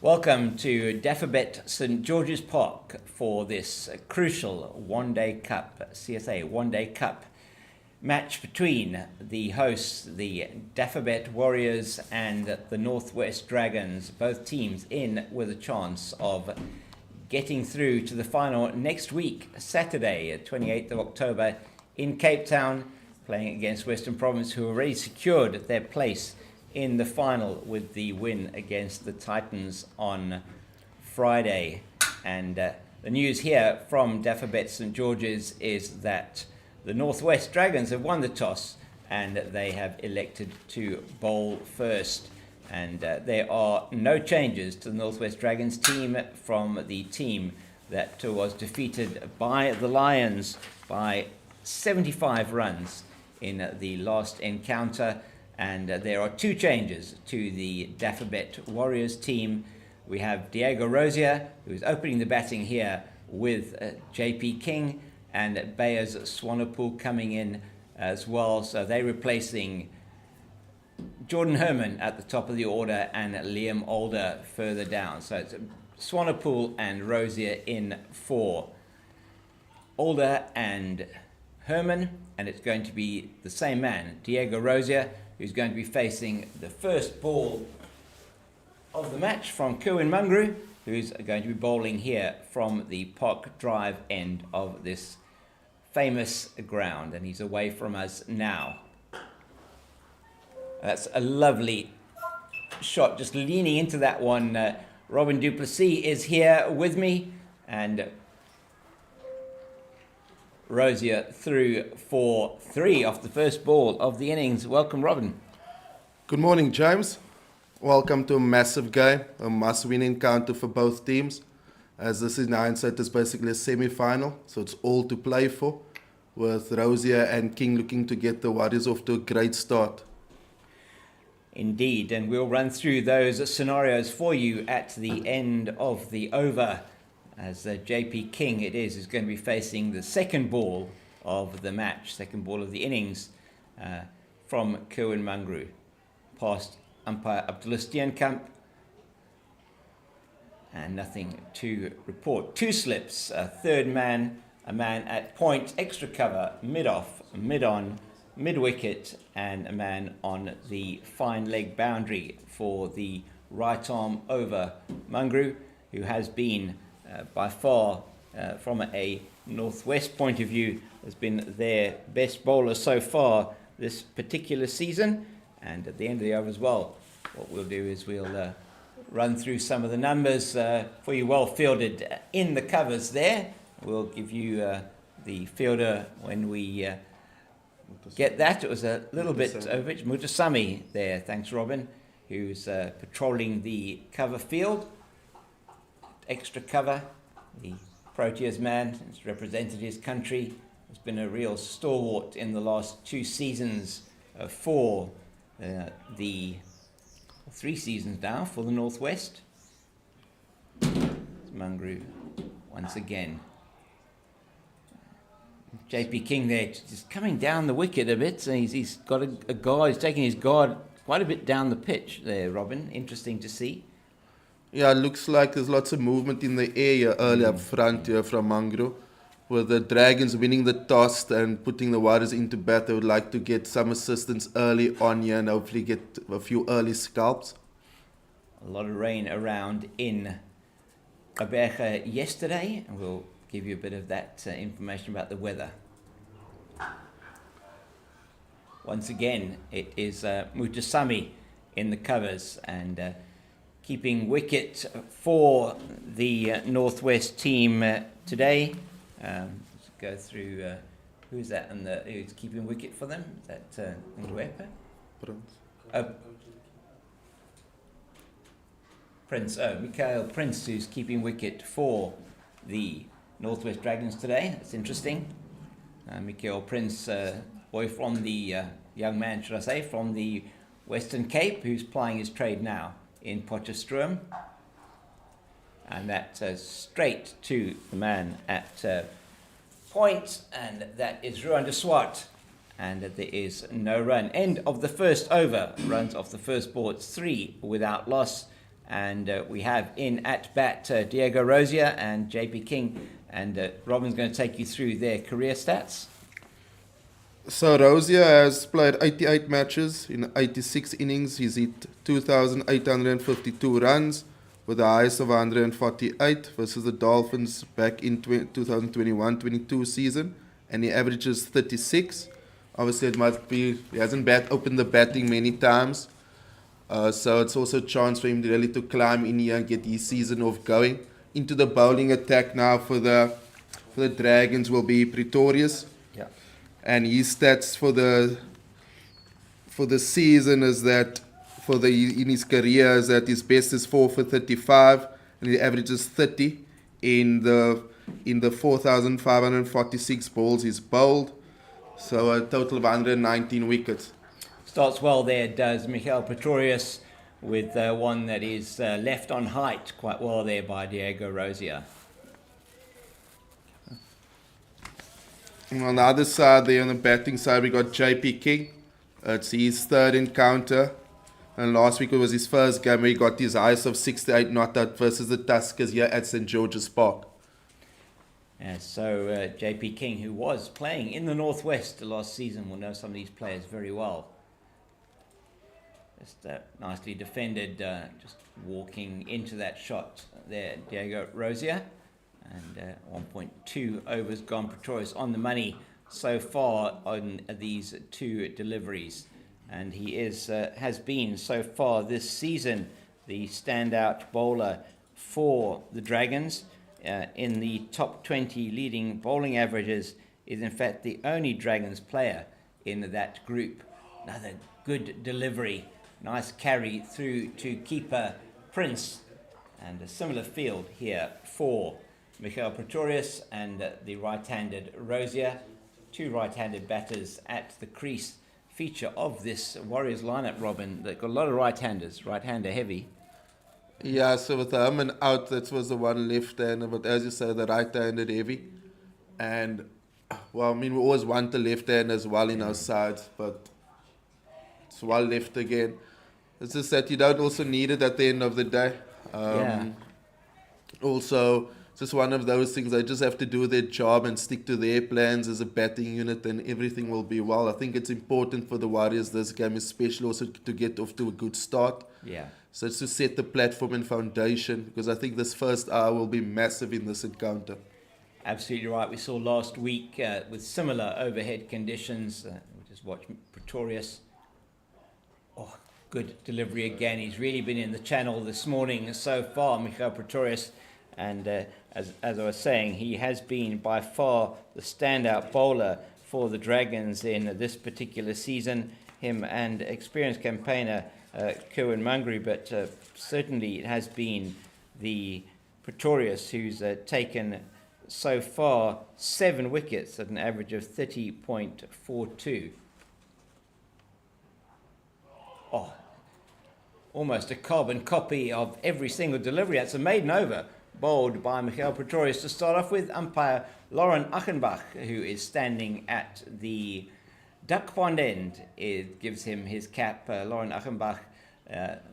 Welcome to Dafabet St George's Park for this crucial one-day cup, CSA one-day cup match between the hosts, the Dafabet Warriors and the Northwest Dragons, both teams in with a chance of getting through to the final next week, Saturday, 28th of October in Cape Town, playing against Western Province, who already secured their place in the final with the win against the Titans on Friday. And the news here from Dafabet St George's is that the Northwest Dragons have won the toss and they have elected to bowl first. And there are no changes to the Northwest Dragons team from the team that was defeated by the Lions by 75 runs in the last encounter. And there are two changes to the Dafabet Warriors team. We have Diego Rosier, who is opening the batting here with JP King, and Bayers Swanepoel coming in as well. So they're replacing Jordan Herman at the top of the order and Liam Older further down. So it's Swanepoel and Rosier in for Older and Herman, and it's going to be the same man, Diego Rosier, who's going to be facing the first ball of the match from Kerwin Mungru, who's going to be bowling here from the Park Drive end of this famous ground, and he's away from us now. That's a lovely shot, just leaning into that one. Robin Duplessis is here with me, and Rosier threw for 3 off the first ball of the innings. Welcome, Robin. Good morning, James. Welcome to a massive game, a must-win encounter for both teams, as this in hindsight is basically a semi-final, so it's all to play for, with Rosier and King looking to get the Warriors off to a great start. Indeed, and we'll run through those scenarios for you at the end of the over, as JP King is going to be facing the second ball of the match, second ball of the innings from Kerwin Mungru, past umpire Abdullah Steenkamp, and nothing to report. 2 slips, a third man, a man at point, extra cover, mid-off, mid-on, mid-wicket, and a man on the fine leg boundary for the right arm over Mungru, who has been by far, from a Northwest point of view, has been their best bowler so far this particular season. And at the end of the over as well, what we'll do is we'll run through some of the numbers for you, well fielded in the covers there. We'll give you the fielder when we get that. It was a little bit over it. Mutasami there, thanks Robin, who's patrolling the cover field. Extra cover, the Proteas man, has represented his country, has been a real stalwart in the last 2 seasons for the 3 seasons now for the Northwest. Mungru once again. JP King there, just coming down the wicket a bit. So he's got a guard, he's taking his guard quite a bit down the pitch there, Robin. Interesting to see. Yeah, it looks like there's lots of movement in the air early up front here from Mungru. With the Dragons winning the toss and putting the Warriors into bat, they would like to get some assistance early on here and hopefully get a few early scalps. A lot of rain around in Aberge yesterday, and we'll give you a bit of that information about the weather. Once again, it is Mutasami in the covers, and keeping wicket for the Northwest team today. Let's go through who's that and who's keeping wicket for them. Is that NWU? Prince. Mikael Prince, who's keeping wicket for the Northwest Dragons today. That's interesting. Mikael Prince, boy from the young man, should I say, from the Western Cape, who's plying his trade now in Potchefstroom, and that straight to the man at point, and that is Ruan de Swart, and there is no run. End of the first over, runs off the first ball. It's 3 without loss, And we have in at bat Diego Rosier and JP King. And Robin's going to take you through their career stats. So Rosier has played 88 matches in 86 innings. He's hit 2,852 runs with the highest of 148 versus the Dolphins back in 2021-22 season, and he averages 36. Obviously, it must be he hasn't opened the batting many times, so it's also a chance for him to really to climb in here and get his season off going. Into the bowling attack now for the Dragons will be Pretorius. Yeah. And his stats for the season is that in his career is that his best is 4 for 35 and he averages 30 in the 4,546 balls he's bowled, so a total of 119 wickets. Starts well there, does Michael Pretorius, with one that is left on height quite well there by Diego Rosier. And on the other side, there on the batting side, we got JP King. It's his third encounter. And last week it was his first game where he got his highest of 68 not out versus the Tuskers here at St. George's Park. So JP King, who was playing in the Northwest last season, will know some of these players very well. Just nicely defended, just walking into that shot there, Diego Rosier. And 1.2 overs gone. Pretorius on the money so far on these two deliveries. And he has been so far this season the standout bowler for the Dragons. In the top 20 leading bowling averages, is in fact the only Dragons player in that group. Another good delivery. Nice carry through to keeper Prince. And a similar field here for Michael Pretorius and the right-handed Rosier. Two right-handed batters at the crease. Feature of this Warriors lineup, Robin. They've got a lot of right-handers, right-hander heavy. Yeah, so with the Herman out, that was the one left-hander, but as you say, the right-handed heavy. And, well, I mean, we always want the left-hand as well in our sides, but it's well left again. It's just that you don't also need it at the end of the day. Also, just one of those things. They just have to do their job and stick to their plans as a batting unit, and everything will be well. I think it's important for the Warriors this game, especially also to get off to a good start. Yeah. So it's to set the platform and foundation, because I think this first hour will be massive in this encounter. Absolutely right. We saw last week with similar overhead conditions. We'll just watch Pretorius. Oh, good delivery again. He's really been in the channel this morning so far, Michael Pretorius. And as I was saying, he has been by far the standout bowler for the Dragons in this particular season. Him and experienced campaigner Kerwin Mungry, but certainly it has been the Pretorius who's taken so far 7 wickets at an average of 30.42. Oh, almost a carbon copy of every single delivery. That's a maiden over, bowled by Michael Pretorius to start off with. Umpire Lauren Achenbach, who is standing at the duck pond end, gives him his cap. Lauren Achenbach,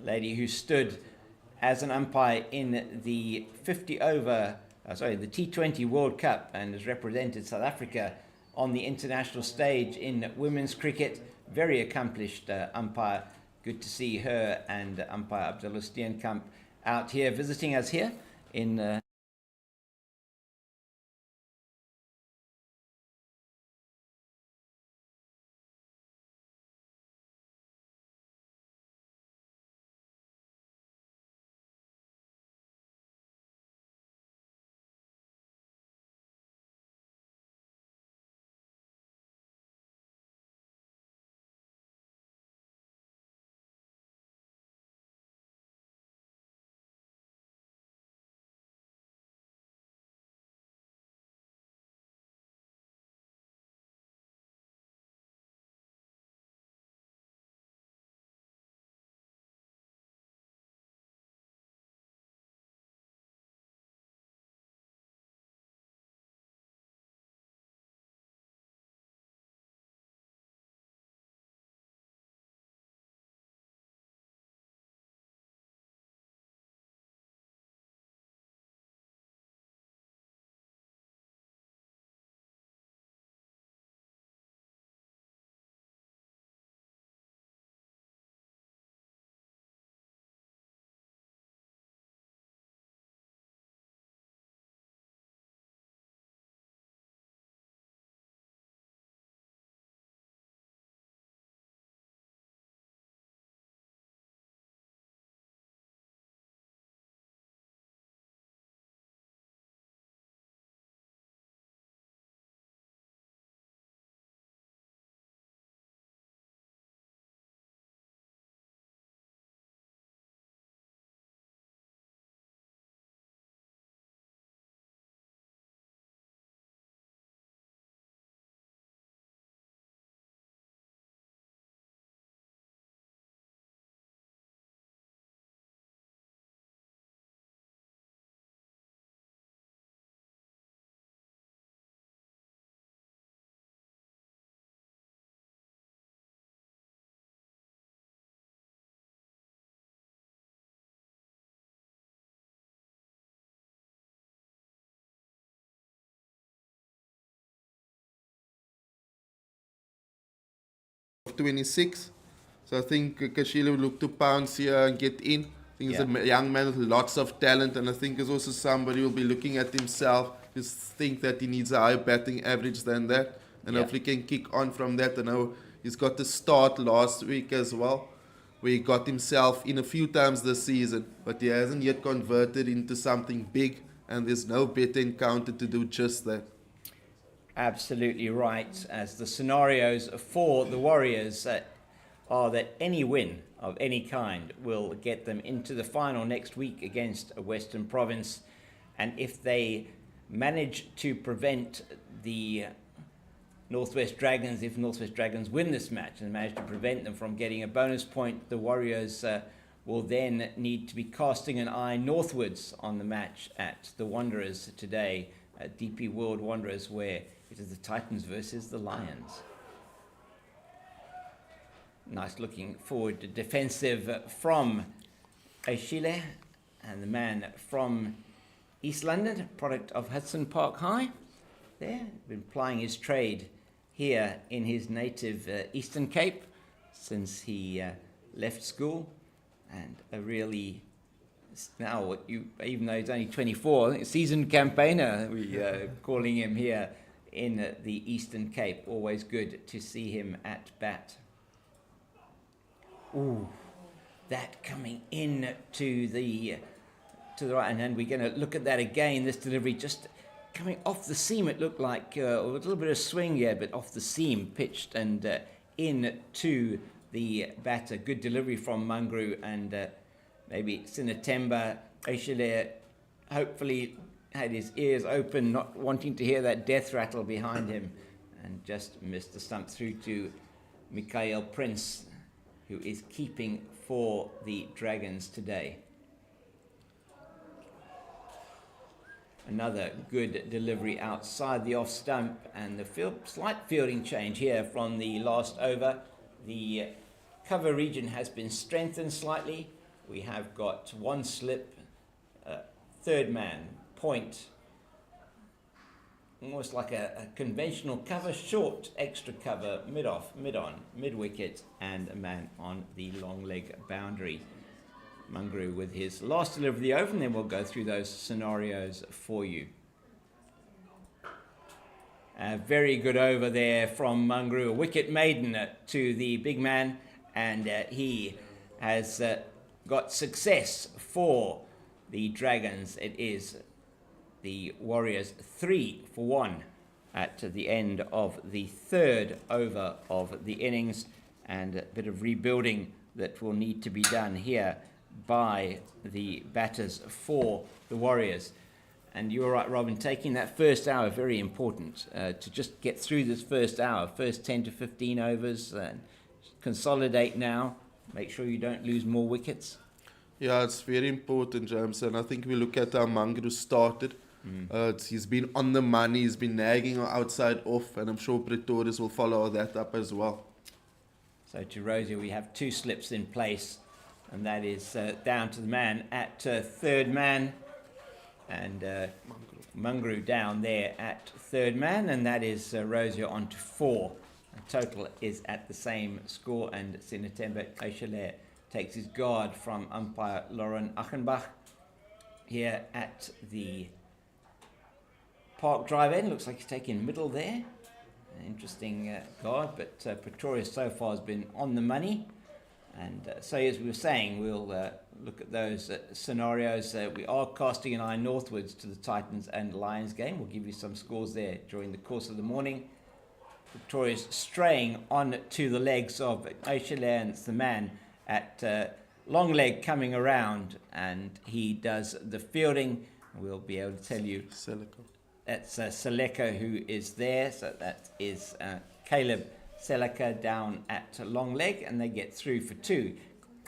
lady who stood as an umpire in the the T20 World Cup and has represented South Africa on the international stage in women's cricket. Very accomplished umpire. Good to see her and umpire Abdullah Steenkamp out here visiting us here in 26. So I think Kashila will look to pounce here and get in. I think he's a young man with lots of talent, and I think he's also somebody who will be looking at himself, just think that he needs a higher batting average than that, and hopefully can kick on from that. I know he's got the start last week as well, where he got himself in a few times this season, but he hasn't yet converted into something big, and there's no better encounter to do just that. Absolutely right, as the scenarios for the Warriors are that any win of any kind will get them into the final next week against a Western Province. And if they manage to prevent the Northwest Dragons, if Northwest Dragons win this match and manage to prevent them from getting a bonus point, the Warriors will then need to be casting an eye northwards on the match at the Wanderers today, at DP World Wanderers, where it is the Titans versus the Lions. Nice looking forward defensive from Aishile, and the man from East London, product of Hudson Park High, there, been plying his trade here in his native Eastern Cape since he left school, and a really, now even though he's only 24, I think seasoned campaigner, we're calling him here in the Eastern Cape. Always good to see him at bat. Ooh, that coming in to the right, and then we're going to look at that again. This delivery just coming off the seam. It looked like a little bit of swing, but off the seam, pitched and in to the batter. Good delivery from Mangru, and maybe Sinatemba. Aishile hopefully had his ears open, not wanting to hear that death rattle behind him, and just missed the stump through to Mikhail Prince, who is keeping for the Dragons today. Another good delivery outside the off stump, and the slight fielding change here from the last over. The cover region has been strengthened slightly. We have got one slip, third man, point, almost like a conventional cover, short extra cover, mid-off, mid-on, mid-wicket, and a man on the long leg boundary. Mangru with his last delivery of the over, and then we'll go through those scenarios for you. A very good over there from Mangru, a wicket maiden to the big man, and he has got success for the Dragons. It is the Warriors 3 for 1 at the end of the third over of the innings, and a bit of rebuilding that will need to be done here by the batters for the Warriors. And you're right, Robin, taking that first hour, very important to just get through this first hour, first 10 to 15 overs, and consolidate now, make sure you don't lose more wickets. Yeah, it's very important, James, and I think we look at how Mangru started. He's been on the money, he's been nagging outside off, and I'm sure Pretorius will follow that up as well. So to Rosie, we have two slips in place, and that is down to the man at third man, and Mangru down there at third man, and that is Rosie on to 4. The total is at the same score, and Sinatemba Aishile takes his guard from umpire Lauren Achenbach here at the Park Drive end. Looks like he's taking middle there. An interesting guard, but Pretorius so far has been on the money. And so as we were saying, we'll look at those scenarios. We are casting an eye northwards to the Titans and Lions game. We'll give you some scores there during the course of the morning. Pretorius straying on to the legs of Aishile, and it's the man at long leg coming around, and he does the fielding. We'll be able to tell you. Seleko. That's Seleko who is there. So that is Caleb Seleka down at long leg, and they get through for 2.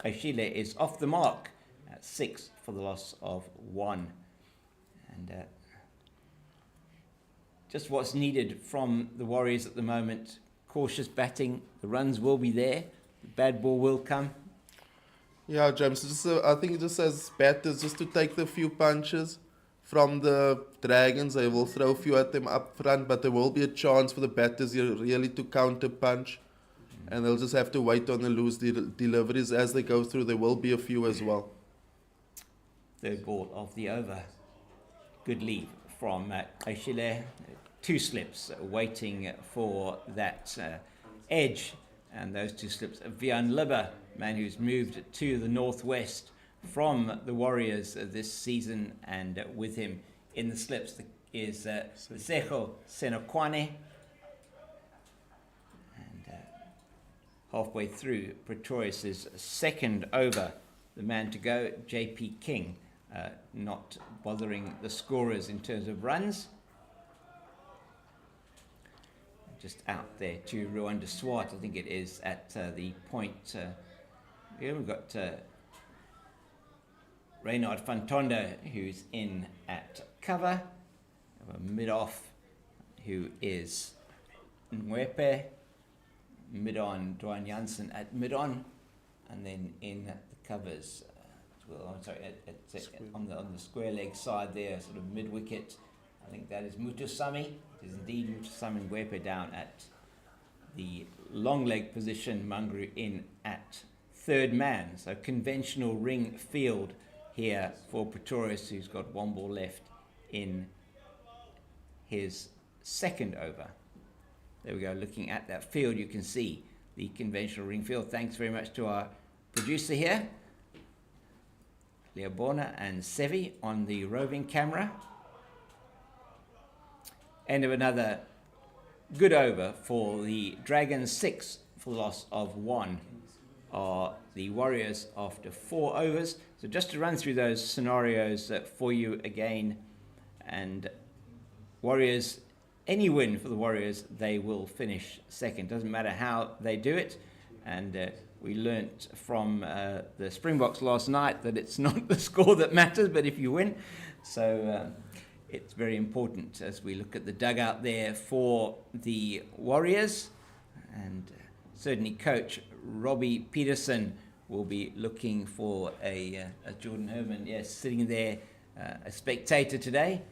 Aishile is off the mark at 6 for the loss of 1. And just what's needed from the Warriors at the moment. Cautious batting. The runs will be there. The bad ball will come. Yeah, James, I think just as batters, just to take the few punches from the Dragons. They will throw a few at them up front, but there will be a chance for the batters here really to counter punch. and they'll just have to wait on the loose deliveries as they go through. There will be a few as well. Third ball of the over. Good lead from Ashile. 2 slips waiting for that edge, and those 2 slips. Vian Libber, man who's moved to the northwest from the Warriors this season, and with him in the slips is Sejo Senokwane. And halfway through Pretorius' second over, the man to go, JP King, not bothering the scorers in terms of runs. Just out there to Ruan de Swart, I think it is, at the point. Here we've got Reynard Fantondo, who's in at cover. Mid-off, who is Mwepe. Mid-on, Dwayne Janssen at mid-on. And then in the covers, on the square leg side there, sort of mid-wicket, I think that is Mutusami. It is indeed Mutusami Mwepe down at the long leg position. Mangru in at third man. So conventional ring field here for Pretorius, who's got 1 ball left in his second over. There we go. Looking at that field, you can see the conventional ring field. Thanks very much to our producer here, Leobona and Sevi, on the roving camera. End of another good over for the Dragons. 6 for the loss of 1 are the Warriors after 4 overs. So just to run through those scenarios for you again, and Warriors, any win for the Warriors, they will finish second. Doesn't matter how they do it. And we learnt from the Springboks last night that it's not the score that matters, but if you win. So it's very important as we look at the dugout there for the Warriors. And certainly coach Robbie Peterson will be looking for a Jordan Herman, yes, sitting there, a spectator today.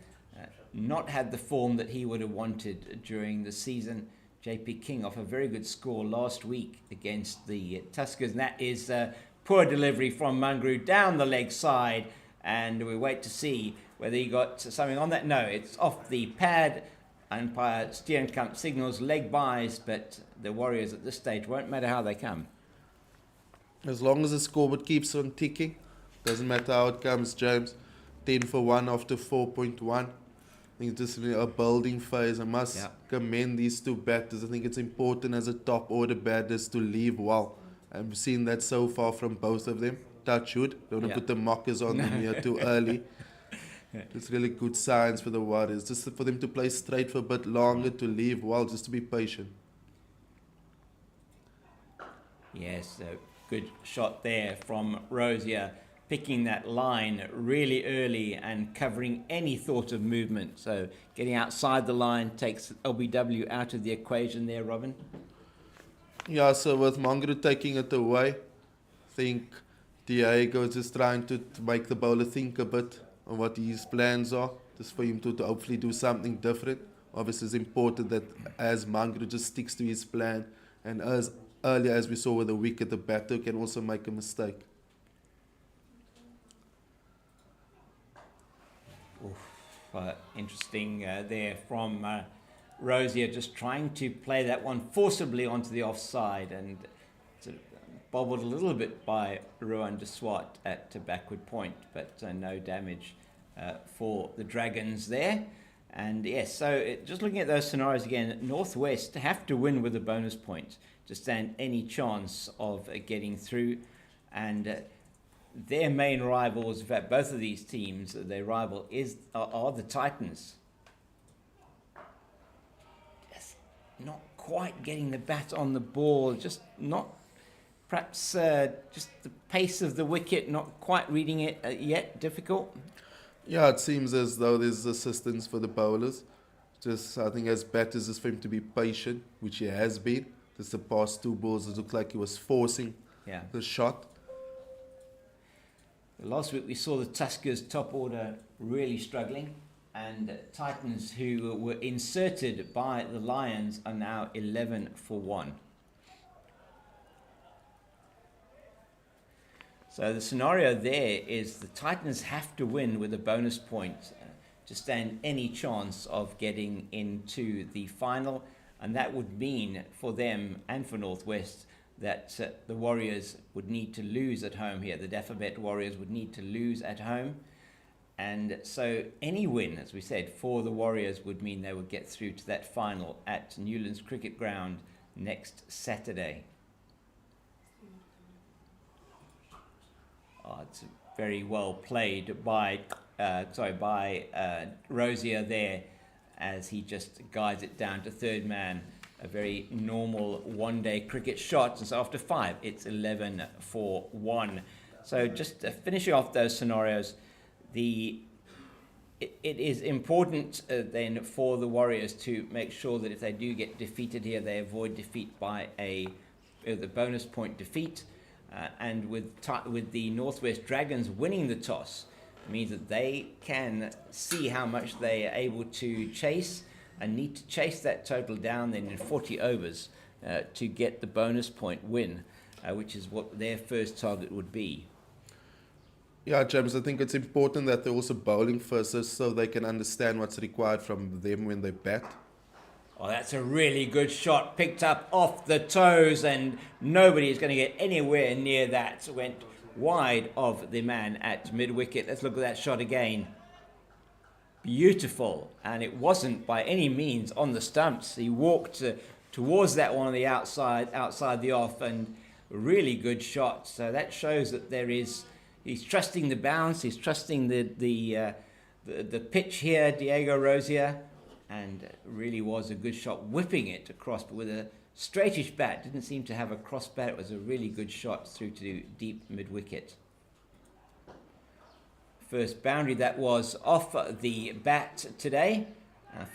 Not had the form that he would have wanted during the season. JP King off a very good score last week against the Tuskers, and that is poor delivery from Mangru down the leg side, and we wait to see whether he got something on that. No, it's off the pad. Umpire Steenkamp signals leg buys, but the Warriors at this stage won't matter how they come. As long as the scoreboard keeps on ticking, doesn't matter how it comes, James. 10 for 1 after 4.1. I think it's just a building phase. I must commend these 2 batters. I think it's important as a top order batters to leave well. I've seen that so far from both of them. Touch wood. Don't want to put the mockers on them here too early. It's really good signs for the Warriors. Just for them to play straight for a bit longer, to leave well, just to be patient. Yes, a good shot there from Rosier, picking that line really early and covering any thought of movement. So getting outside the line takes LBW out of the equation there, Robin. Yeah, so with Mangru taking it away, I think Diego is just trying to make the bowler think a bit on what his plans are, just for him to hopefully do something different. Obviously, it's important that as Mangru just sticks to his plan, and as earlier as we saw with the wicket, the batter can also make a mistake. Interesting there from Rosier, just trying to play that one forcibly onto the offside, and sort of bobbled a little bit by Ruan de Swart at a backward point, but no damage for the Dragons there. And yes, so just looking at those scenarios again, Northwest have to win with a bonus point to stand any chance of getting through. And their main rivals, in fact, both of these teams, their rival are the Titans. Just not quite getting the bat on the ball, just not, perhaps just the pace of the wicket, not quite reading it yet, difficult. Yeah, it seems as though there's assistance for the bowlers. Just, I think as batters, just for him to be patient, which he has been. Just the past 2 balls, it looked like he was forcing the shot. Last week we saw the Tuskers top order really struggling, and Titans, who were inserted by the Lions, are now 11 for 1. So the scenario there is the Titans have to win with a bonus point to stand any chance of getting into the final, and that would mean for them and for Northwest that the Warriors would need to lose at home here. The Dafabet Warriors would need to lose at home, and so any win, as we said, for the Warriors would mean they would get through to that final at Newlands Cricket Ground next Saturday. Oh, it's very well played by Rosier there, as he just guides it down to third man. A very normal one-day cricket shot. And so after 5, it's 11 for 1. So just finishing off those scenarios, it is important then for the Warriors to make sure that if they do get defeated here, they avoid defeat by the bonus point defeat. And with the Northwest Dragons winning the toss, it means that they can see how much they are able to chase and need to chase that total down then in 40 overs to get the bonus point win, which is what their first target would be. Yeah, James, I think it's important that they're also bowling first so they can understand what's required from them when they bat. Oh, that's a really good shot, picked up off the toes, and nobody is going to get anywhere near that. Went wide of the man at mid-wicket. Let's look at that shot again. Beautiful, and it wasn't by any means on the stumps. He walked towards that one on the outside the off, and really good shot. So that shows that he's trusting the bounce, he's trusting the pitch here, Diego Rosier. And really was a good shot, whipping it across, but with a straightish bat. Didn't seem to have a cross bat. It was a really good shot through to deep mid-wicket. First boundary that was off the bat today.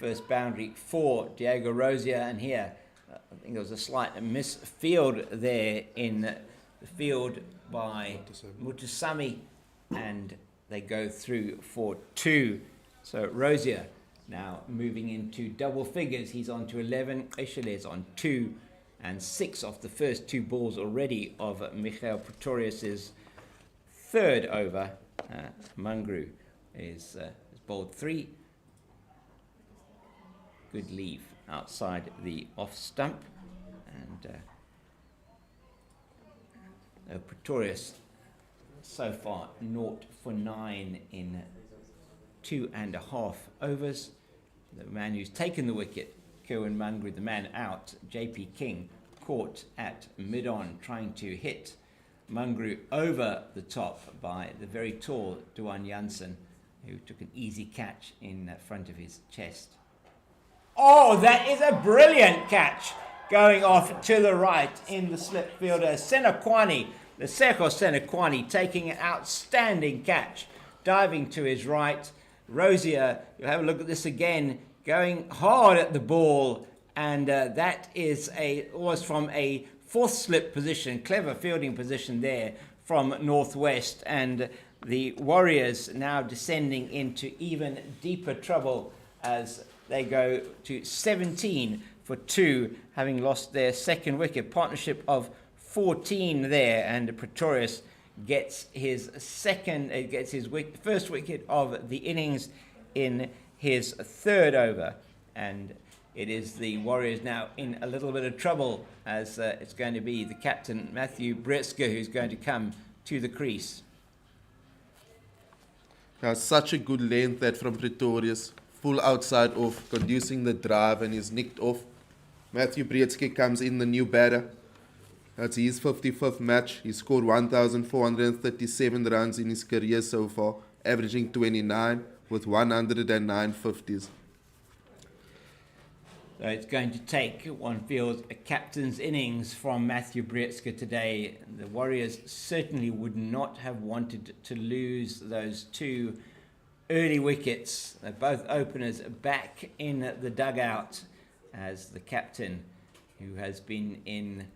First boundary for Diego Rosier. And here, I think there was a slight misfield there in the field by Mutusami. And they go through for 2. So Rosier now moving into double figures. He's on to 11. Eshele's on 2 and 6 off the first 2 balls already of Michael Pretorius' third over. Mangru is bowled 3. Good leave outside the off stump. And Pretorius so far 0 for 9 in 2.5 overs. The man who's taken the wicket, Kerwin Mangru, the man out, JP King, caught at mid-on trying to hit Mangru over the top by the very tall Duan Janssen, who took an easy catch in front of his chest. Oh, that is a brilliant catch going off to the right in the slip fielder. Senakwani, the Seko Senakwani, taking an outstanding catch, diving to his right. Rosier, you'll have a look at this again, going hard at the ball, and that was from a 4th slip position, clever fielding position there from Northwest, and the Warriors now descending into even deeper trouble as they go to 17 for 2, having lost their second wicket. Partnership of 14 there, and Pretorius gets his first wicket of the innings in his 3rd over, and it is the Warriors now in a little bit of trouble, as it's going to be the captain Matthew Bretzke who's going to come to the crease. Now, such a good length that from Pretorius, full outside off, conducing the drive, and he's nicked off. Matthew Bretzke comes in, the new batter. That's his 55th match. He scored 1,437 runs in his career so far, averaging 29 with 109 50s. So it's going to take, one feels, a captain's innings from Matthew Bretzke today. The Warriors certainly would not have wanted to lose those 2 early wickets. They're both openers back in the dugout, as the captain, who has been in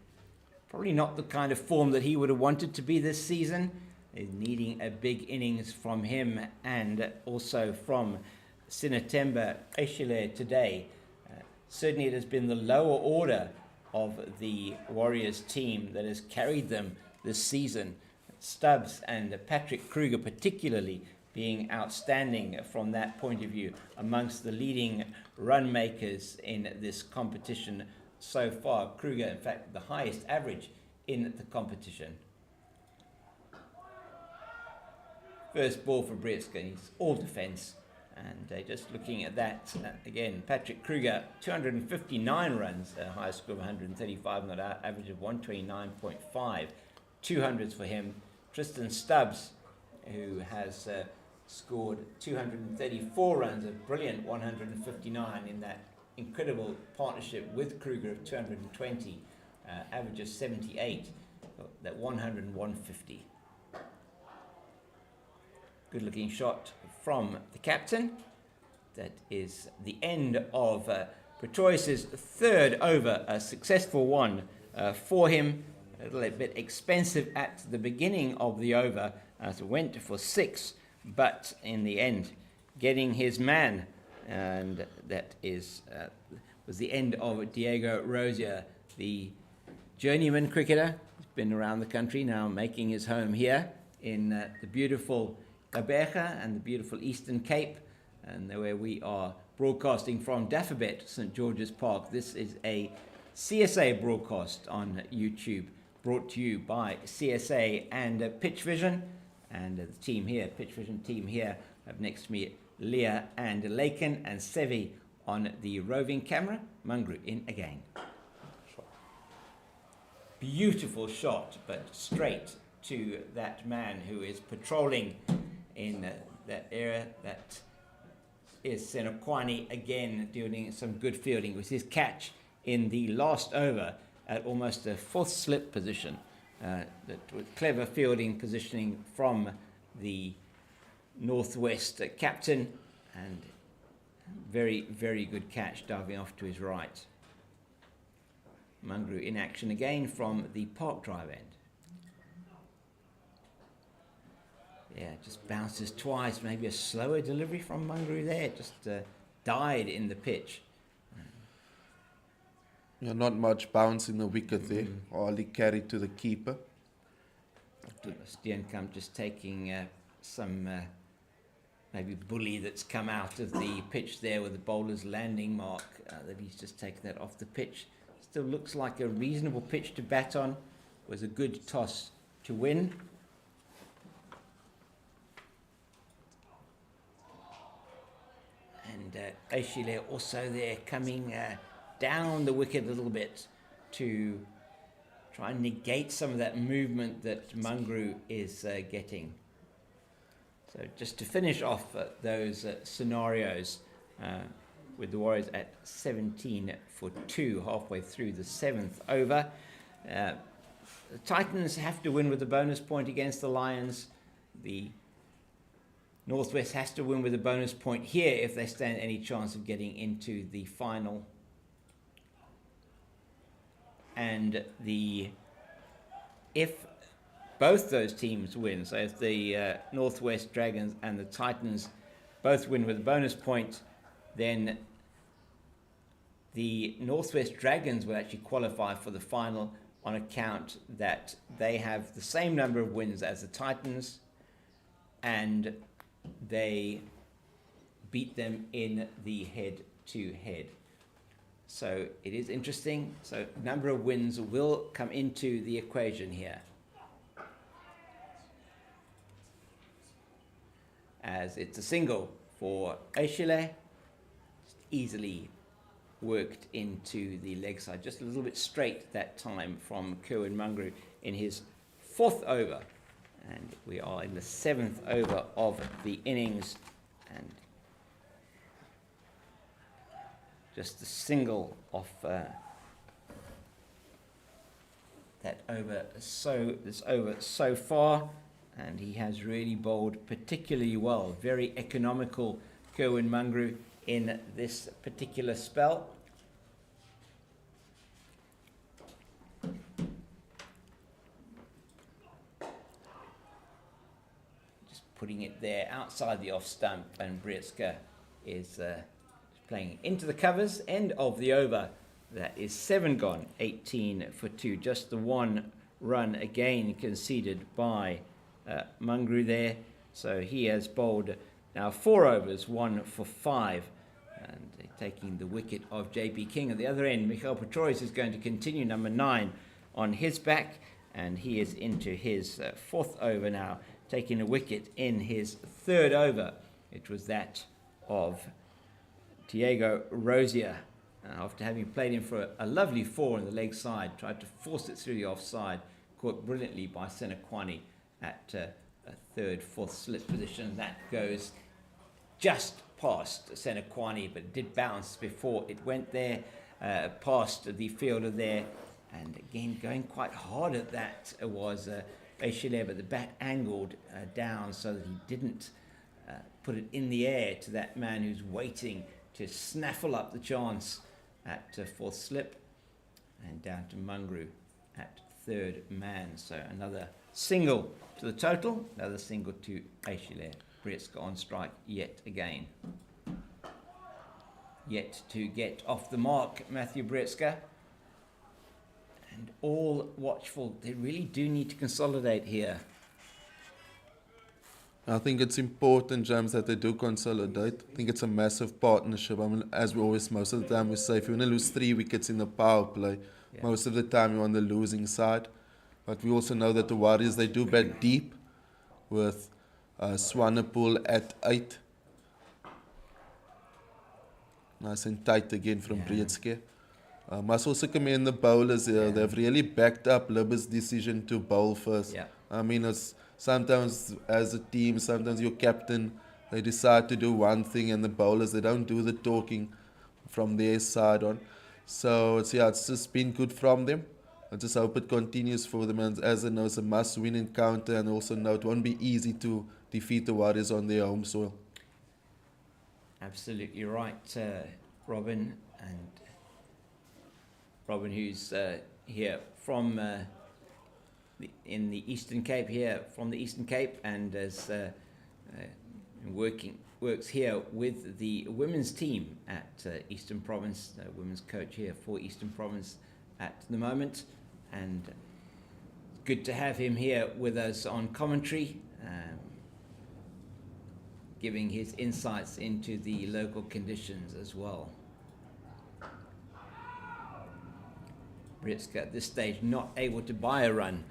probably not the kind of form that he would have wanted to be this season, is needing a big innings from him and also from Sinatemba Eshele today. Certainly it has been the lower order of the Warriors team that has carried them this season. Stubbs and Patrick Kruger particularly being outstanding from that point of view amongst the leading run makers in this competition so far. Kruger, in fact, the highest average in the competition. First ball for Brzeska, he's all defence. And just looking at that, again, Patrick Kruger, 259 runs, high score of 135, and an average of 129.5. 200s for him. Tristan Stubbs, who has scored 234 runs, a brilliant 159 in that incredible partnership with Kruger of 220, average of 78, that 100 and 150. Good looking shot from the captain. That is the end of Pretorius' third over, a successful one for him. A little bit expensive at the beginning of the over, as it went for 6, but in the end, getting his man, and that was the end of Diego Rosier, the journeyman cricketer. He's been around the country now, making his home here in the beautiful Gqeberha and the beautiful Eastern Cape, and where we are broadcasting from Dafabet, St. George's Park. This is a CSA broadcast on YouTube, brought to you by CSA and Pitch Vision, and the team here, Pitch Vision team here, have next to me Leah and Laken, and Sevi on the roving camera. Mangru in again. Beautiful shot, but straight to that man who is patrolling in that area. That is Senokwani again doing some good fielding. It was his catch in the last over at almost a fourth slip position. That with clever fielding positioning from the Northwest captain, and very, very good catch diving off to his right. Mangru in action again from the Park Drive end. Yeah, just bounces twice, maybe a slower delivery from Mangru there, just died in the pitch. Yeah, not much bounce in the wicket there, hardly carried to the keeper. Steenkamp just taking some maybe bully that's come out of the pitch there with the bowler's landing mark, that he's just taken that off the pitch. Still looks like a reasonable pitch to bat on. Was a good toss to win. And Aishile also there coming down the wicket a little bit to try and negate some of that movement that Mangru is getting. So just to finish off those scenarios with the Warriors at 17 for 2 halfway through the 7th over. The Titans have to win with a bonus point against the Lions. The Northwest has to win with a bonus point here if they stand any chance of getting into the final. And if both those teams win, so if the Northwest Dragons and the Titans both win with a bonus point, then the Northwest Dragons will actually qualify for the final on account that they have the same number of wins as the Titans, and they beat them in the head-to-head. So it is interesting. So number of wins will come into the equation here, as it's a single for Aishile, easily worked into the leg side, just a little bit straight that time from Kerwin Mangru in his 4th over, and we are in the 7th over of the innings, and just the single off that over this over so far, and he has really bowled particularly well. Very economical Kerwin Mangru in this particular spell. Just putting it there outside the off stump, and Brzeska is playing into the covers. End of the over. That is 7 gone, 18 for 2. Just the 1 run again conceded by Mungru there. So he has bowled now 4 overs, 1 for 5. And taking the wicket of JP King. At the other end, Michael Pretorius is going to continue, number 9, on his back. And he is into his 4th over now, taking a wicket in his 3rd over. It was that of Diego Rosier. After having played him for a lovely 4 on the leg side, tried to force it through the offside, caught brilliantly by Senekwani at a 3rd, 4th slip position. That goes just past Senekwani, but it did bounce before it went there, past the fielder there. And again, going quite hard at that was Eshile, but the bat angled down so that he didn't put it in the air to that man who's waiting to snaffle up the chance at 4th slip. And down to Mungru at 3rd man. So another single to the total, another single to Eshile. Brieska on strike yet again. Yet to get off the mark, Matthew Brieska. And all watchful. They really do need to consolidate here. I think it's important, James, that they do consolidate. I think it's a massive partnership. I mean, as we always, most of the time we say, if you want to lose 3 wickets in the power play, most of the time you're on the losing side. But we also know that the Warriors, they do bat deep with Swanepoel at 8. Nice and tight again from Breedske. Must also commend the bowlers here. They've really backed up Libba's decision to bowl first. I mean, it's sometimes as a team, sometimes your captain, they decide to do one thing, and the bowlers, they don't do the talking from their side on. So it's just been good from them. I just hope it continues for them. And as I know, it's a must-win encounter, and also know it won't be easy to defeat the Warriors on their home soil. Absolutely right, Robin. And Robin, who's here from in the Eastern Cape, and as works here with the women's team at Eastern Province, women's coach here for Eastern Province at the moment. And good to have him here with us on commentary, giving his insights into the local conditions as well. Brieska at this stage not able to buy a run,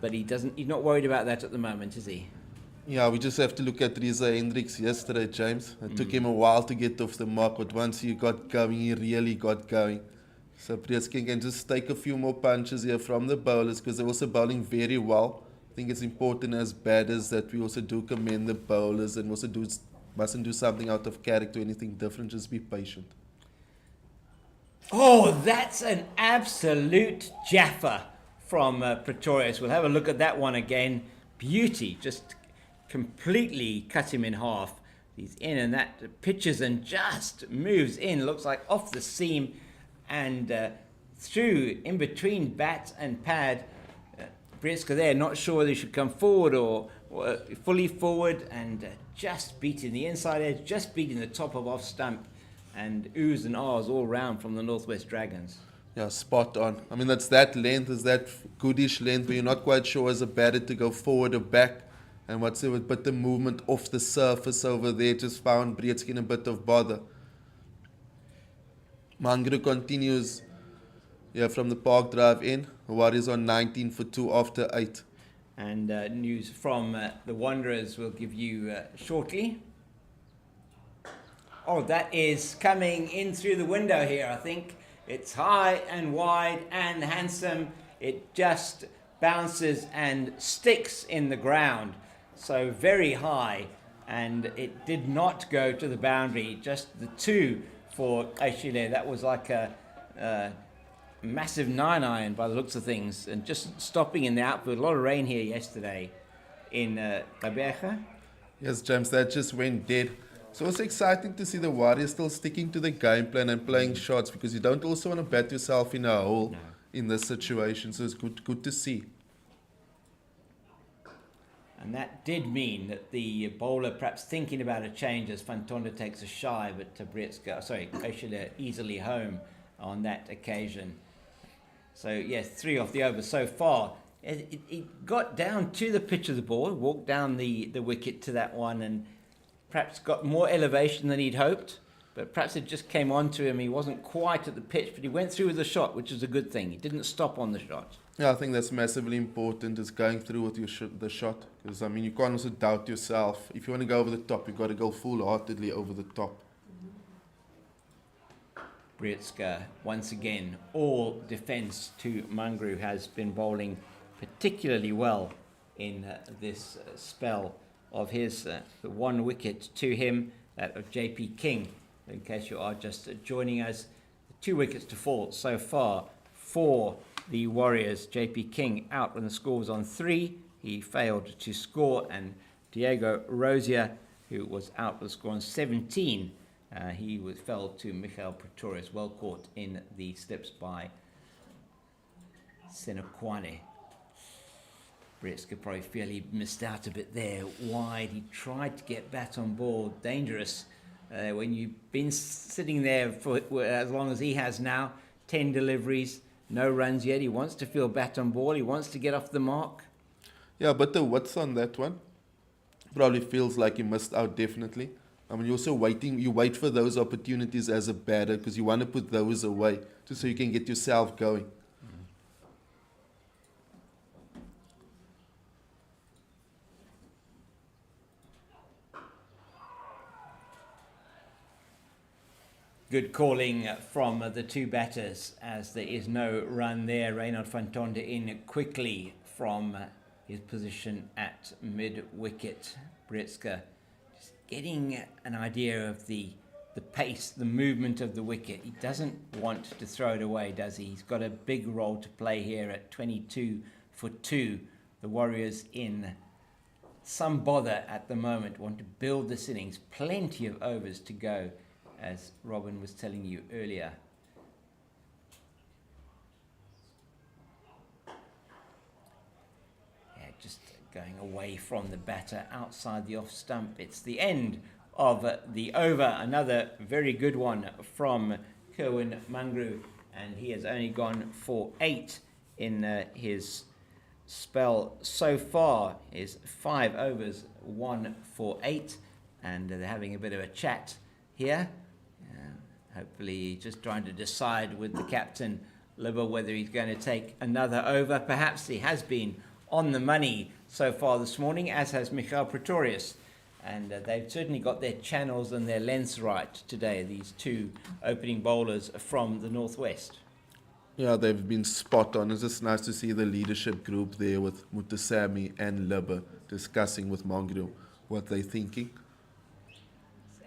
but he's not worried about that at the moment, is he? Yeah, we just have to look at Reza Hendricks yesterday, James. It took him a while to get off the mark, but once he got going, he really got going. So Brieska can just take a few more punches here from the bowlers, because they're also bowling very well. I think it's important as batters that we also do commend the bowlers, and also mustn't do something out of character or anything different, just be patient. Oh, that's an absolute jaffa from Pretorius. We'll have a look at that one again. Beauty, just completely cut him in half. He's in, and that pitches and just moves in. Looks like off the seam and through in between bat and pad. Brieska there, not sure whether he should come forward or fully forward, and just beating the inside edge, just beating the top of off stump. And oohs and ahs all round from the Northwest Dragons. Yeah, spot on. I mean, that's that length, is that goodish length where you're not quite sure as a batter to go forward or back and whatsoever, but the movement off the surface over there just found Breedske in a bit of bother. Mungru continues from the Park Drive in. Warriors on 19 for 2 after 8. And news from the Wanderers we'll give you shortly. Oh, that is coming in through the window here, I think. It's high and wide and handsome. It just bounces and sticks in the ground. So very high. And it did not go to the boundary. Just the 2 for Eshile. That was like a massive 9-iron by the looks of things. And just stopping in the outfield. A lot of rain here yesterday in Gqeberha. Yes, James, that just went dead. So it's exciting to see the Warriors still sticking to the game plan and playing shots, because you don't also want to bat yourself in a hole in this situation. So it's good to see. And that did mean that the bowler perhaps thinking about a change as Fantonda takes a shy, but Eshile easily home on that occasion. So yes, 3 off the over so far It got down to the pitch of the ball, walked down the wicket to that one, and perhaps got more elevation than he'd hoped. But perhaps it just came onto him. He wasn't quite at the pitch, but he went through with the shot, which is a good thing. He didn't stop on the shot. Yeah, I think that's massively important, is going through with the shot. Because, I mean, you can't also doubt yourself. If you want to go over the top, you've got to go full-heartedly over the top. Brietzke, once again, all defence to Mangru, has been bowling particularly well in this spell of his. The one wicket to him, that of JP King. In case you are just joining us, 2 wickets to fall so far for the Warriors. JP King out when the score was on 3. He failed to score, and Diego Rosier, who was out with the score on 17, fell to Michael Pretorius, well caught in the slips by Senokwane. Brietzke probably feel he missed out a bit there. Wide, he tried to get bat on ball, dangerous. When you've been sitting there for as long as he has now, 10 deliveries, no runs yet. He wants to feel bat on ball. He wants to get off the mark. Yeah, but the width on that one probably feels like he missed out definitely. I mean, you're also waiting. You wait for those opportunities as a batter because you want to put those away just so you can get yourself going. Good calling from the 2 batters, as there is no run there. Reynard van Tonder in quickly from his position at mid-wicket. Brietzke just getting an idea of the pace, the movement of the wicket. He doesn't want to throw it away, does he? He's got a big role to play here at 22 for 2. The Warriors in some bother at the moment, want to build this innings. Plenty of overs to go, as Robin was telling you earlier. Yeah, just going away from the batter outside the off stump. It's the end of the over. Another very good one from Kerwin Mangru, and he has only gone for 8 in his spell so far. Is 5 overs, 1 for 8, and they're having a bit of a chat here. Hopefully just trying to decide with the captain, Libba, whether he's going to take another over. Perhaps he has been on the money so far this morning, as has Michael Pretorius. And they've certainly got their channels and their lengths right today, these 2 opening bowlers from the Northwest. Yeah, they've been spot on. It's just nice to see the leadership group there with Mutasami and Libba discussing with Mangru what they're thinking.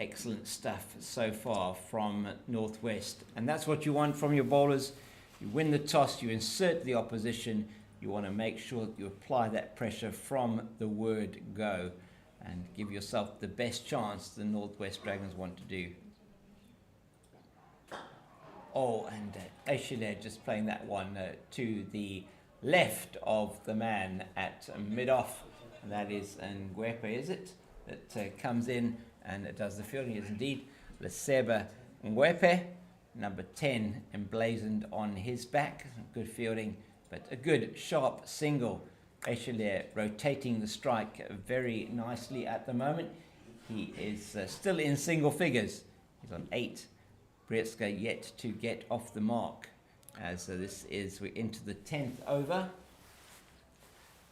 Excellent stuff so far from Northwest, and that's what you want from your bowlers. You win the toss, you insert the opposition, you want to make sure that you apply that pressure from the word go and give yourself the best chance the Northwest Dragons want to do. Oh, and Aishile just playing that one to the left of the man at mid-off, and that is Ngwepe, is it? That comes in and it does the fielding. Is indeed Leseba Ngwepe, number 10, emblazoned on his back. Good fielding, but a good sharp single. Aishile rotating the strike very nicely at the moment. He is still in single figures. He's on 8. Brietzke yet to get off the mark, as we're into the 10th over,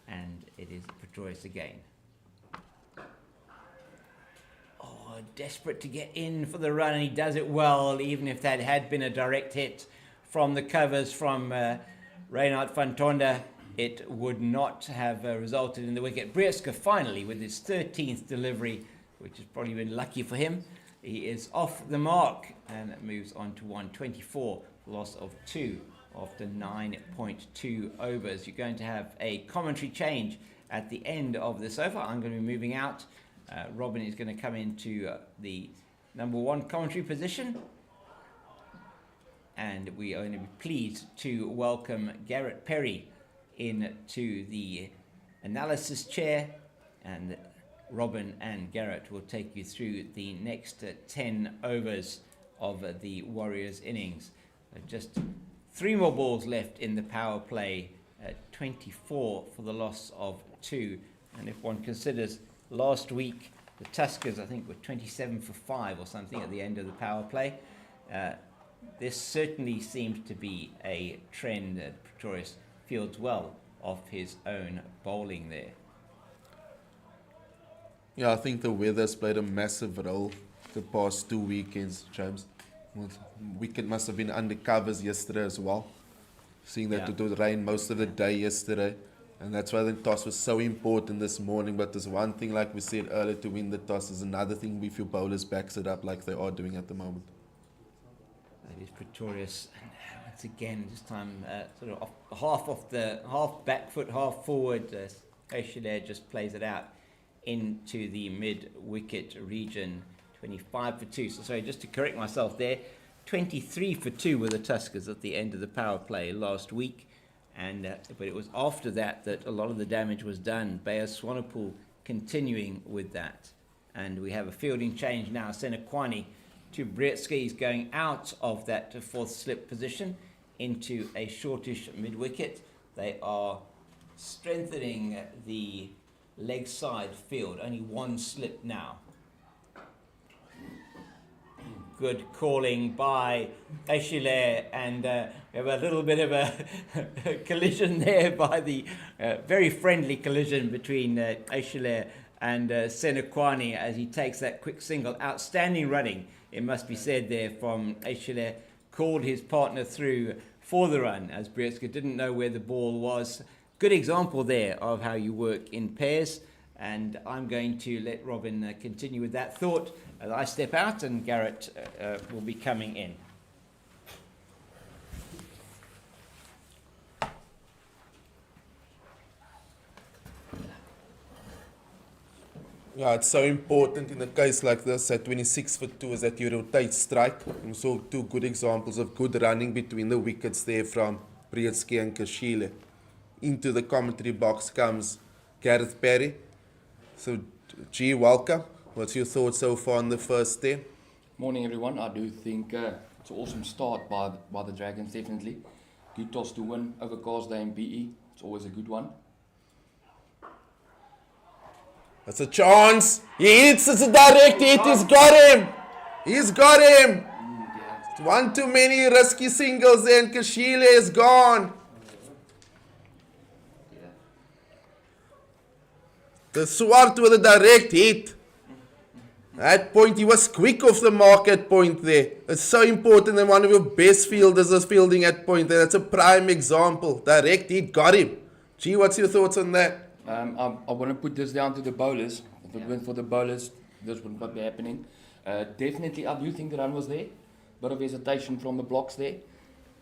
and it is Pretorius again. Desperate to get in for the run, and he does it well, even if that had been a direct hit from the covers from Reynard van Tonder, it would not have resulted in the wicket. Brietzke finally with his 13th delivery, which has probably been lucky for him. He is off the mark and moves on to 124, loss of 2 after 9.2 overs. You're going to have a commentary change at the end of this over. I'm going to be moving out. Robin is going to come into the number 1 commentary position, and we are going to be pleased to welcome Garrett Perry into the analysis chair, and Robin and Garrett will take you through the next 10 overs of the Warriors innings. Just 3 more balls left in the power play 24 for the loss of 2. And if one considers last week, the Tuskers, I think, were 27 for 5 or something at the end of the power play. This certainly seems to be a trend that Pretorius fields well of his own bowling there. Yeah, I think the weather's played a massive role the past 2 weekends, James. Wicket must have been under covers yesterday as well. Seeing that it would rain most of the day yesterday. And that's why the toss was so important this morning. But there's one thing, like we said earlier, to win the toss is another thing if your bowlers backs it up like they are doing at the moment. That is Pretorius. And once again, this time sort of half back foot, half forward. Aishilair just plays it out into the mid-wicket region. 25 for 2. So sorry, just to correct myself there, 23 for 2 were the Tuskers at the end of the power play last week. And but it was after that a lot of the damage was done. Bayer Swanepoel continuing with that. And we have a fielding change now. Senekwani to Brzezinski. He's going out of that fourth slip position into a shortish mid-wicket. They are strengthening the leg side field. Only one slip now. Good calling by Aishilair, and we have a little bit of a collision there by the very friendly collision between Aishilair and Senekwani as he takes that quick single. Outstanding running, it must be said there, from Aishilair. Called his partner through for the run as Brzezinski didn't know where the ball was. Good example there of how you work in pairs. And I'm going to let Robin continue with that thought as I step out, and Garrett will be coming in. Yeah, it's so important in a case like this at 26 for 2 is that you rotate strike. We saw 2 good examples of good running between the wickets there from Brzezinski and Kashile. Into the commentary box comes Gareth Perry. So, G, welcome. What's your thoughts so far on the first day? Morning, everyone. I do think it's an awesome start by the Dragons, definitely. Good toss to win over Carsday and PE. It's always a good one. That's a chance. He hits. It's a direct hit. He's got him. He's got him. It's one too many risky singles there, and Kashile is gone. The Swart with a direct hit. At point, he was quick off the mark at point there. It's so important, and one of your best fielders is fielding at point there. That's a prime example. Direct hit, got him. Gee, what's your thoughts on that? I want to put this down to the bowlers. If it went for the bowlers, this would not be happening. Definitely, I do think the run was there. Bit of hesitation from the blocks there.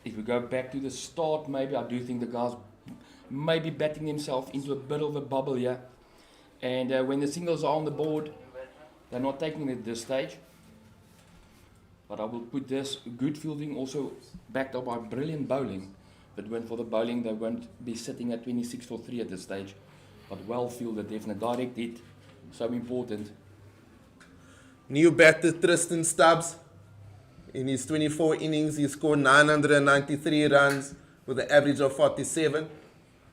If we go back to the start, maybe I do think the guys may be batting themselves into a bit of a bubble here. And when the singles are on the board, they're not taking it at this stage. But I will put this good fielding also backed up by brilliant bowling. If it went for the bowling, they won't be sitting at 26 for 3 at this stage. But well fielded, definite direct hit, so important. New batter Tristan Stubbs. In his 24 innings, he scored 993 runs with an average of 47.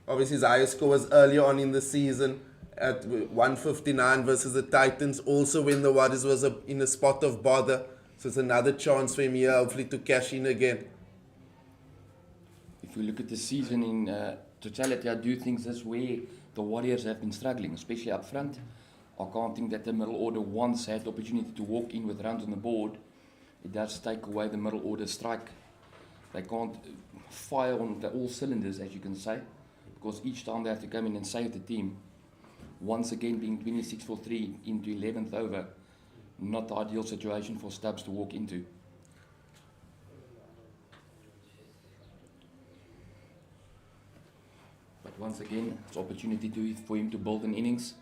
Obviously, his highest score was earlier on in the season at 159 versus the Titans, also when the Warriors was in a spot of bother. So it's another chance for him here, hopefully, to cash in again. If we look at the season in totality, I do think that's where the Warriors have been struggling, especially up front. I can't think that the middle order once had the opportunity to walk in with runs on the board. It does take away the middle order strike. They can't fire on all cylinders, as you can say, because each time they have to come in and save the team. Once again, being 26 for 3 into 11th over, not the ideal situation for Stubbs to walk into. But once again, it's an opportunity for him to build an innings.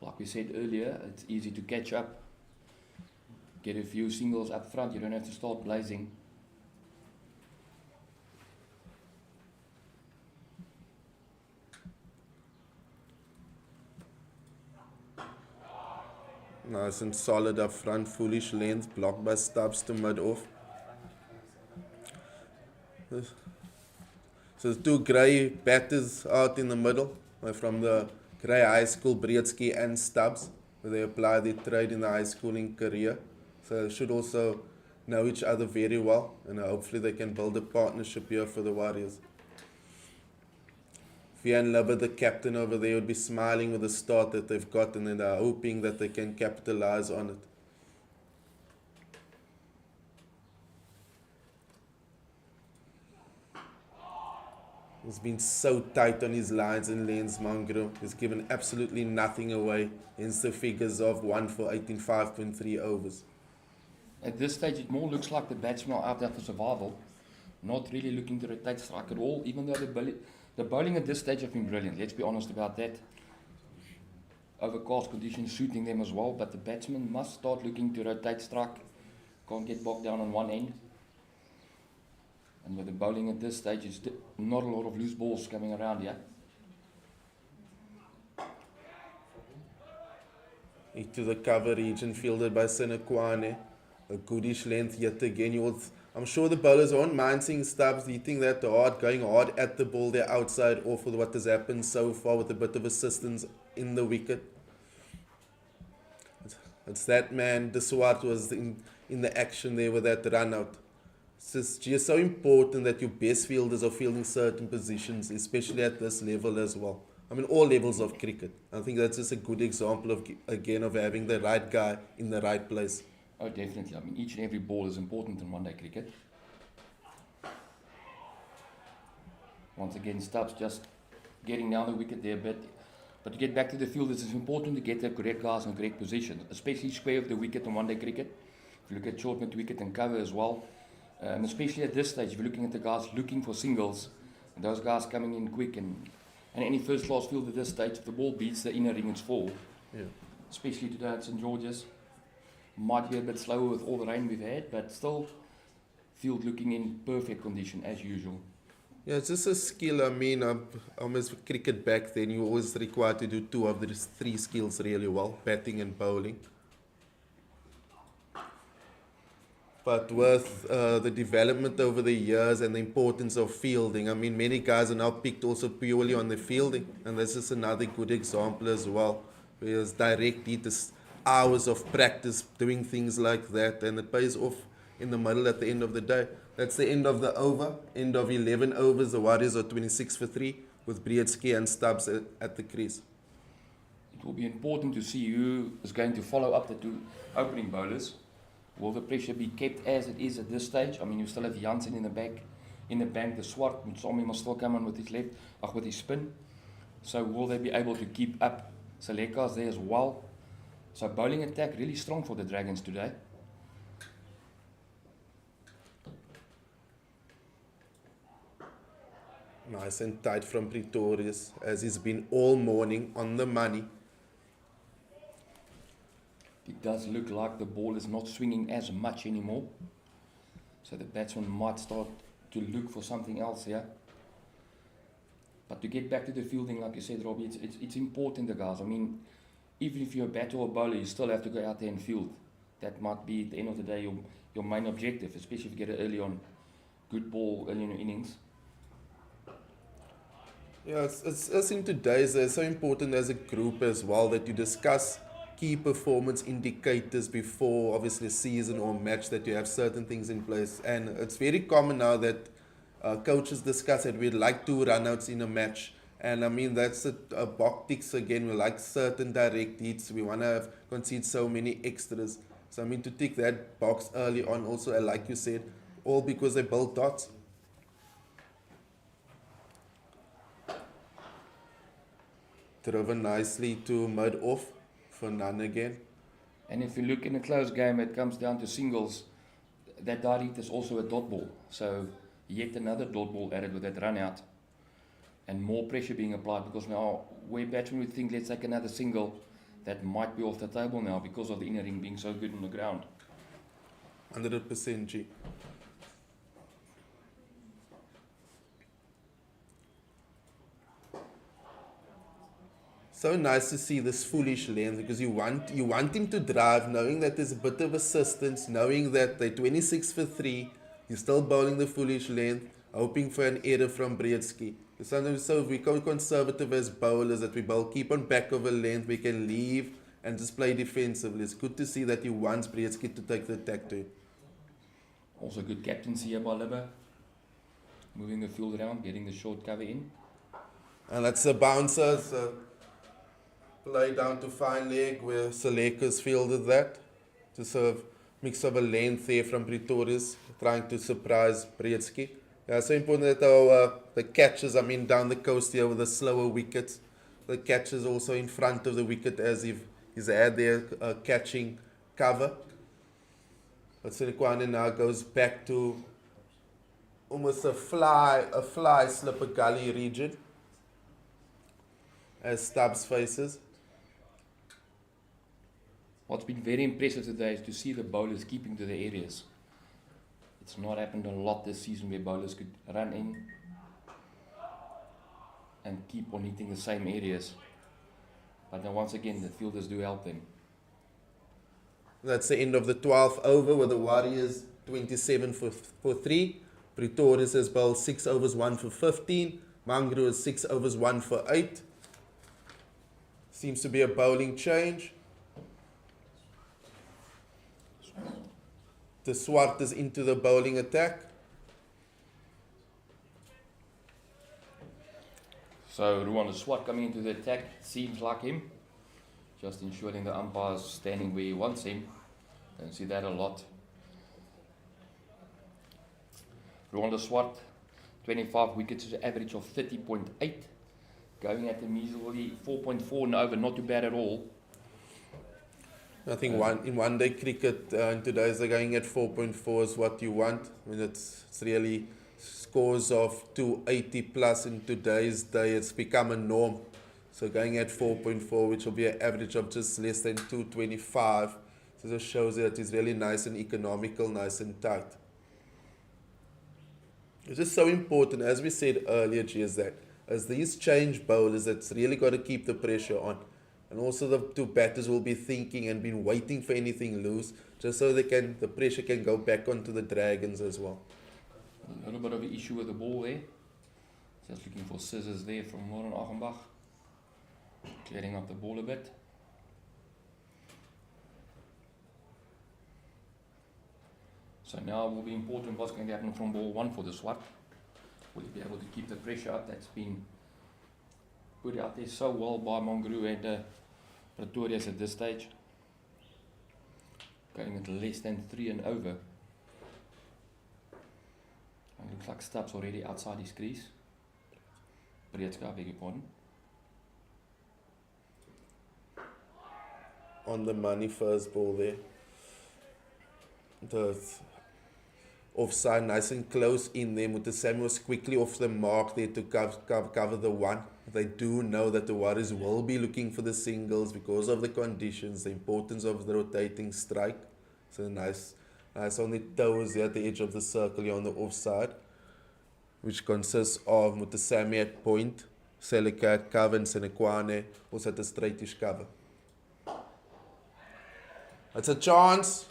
Like we said earlier, it's easy to catch up. Get a few singles up front, you don't have to start blazing. Nice and solid up front, foolish length, blocked by Stubbs to mid off. So the two grey batters out in the middle, from the grey high school, Breedsky and Stubbs, where they apply their trade in the high schooling career. So they should also know each other very well, and hopefully they can build a partnership here for the Warriors. Vian Lubber, the captain over there, would be smiling with the start that they've got, and then they're hoping that they can capitalize on it. He's been so tight on his lines and lanes, Mangro. He's given absolutely nothing away. Hence the figures of 1 for 8 in 5.3 overs. At this stage, it more looks like the batsmen are out there for survival, not really looking to rotate strike at all, even though the bowling at this stage have been brilliant, let's be honest about that. Overcast conditions suiting them as well, but the batsmen must start looking to rotate strike. Can't get bogged down on one end. And with the bowling at this stage, it's not a lot of loose balls coming around here. Into the cover region, fielded by Senekwane. A goodish length yet again. I'm sure the bowlers won't mind seeing Stubbs hitting that hard, going hard at the ball there outside off with what has happened so far with a bit of assistance in the wicket. It's that man, De Swart was in the action there with that run out. It's just so important that your best fielders are fielding certain positions, especially at this level as well. I mean, all levels of cricket. I think that's just a good example of having the right guy in the right place. Oh, definitely. I mean, each and every ball is important in one-day cricket. Once again, Stubbs just getting down the wicket there a bit. But to get back to the field, it's important to get the correct guys in the correct position, especially square of the wicket in one-day cricket. If you look at short mid-wicket and cover as well, and especially at this stage, if you're looking at the guys looking for singles, and those guys coming in quick, and any first-class field at this stage, if the ball beats the inner ring, it's full. Yeah. Especially today at St George's. Might be a bit slower with all the rain we've had, but still field looking in perfect condition as usual. Yeah, it's just a skill. I mean, almost cricket back then, you always required to do 2 of the 3 skills really well, batting and bowling. But with the development over the years and the importance of fielding, I mean, many guys are now picked also purely on the fielding, and this is another good example as well. Whereas direct hit is hours of practice doing things like that, and it pays off in the middle at the end of the day. That's the end of the over, end of 11 overs. The Warriors are 26 for 3 with Breedsky and Stubbs at the crease. It will be important to see who is going to follow up the 2 opening bowlers. Will the pressure be kept as it is at this stage? I mean, you still have Jansen in the back, in the bank, the Swart, Tommy must still come on with his with his spin. So will they be able to keep up Selekas there as well? So bowling attack really strong for the Dragons today. Nice and tight from Pretorius, as he's been all morning on the money. It does look like the ball is not swinging as much anymore. So the batsman might start to look for something else here. But to get back to the fielding, like you said, Robbie, it's important, the guys. I mean, even if you're a batter or bowler, you still have to go out there and field. That might be, at the end of the day, your main objective, especially if you get it early on. Good ball early in your innings. Yeah, it's in today's, it's so important as a group as well that you discuss key performance indicators before, obviously, a season or match, that you have certain things in place. And it's very common now that coaches discuss that we'd like 2 run-outs in a match. And I mean, that's a box ticks again. We like certain direct hits. We want to concede so many extras. So I mean, to tick that box early on also, like you said, all because they build dots. Driven nicely to mid off for none again. And if you look in a close game, it comes down to singles. That direct is also a dot ball. So yet another dot ball added with that run out. And more pressure being applied, because now where batsmen would think, let's take another single, that might be off the table now because of the inner ring being so good on the ground. 100% G. So nice to see this foolish length, because you want him to drive, knowing that there's a bit of assistance, knowing that they're 26 for 3, he's still bowling the foolish length, hoping for an error from Breedsky. Sometimes so we go conservative as bowlers that we bowl keep on back of a length, we can leave and just play defensively. It's good to see that he wants Breedsky to take the attack to him. Also good captaincy here by Libba. Moving the field around, getting the short cover in. And that's a bouncer, so play down to fine leg where Seleka's fielded that. To sort of mix of a length there from Pretorius, trying to surprise Breedsky. Yeah, so important that the catches, down the coast here with the slower wickets. The catches also in front of the wicket as if he's had their catching cover. But Senekwane now goes back to almost a fly slipper gully region as Stubbs faces. What's been very impressive today is to see the bowlers keeping to the areas. It's not happened a lot this season where bowlers could run in and keep on hitting the same areas. But then once again, the fielders do help them. That's the end of the 12th over with the Warriors 27 for 3. Pretorius has bowled 6 overs, 1 for 15. Mangru is 6 overs, 1 for 8. Seems to be a bowling change. The Swart is into the bowling attack. So Ruan de Swart coming into the attack, seems like him. Just ensuring the umpire's standing where he wants him. Don't see that a lot. Ruan de Swart, 25 wickets, is an average of 30.8. Going at a measly 4.4 and over, not too bad at all. I think in one-day cricket in today's they're going at 4.4 is what you want. It's really scores of 280 plus in today's day. It's become a norm. So going at 4.4, which will be an average of just less than 225. So this shows that it's really nice and economical, nice and tight. It's just so important, as we said earlier, is that as these change bowlers, it's really got to keep the pressure on. And also the two batters will be thinking and been waiting for anything loose, just so the pressure can go back onto the Dragons as well. A little bit of an issue with the ball there. Just looking for scissors there from Lauren Achenbach. Clearing up the ball a bit. So now it will be important what's going to happen from ball 1 for the Swart. Will he be able to keep the pressure up? That's been put out there so well by Mangru and Pretorius at this stage. Going at less than 3 and over. And looks like Stubbs already outside his crease. Breedska, I beg your pardon. On the money first ball there. The offside nice and close in there. Mutasami was quickly off the mark there to cover the one. They do know that the Warriors will be looking for the singles because of the conditions, the importance of the rotating strike. So nice on the toes there at the edge of the circle here on the offside, which consists of Mutasami at point, Seleka at cover, and Senekwane also at a straightish cover. It's a chance.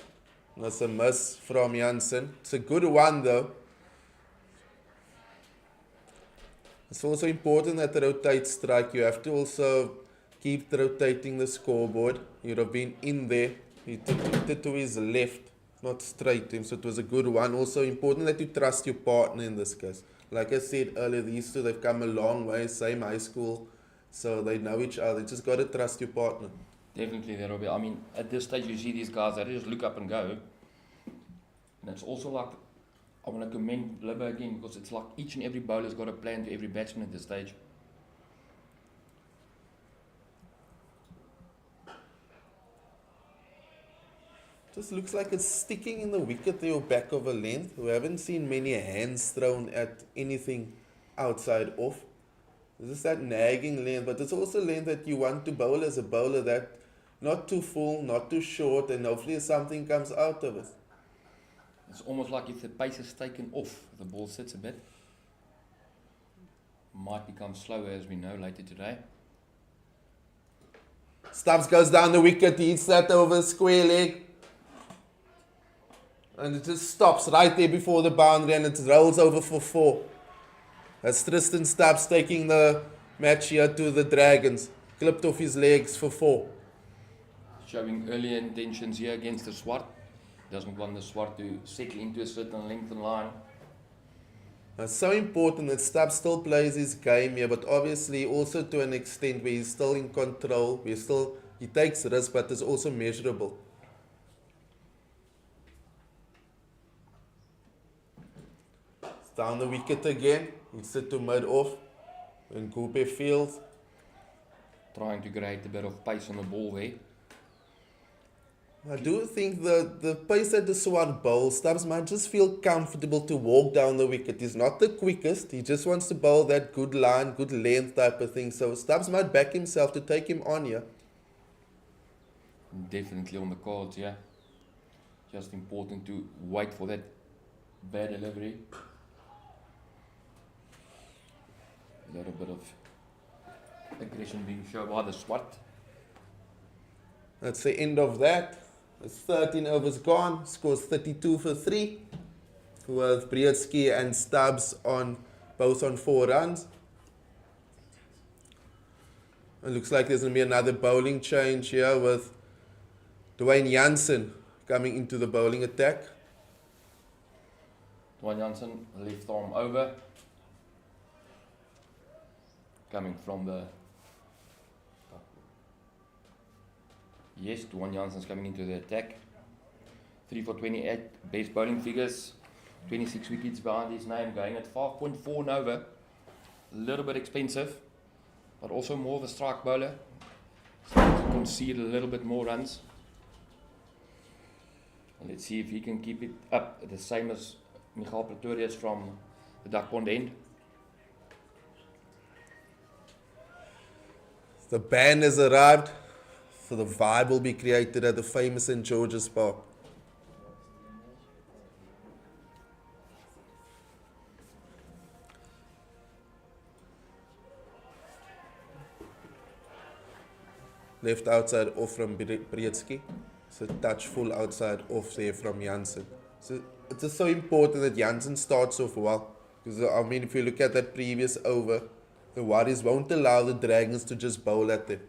That's a miss from Janssen. It's a good one though. It's also important that the rotate strike. You have to also keep rotating the scoreboard. You'd have been in there. He took it to his left, not straight to him. So it was a good one. Also important that you trust your partner in this case. Like I said earlier, these two, they've come a long way, same high school. So they know each other. You just got to trust your partner. Definitely, that'll be. I mean, at this stage, you see these guys that just look up and go. And it's also like, I want to commend Libba again because it's like each and every bowler's got a plan to every batsman at this stage. Just looks like it's sticking in the wicket there or back of a length. We haven't seen many hands thrown at anything outside off. This is that nagging length, but it's also length that you want to bowl as a bowler, that not too full, not too short, and hopefully something comes out of it. It's almost like if the pace is taken off, the ball sits a bit. Might become slower as we know later today. Stubbs goes down the wicket, he hits that over square leg. And it just stops right there before the boundary and it rolls over for 4. That's Tristan Stubbs taking the match here to the Dragons. Clipped off his legs for 4. Showing early intentions here against the Swart. Doesn't want the Swart to settle into a certain length and line. It's so important that Stubbs still plays his game here, but obviously also to an extent where he's still in control, he takes risks, but is also measurable. It's down the wicket again. He's set to mid off in Coupe Fields. Trying to create a bit of pace on the ball there. I do think the pace that the Swart bowls, Stubbs might just feel comfortable to walk down the wicket. He's not the quickest. He just wants to bowl that good line, good length type of thing. So Stubbs might back himself to take him on here. Definitely on the cards, yeah. Just important to wait for that bad delivery. A little bit of aggression being shown by the Swart. That's the end of that. It's 13 overs gone. Scores 32 for 3. With Brzezinski and Stubbs both on 4 runs. It looks like there's going to be another bowling change here with Dwayne Jansen coming into the bowling attack. Dwayne Jansen, left arm over. Coming from the... Yes, Dwayne Jansen's coming into the attack. 3 for 28, best bowling figures. 26 wickets behind his name, going at 5.4 over. A little bit expensive, but also more of a strike bowler. Starting to concede a little bit more runs. And let's see if he can keep it up, the same as Michael Pretorius from the Duck Pond end. The band has arrived, so the vibe will be created at the famous St. George's Park. Left outside off from Brzezinski. It's a touch full outside off there from Jansen. So it's just so important that Jansen starts off well. Because I mean, if you look at that previous over, the Warriors won't allow the Dragons to just bowl at them.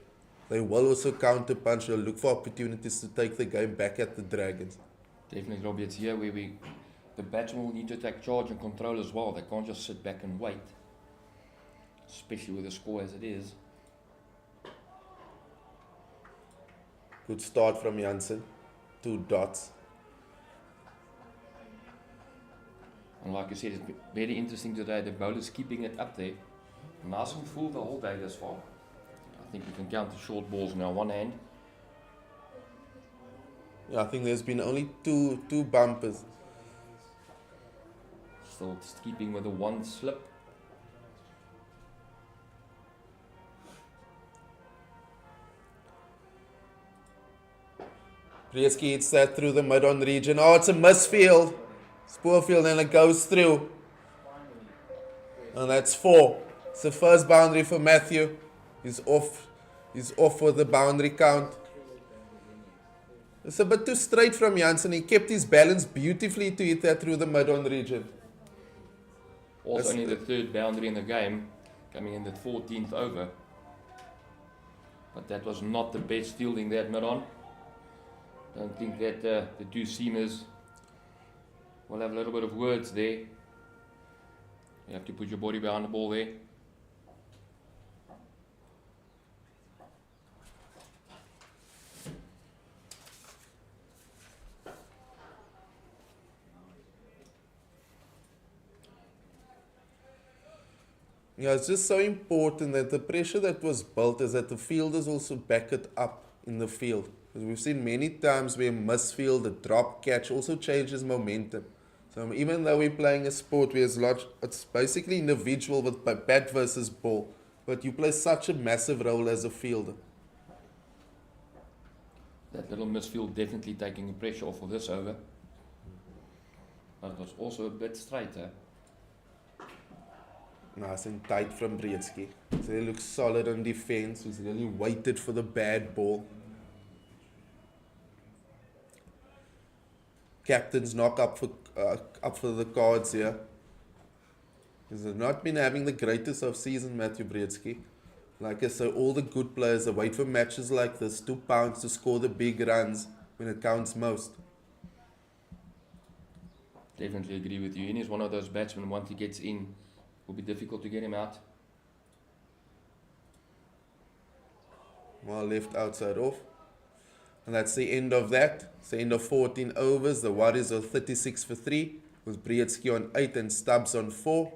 They will also counter punch. They'll look for opportunities to take the game back at the Dragons. Definitely, Robbie. It's here where the batsmen will need to take charge and control as well. They can't just sit back and wait, especially with the score as it is. Good start from Jansen. 2 dots. And like I said, it's very interesting today. The bowlers keeping it up there. Nice and full the whole day thus far. I think we can count the short balls now, one hand. Yeah, I think there's been only two bumpers. Still keeping with the one slip. Brzezinski hits that through the mid-on region. Oh, it's a misfield. Spoorfield, and it goes through. And that's 4. It's the first boundary for Matthew. He's off with the boundary count. It's a bit too straight from Jansen. He kept his balance beautifully to hit that through the mid-on region. Also only the 3rd boundary in the game, coming in the 14th over. But that was not the best fielding there at mid-on. Don't think that the 2 seamers will have a little bit of words there. You have to put your body behind the ball there. Yeah, it's just so important that the pressure that was built is that the fielders also back it up in the field. Because we've seen many times where misfield, the drop catch also changes momentum. So even though we're playing a sport where it's basically individual with bat versus ball, but you play such a massive role as a fielder. That little misfield definitely taking the pressure off of this over. But it was also a bit straighter. Nice and tight from Brzezinski. So he looks solid on defense. He's really waited for the bad ball. captain's knock up for the cards here. He's not been having the greatest of season, Matthew Brzezinski. Like I said, all the good players that wait for matches like this to pounce, to score the big runs when it counts most. Definitely agree with you. And he's one of those batsmen, once he gets in, it will be difficult to get him out. Well, left outside off. And that's the end of that. It's the end of 14 overs. The Warriors are 36 for 3, with Brzezinski on 8 and Stubbs on 4.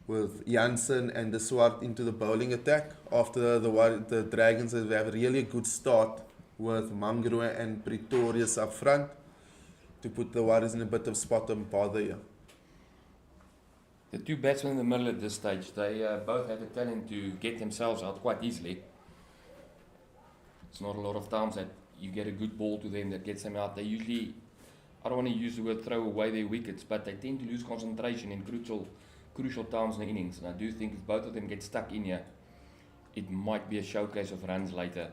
With Janssen and De Swart into the bowling attack. After the Dragons have a really good start with Mangrove and Pretorius up front to put the Warriors in a bit of spot and bother here. The two batsmen in the middle at this stage, they both have the talent to get themselves out quite easily. It's not a lot of times that you get a good ball to them that gets them out. They usually, I don't want to use the word throw away their wickets, but they tend to lose concentration in crucial times in the innings. And I do think if both of them get stuck in here, it might be a showcase of runs later.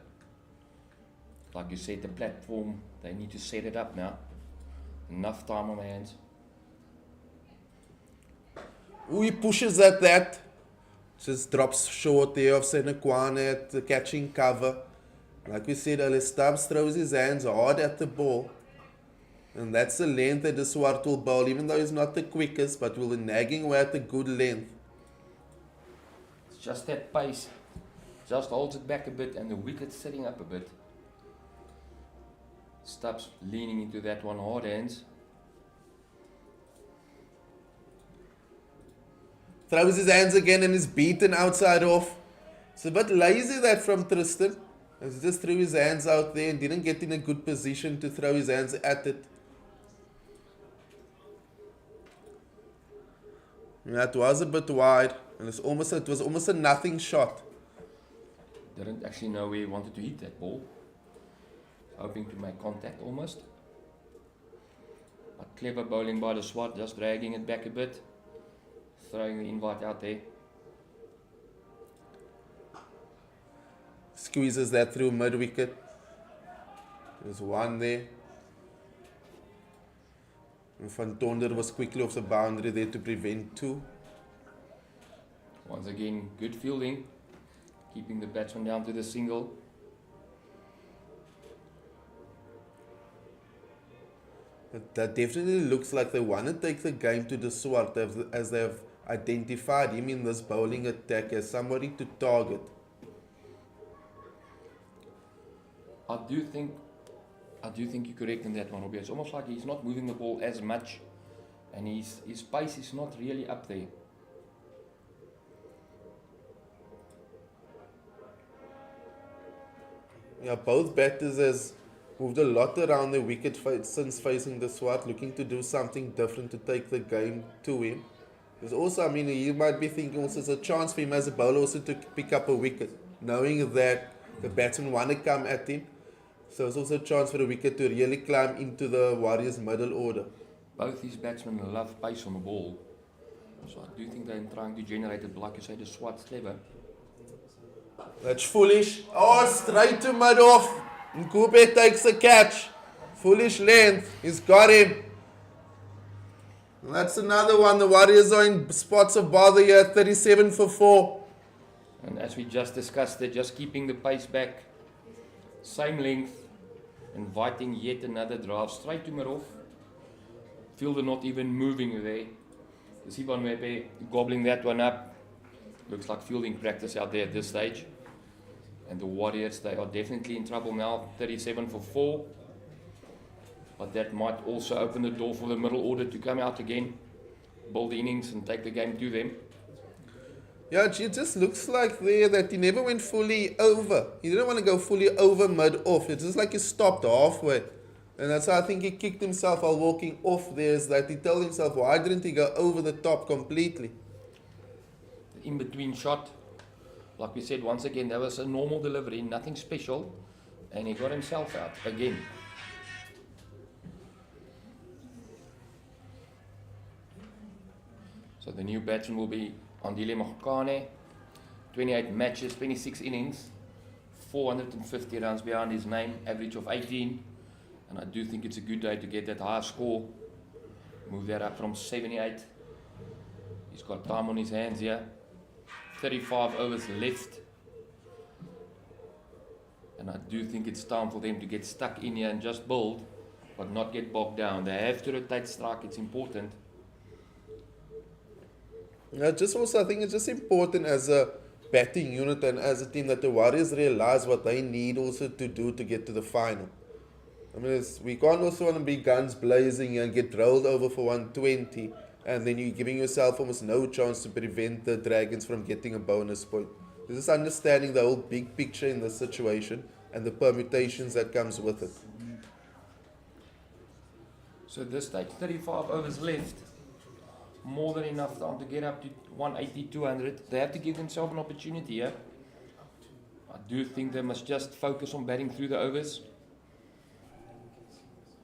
Like you said, the platform, they need to set it up now. Enough time on their hands. Ooh, he pushes at that. Just drops short there of Senekwane at catching cover. Like we said earlier, Stubbs throws his hands hard at the ball. And that's the length that De Swart will bowl, even though he's not the quickest, but will be nagging away at a good length. It's just that pace. Just holds it back a bit and the wicket's sitting up a bit. Stubbs leaning into that one, hard hands. Throws his hands again and is beaten outside off. It's a bit lazy that from Tristan. He just threw his hands out there and didn't get in a good position to throw his hands at it. That was a bit wide, and it was almost a nothing shot. Didn't actually know where he wanted to hit that ball. Hoping to make contact almost. But clever bowling by De Swart, just dragging it back a bit. Throwing the invite out there. Squeezes that through mid-wicket. There's one there. And Van Tonder was quickly off the boundary there to prevent 2. Once again, good fielding. Keeping the batsman down to the single. That definitely looks like they want to take the game to De Swart as they have identified him in this bowling attack as somebody to target. I do think you're correct in that one, Robbie. It's almost like he's not moving the ball as much and his pace is not really up there. Yeah, both batters has moved a lot around the wicket since facing De Swart, looking to do something different to take the game to him. There's also, I mean, you might be thinking also it's a chance for him as a bowler also to pick up a wicket, knowing that the batsmen want to come at him. So it's also a chance for the wicket to really climb into the Warriors' middle order. Both these batsmen love pace on the ball. So I do think they're trying to generate it, but like you say, De Swart's clever. That's foolish. Oh, straight to mid-off. Nkube takes a catch. Foolish length. He's got him. And that's another one. The Warriors are in spots of bother here, 37 for 4. And as we just discussed, they're just keeping the pace back. Same length. Inviting yet another drive straight to mid-off. Fielder not even moving there. Sivan Wepe gobbling that one up. Looks like fielding practice out there at this stage. And the Warriors, they are definitely in trouble now, 37 for 4. But that might also open the door for the middle order to come out again, build innings and take the game to them. Yeah, it just looks like there that he never went fully over. He didn't want to go fully over mid-off. It's just like he stopped halfway. And that's how I think he kicked himself while walking off there, is that he told himself, why didn't he go over the top completely? The in-between shot, like we said, once again, that was a normal delivery, nothing special. And he got himself out again. So the new batsman will be Andile Mokane, 28 matches, 26 innings, 450 runs behind his name, average of 18. And I do think it's a good day to get that higher score. Move that up from 78. He's got time on his hands here. 35 overs left. And I do think it's time for them to get stuck in here and just build, but not get bogged down. They have to rotate strike, it's important. I think it's just important as a batting unit and as a team that the Warriors realize what they need also to do to get to the final. I mean, we can't also want to be guns blazing and get rolled over for 120, and then you're giving yourself almost no chance to prevent the Dragons from getting a bonus point. It's just understanding the whole big picture in this situation and the permutations that comes with it. So at this stage, 35 overs left. More than enough time to get up to 180, 200. They have to give themselves an opportunity here. I do think they must just focus on batting through the overs.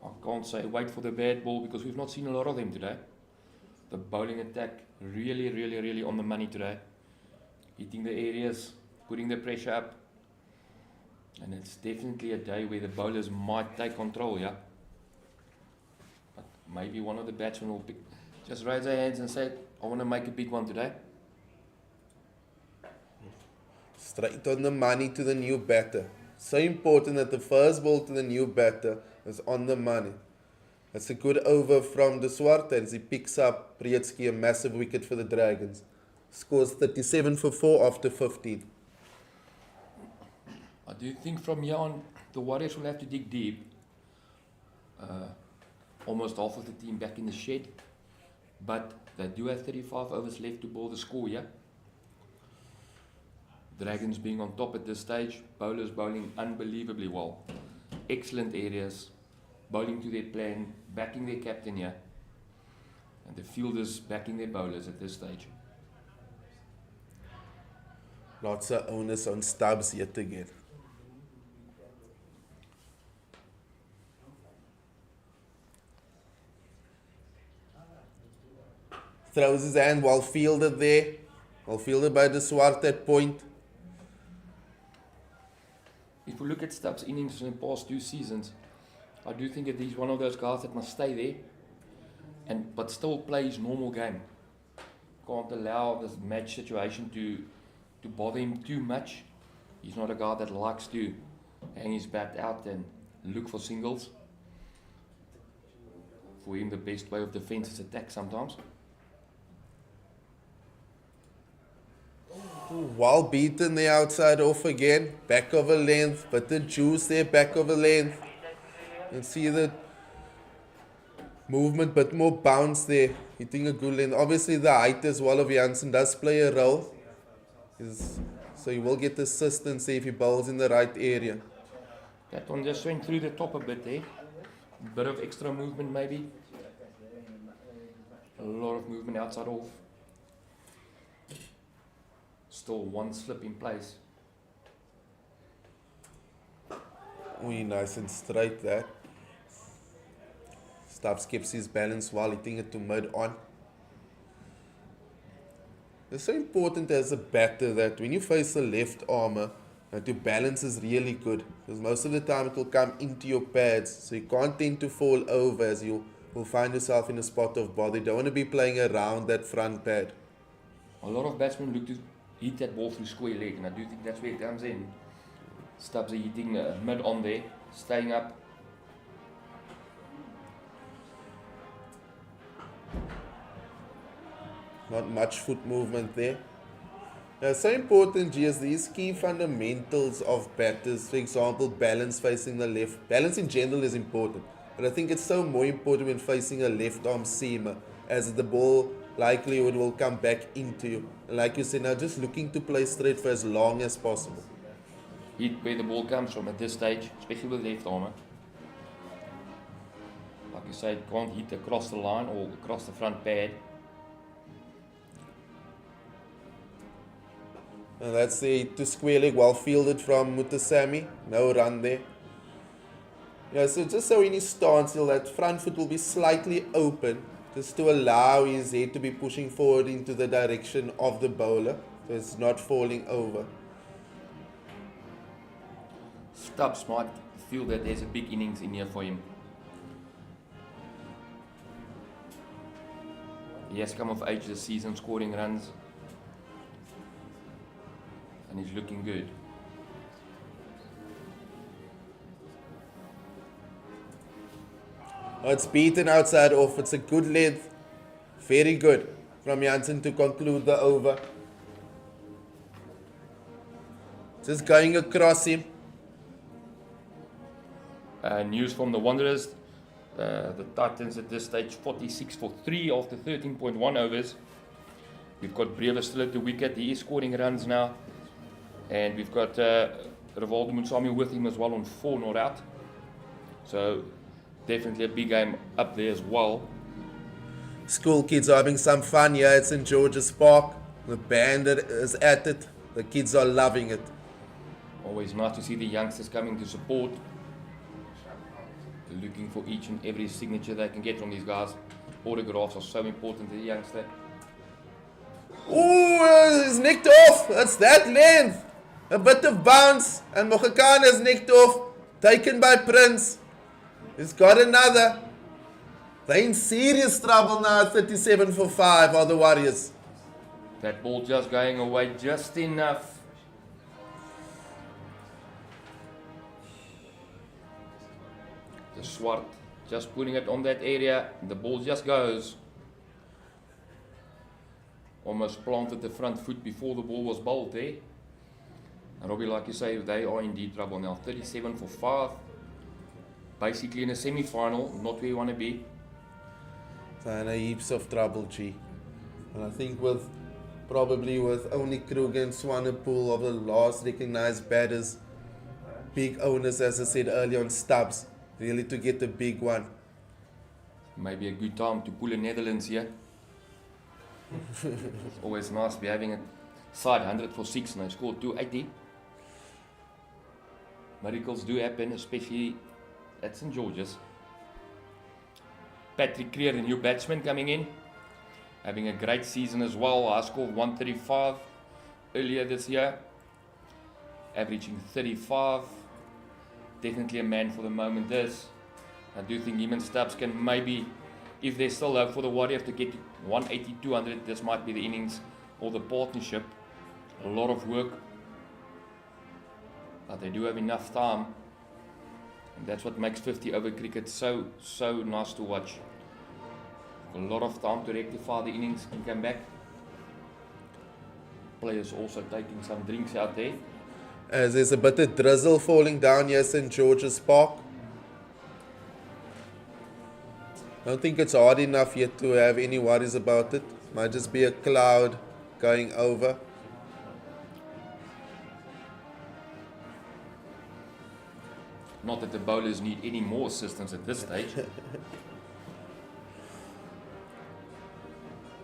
I can't say wait for the bad ball because we've not seen a lot of them today. The bowling attack really on the money today. Hitting the areas, putting the pressure up. And it's definitely a day where the bowlers might take control, yeah. But maybe one of the batsmen will just raise their hands and say, I want to make a big one today. Straight on the money to the new batter. So important that the first ball to the new batter is on the money. That's a good over from the Swart as he picks up Prietsky, a massive wicket for the Dragons. Scores 37 for 4 after 15. I do think from here on, the Warriors will have to dig deep. Almost half of the team back in the shed. But they do have 35 overs left to bowl the score, yeah? Dragons being on top at this stage, bowlers bowling unbelievably well. Excellent areas, bowling to their plan, backing their captain here. And the fielders backing their bowlers at this stage. Lots of onus on Stubbs yet again. Throws his hand well fielded there. Well fielded by the Swart at point. If we look at Stubbs' innings in the past 2 seasons, I do think that he's one of those guys that must stay there, but still play his normal game. Can't allow this match situation to bother him too much. He's not a guy that likes to hang his bat out and look for singles. For him, the best way of defense is attack sometimes. Well beaten the outside off again. Back of a length, but the juice there, back of a length. You can see the movement, but more bounce there. Hitting a good length. Obviously the height as well of Jansen does play a role. So he will get assistance if he bowls in the right area. That one just went through the top a bit there. A bit of extra movement maybe. A lot of movement outside off. Still one slip in place. Nice and straight there. Stubbs keeps his balance while hitting it to mid on. It's so important as a batter that when you face a left armer, that your balance is really good. Because most of the time it will come into your pads. So you can't tend to fall over as you will find yourself in a spot of bother. You don't want to be playing around that front pad. A lot of batsmen look to hit that ball through square leg, and I do think that's where it comes in. Stubbs are hitting mid on there, staying up. Not much foot movement there. It's so important, GS, these key fundamentals of batters, for example, balance facing the left. Balance in general is important, but I think it's so more important when facing a left arm seamer, as the ball likelihood will come back into you. And like you said, now just looking to play straight for as long as possible. Hit where the ball comes from at this stage, especially with left armer. Like you said, can't hit across the line or across the front pad. And that's the to square leg, well fielded from Mutasamy. No run there. Yeah, so just so in his stance, that front foot will be slightly open, just to allow his head to be pushing forward into the direction of the bowler, so it's not falling over. Stubbs might feel that there's a big innings in here for him. He has come of age this season, scoring runs. And he's looking good. It's beaten outside off. It's a good length. Very good from Janssen to conclude the over. Just going across him. News from the Wanderers. The Titans at this stage 46 for 3 after 13.1 overs. We've got Brewer still at the wicket. He is scoring runs now. And we've got Rivaldo Mutsami with him as well on 4 not out. So definitely a big game up there as well. School kids are having some fun here at St. George's Park. The band is at it. The kids are loving it. Always nice to see the youngsters coming to support. They're looking for each and every signature they can get from these guys. Autographs are so important to the youngster. Ooh, he's nicked off. It's that length. A bit of bounce. And Mohikane is nicked off. Taken by Prince. He's got another. They're in serious trouble now at 37 for 5 are the Warriors. That ball just going away just enough. The Swart just putting it on that area. The ball just goes. Almost planted the front foot before the ball was bowled there. And Robbie, like you say, they are in deep trouble now. 37 for 5. Basically in a semi-final, not where you want to be. They're in heaps of trouble, G. And I think probably with only Kruger and Swanepoel of the last recognized batters, big owners, as I said earlier, on Stubbs, really to get the big one. Maybe a good time to pull a Netherlands here. It's always nice to be having a side 100 for 6 and they scored 280. Miracles do happen, especially at St. George's. Patrick Creer, the new batsman coming in, having a great season as well. I scored 135 earlier this year, averaging 35. Definitely a man for the moment. I do think him and Stubbs can maybe, if there's still hope for the Warriors to get to 180, 200, this might be the innings or the partnership. A lot of work, but they do have enough time. And that's what makes 50 over cricket so nice to watch. A lot of time to rectify the innings and come back. Players also taking some drinks out there. As there's a bit of drizzle falling down here at St. George's Park. I don't think it's hard enough yet to have any worries about it. Might just be a cloud going over. Not that the bowlers need any more assistance at this stage.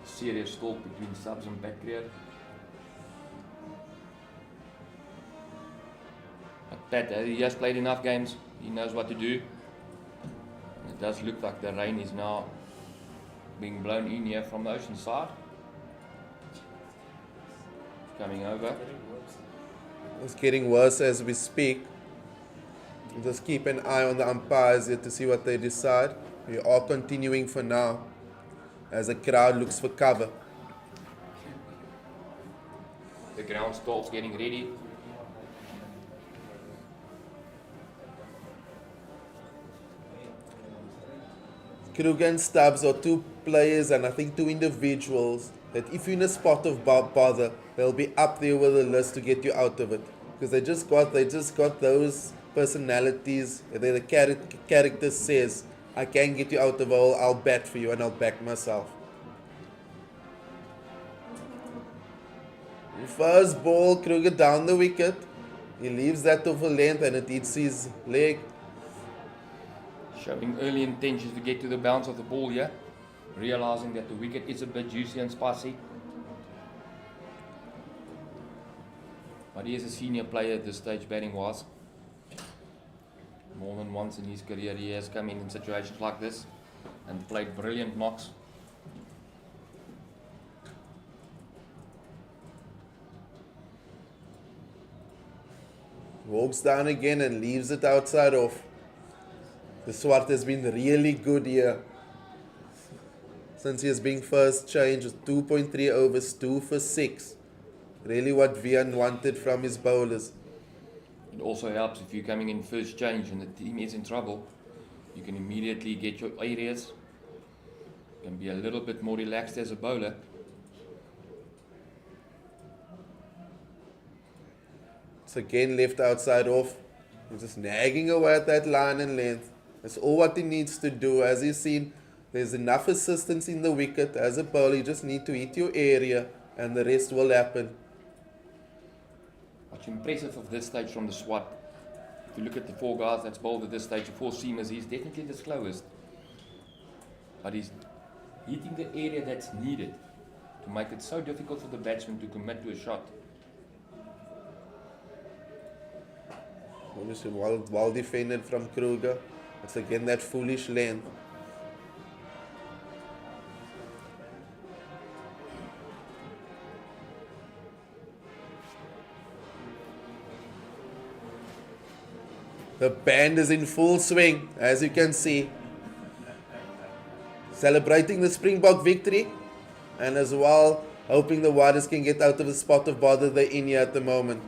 Serious talk between Stubbs and Pat. But Pat, he has played enough games. He knows what to do. And it does look like the rain is now being blown in here from the ocean side. It's coming over. It's getting worse as we speak. Just keep an eye on the umpires here to see what they decide. We are continuing for now as the crowd looks for cover. The ground staff's getting ready. Kruger and Stubbs are two players and I think two individuals that if you're in a spot of bother, they'll be up there with the list to get you out of it. Because they just got those personalities. The character says, I can get you out of a hole, I'll bat for you and I'll back myself. First ball, Kruger down the wicket. He leaves that off a length and it hits his leg. Showing early intentions to get to the bounce of the ball here. Realizing that the wicket is a bit juicy and spicy. But he is a senior player at this stage batting wise. More than once in his career he has come in situations like this and played brilliant knocks. Walks down again and leaves it outside off. The Swart has been really good here. since he has been first changed. 2.3 overs, 2 for 6. Really what Vian wanted from his bowlers. It also helps if you're coming in first change and the team is in trouble. You can immediately get your areas. You can be a little bit more relaxed as a bowler. It's again left outside off. He's just nagging away at that line and length. That's all what he needs to do. As you've seen, there's enough assistance in the wicket. As a bowler, you just need to hit your area and the rest will happen. What's impressive of this stage from the SWAT, if you look at the 4 guys that's bowled at this stage, the 4 seamers, he's definitely the slowest. But he's hitting the area that's needed to make it so difficult for the batsman to commit to a shot. Obviously, well defended from Kruger. It's again that foolish length. The band is in full swing, as you can see. Celebrating the Springbok victory, and as well hoping the Warriors can get out of the spot of bother they're in here at the moment.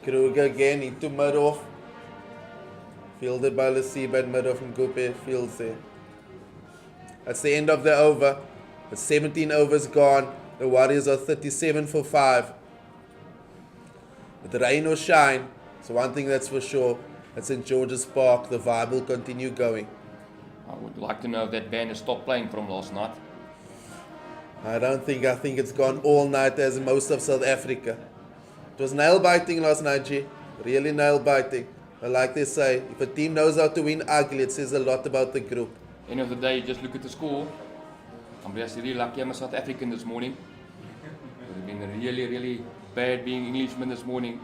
Kruger again into mid-off. Fielded by Lasiba mid-off and Gupe fields there. That's the end of the over. The 17 overs gone. The Warriors are 37 for 5. With rain or shine, so one thing that's for sure, at St. George's Park, the vibe will continue going. I would like to know if that band has stopped playing from last night. I think it's gone all night as in most of South Africa. It was nail-biting last night, G. Really nail-biting. But like they say, if a team knows how to win ugly, it says a lot about the group. End of the day, you just look at the score. I'm just really lucky I'm a South African this morning. It would have been really, really bad being Englishman this morning.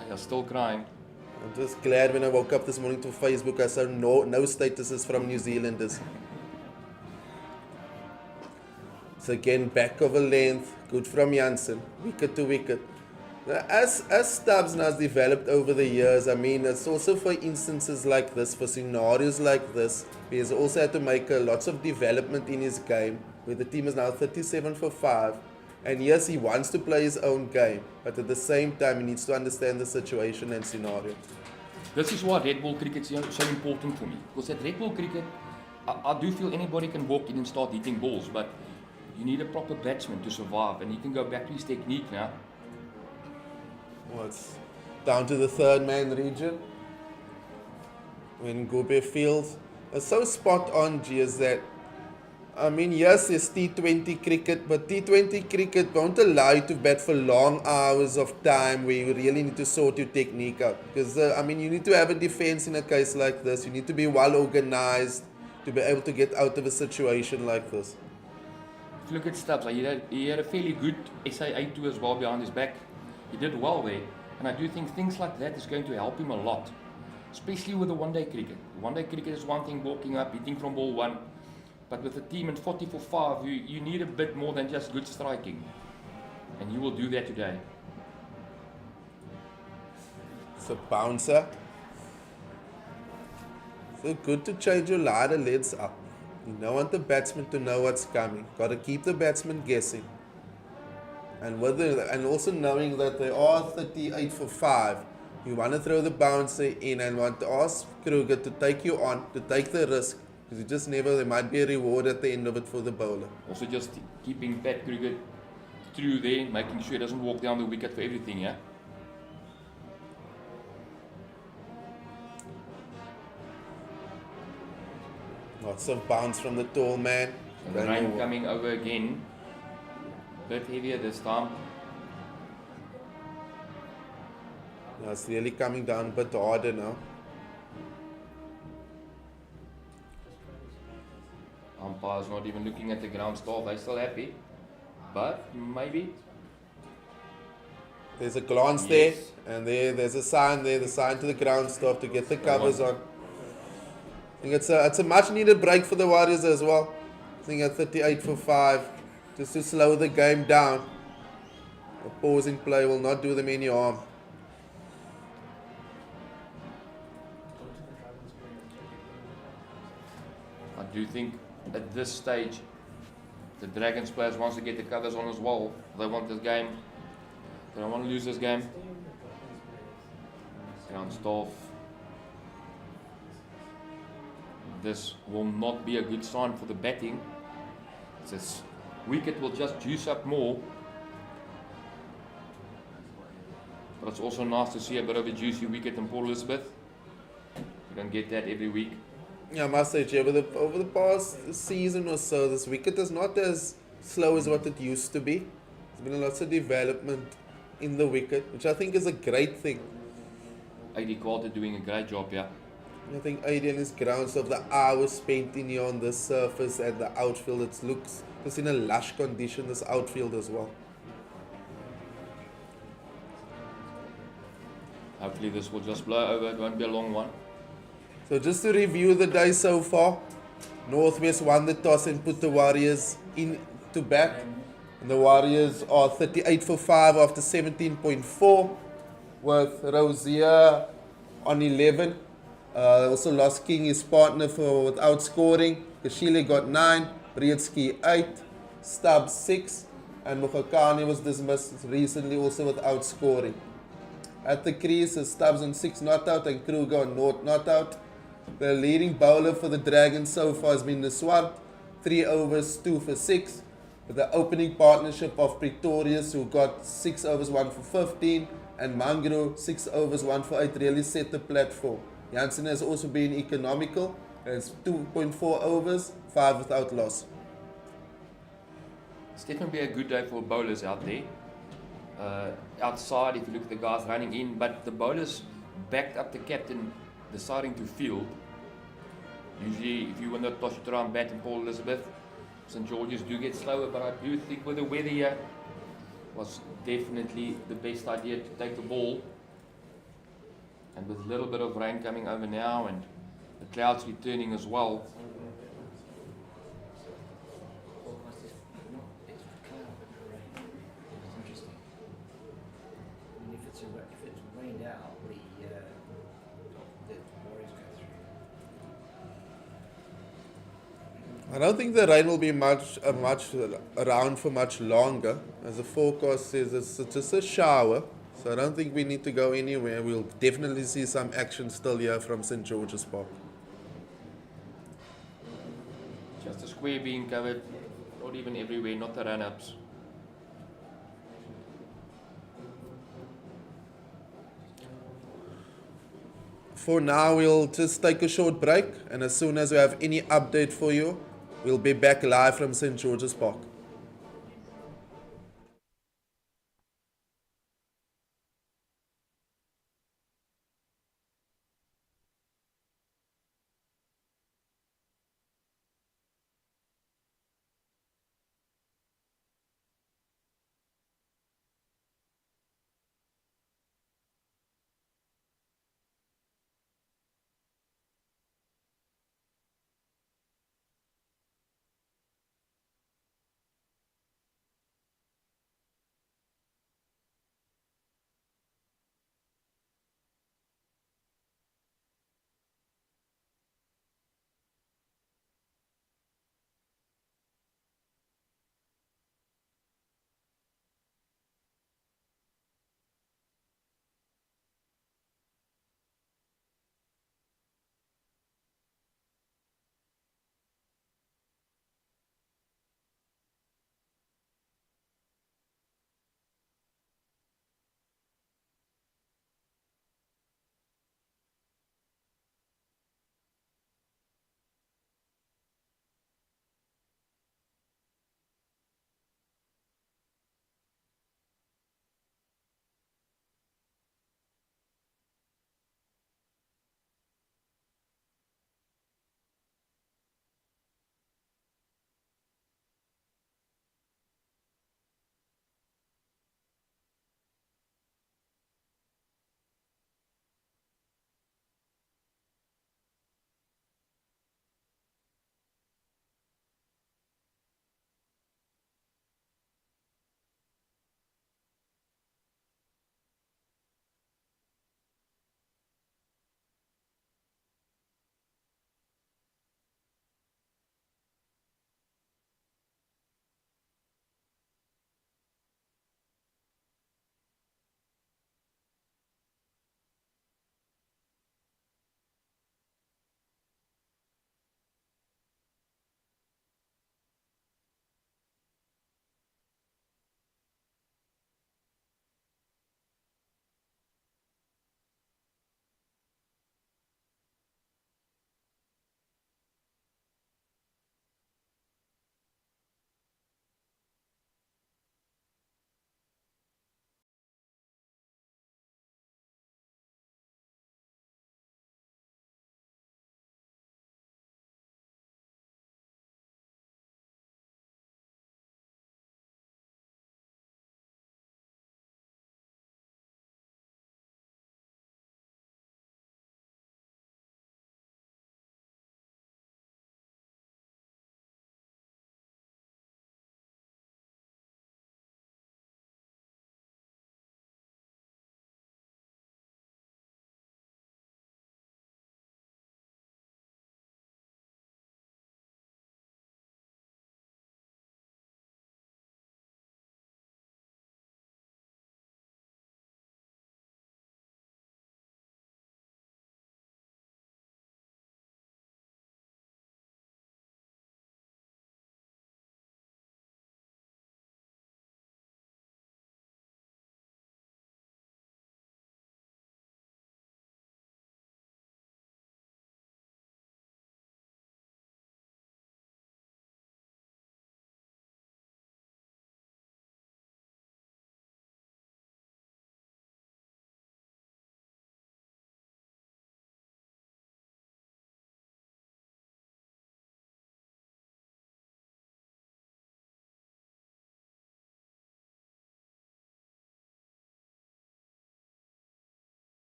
I was still crying. I'm just glad when I woke up this morning to Facebook, I saw no statuses from New Zealanders. So again, back of a length, good from Jansen, wicket to wicket. As Stubbs now has developed over the years, I mean, it's also for instances like this, for scenarios like this, he has also had to make lots of development in his game, where the team is now 37 for 5. And yes, he wants to play his own game, but at the same time, he needs to understand the situation and scenario. This is why red ball cricket is so important for me. Because at red ball cricket, I do feel anybody can walk in and start hitting balls, but you need a proper batsman to survive, and he can go back to his technique now. Well, it's down to the third man region. When Gobe fields, it's so spot on, G, is that, I mean, yes, it's T20 cricket, but T20 cricket won't allow you to bat for long hours of time where you really need to sort your technique out. Because, I mean, you need to have a defense in a case like this. You need to be well organized to be able to get out of a situation like this. If you look at Stubbs, he had a fairly good SAA2 as well behind his back. He did well there, and I do think things like that is going to help him a lot, especially with the one-day cricket. One-day cricket is one thing, walking up, hitting from ball 1, but with a team in 40 for 5, you need a bit more than just good striking, and he will do that today. It's a bouncer. So good to change your ladder leads up. You don't want the batsman to know what's coming. Got to keep the batsman guessing. And also knowing that they are 38 for 5, you want to throw the bouncer in and want to ask Kruger to take you on, to take the risk, because you just never, there might be a reward at the end of it for the bowler. Also just keeping Pat Kruger through there, making sure he doesn't walk down the wicket for everything, yeah? Lots of bounce from the tall man. And the rain coming over again. Bit heavier this time. Yeah, it's really coming down a bit harder now. Umpire's not even looking at the ground staff, they're still happy. But maybe. There's a glance there, and there's a sign there, the sign to the ground staff to get the covers on. I think it's a much needed break for the Warriors as well. I think at 38 for 5, just to slow the game down. A pausing play will not do them any harm. I do think at this stage, the Dragons players wants to get the covers on as well. They want this game. They don't want to lose this game. Ground staff. This will not be a good sign for the batting. This wicket will just juice up more. But it's also nice to see a bit of a juicy wicket in Port Elizabeth. You don't get that every week. Yeah, I must say, Jay, over the past season or so, this wicket is not as slow as what it used to be. There's been lots of development in the wicket, which I think is a great thing. AD Carter doing a great job, yeah. I think AD and his grounds of the hours spent in here on this surface and the outfield, it looks just in a lush condition, this outfield as well. Hopefully this will just blow over, it won't be a long one. So just to review the day so far, Northwest won the toss and put the Warriors in to bat. And the Warriors are 38 for 5 after 17.4 with Rosier on 11. They also lost King, his partner, without scoring. Kashile got 9, Brietsky 8, Stubbs 6, and Mukhakani was dismissed recently also without scoring. At the crease is Stubbs on 6 not out and Kruger on 0 not out. The leading bowler for the Dragons so far has been Niswart, 3 overs, 2 for 6. With the opening partnership of Pretorius, who got 6 overs, 1 for 15, and Mangro, 6 overs, 1 for 8, really set the platform. Janssen has also been economical, has 2.4 overs, 5 without loss. It's definitely a good day for bowlers out there. Outside, if you look at the guys running in, but the bowlers backed up the captain deciding to field. Usually, if you win the toss, you try and bat in Port Elizabeth. St George's do get slower, but I do think with the weather here, was definitely the best idea to take the ball. And with a little bit of rain coming over now and the clouds returning as well, I don't think the rain will be much around for much longer. As the forecast says, it's just a shower. So I don't think we need to go anywhere. We'll definitely see some action still here from St George's Park. just a square being covered, not even everywhere, not the run-ups. For now, we'll just take a short break, and as soon as we have any update for you, we'll be back live from St George's Park.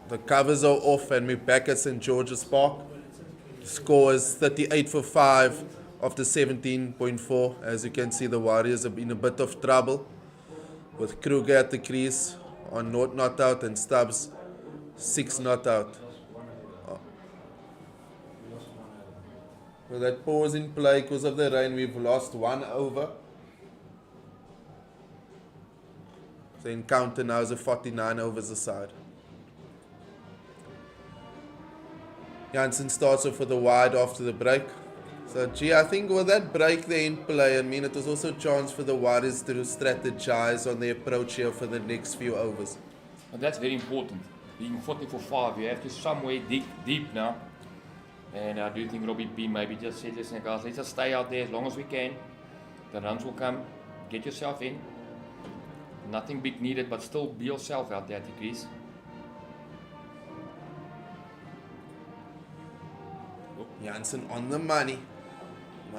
The covers are off and we're back at St. George's Park. The score is 38 for 5 after 17.4. As you can see, the Warriors are in a bit of trouble with Kruger at the crease on not out and Stubbs 6 not out. With that pause in play because of the rain, we've lost 1 over. The encounter now is a 49 overs aside. Jansen starts off with a wide after the break. So, I think with that break there in play, it was also a chance for the Warriors to strategize on the approach here for the next few overs. And that's very important. Being 40 for 5, you have to somewhere dig deep now. And I do think Robbie P maybe just said, listen guys, let's just stay out there as long as we can. The runs will come. Get yourself in. Nothing big needed, but still be yourself out there at the crease. Jansen on the money.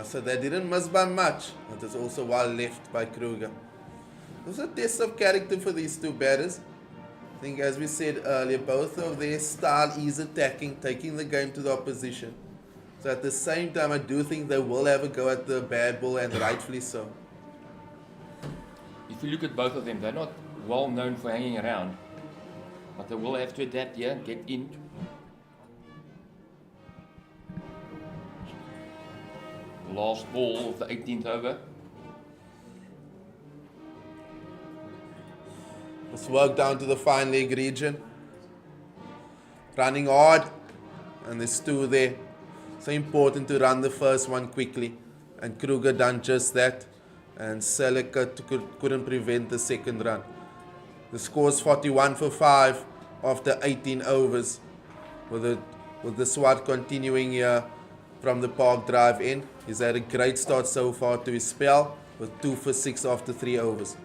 So they didn't miss by much. It was also well left by Kruger. It was a test of character for these two batters. I think as we said earlier, both of their style is attacking, taking the game to the opposition. So at the same time, I do think they will have a go at the bad ball, and rightfully so. If you look at both of them, they're not well known for hanging around. But they will have to adapt here, get in. Last ball of the 18th over. Let's work down to the fine leg region. Running hard, and there's 2 there. So important to run the first one quickly. And Kruger done just that. And Selika couldn't prevent the second run. The score's 41 for 5 after 18 overs. With the SWAT continuing here from the Park Drive end. He's had a great start so far to his spell with 2 for 6 after 3 overs.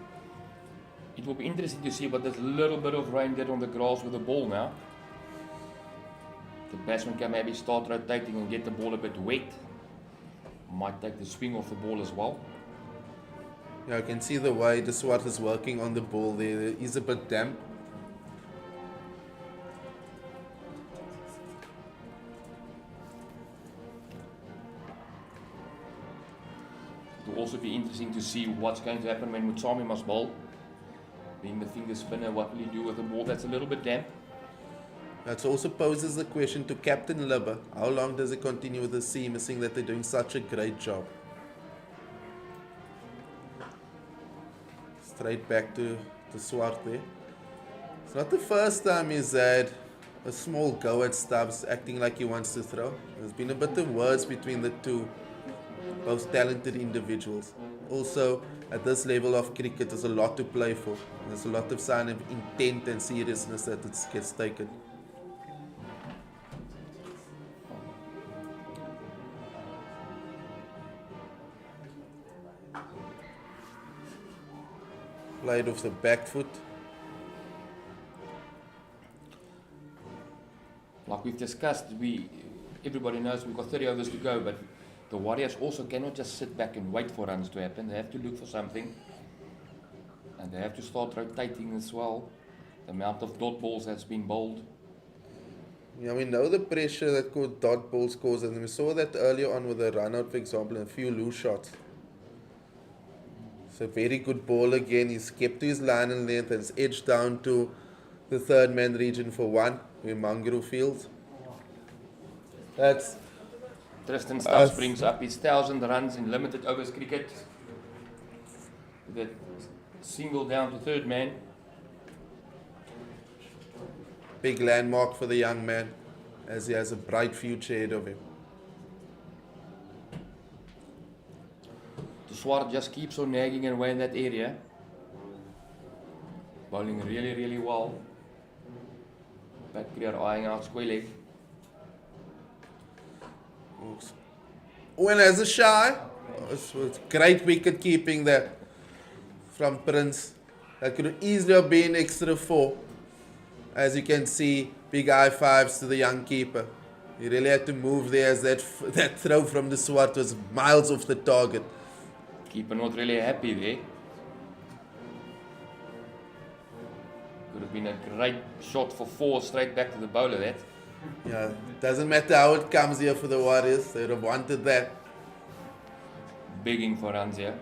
It will be interesting to see what this little bit of rain did on the grass with the ball now. The batsman can maybe start rotating and get the ball a bit wet. Might take the swing off the ball as well. Yeah, I can see the way the SWAT is working on the ball there. It is a bit damp. It will also be interesting to see what's going to happen when Mutsami must bowl. Being the finger spinner, what will he do with the ball that's a little bit damp? That also poses the question to Captain Libber. How long does it continue with the seam, seeing that they're doing such a great job? Straight back to the Swart there. It's not the first time he's had a small go at Stubbs, acting like he wants to throw. There's been a bit of words between the two, both talented individuals. Also, at this level of cricket, there's a lot to play for. There's a lot of sign of intent and seriousness that it gets taken. Played off the back foot. Like we've discussed, everybody knows we've got 30 overs to go, but the Warriors also cannot just sit back and wait for runs to happen. They have to look for something. And they have to start rotating as well. The amount of dot balls that's been bowled. Yeah, we know the pressure that dot balls cause, and we saw that earlier on with a run out, for example, and a few loose shots. It's a very good ball again. He's kept to his line and length and has edged down to the third man region for 1, where Mangru fields. That's Tristan Stubbs brings up his 1,000 runs in limited overs cricket. That single down to third man. big landmark for the young man, as he has a bright future ahead of him. The Swart just keeps on nagging away in that area. Bowling really, really well. Back clear, eyeing out square leg. Owen has a shy. It's great wicket keeping there from Prince. That could easily have been extra 4. As you can see, big high fives to the young keeper. He really had to move there, as that throw from the Swart was miles off the target. Keeper not really happy there. Could have have been a great shot for 4 straight back to the bowler, that. Yeah, doesn't matter how it comes here for the Warriors. They would have wanted that. Begging for runs here.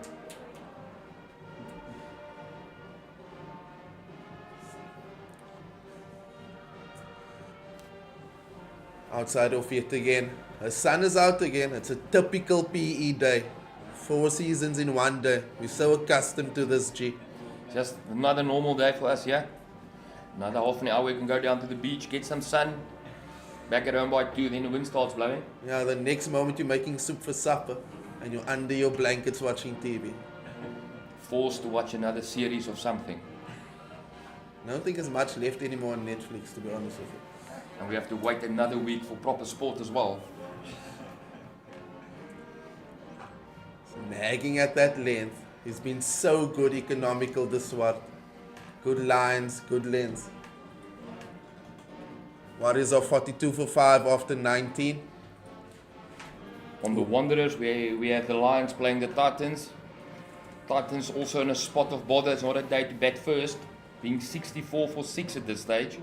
Outside off yet again. The sun is out again. It's a typical PE day. 4 seasons in one day. We're so accustomed to this, G. Just another normal day for us, yeah. Another half an hour we can go down to the beach, get some sun. Back at home by 2, then the wind starts blowing. Yeah, the next moment you're making soup for supper and you're under your blankets watching TV. Forced to watch another series of something. I don't think there's much left anymore on Netflix, to be honest with you. And we have to wait another week for proper sport as well. So nagging at that length. He's been so good economical, this one. Good lines, good lengths. Warriors are 42 for 5 after 19. On the Wanderers, we have the Lions playing the Titans. Titans also in a spot of bother. It's not a day to bat first, being 64 for 6 at this stage.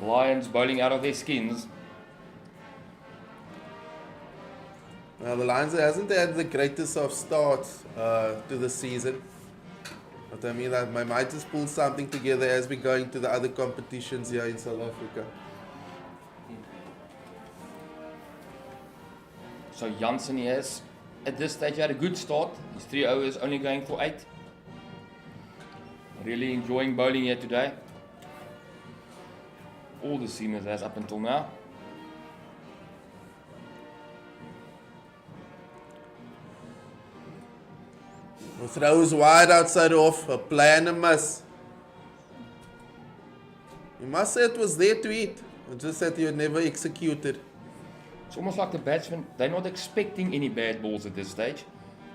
Lions bowling out of their skins. Well, the Lions hasn't had the greatest of starts to the season. But I mean, I might just pull something together as we go into the other competitions here in South Africa. So Jansen has, at this stage, had a good start. His 3 overs only going for 8. Really enjoying bowling here today. All the seamers has up until now. The throws wide outside off, a play and a miss. You must say it was there to eat. It's just that you never executed. It's almost like the batsmen, they're not expecting any bad balls at this stage.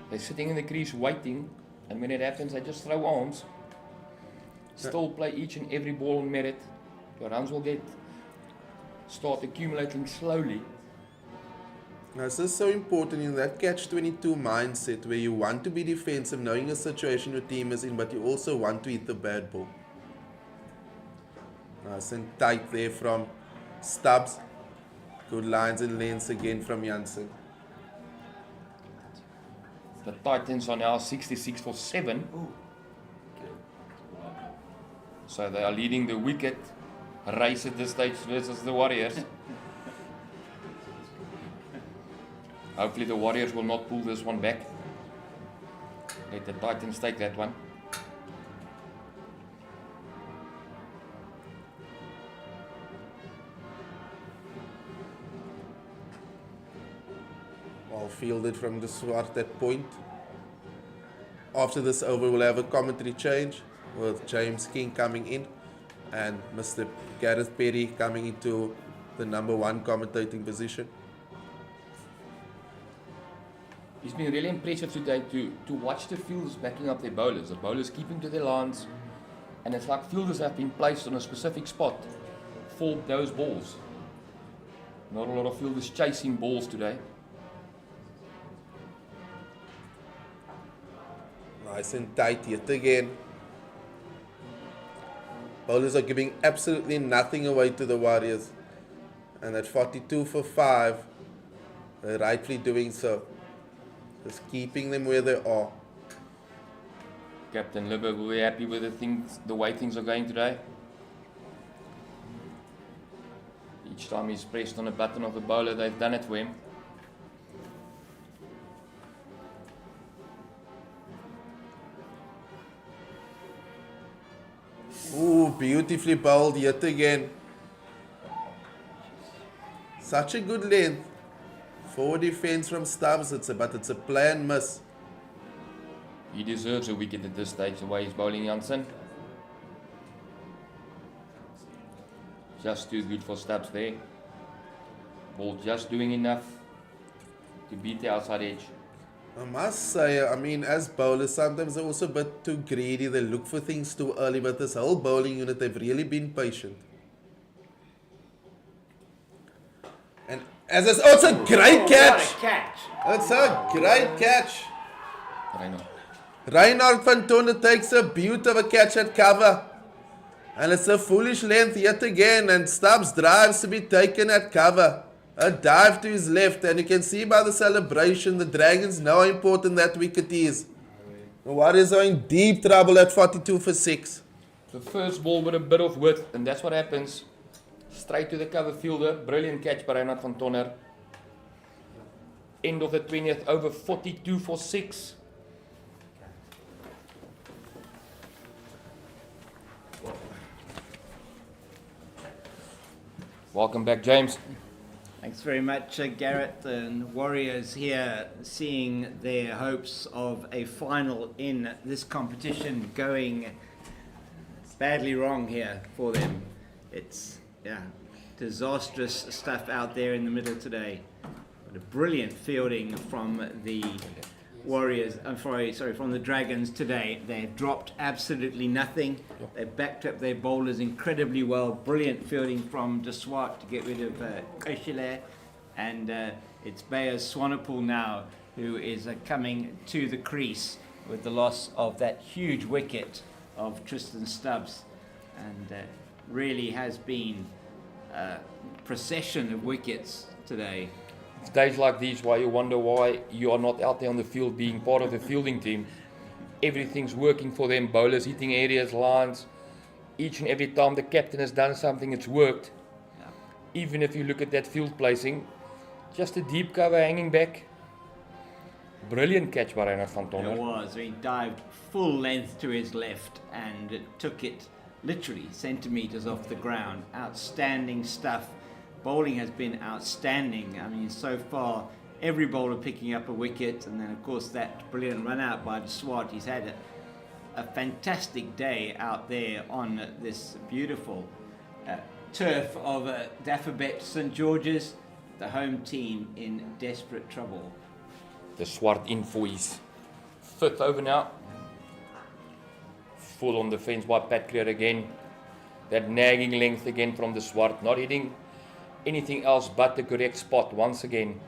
They're sitting in the crease waiting, and when it happens, they just throw arms. Still play each and every ball on merit. Your runs will start accumulating slowly. Now, this is so important in that catch-22 mindset where you want to be defensive, knowing the situation your team is in, but you also want to hit the bad ball. Nice and tight there from Stubbs. Good lines and lengths again from Jansen. The Titans are now 66 for 7. So they are leading the wicket race at this stage versus the Warriors. Hopefully the Warriors will not pull this one back. Let the Titans take that one. Well fielded from the Swart at point. After this over, we'll have a commentary change with James King coming in and Mr. Gareth Perry coming into the number 1 commentating position. It's been really impressive today to watch the fielders backing up their bowlers. The bowlers keeping to their lines, and it's like fielders have been placed on a specific spot for those balls. Not a lot of fielders chasing balls today. Nice and tight yet again. Bowlers are giving absolutely nothing away to the Warriors. And at 42 for 5, they're rightfully doing so. Just keeping them where they are. Captain Libber will be happy with the way things are going today. Each time he's pressed on a button of the bowler, they've done it for him. Ooh, beautifully bowled yet again. Such a good length. Forward defense from Stubbs, but it's a play and miss. He deserves a wicket at this stage, the way he's bowling Jansen. Just too good for Stubbs there. Ball just doing enough to beat the outside edge. I must say, I mean, as bowlers, sometimes they're also a bit too greedy. They look for things too early, but this whole bowling unit, they've really been patient. And as it's a great catch! What a catch! It's a great catch. Reinhardt. Reinhardt van Tonder takes a beaut of a catch at cover. And it's a foolish length yet again, and Stubbs drives to be taken at cover. A dive to his left, and you can see by the celebration the Dragons know how important that wicket is. The Warriors are in deep trouble at 42 for 6. The first ball with a bit of width, and that's what happens. Straight to the cover fielder. Brilliant catch by Reinhard van Tonner. End of the 20th over, 42 for 6. Welcome back, James. Thanks very much, Garrett. The Warriors here seeing their hopes of a final in this competition going badly wrong here for them. It's disastrous stuff out there in the middle today. But a brilliant fielding from the Warriors. From the Dragons today. They've dropped absolutely nothing. They've backed up their bowlers incredibly well. Brilliant fielding from De Swart to get rid of Koshile. And it's Beyers Swanepoel now who is coming to the crease with the loss of that huge wicket of Tristan Stubbs. And really has been a procession of wickets today. It's days like these why you wonder why you are not out there on the field being part of the fielding team. Everything's working for them, bowlers hitting areas, lines. Each and every time the captain has done something, it's worked. Yeah. Even if you look at that field placing, just a deep cover hanging back. Brilliant catch by Reinhard van Tonner. It was. He dived full length to his left and took it literally centimetres off the ground. Outstanding stuff. Bowling has been outstanding. I mean, so far, every bowler picking up a wicket, and then, of course, that brilliant run out by De Swart. He's had a fantastic day out there on this beautiful turf of Dafabet St George's, the home team in desperate trouble. De Swart in for his 5th over now. Full on defence by Pat Clear again. That nagging length again from De Swart, not hitting anything else but the correct spot once again.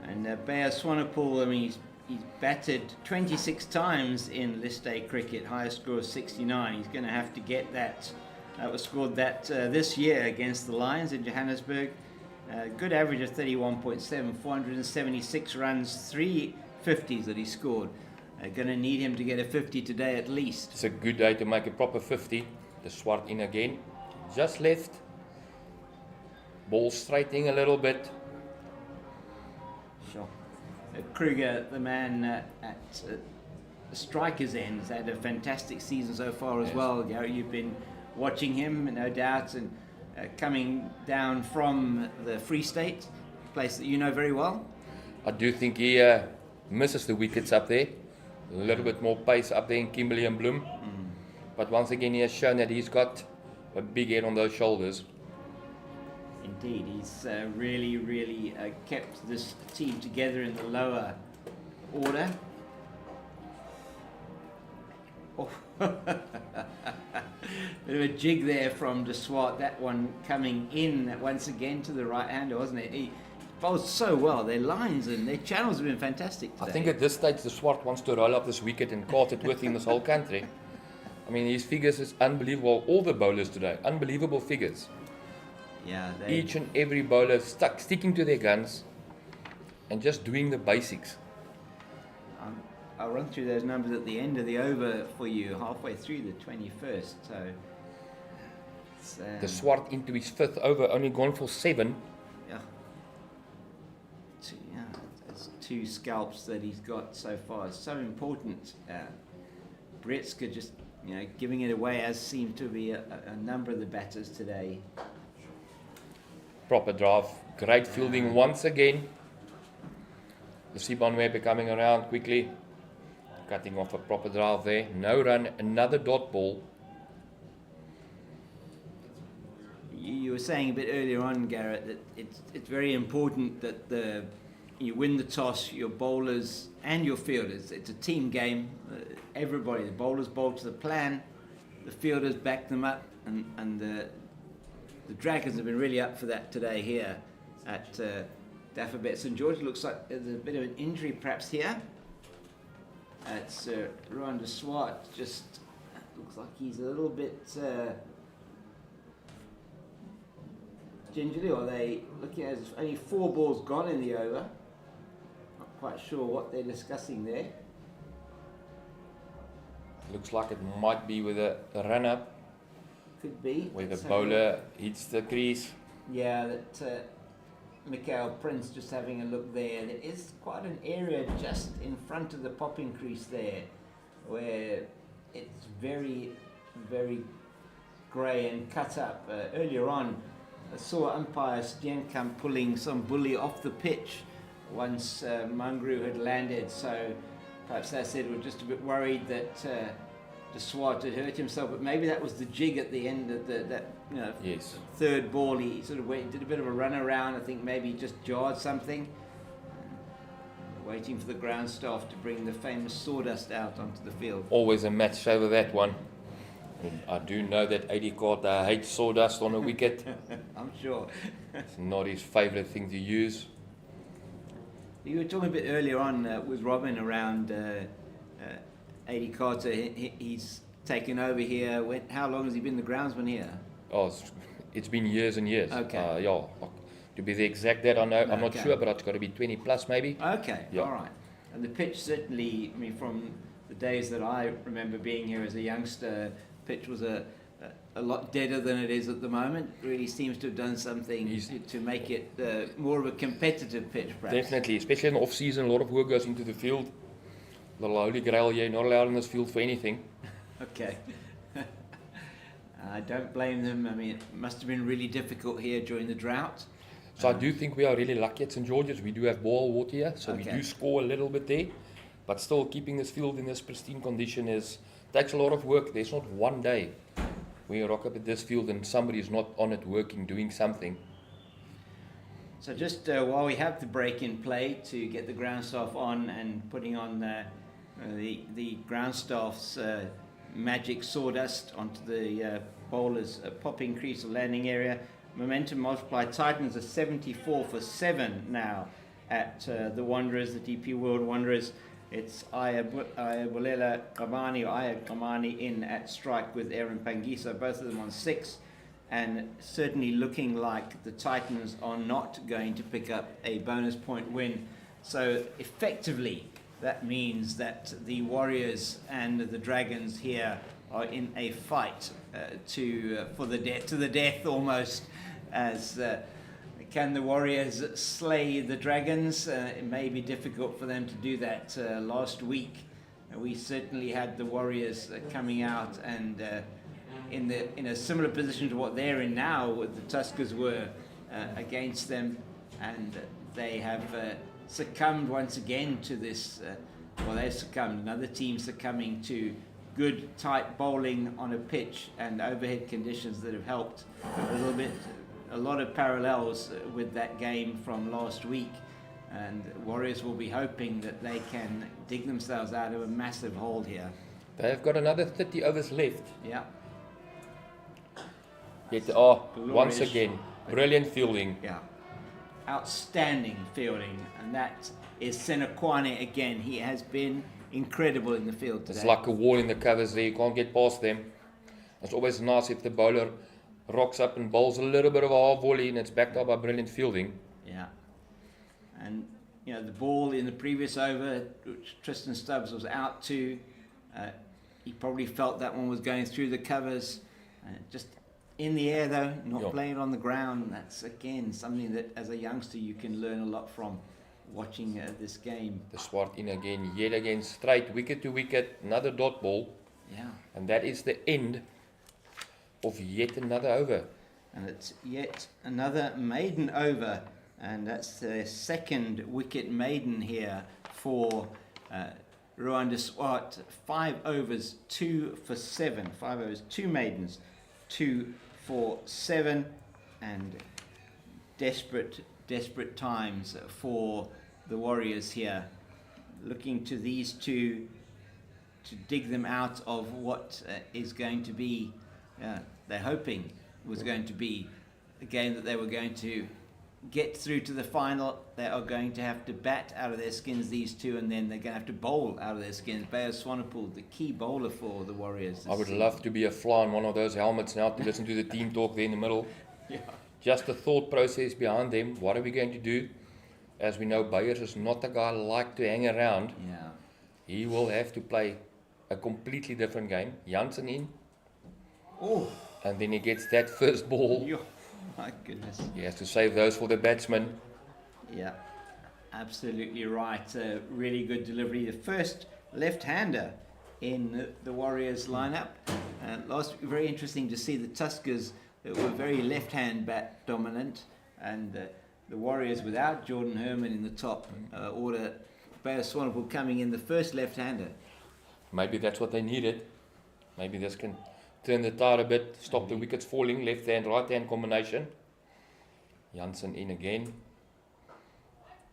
And Beyers Swanepoel, I mean, he's batted 26 times in List A cricket, highest score of 69. He's going to have to get that. That was scored this year against the Lions in Johannesburg. Good average of 31.7, 476 runs, 3 50s that he scored. Going to need him to get a 50 today at least. It's a good day to make a proper 50. De Swart in again. Just left. Ball straightening a little bit. Sure. Kruger, the man at the striker's end, has had a fantastic season so far as well. Gary, you've been watching him, no doubt, and coming down from the Free State, place that you know very well. I do think he misses the wickets up there. A little bit more pace up there in Kimberley and Bloom. But once again, he has shown that he's got a big head on those shoulders. Indeed, he's really kept this team together in the lower order. Oh. Bit of a jig there from De Swart. That one coming in once again to the right hander, wasn't it? He bowls so well. Their lines and their channels have been fantastic today. I think at this stage, De Swart wants to roll up this wicket and cart it with him this whole country. I mean, his figures is unbelievable. All the bowlers today, unbelievable figures. Yeah, Each and every bowler sticking to their guns and just doing the basics. I'll run through those numbers at the end of the over for you, halfway through the 21st. So, De Swart into his 5th over, only gone for 7. Yeah. That's 2 scalps that he's got so far. It's so important. Bretska just, giving it away, as seemed to be a number of the batters today. Proper drive, great fielding once again. The Sibon Webber coming around quickly, cutting off a proper drive there. No run, another dot ball. You were saying a bit earlier on, Garrett, that it's very important that you win the toss, your bowlers and your fielders. It's a team game. Everybody, the bowlers bowl to the plan, the fielders back them up, and the Dragons have been really up for that today here at Dafabet St George. Looks like there's a bit of an injury perhaps here. It's Rowan De Swart just Looks like he's a little bit gingerly, or are they looking at as only 4 balls gone in the over? Not quite sure what they're discussing there. Looks like it might be with a run-up Could be. where the Let's have a bowler hits the crease. Yeah, that Mikael Prince just having a look there. There is quite an area just in front of the popping crease there where it's very, very grey and cut up. Earlier on, I saw umpire Steenkamp pulling some bully off the pitch once Mangru had landed, so perhaps they said we're just a bit worried that De Swart had hurt himself, but maybe that was the jig at the end of that Yes. third ball. He sort of did a bit of a run around. I think maybe he just jarred something. Waiting for the ground staff to bring the famous sawdust out onto the field. Always a match over that one. And I do know that AD Carter hates sawdust on a wicket. I'm sure. It's not his favourite thing to use. You were talking a bit earlier on with Robin around AD Carter. He's taken over here. How long has he been the groundsman here? Oh, it's been years and years. Okay. Yeah, to be the exact date, I'm not Okay. sure, but it's got to be 20 plus maybe. Okay, Yeah. all right. And the pitch certainly, I mean, from the days that I remember being here as a youngster, pitch was a lot deader than it is at the moment. Really seems to have done something to make it more of a competitive pitch, perhaps. Definitely, especially in the off-season, a lot of work goes into the field. Little holy grail, you're not allowed in this field for anything. Okay. I don't blame them. I mean, it must have been really difficult here during the drought. So I do think we are really lucky at St George's. We do have boil water here, so we Okay. do score a little bit there. But still, keeping this field in this pristine condition takes a lot of work. There's not one day when you rock up at this field and somebody is not on it working, doing something. So just while we have the break in play to get the ground staff on and putting on the ground staff's magic sawdust onto the bowler's popping crease or landing area, momentum multiplied. Titans are 74 for 7 now at the Wanderers, the DP World Wanderers. It's Ayabulela Kamani in at strike with Aaron Pangiso, both of them on 6, and certainly looking like the Titans are not going to pick up a bonus point win. So effectively, that means that the Warriors and the Dragons here are in a fight to the death almost. As can the Warriors slay the Dragons? It may be difficult for them to do that. Last week, we certainly had the Warriors coming out and in a similar position to what they're in now. The Tuskers were against them, and they have succumbed once again to this. They've succumbed. Another team succumbing to good tight bowling on a pitch and overhead conditions that have helped a lot of parallels with that game from last week, and Warriors will be hoping that they can dig themselves out of a massive hole here. They've got another 30 overs left. Yeah. Yet, Glorious. once again, brilliant fielding. Yeah. Outstanding fielding, and that is Senekwane again. He has been incredible in the field today. It's like a wall in the covers there, you can't get past them. It's always nice if the bowler rocks up and bowls a little bit of a half volley and it's backed up by brilliant fielding. Yeah. And, the ball in the previous over, which Tristan Stubbs was out to, he probably felt that one was going through the covers. Just in the air, though, not playing it on the ground. That's, again, something that, as a youngster, you can learn a lot from watching this game. The Swart in again, yet again, straight, wicket to wicket, another dot ball. Yeah. And that is the end of yet another over. And it's yet another maiden over, and that's the second wicket maiden here for Rowan de Swart. 5 overs, 2 for 7. 5 overs, 2 maidens, 2 for 7, and desperate times for the Warriors here, looking to these two to dig them out of what is going to be, they're hoping was going to be a game that they were going to get through to the final, they are going to have to bat out of their skins, these two, and then they're going to have to bowl out of their skins. Bayer Swanepoel, the key bowler for the Warriors. I would love to be a fly on one of those helmets now to listen to the team talk there in the middle. Yeah. Just the thought process behind them. What are we going to do? As we know, Beyers is not a guy like to hang around. Yeah. He will have to play a completely different game. Jansen in, Oh, and then he gets that first ball. my goodness. He has to save those for the batsman. Yeah, absolutely right. Really good delivery. The first left-hander in the Warriors lineup. Last week, very interesting to see the Tuskers were very left-hand bat dominant, and the Warriors without Jordan Herman in the top order. Bayer Swanepoel coming in the first left-hander. Maybe that's what they needed. Maybe this can turn the tide a bit, stop the wickets falling, left hand, right hand combination. Jansen in again.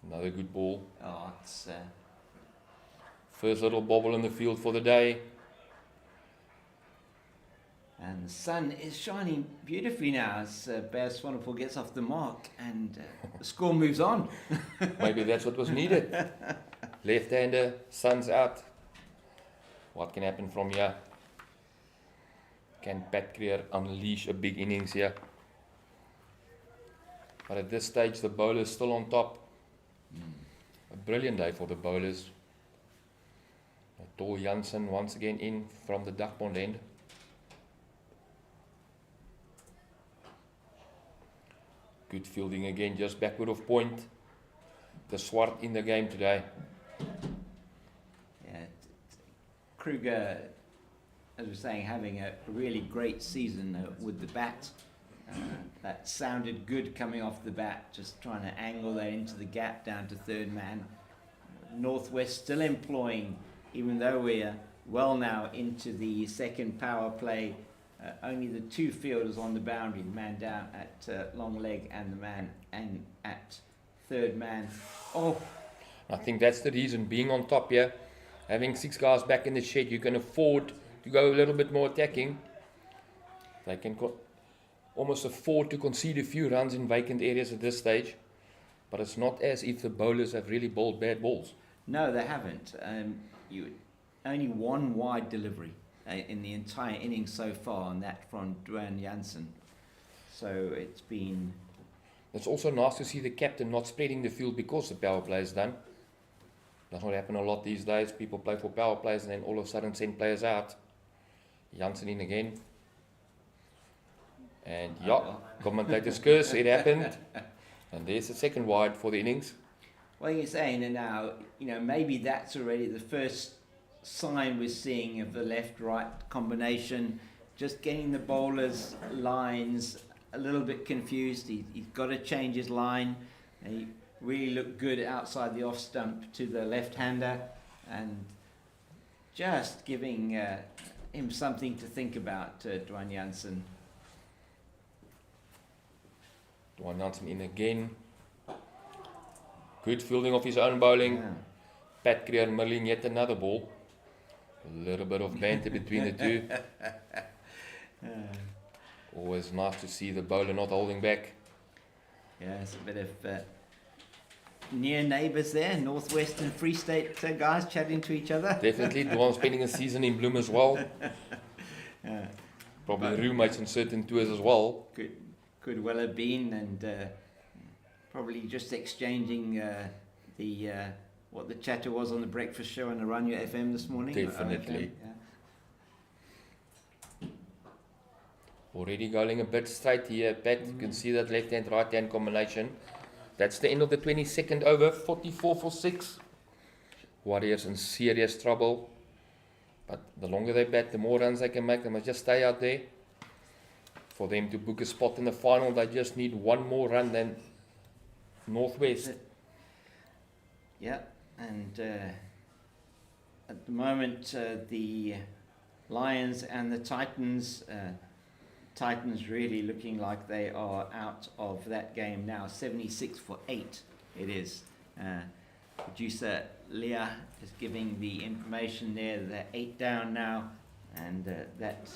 Another good ball. Oh, it's First little bobble in the field for the day. and the sun is shining beautifully now as Bayer Swanepoel gets off the mark, and the score moves on. Maybe that's what was needed. Left-hander, sun's out. What can happen from here? Can Pat Creer unleash a big innings here? But at this stage, the bowler's still on top. A brilliant day for the bowlers. Tor Jansen once again in from the duck pond end. Good fielding again, just backward of point. The Swart in the game today. Yeah, Kruger, as we're saying, having a really great season with the bat. That sounded good coming off the bat, just trying to angle that into the gap down to third man. Northwest still employing, even though we're well now into the second power play, only the two fielders on the boundary, the man down at long leg and the man and at third man. Oh, I think that's the reason, being on top here, having 6 guys back in the shed, you can afford to go a little bit more attacking. They can almost afford to concede a few runs in vacant areas at this stage, but it's not as if the bowlers have really bowled bad balls. no, they haven't. Only one wide delivery in the entire innings so far, and that from Dwayne Jansen. So it's been... It's also nice to see the captain not spreading the field because the power play is done. Does not happen a lot these days. People play for power plays and then all of a sudden send players out. Jansen in again. And commentator's curse, it happened. And there's the second wide for the innings. Well, you're saying and now, maybe that's already the first sign we're seeing of the left-right combination, just getting the bowlers' lines a little bit confused. He's got to change his line. He really looked good outside the off stump to the left-hander, and just giving him something to think about, Dwayne Jansen. Dwayne Jansen in again. Good fielding of his own bowling. Yeah. Pat Creer milling yet another ball. A little bit of banter between the two. Always nice to see the bowler not holding back. Yeah, it's a bit of near neighbours there, Northwest and Free State guys chatting to each other. Definitely, Dwan spending a season in Bloem as well. Probably roommates on certain tours as well. Could well have been, and probably just exchanging what the chatter was on the breakfast show on Aranya FM this morning. Definitely. Yeah. Already going a bit straight here, Pat. You can see that left-hand, right-hand combination. That's the end of the 22nd over, 44 for 6. Warriors in serious trouble. But the longer they bat, the more runs they can make. They must just stay out there. For them to book a spot in the final, they just need one more run than Northwest. Yeah, and at the moment, the Lions and the Titans, Titans really looking like they are out of that game now. 76 for 8 it is. Producer Leah is giving the information there. They're 8 down now, and that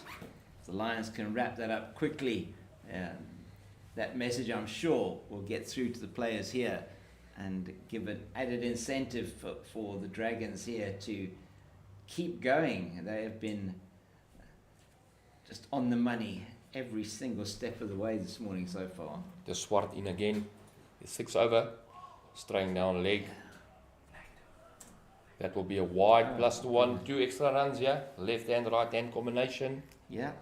the Lions can wrap that up quickly. that message, I'm sure, will get through to the players here and give an added incentive for the Dragons here to keep going. They have been just on the money every single step of the way this morning so far. The Swart in again. It's 6 over. Straying down leg. That will be a wide plus the 1, 2 extra runs here. Left hand, right hand combination. Yeah.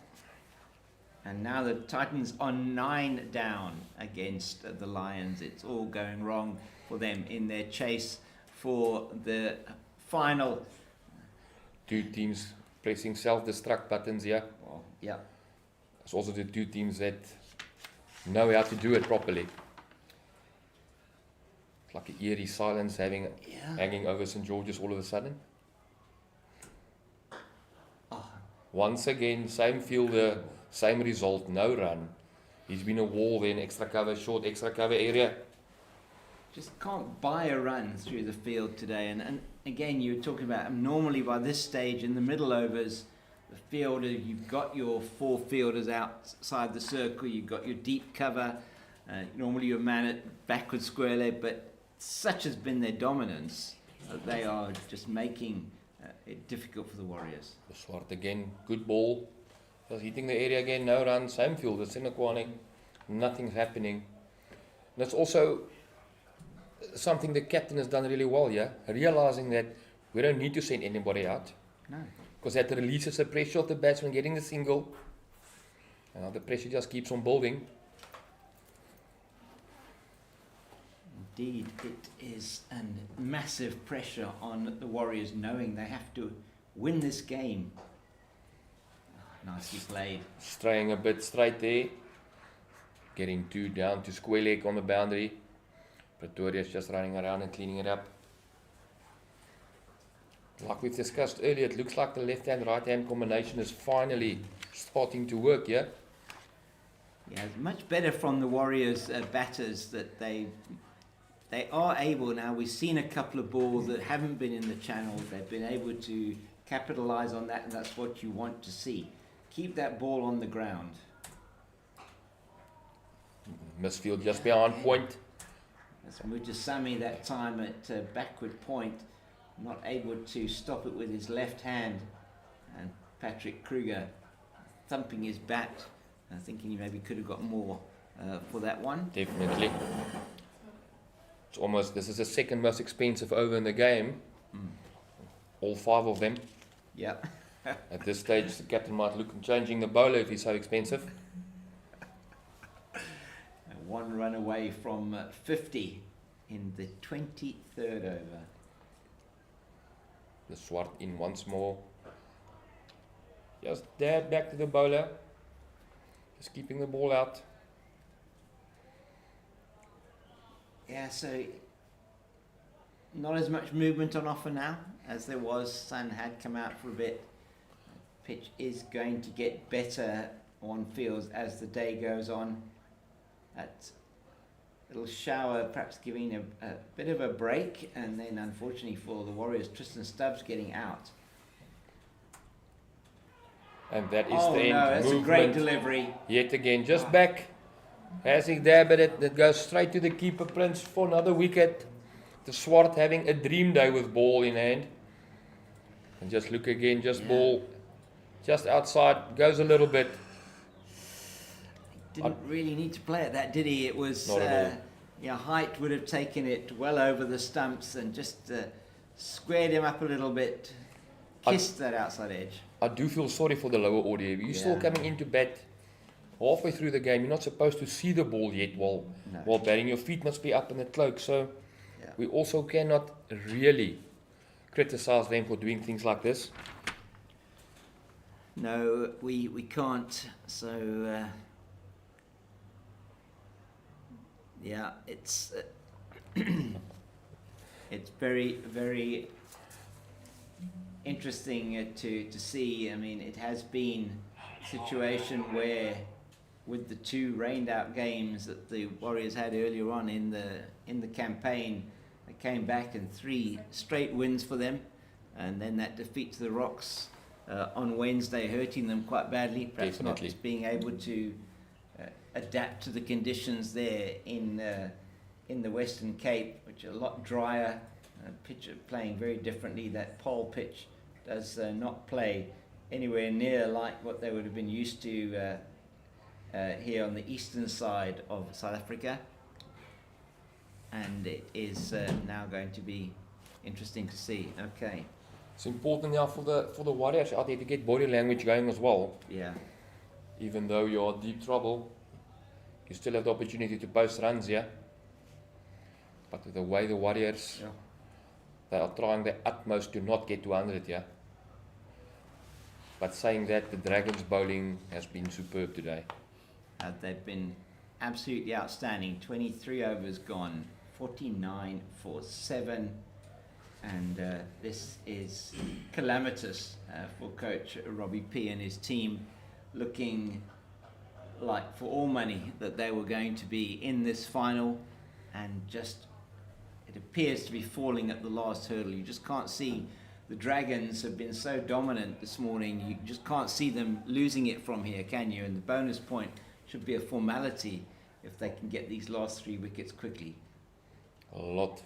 And now the Titans are 9 down against the Lions. It's all going wrong for them in their chase for the final. 2 teams pressing self-destruct buttons here. Well, yeah. It's also the 2 teams that know how to do it properly. It's like an eerie silence hanging over St. George's all of a sudden. Once again, same fielder, same result, no run. He's been a wall then, extra cover, short extra cover area. Just can't buy a run through the field today. And again, you were talking about normally by this stage in the middle overs, the fielder, you've got your 4 fielders outside the circle, you've got your deep cover, normally you man it backward square leg, but such has been their dominance that they are just making it difficult for the Warriors. The Swart again, good ball. Just hitting the area again, no run, same field, it's in the corner, nothing's happening. And that's also something the captain has done really well, yeah? Realizing that we don't need to send anybody out. No. Because that releases the pressure of the batsman getting the single. And now the pressure just keeps on building. Indeed, it is a massive pressure on the Warriors knowing they have to win this game. Nicely played. Straying a bit straight there. Getting 2 down to square leg on the boundary. Pretoria's just running around and cleaning it up. Like we've discussed earlier, it looks like the left-hand, right-hand combination is finally starting to work, yeah? Yeah, much better from the Warriors batters that they are able now. We've seen a couple of balls that haven't been in the channels. They've been able to capitalise on that, and that's what you want to see. Keep that ball on the ground. Misfield just behind point. That's Mutasami that time at backward point, not able to stop it with his left hand, and Patrick Kruger thumping his bat, thinking he maybe could have got more for that one. Definitely. It's almost, this is the second most expensive over in the game. All 5 of them. Yeah. At this stage, the captain might look at changing the bowler if he's so expensive. 1 run away from 50 in the 23rd over. The Swart in once more. Just dab back to the bowler. Just keeping the ball out. Yeah, so not as much movement on offer now as there was. Sun had come out for a bit. Pitch is going to get better on fields as the day goes on. That little shower perhaps giving a bit of a break, and then unfortunately for the Warriors, Tristan Stubbs getting out. And that is the Oh end. no, that's movement. a great delivery. Yet again, just back. As he dab at it, that goes straight to the keeper, Prince, for another wicket. The Swart having a dream day with ball in hand. And just look again, just ball. Just outside, goes a little bit. Didn't really need to play at that, did he? It was, Not at all. yeah, height would have taken it well over the stumps and just squared him up a little bit, kissed that outside edge. I do feel sorry for the lower order. You're still coming into bat halfway through the game. You're not supposed to see the ball yet while batting. Your feet must be up in the cloak. So we also cannot really criticize them for doing things like this. No, we can't. So, yeah, it's it's very, very interesting to see. I mean, it has been a situation where, with the 2 rained out games that the Warriors had earlier on in the campaign, they came back and 3 straight wins for them, and then that defeat to the Rocks on Wednesday, hurting them quite badly. Perhaps not just being able to adapt to the conditions there in the Western Cape, which are a lot drier. Pitch playing very differently. That pole pitch does not play anywhere near like what they would have been used to here on the eastern side of South Africa. And it is now going to be interesting to see. Okay. It's important now for the Warriors out there to get body language going as well. Yeah. Even though you're in deep trouble, you still have the opportunity to post runs, yeah. But the way the Warriors, they are trying their utmost to not get to 100, yeah. But saying that, the Dragons bowling has been superb today. They've been absolutely outstanding. 23 overs gone, 49 for 7. And this is calamitous for coach Robbie P and his team, looking like for all money that they were going to be in this final, and just it appears to be falling at the last hurdle. You just can't see. The Dragons have been so dominant this morning, you just can't see them losing it from here, can you? And the bonus point should be a formality if they can get these last 3 wickets quickly. A lot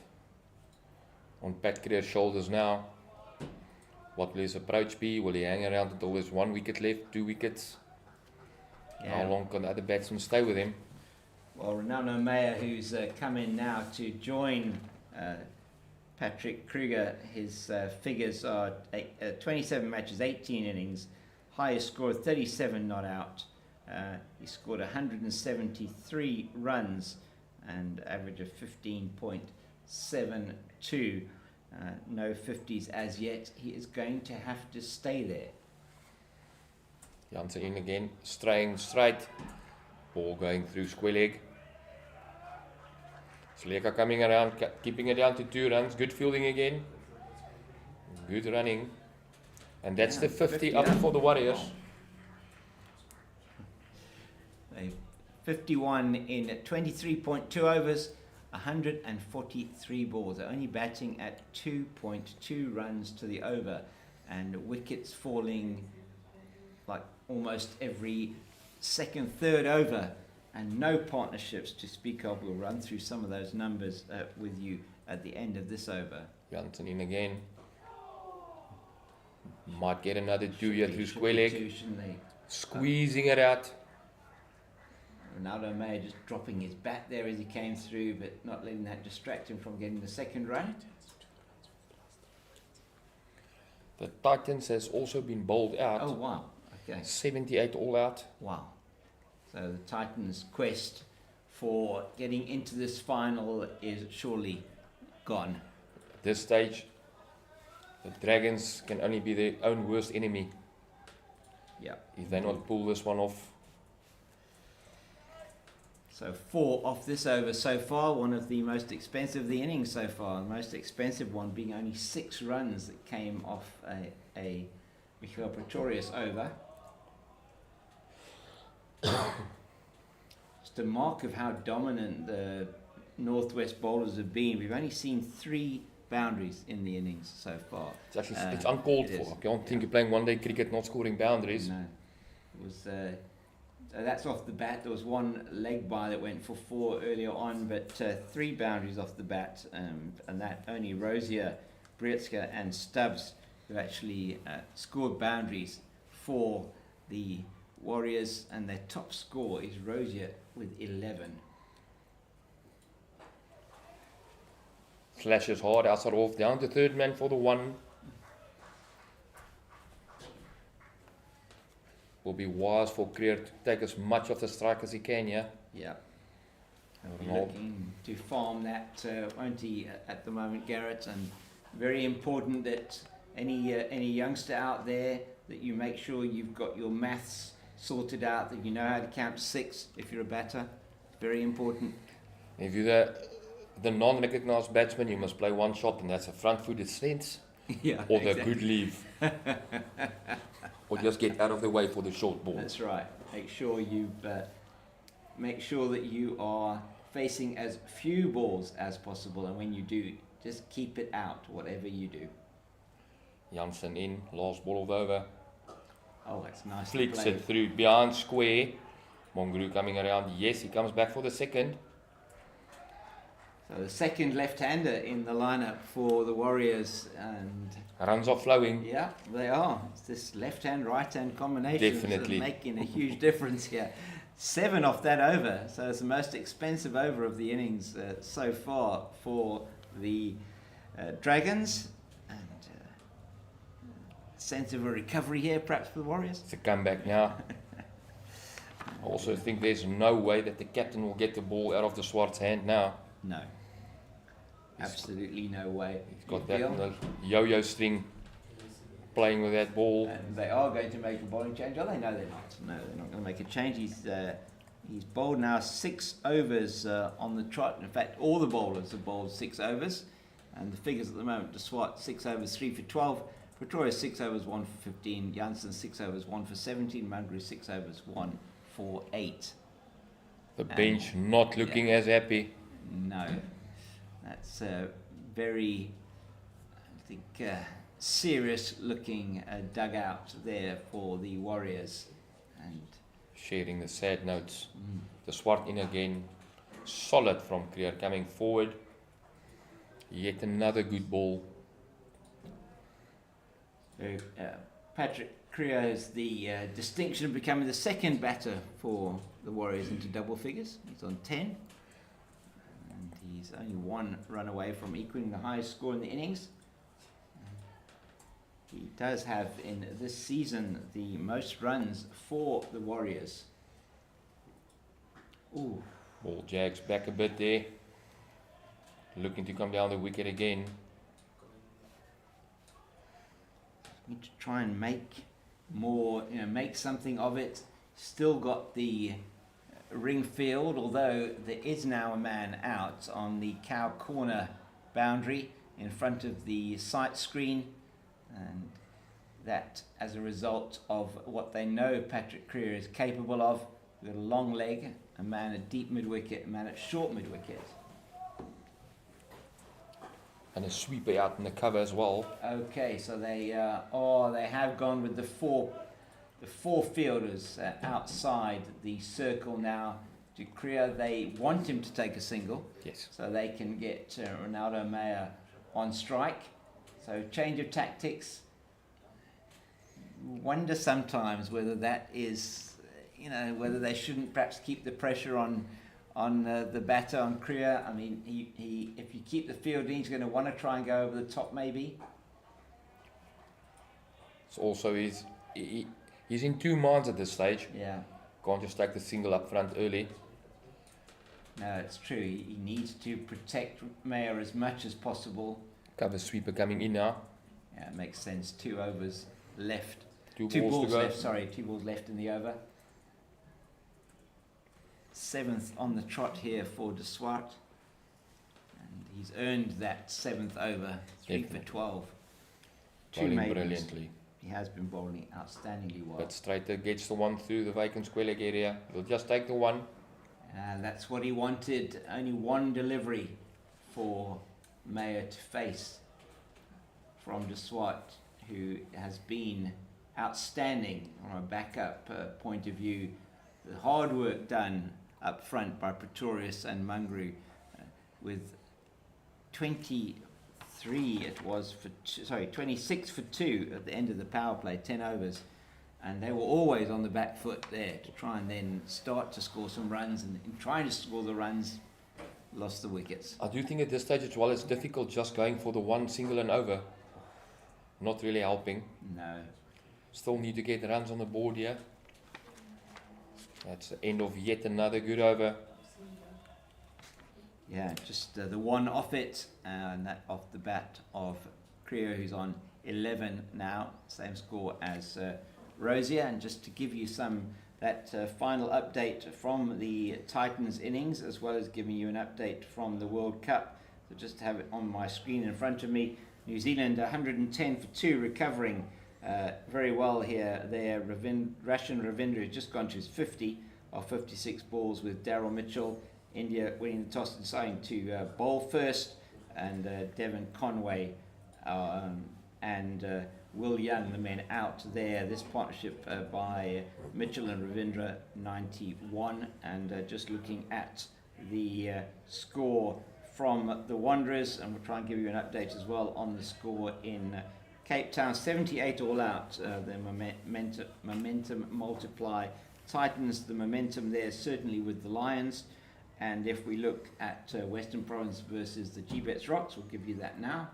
on Pat Creer's shoulders now. What will his approach be? Will he hang around until there's 1 wicket left, 2 wickets? Yeah. How long can the other batsmen stay with him? Well, Ronaldo Meyer, who's come in now to join Patrick Kruger, his figures are 27 matches, 18 innings, highest score 37 not out. He scored 173 runs and average of 15.72. No 50s as yet. He is going to have to stay there. Jansen in again, straying straight, ball going through square leg. Sleka coming around, keeping it down to 2 runs, good fielding again, good running, and that's the 50 up for the Warriors. 51 in 23.2 overs, 143 balls. They're only batting at 2.2 runs to the over, and wickets falling like almost every second, third over, and no partnerships to speak of. We'll run through some of those numbers with you at the end of this over. Jansen in again. Might get another 2 here through square leg. Squeezing it out. Ronaldo Meyer just dropping his bat there as he came through, but not letting that distract him from getting the second run. The Titans has also been bowled out. Oh, wow. Okay. 78 all out. Wow. So the Titans' quest for getting into this final is surely gone. At this stage, the Dragons can only be their own worst enemy. Yeah. If they not pull this one off. So 4 off this over so far, one of the most expensive of the innings so far. The most expensive one being only 6 runs that came off a Michael Pretorius over. Just a mark of how dominant the Northwest bowlers have been. We've only seen 3 boundaries in the innings so far. It's actually it's uncalled for. I can't think you're playing one-day cricket not scoring boundaries. No, it was. That's off the bat. There was 1 leg by that went for 4 earlier on, but 3 boundaries off the bat, and that only Rosier, Brietzke and Stubbs who actually scored boundaries for the Warriors, and their top score is Rosier with 11. Flashes hard, outside off, down to third man for the 1. Will be wise for Creer to take as much of the strike as he can, yeah? Yeah. Looking to farm that, won't he, at the moment, Garrett? And very important that any youngster out there, that you make sure you've got your maths sorted out, that you know how to count 6 if you're a batter. Very important. If you're the non-recognised batsman, you must play 1 shot, and that's a front-footed stance. Yeah, or the good leave. Or just get out of the way for the short ball. That's right. Make sure that you are facing as few balls as possible, and when you do, just keep it out, whatever you do. Jansen in, last ball of the over. Oh, that's nice. Flicks it through behind square. Mongru coming around. Yes, he comes back for the second. So the second left-hander in the lineup for the Warriors, and Runs are flowing. yeah, they are. It's this left-hand, right-hand combination Definitely. making a huge difference here. 7 off that over, so it's the most expensive over of the innings so far for the Dragons. And sense of a recovery here, perhaps for the Warriors. It's a comeback now. I also think there's no way that the captain will get the ball out of the Swart's hand now. No, absolutely no way. He's got that on the yo-yo string, playing with that ball. And they are going to make a bowling change. Oh, they know they're not. No, they're not going to make a change. He's bowled now 6 overs on the trot. In fact, all the bowlers have bowled 6 overs. And the figures at the moment, the Swart 6 overs, 3 for 12. Pretoria 6 overs, 1 for 15. Janssen 6 overs, 1 for 17. Mangru 6 overs, 1 for 8. The bench not looking as happy. No, that's a very, I think, serious-looking dugout there for the Warriors, and Sharing the sad notes. The Swart in again. Solid from Creer coming forward. Yet another good ball. Patrick Creer has the distinction of becoming the second batter for the Warriors into double figures. He's on 10. And he's only 1 run away from equaling the highest score in the innings. He does have in this season the most runs for the Warriors. Ooh, Ball jags back a bit there. Looking to come down the wicket again. need to try and make more, make something of it. Still got the ring field, although there is now a man out on the cow corner boundary in front of the sight screen, and that as a result of what they know Patrick Creer is capable of. We've got a long leg, a man at deep mid-wicket, a man at short mid-wicket. And a sweeper out in the cover as well. Okay, so they have gone with the four fielders outside the circle now to Creer. They want him to take a single, Yes. so they can get Ronaldo Meyer on strike. So change of tactics. Wonder sometimes whether that is, whether they shouldn't perhaps keep the pressure on the batter, on Creer. I mean, he if you keep the field in, he's going to want to try and go over the top maybe. So also he's in two minds at this stage. Yeah. Can't just take the single up front early. No, it's true. He needs to protect Meyer as much as possible. Cover sweeper coming in now. Yeah, it makes sense. 2 overs left. Two Two balls balls to go. left. Sorry, 2 balls left in the over. 7th on the trot here for De Swart, and he's earned that 7th over. 3 for 12. 2 Bowling maybes. brilliantly. He has been bowling outstandingly well. But Strater gets the one through the vacant square leg area. He'll just take the one. That's what he wanted. Only one delivery for Meyer to face from De Swart, who has been outstanding on a backup point of view. The hard work done up front by Pretorius and Mangru, with 26 for 2 at the end of the power play, 10 overs. And they were always on the back foot there to try and then start to score some runs, and in trying to score the runs, lost the wickets. I do think at this stage as well it's difficult just going for the one single and over. Not really helping. No. Still need to get runs on the board here. That's the end of yet another good over. Yeah, just the one off it, and that off the bat of Creer, who's on 11 now, same score as Rosier. And just to give you that final update from the Titans innings, as well as giving you an update from the World Cup. So just to have it on my screen in front of me. New Zealand 110 for 2, recovering very well here. There, Rashan Ravindra has just gone to his 50 of 56 balls with Daryl Mitchell. India winning the toss and deciding to bowl first, and Devon Conway and Will Young, the men out there. This partnership by Mitchell and Ravindra, 91. And just looking at the score from the Wanderers, and we'll try and give you an update as well on the score in Cape Town. 78 all out. The momentum multiply tightens the momentum there, certainly with the Lions. And if we look at Western Province versus the G-Bets Rocks, we'll give you that now.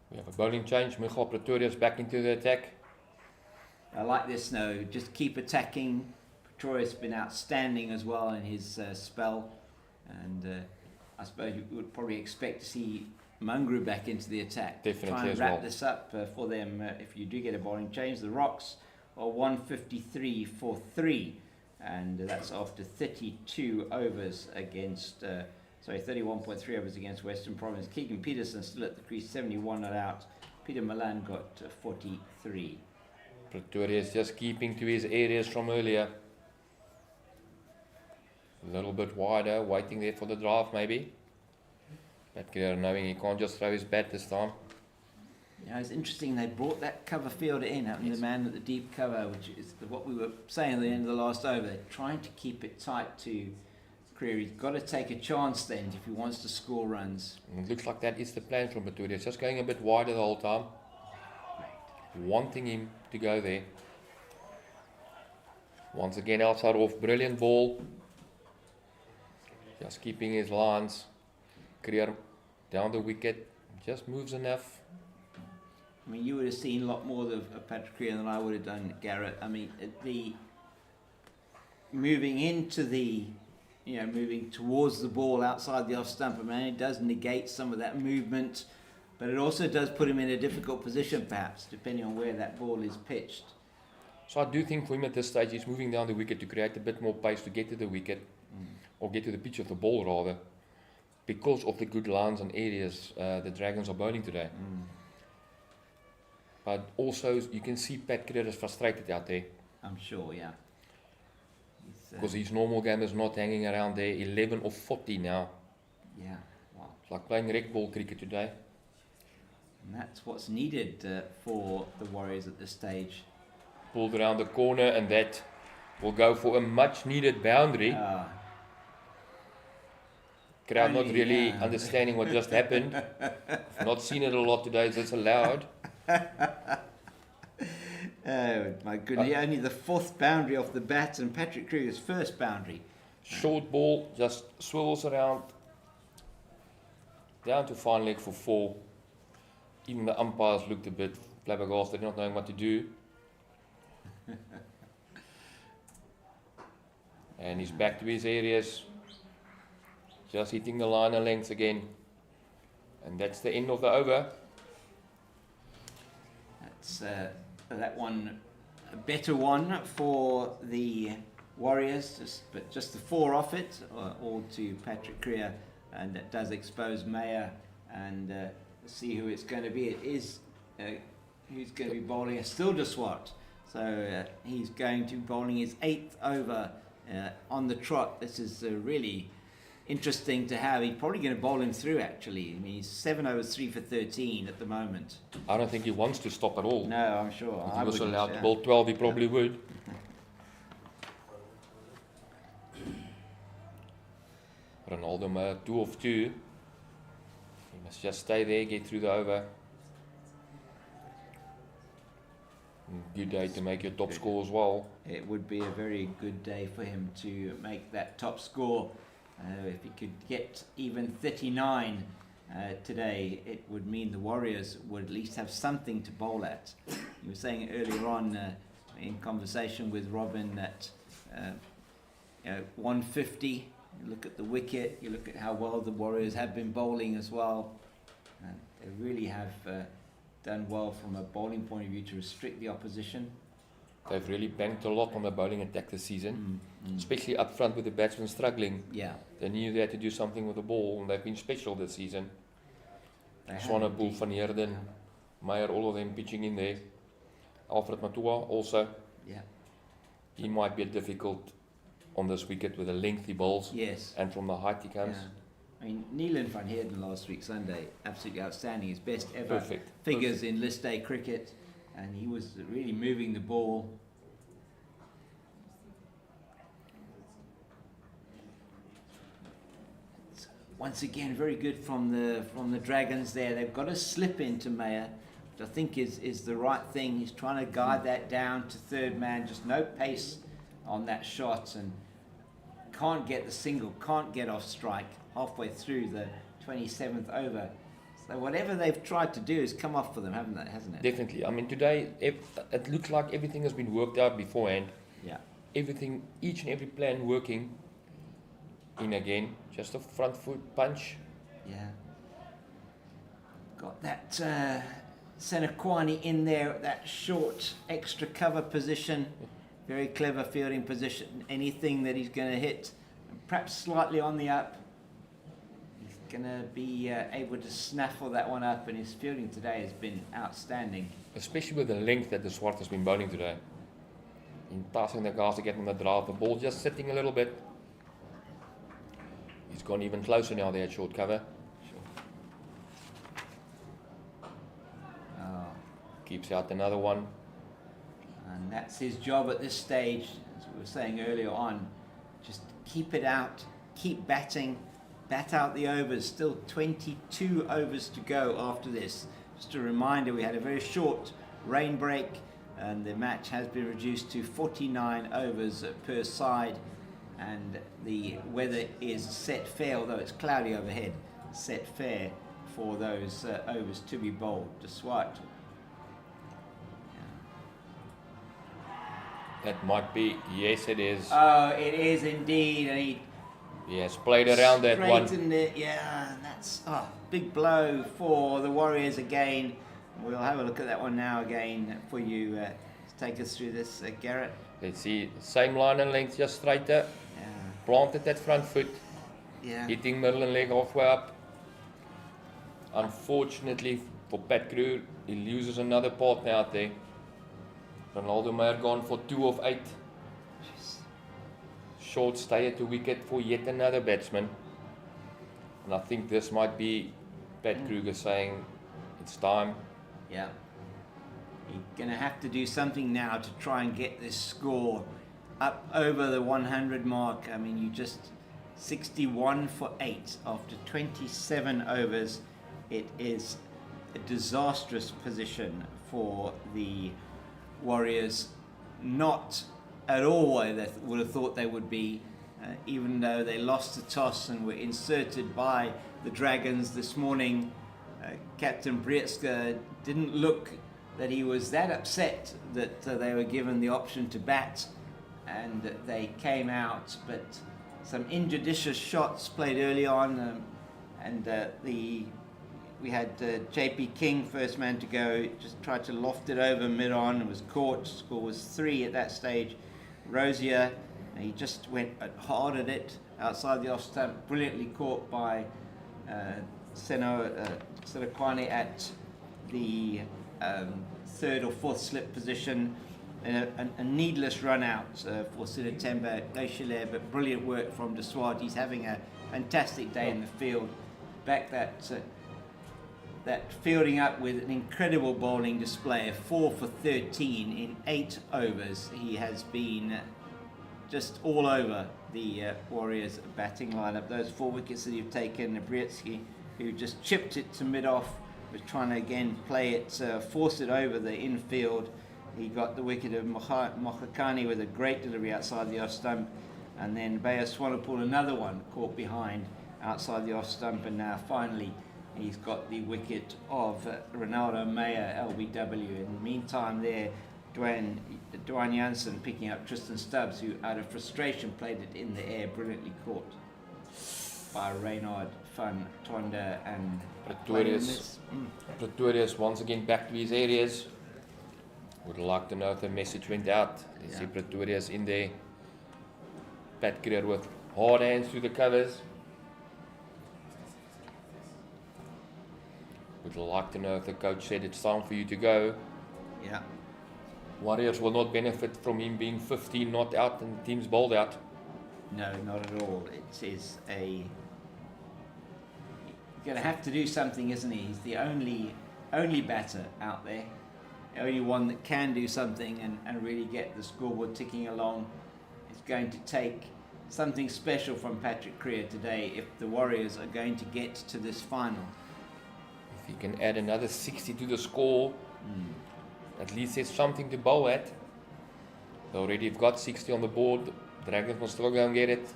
We have a bowling change. Michael Pretorius back into the attack. I like this, no, just keep attacking. Pretorius has been outstanding as well in his spell. And I suppose you would probably expect to see Mungru back into the attack. Definitely try and as wrap well. this up for them if you do get a bowling change. The Rocks are 153 for 3. And that's after 32 overs against, 31.3 overs against Western Province. Keegan Peterson still at the crease, 71 not out. Peter Milan got 43. Pretorius just keeping to his areas from earlier. A little bit wider, waiting there for the draft maybe. Pat Creer knowing he can't just throw his bat this time. Yeah, it's interesting they brought that cover fielder in, having the man at the deep cover, which is what we were saying at the end of the last over. They're trying to keep it tight to Creer. He's got to take a chance then if he wants to score runs. And it looks like that is the plan from Pretorius. Just going a bit wider the whole time. Wanting him to go there. Once again outside off, brilliant ball. Just keeping his lines. Creer down the wicket. Just moves enough. I mean, you would have seen a lot more of Patrick Creer than I would have done, Garrett. I mean, the moving into the, moving towards the ball outside the off stump, I mean, it does negate some of that movement, but it also does put him in a difficult position, perhaps, depending on where that ball is pitched. So I do think for him at this stage, he's moving down the wicket to create a bit more pace to get to the wicket, or get to the pitch of the ball rather, because of the good lines and areas the Dragons are bowling today. But also, you can see Pat Creer is frustrated out there. I'm sure, yeah. Because his normal game is not hanging around there, 11 or 40 now. Yeah, wow. It's like playing rec ball cricket today. And that's what's needed for the Warriors at this stage. Pulled around the corner, and that will go for a much needed boundary. Crowd not really understanding what just happened. I've not seen it a lot today, so it's allowed. Oh my goodness, only the 4th boundary off the bat and Patrick Creer's first boundary. Short ball, just swivels around, down to fine leg for 4. Even the umpires looked a bit flabbergasted, not knowing what to do. And he's back to his areas, just hitting the line of length again. And that's the end of the over. That's that one, a better one for the Warriors, but just the 4 off it, all to Patrick Creer, and that does expose Meyer, and see who it's going to be. It is who's going to be bowling a Stildeswart, so he's going to be bowling his 8th over on the trot. This is really interesting to have. He's probably going to bowl him through, actually. I mean, he's 7 overs 3 for 13 at the moment. I don't think he wants to stop at all. No, I'm sure. If he was allowed to bowl 12, he probably would. Ronaldo 2 of 2. He must just stay there, get through the over. Good day to make your top score as well. It would be a very good day for him to make that top score. If he could get even 39 today, it would mean the Warriors would at least have something to bowl at. You were saying earlier on in conversation with Robin that 150, you look at the wicket, you look at how well the Warriors have been bowling as well. They really have done well from a bowling point of view to restrict the opposition. They've really banked a lot on the bowling attack this season, especially up front with the batsmen struggling. Yeah, They knew they had to do something with the ball, and they've been special this season. Swanepoel, Van Heerden, Meyer, all of them pitching in there. Alfred Matua also. Yeah. He might be difficult on this wicket with the lengthy balls. Yes. And from the height he comes. Yeah. I mean, Neelan Van Heerden last week, Sunday, absolutely outstanding. His best ever Perfect. figures in list day cricket. and he was really moving the ball. Once again, very good from the Dragons there. They've got a slip into Meyer, which I think is the right thing. He's trying to guide that down to third man, just no pace on that shot, and can't get the single, can't get off strike halfway through the 27th over. So whatever they've tried to do has come off for them, hasn't it? Definitely. I mean, today it looks like everything has been worked out beforehand. Yeah. Everything, each and every plan working. In again, just a front foot punch. Yeah. Got that Senequani in there at that short extra cover position. Very clever fielding position. Anything that he's going to hit, perhaps slightly on the up, he's going to be able to snaffle that one up, and his fielding today has been outstanding. Especially with the length that the Swart has been bowling today. In passing the guys to get on the draft, the ball just sitting a little bit. He's gone even closer now there at short cover. Oh. Keeps out another one. And that's his job at this stage, as we were saying earlier on. Just keep it out, keep batting, bat out the overs. Still 22 overs to go after this. Just a reminder, we had a very short rain break, and the match has been reduced to 49 overs per side. And the weather is set fair, although it's cloudy overhead, set fair for those overs to be bowled. Despite That might be, yes it is. oh, it is indeed, and he has played around that one. straightened it, yeah, and that's big blow for the Warriors again. We'll have a look at that one now again for you. To take us through this, Garrett. Let's see, same line and length, just straighter. Yeah. Planted that front foot, Yeah. hitting middle and leg halfway up. Unfortunately for Pat Crew, he loses another partner out there. Ronaldo Meyer gone for 2 of 8. Jeez. Short stay at the wicket for yet another batsman. And I think this might be Pat Kruger saying it's time. Yeah. You're going to have to do something now to try and get this score up over the 100 mark. I mean, you just 61 for 8 after 27 overs. It is a disastrous position for the Warriors. Not at all where they would have thought they would be, even though they lost the toss and were inserted by the Dragons this morning. Captain Brietska didn't look that he was that upset that they were given the option to bat, and they came out, but some injudicious shots played early on, and we had JP King, first man to go, just tried to loft it over mid-on and was caught. Score was 3 at that stage. Rosier, he just went hard at it outside the off stump, brilliantly caught by Senequani at the 3rd or 4th slip position. A needless run out for Sidatemba Glacier, but brilliant work from De Swart. He's having a fantastic day in the field. Back that fielding up with an incredible bowling display, 4 for 13 in 8 overs. He has been just all over the Warriors batting lineup. Those 4 wickets that you've taken, Brietsky, who just chipped it to mid-off, was trying to again play it, force it over the infield. He got the wicket of Mokhakani with a great delivery outside the off stump, and then Bayer Swanepoel, another one caught behind outside the off stump, and now finally he's got the wicket of Ronaldo Meyer, LBW. In the meantime there, Dwayne Jansen picking up Tristan Stubbs, who out of frustration played it in the air, brilliantly caught by Reynard van Tonder and Pretorius once again back to his areas. Would like to know if the message went out. Let's see Pretorius in there. Pat Creer with hard hands through the covers. Would like to know if the coach said it's time for you to go. Yeah. Warriors will not benefit from him being 15 not out and the team's bowled out. No, not at all. It is a... He's going to have to do something, isn't he? He's the only batter out there. the only one that can do something and really get the scoreboard ticking along. It's going to take something special from Patrick Creer today if the Warriors are going to get to this final. If he can add another 60 to the score, at least there's something to bowl at. They already have got 60 on the board. Dragons will still go and get it.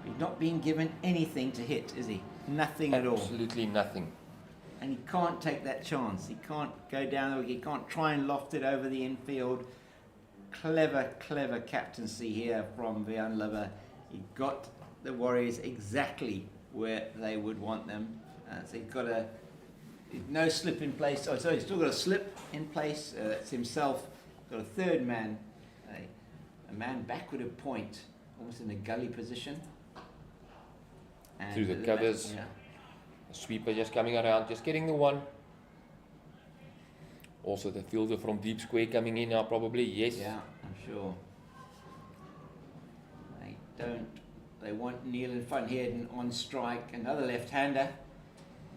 He's not being given anything to hit, is he? Nothing at all. Absolutely nothing. And he can't take that chance. He can't go down, he can't try and loft it over the infield. Clever captaincy here from Vian Liver. He got the Warriors exactly where they would want them. So he's got no slip in place. Oh, sorry, he's still got a slip in place. That's himself. Got a third man, a man backward at point, almost in a gully position. And through the covers. Yeah. The sweeper just coming around, just getting the one. Also the fielder from deep square coming in now probably, yes. Yeah, I'm sure. They want Neil and Van Heerden on strike, another left-hander.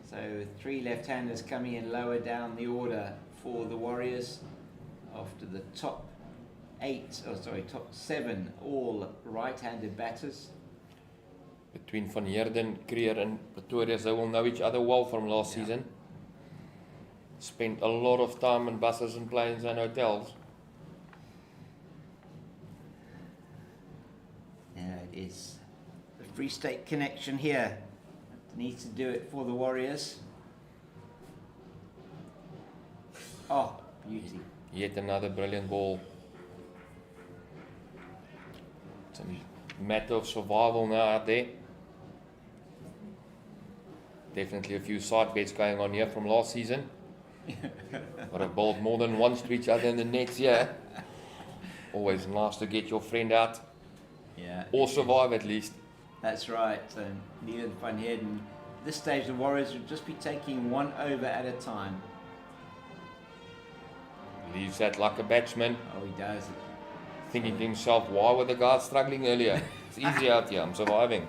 So 3 left-handers coming in lower down the order for the Warriors after the top 7, all right-handed batters. Between Van Heerden, Creer and Pretorius, they will know each other well from last season. Spent a lot of time in buses and planes and hotels. Yeah, it is. The Free State connection here needs to do it for the Warriors. Oh, beauty. Yet another brilliant ball. It's a matter of survival now out there. Definitely a few side bets going on here from last season. But I've bowled more than once to each other in the nets here. Always nice to get your friend out. Yeah. Or survive at least. That's right. Neil and Van Heerden. At this stage, the Warriors would just be taking 1 over at a time. Leaves that like a batsman. Oh, he does. Thinking to himself, why were the guards struggling earlier? It's easy out here, I'm surviving.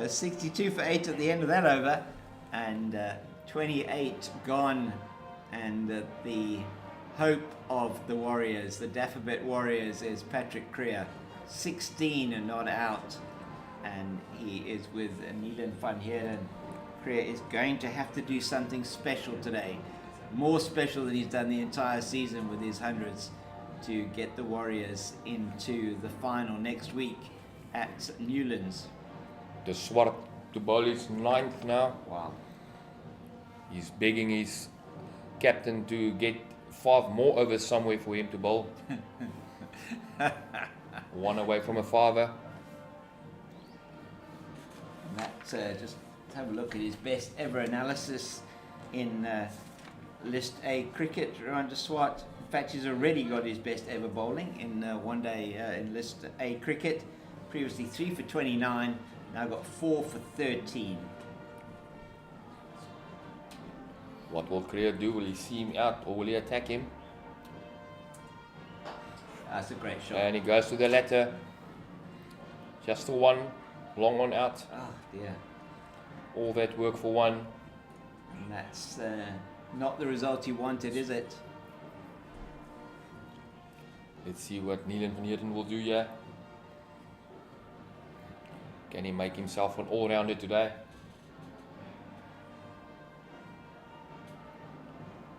62 for 8 at the end of that over, and 28 gone, and the hope of the Warriors, the Dafabet Warriors, is Patrick Creer. 16 and not out, and he is with Neelan van Heerden. Creer is going to have to do something special today, more special than he's done the entire season with his hundreds, to get the Warriors into the final next week at Newlands. The Swart to bowl is 9th now. Wow. He's begging his captain to get 5 more overs somewhere for him to bowl. 1 away from a 5er. And that, just have a look at his best ever analysis in List A cricket. Rwanda Swart, in fact, he's already got his best ever bowling in one day in List A cricket. Previously 3 for 29, now got 4 for 13. What will Creer do? Will he see him out or will he attack him? That's a great shot. And he goes to the latter. Just the 1, long one out. Oh dear. All that work for 1. And that's not the result you wanted, is it? Let's see what Neelan van Heerden will do here. Can he make himself an all-rounder today?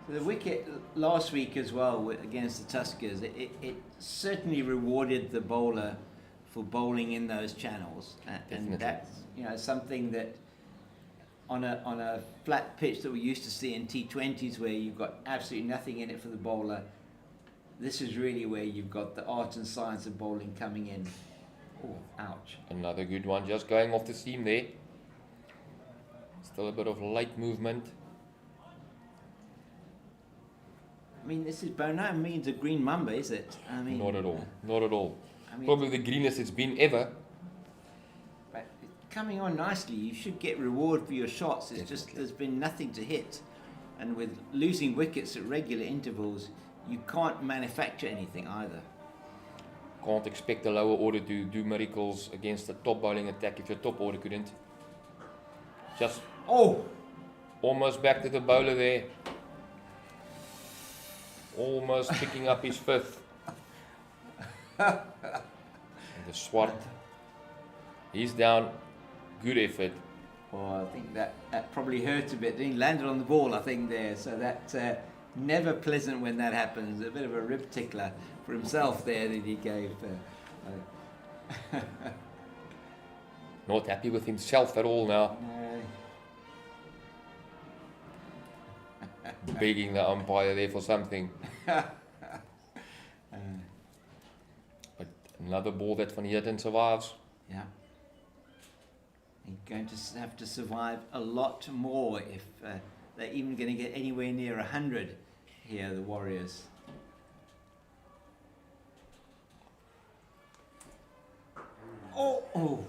The wicket last week as well against the Tuskers, it certainly rewarded the bowler for bowling in those channels, and that's something that on a flat pitch that we used to see in T20s where you've got absolutely nothing in it for the bowler. This is really where you've got the art and science of bowling coming in. Oh, ouch. Another good one, just going off the seam there. Still a bit of late movement. I mean, this is by no means a green mamba, is it? I mean, Not at all, not at all. I mean, Probably the greenest it's been ever. but coming on nicely, you should get reward for your shots. It's just there's been nothing to hit, and with losing wickets at regular intervals, you can't manufacture anything either. Can't expect the lower order to do miracles against the top bowling attack if your top order couldn't. Just Oh, Almost back to the bowler there. Almost picking up his fifth. And the Swart. He's down. Good effort. Well, I think that probably hurt a bit. He landed on the ball, I think, there. So that's never pleasant when that happens. A bit of a rib tickler for himself there that he gave. Not happy with himself at all now. No. Begging the umpire there for something. But another ball that Van Heerden survives. Yeah. He's going to have to survive a lot more if they're even going to get anywhere near 100 here, the Warriors. Oh.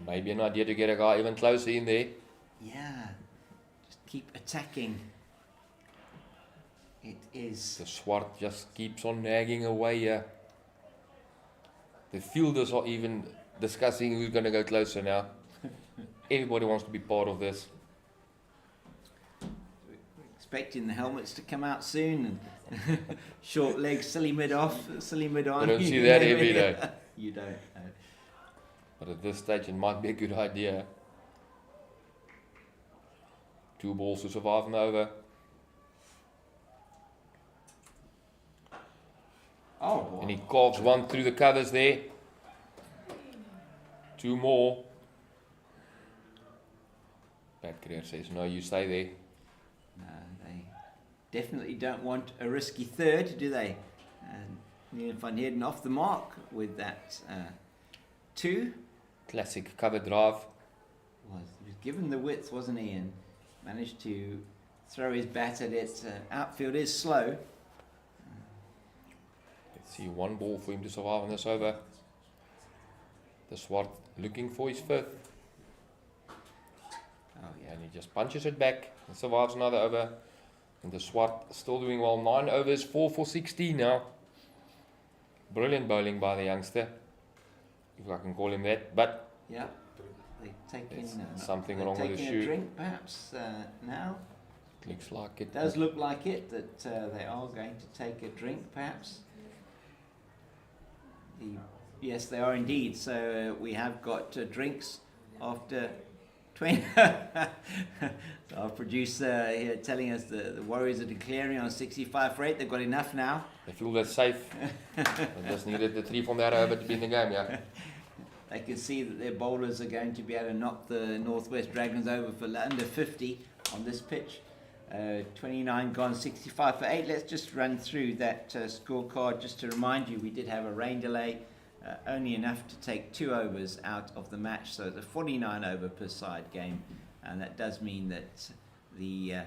Maybe an idea to get a guy even closer in there. Yeah. Just keep attacking. It is. The Swart just keeps on nagging away here. The fielders are even discussing who's going to go closer now. Everybody wants to be part of this. We're expecting the helmets to come out soon. And short legs, silly mid off, silly mid on. I don't see that every day. You don't. No. But at this stage, it might be a good idea. 2 balls to survive an over. Oh, boy. And he carves one through the covers there. 2 more. Pat Creer says, no, you stay there. No, they definitely don't want a risky third, do they? And Ian van Heerden off the mark with that 2. Classic cover drive. He was given the width, wasn't he? And managed to throw his bat at it. Outfield is slow. Let's see, 1 ball for him to survive on this over. The Swart looking for his 5th. Oh, yeah. And he just punches it back and survives another over. And the Swart still doing well. 9 overs, 4 for 16 now. Brilliant bowling by the youngster, if I can call him that. But Yeah. They've taken something they've wrong with the taken shoe. a drink, perhaps, now. Looks like it. It does look like it, that they are going to take a drink, perhaps. Yes, they are indeed. So we have got drinks after 20. Our producer here telling us the Warriors are declaring on 65 for 8. They've got enough now. They feel they're safe. They just needed the 3 from that over to be in the game, yeah. They can see that their bowlers are going to be able to knock the Northwest Dragons over for under 50 on this pitch. 29 gone, 65 for 8. Let's just run through that scorecard just to remind you we did have a rain delay, only enough to take 2 overs out of the match, so it's a 49 over per side game, and that does mean that the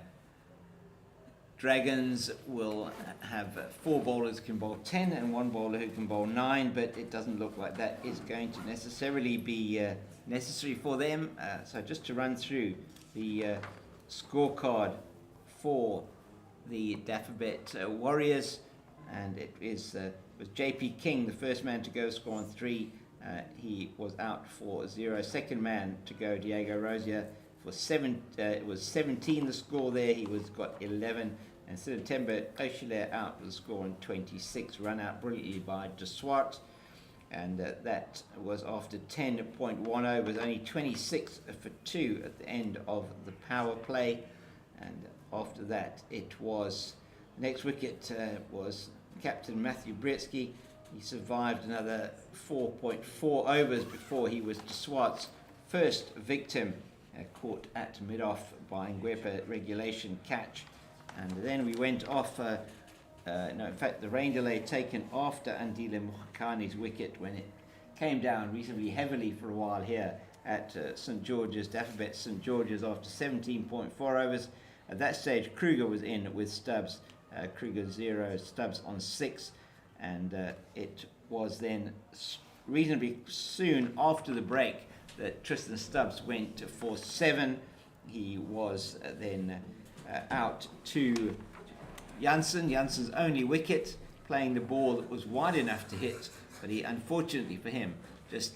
Dragons will have 4 bowlers who can bowl 10 and 1 bowler who can bowl 9, but it doesn't look like that is going to necessarily be necessary for them. So just to run through the scorecard for the Dafabet Warriors, and it was JP King, the first man to go, score on 3. He was out for 0. Second man to go, Diego Rosier, for 7. It was 17 the score there. He got 11. And September Oshile out with a score on 26, run out brilliantly by De Swart. And that was after 10.10, was only 26 for 2 at the end of the power play. And after that, it was, next wicket was Captain Matthew Bretsky. He survived another 4.4 overs before he was De Swart's first victim, caught at mid-off by Ngwepa regulation catch. And then we went off, in fact, the rain delay taken after Andile Mohakani's wicket when it came down reasonably heavily for a while here at St George's, Dafabet St George's, after 17.4 overs. At that stage, Kruger was in with Stubbs. Kruger 0, Stubbs on 6. And it was then reasonably soon after the break that Tristan Stubbs went for 7. He was then out to Janssen's only wicket, playing the ball that was wide enough to hit, but he, unfortunately for him, just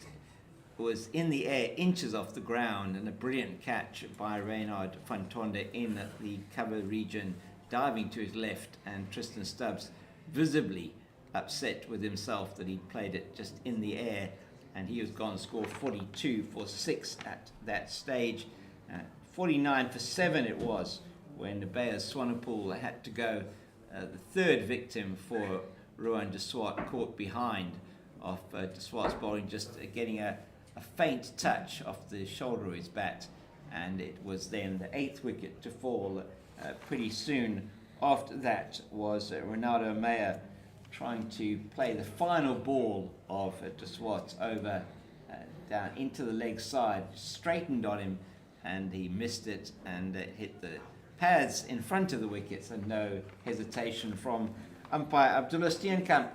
was in the air, inches off the ground, and a brilliant catch by Reynard van Tonder in the cover region, diving to his left, and Tristan Stubbs visibly upset with himself that he'd played it just in the air, and he was gone, scored 42 for 6 at that stage. 49 for 7 it was when the Bayers Swanepoel had to go. The third victim for Rowan de Swart, caught behind of de Swart's bowling, just getting a faint touch off the shoulder of his bat, and it was then the 8th wicket to fall pretty soon. After that was Ronaldo Meyer trying to play the final ball of de Swart over down into the leg side, straightened on him, and he missed it and hit the pads in front of the wickets, and no hesitation from umpire Abdullah Steenkamp,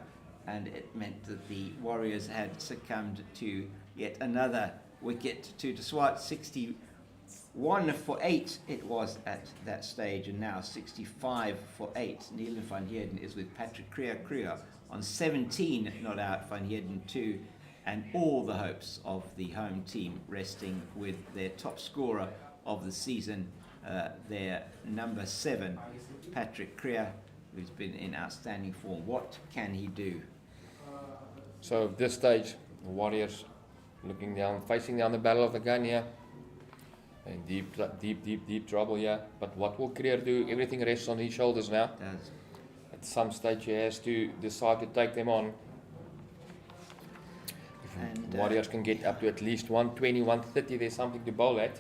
and it meant that the Warriors had succumbed to yet another wicket to de Swart. 61 for 8 it was at that stage, and now 65 for 8. Neil van Heerden is with Patrick Kriya on 17 not out, Van Heerden 2, and all the hopes of the home team resting with their top scorer of the season, their number 7, Patrick Kriya, who's been in outstanding form. What can he do? So at this stage, the Warriors looking down, facing down the battle of the gun here. In deep trouble here. But what will Kriya do? Everything rests on his shoulders now. It does. At some stage he has to decide to take them on. And, Warriors can get up to at least 120, 130, there's something to bowl at.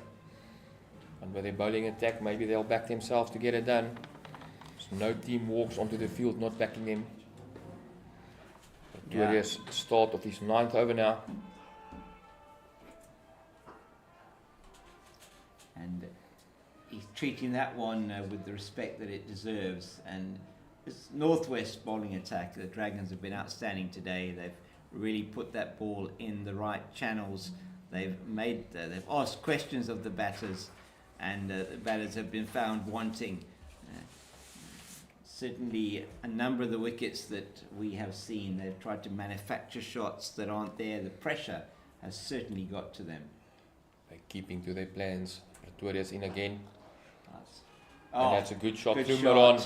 And with their bowling attack, maybe they'll back themselves to get it done. So no team walks onto the field not backing them. Warriors start of his 9th over now. And he's treating that one with the respect that it deserves. And this northwest bowling attack, the Dragons have been outstanding today. They've really put that ball in the right channels. They've asked questions of the batters, and the batters have been found wanting. Certainly a number of the wickets that we have seen, they've tried to manufacture shots that aren't there. The pressure has certainly got to them. They're keeping to their plans. Pretoria's in again. Nice. And that's a good shot good through shot. Maron.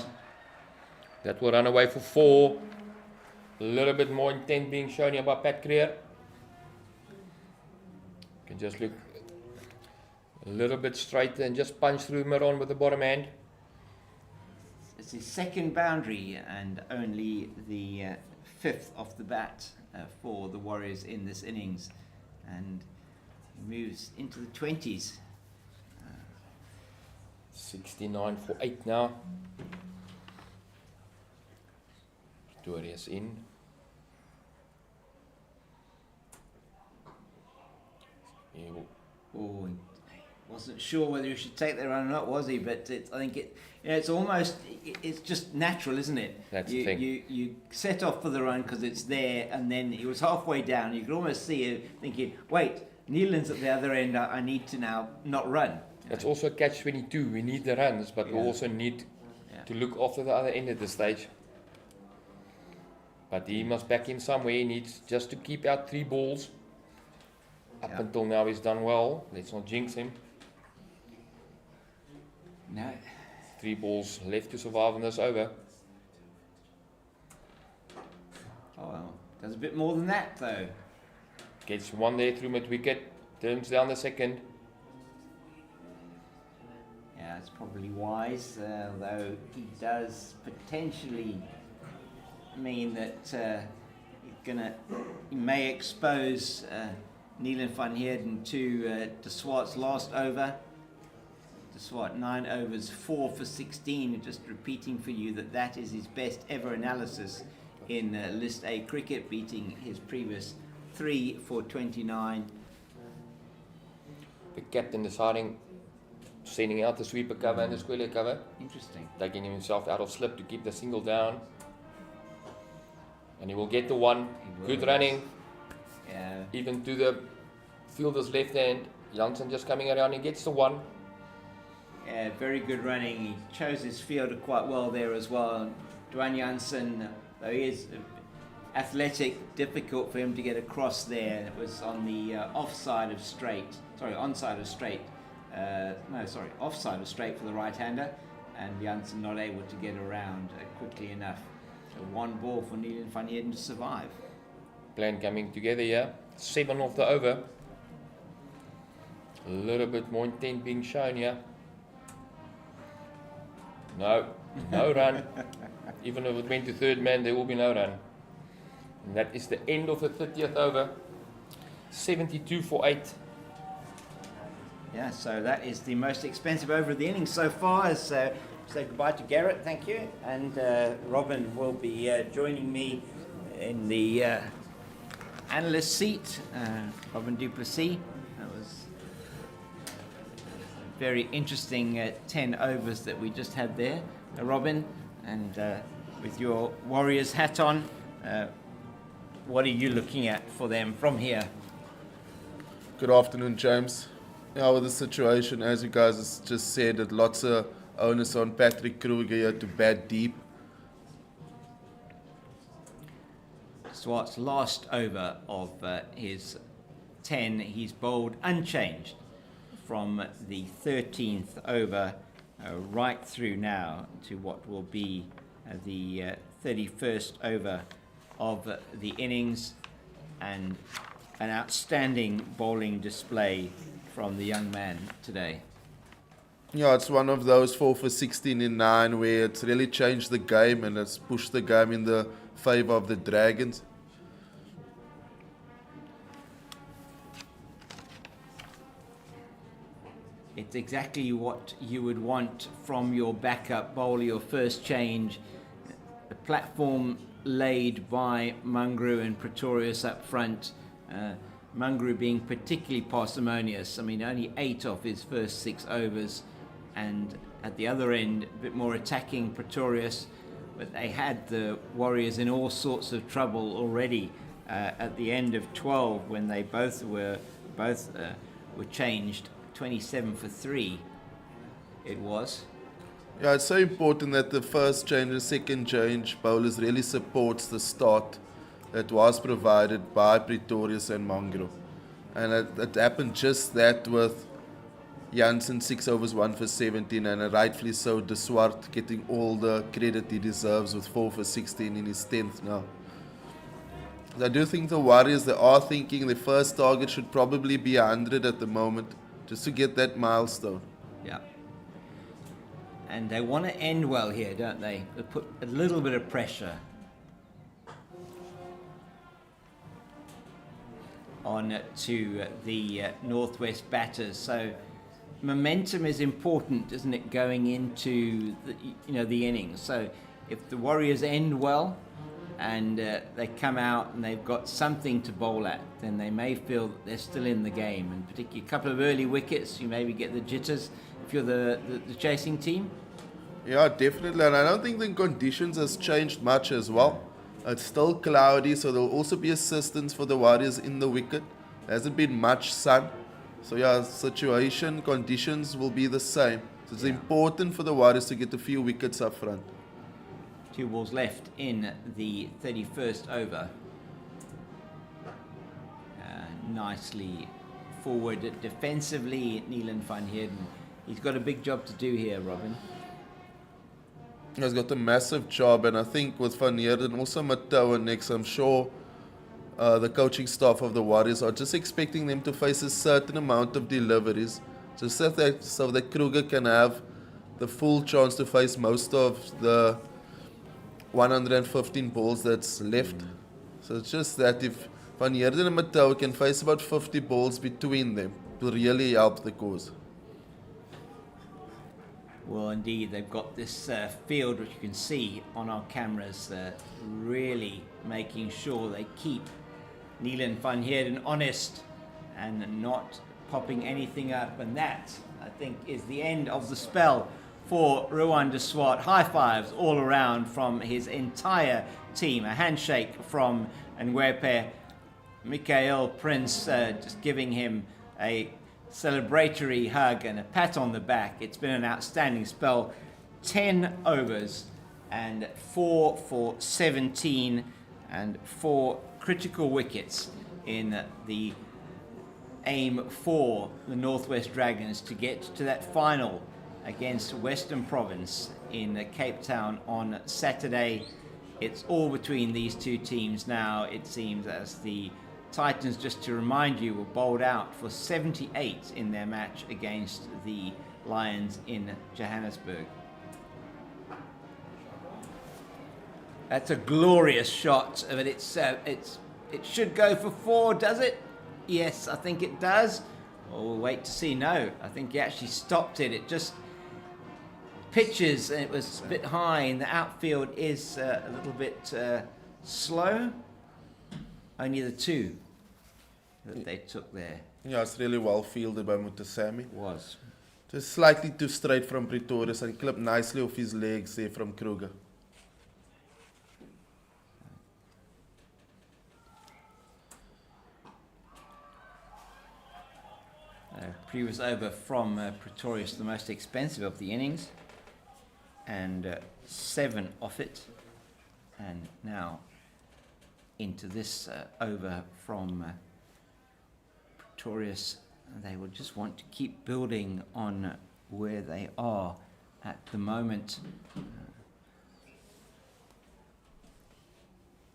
That will run away for 4. A little bit more intent being shown here by Pat Kriya. You can just look a little bit straighter and just punch through Maron with the bottom hand. It's his second boundary and only the 5th off the bat for the Warriors in this innings, and he moves into the 20s. 69 for 8 now. Pretoria's in. Oh, he wasn't sure whether he should take that run or not, was he? But I think it's almost, it's just natural, isn't it? That's the thing. You set off for the run because it's there, and then he was halfway down. You could almost see him thinking, wait, Neelan's at the other end, I need to now not run. That's also a catch-22. We need the runs, but we also need to look after the other end at this stage. But he must back in somewhere. He needs just to keep out 3 balls. Up until now he's done well. Let's not jinx him. No. 3 balls left to survive in this over. Oh well, does a bit more than that though. Gets 1 there through mid-wicket. Turns down the 2nd. Yeah, it's probably wise, although he does potentially mean that he may expose Neil van Heerden to de Swart's last over. De Swart 9 overs, 4 for 16. Just repeating for you that is his best ever analysis in List A cricket, beating his previous 3 for 29. The captain deciding, sending out the sweeper cover and the square leg cover. Interesting. Taking himself out of slip to keep the single down. And he will get the 1. Good running. Yeah. Even to the fielder's left hand. Janssen just coming around and gets the 1. Yeah, very good running. He chose his fielder quite well there as well. Dwayne Janssen, though he is athletic, difficult for him to get across there. And it was on the offside of straight. Offside of straight for the right-hander, and Janssen not able to get around quickly enough. So one ball for Neil van Heerden to survive. Plan coming together here. 7 off the over. A little bit more intent being shown here. No run. Even if it went to third man, there will be no run. And that is the end of the 30th over. 72 for 8. Yeah, so that is the most expensive over of the innings so far. So say goodbye to Garrett, thank you. And Robin will be joining me in the analyst seat. Robin Duplessis. That was a very interesting 10 overs that we just had there, Robin. And with your Warriors hat on, what are you looking at for them from here? Good afternoon, James. Yeah, with the situation, as you guys has just said, that lots of onus on Patrick Kruger here to bat deep. Swart's last over of his 10, he's bowled unchanged from the 13th over right through now to what will be the 31st over of the innings, and an outstanding bowling display from the young man today. Yeah, it's one of those 4 for 16 in 9 where it's really changed the game and it's pushed the game in the favour of the Dragons. It's exactly what you would want from your backup bowler, your first change. The platform laid by Mungrew and Pretorius up front. Mungrew being particularly parsimonious. I mean, only 8 off his first 6 overs. And at the other end, a bit more attacking Pretorius. But they had the Warriors in all sorts of trouble already at the end of 12 when they both were changed. 27 for 3 it was. Yeah, it's so important that the first change and second change bowlers really supports the start that was provided by Pretorius and Mungrew. And it happened just that with Janssen 6 overs 1 for 17, and rightfully so, De Swart getting all the credit he deserves with 4 for 16 in his 10th now. I do think the Warriors, they are thinking their first target should probably be 100 at the moment, just to get that milestone. Yeah. And they want to end well here, don't they? They put a little bit of pressure on to the Northwest batters. So momentum is important, isn't it, going into the innings? So if the Warriors end well and they come out and they've got something to bowl at, then they may feel that they're still in the game. And particularly a couple of early wickets, you maybe get the jitters if you're the chasing team. Yeah, definitely. And I don't think the conditions has changed much as well. It's still cloudy, so there will also be assistance for the Warriors in the wicket. There hasn't been much sun. So yeah, situation, conditions will be the same. So it's important for the Warriors to get a few wickets up front. 2 balls left in the 31st over. Nicely forward defensively, Neil van Heerden. He's got a big job to do here, Robin. He's got a massive job, and I think with Van Heerden, also Matau next, I'm sure the coaching staff of the Warriors are just expecting them to face a certain amount of deliveries, just so that Kruger can have the full chance to face most of the 115 balls that's left. So it's just that if Van Heerden and Matau can face about 50 balls between them, it will really help the cause. Well, indeed, they've got this field, which you can see on our cameras, really making sure they keep Neil van Heerden honest and not popping anything up. And that, I think, is the end of the spell for Rowan de Swart. High fives all around from his entire team. A handshake from Ngwepe. Mikael Prince just giving him a celebratory hug and a pat on the back. It's been an outstanding spell. 10 overs and 4 for 17. and 4 critical wickets in the aim for the Northwest Dragons to get to that final against Western Province in Cape Town on Saturday. It's all between these two teams now, it seems, as the Titans, just to remind you, were bowled out for 78 in their match against the Lions in Johannesburg. That's a glorious shot, but it should go for 4, does it? Yes, I think it does. Well, we'll wait to see. No, I think he actually stopped it. It just pitches, and it was a bit high, and the outfield is a little bit slow. Only the 2 that they took there. Yeah, it's really well fielded by Mutasamy. It was. Just slightly too straight from Pretorius and clipped nicely off his legs there from Kruger. Previous over from Pretorius, the most expensive of the innings, and 7 off it. And now into this over from Pretorius. They will just want to keep building on where they are at the moment.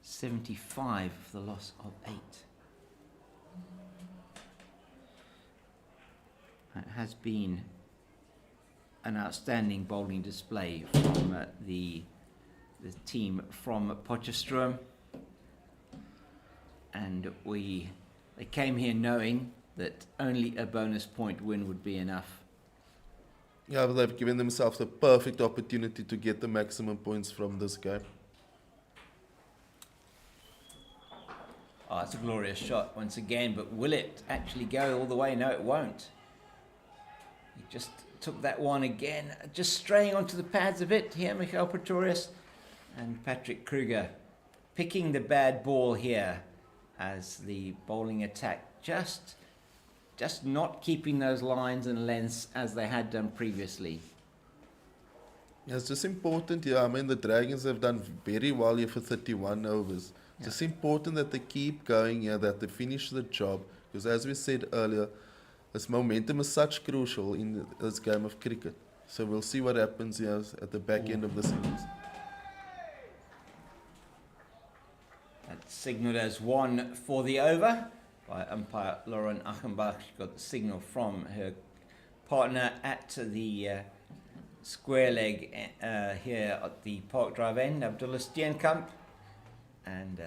75 for the loss of 8. It has been an outstanding bowling display from the team from Potchefstroom, and they came here knowing that only a bonus point win would be enough. Yeah, but they've given themselves a perfect opportunity to get the maximum points from this game. Oh, it's a glorious shot once again, but will it actually go all the way? No, it won't. He just took that one again, just straying onto the pads a bit here, Michael Pretorius, and Patrick Kruger picking the bad ball here as the bowling attack just not keeping those lines and lengths as they had done previously. Yeah, it's just important. Yeah, I mean, the Dragons have done very well here for 31 overs. Yeah. It's important that they keep going here, that they finish the job, because as we said earlier, this momentum is such crucial in this game of cricket. So we'll see what happens here at the back end of this innings. That's signalled as 1 for the over by umpire Lauren Achenbach. She got the signal from her partner at the square leg here at the Park Drive end, Abdullah Steenkamp. And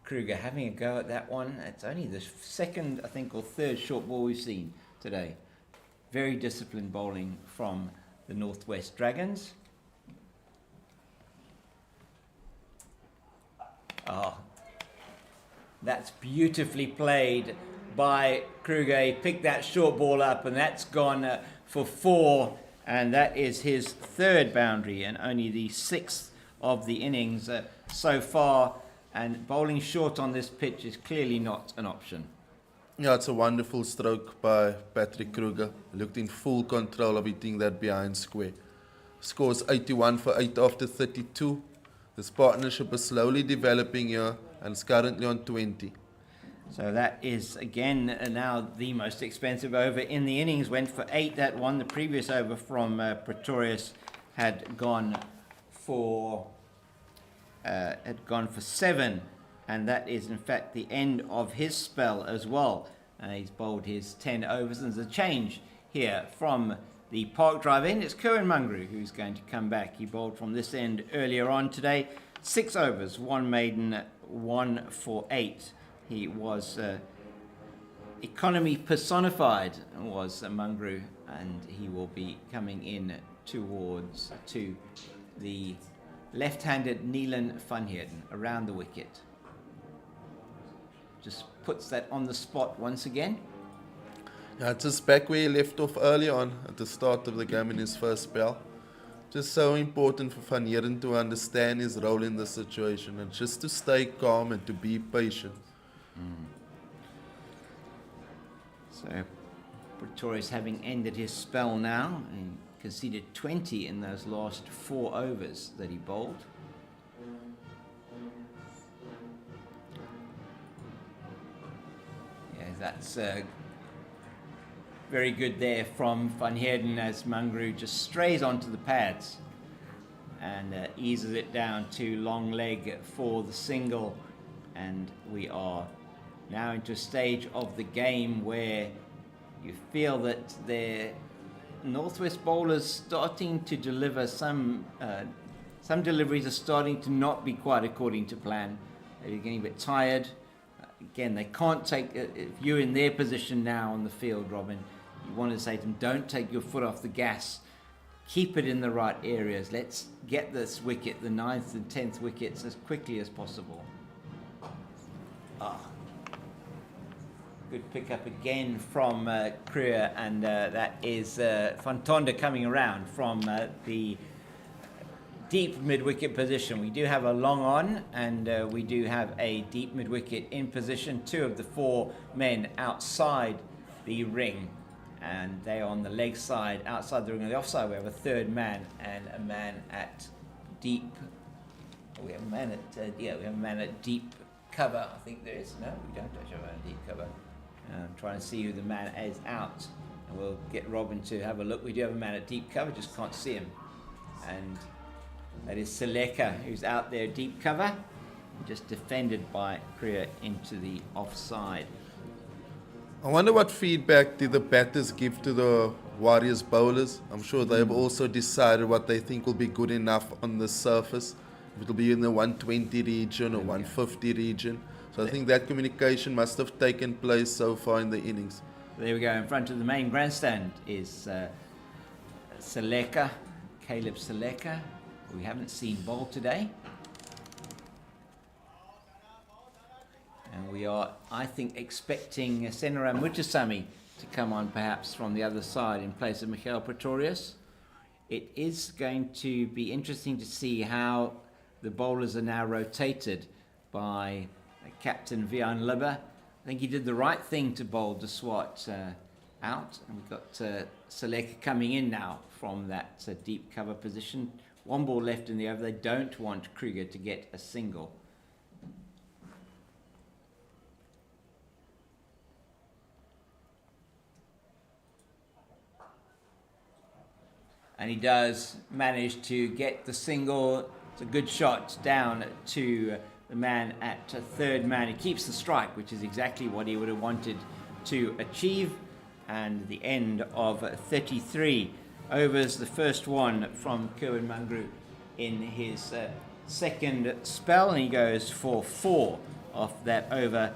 Kruger having a go at that one. It's only the second, I think, or third short ball we've seen today. Very disciplined bowling from the Northwest Dragons. Oh, that's beautifully played by Kruger. He picked that short ball up, and that's gone for 4, and that is his 3rd boundary and only the 6th of the innings so far. And bowling short on this pitch is clearly not an option. Yeah, it's a wonderful stroke by Patrick Kruger. Looked in full control of hitting that behind square. Scores 81 for 8 after 32. This partnership is slowly developing here and is currently on 20. So that is again now the most expensive over in the innings. Went for 8. That one, the previous over from Pretorius, had gone for 7, and that is in fact the end of his spell as well. He's bowled his 10 overs, and there's a change here from the Park Drive end. It's Kerwin Mungrew who's going to come back. He bowled from this end earlier on today. 6 overs, 1 maiden, 1 for 8. He was economy personified, was Mungrew, and he will be coming in towards to the left-handed Neelan Funheerden around the wicket. Just puts that on the spot once again. Yeah, just back where he left off early on at the start of the game in his first spell. Just so important for Van Heerden to understand his role in the situation and just to stay calm and to be patient. So Pretorius having ended his spell now and conceded 20 in those last 4 overs that he bowled. That's very good there from Van Heerden as Mangru just strays onto the pads and eases it down to long leg for the single. And we are now into a stage of the game where you feel that the Northwest bowlers starting to deliver some deliveries are starting to not be quite according to plan. They're getting a bit tired. Again, they can't take, if you're in their position now on the field, Robin, you want to say to them, don't take your foot off the gas. Keep it in the right areas. Let's get this wicket, the 9th and 10th wickets, as quickly as possible. Good pick up again from Kruger, and that is Van Tonder coming around from the deep mid-wicket position. We do have a long on, and we do have a deep mid-wicket in position. 2 of the 4 men outside the ring, and they are on the leg side, outside the ring on the offside. We have a 3rd man and a man at deep. We have a man at we have a man at deep cover. I think there is. No, we don't actually have a man at deep cover. I'm trying to see who the man is out, and we'll get Robin to have a look. We do have a man at deep cover, just can't see him, and that is Seleka, who's out there deep cover, just defended by Kruger into the offside. I wonder what feedback did the batters give to the Warriors bowlers. I'm sure they've also decided what they think will be good enough on the surface. If it'll be in the 120 region or 150 region. So I think that communication must have taken place so far in the innings. There we go. In front of the main grandstand is Seleka, Caleb Seleka. We haven't seen bowl today. And we are, I think, expecting Senaram Mutasamy to come on perhaps from the other side in place of Michael Pretorius. It is going to be interesting to see how the bowlers are now rotated by Captain Vian Libber. I think he did the right thing to bowl De Swart out. And we've got Seleka coming in now from that deep cover position. 1 ball left in the over. They don't want Kruger to get a single. And he does manage to get the single. It's a good shot down to the man at 3rd man. He keeps the strike, which is exactly what he would have wanted to achieve. And the end of 33 overs, the first one from Kerwin Mangru in his 2nd spell, and he goes for 4 off that over.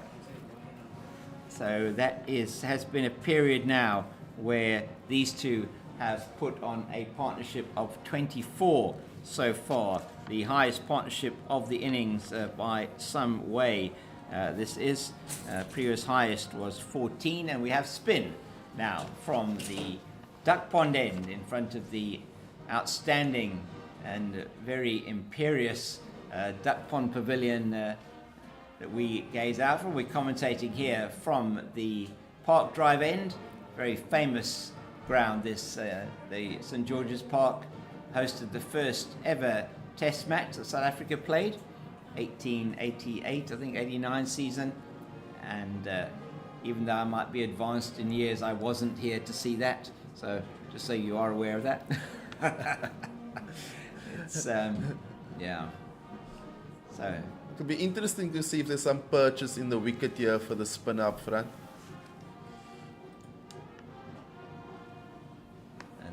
So that has been a period now where these two have put on a partnership of 24 so far, the highest partnership of the innings by some way. This is previous highest was 14, and we have spin now from the duck pond end in front of the outstanding and very imperious duck pond pavilion that we gaze out from. We're commentating here from the Park Drive end, very famous ground. This the St George's Park hosted the first ever Test match that South Africa played, 1888, I think 89 season, and even though I might be advanced in years, I wasn't here to see that. So just so you are aware of that. It's yeah. So it'll be interesting to see if there's some purchase in the wicket here for the spin up front.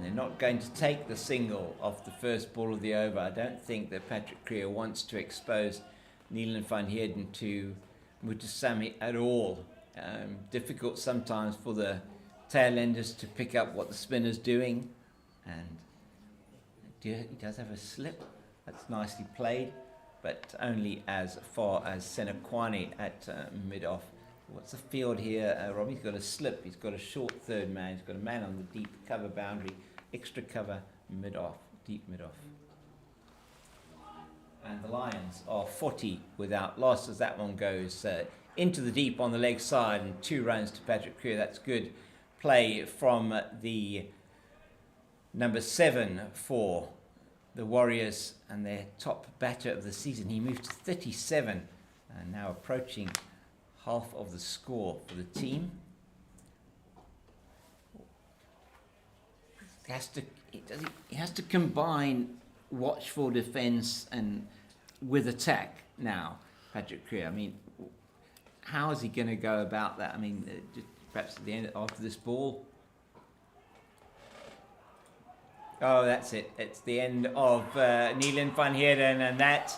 They're not going to take the single off the first ball of the over. I don't think that Patrick Kruger wants to expose Neelan van Heerden to Mutasamy at all. Difficult sometimes for the tail enders to pick up what the spinner's doing. And he does have a slip. That's nicely played, but only as far as Senekwane at mid-off. What's the field here? Robbie's got a slip. He's got a short 3rd man. He's got a man on the deep cover boundary. Extra cover mid-off, deep mid-off. And the Lions are 40 without loss as that one goes into the deep on the leg side, and 2 runs to Patrick Kruger. That's good play from the number 7 for the Warriors and their top batter of the season. He moved to 37 and now approaching half of the score for the team. He has to combine watchful defence and with attack now, Patrick Creer. I mean, how is he going to go about that? I mean, perhaps at the end after this ball. Oh, that's it. It's the end of Neelan van Heerden, and that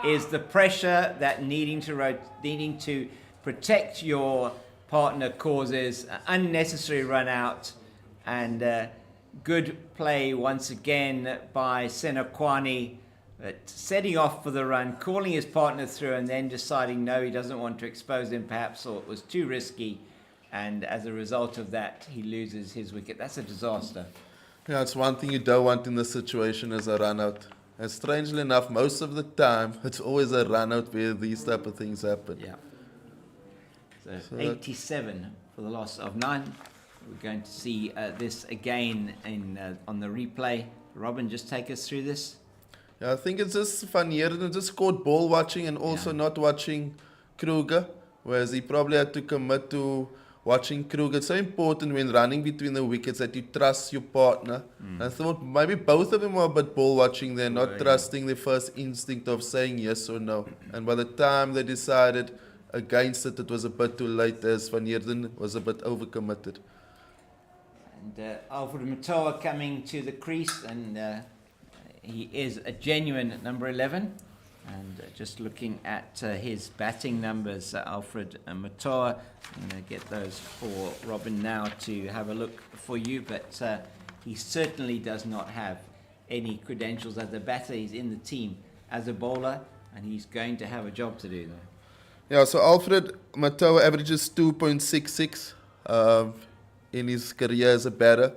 is the pressure that needing to protect your partner causes. Unnecessary run out, and good play once again by Senokwani, setting off for the run, calling his partner through, and then deciding no, he doesn't want to expose him perhaps, or it was too risky, and as a result of that, he loses his wicket. That's a disaster. Yeah, it's one thing you don't want in this situation is a run out. And strangely enough, most of the time, it's always a run out where these type of things happen. Yeah. So 87 for the loss of 9. We're going to see this again on the replay. Robin, just take us through this. Yeah, I think it's just Van Heerden just caught ball watching and also not watching Kruger, whereas he probably had to commit to watching Kruger. It's so important when running between the wickets that you trust your partner. I thought maybe both of them were a bit ball watching there, not trusting their first instinct of saying yes or no. And by the time they decided against it, it was a bit too late, as Van Heerden was a bit overcommitted. And Alfred Matoa coming to the crease, and he is a genuine number 11. And just looking at his batting numbers, Alfred Matoa, I'm going to get those for Robin now to have a look for you, but he certainly does not have any credentials as a batter. He's in the team as a bowler, and he's going to have a job to do there. Yeah, so Alfred Matoa averages 2.66 in his career as a batter.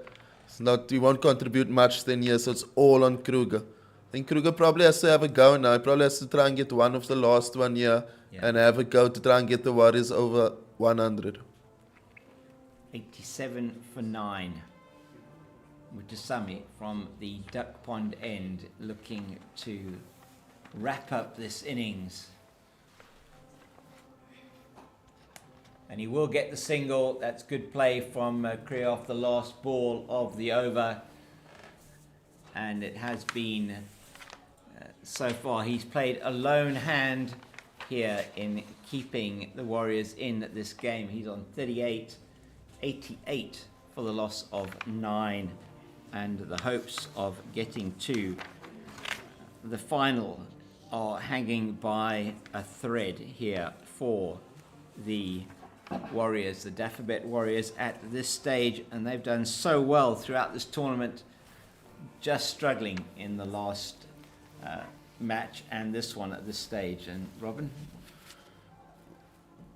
He won't contribute much 10 years, so it's all on Kruger. I think Kruger probably has to have a go now. He probably has to try and get one of the last 1 year and have a go to try and get the Warriors over 100. 87 for 9. Mutasami from the Duck Pond end looking to wrap up this innings. And he will get the single. That's good play from Creer off the last ball of the over. And it has been, so far, he's played a lone hand here in keeping the Warriors in this game. He's on 38, 88 for the loss of 9. And the hopes of getting to the final are hanging by a thread here for the Warriors, the Dafabet Warriors at this stage, and they've done so well throughout this tournament, just struggling in the last match and this one at this stage. And Robin?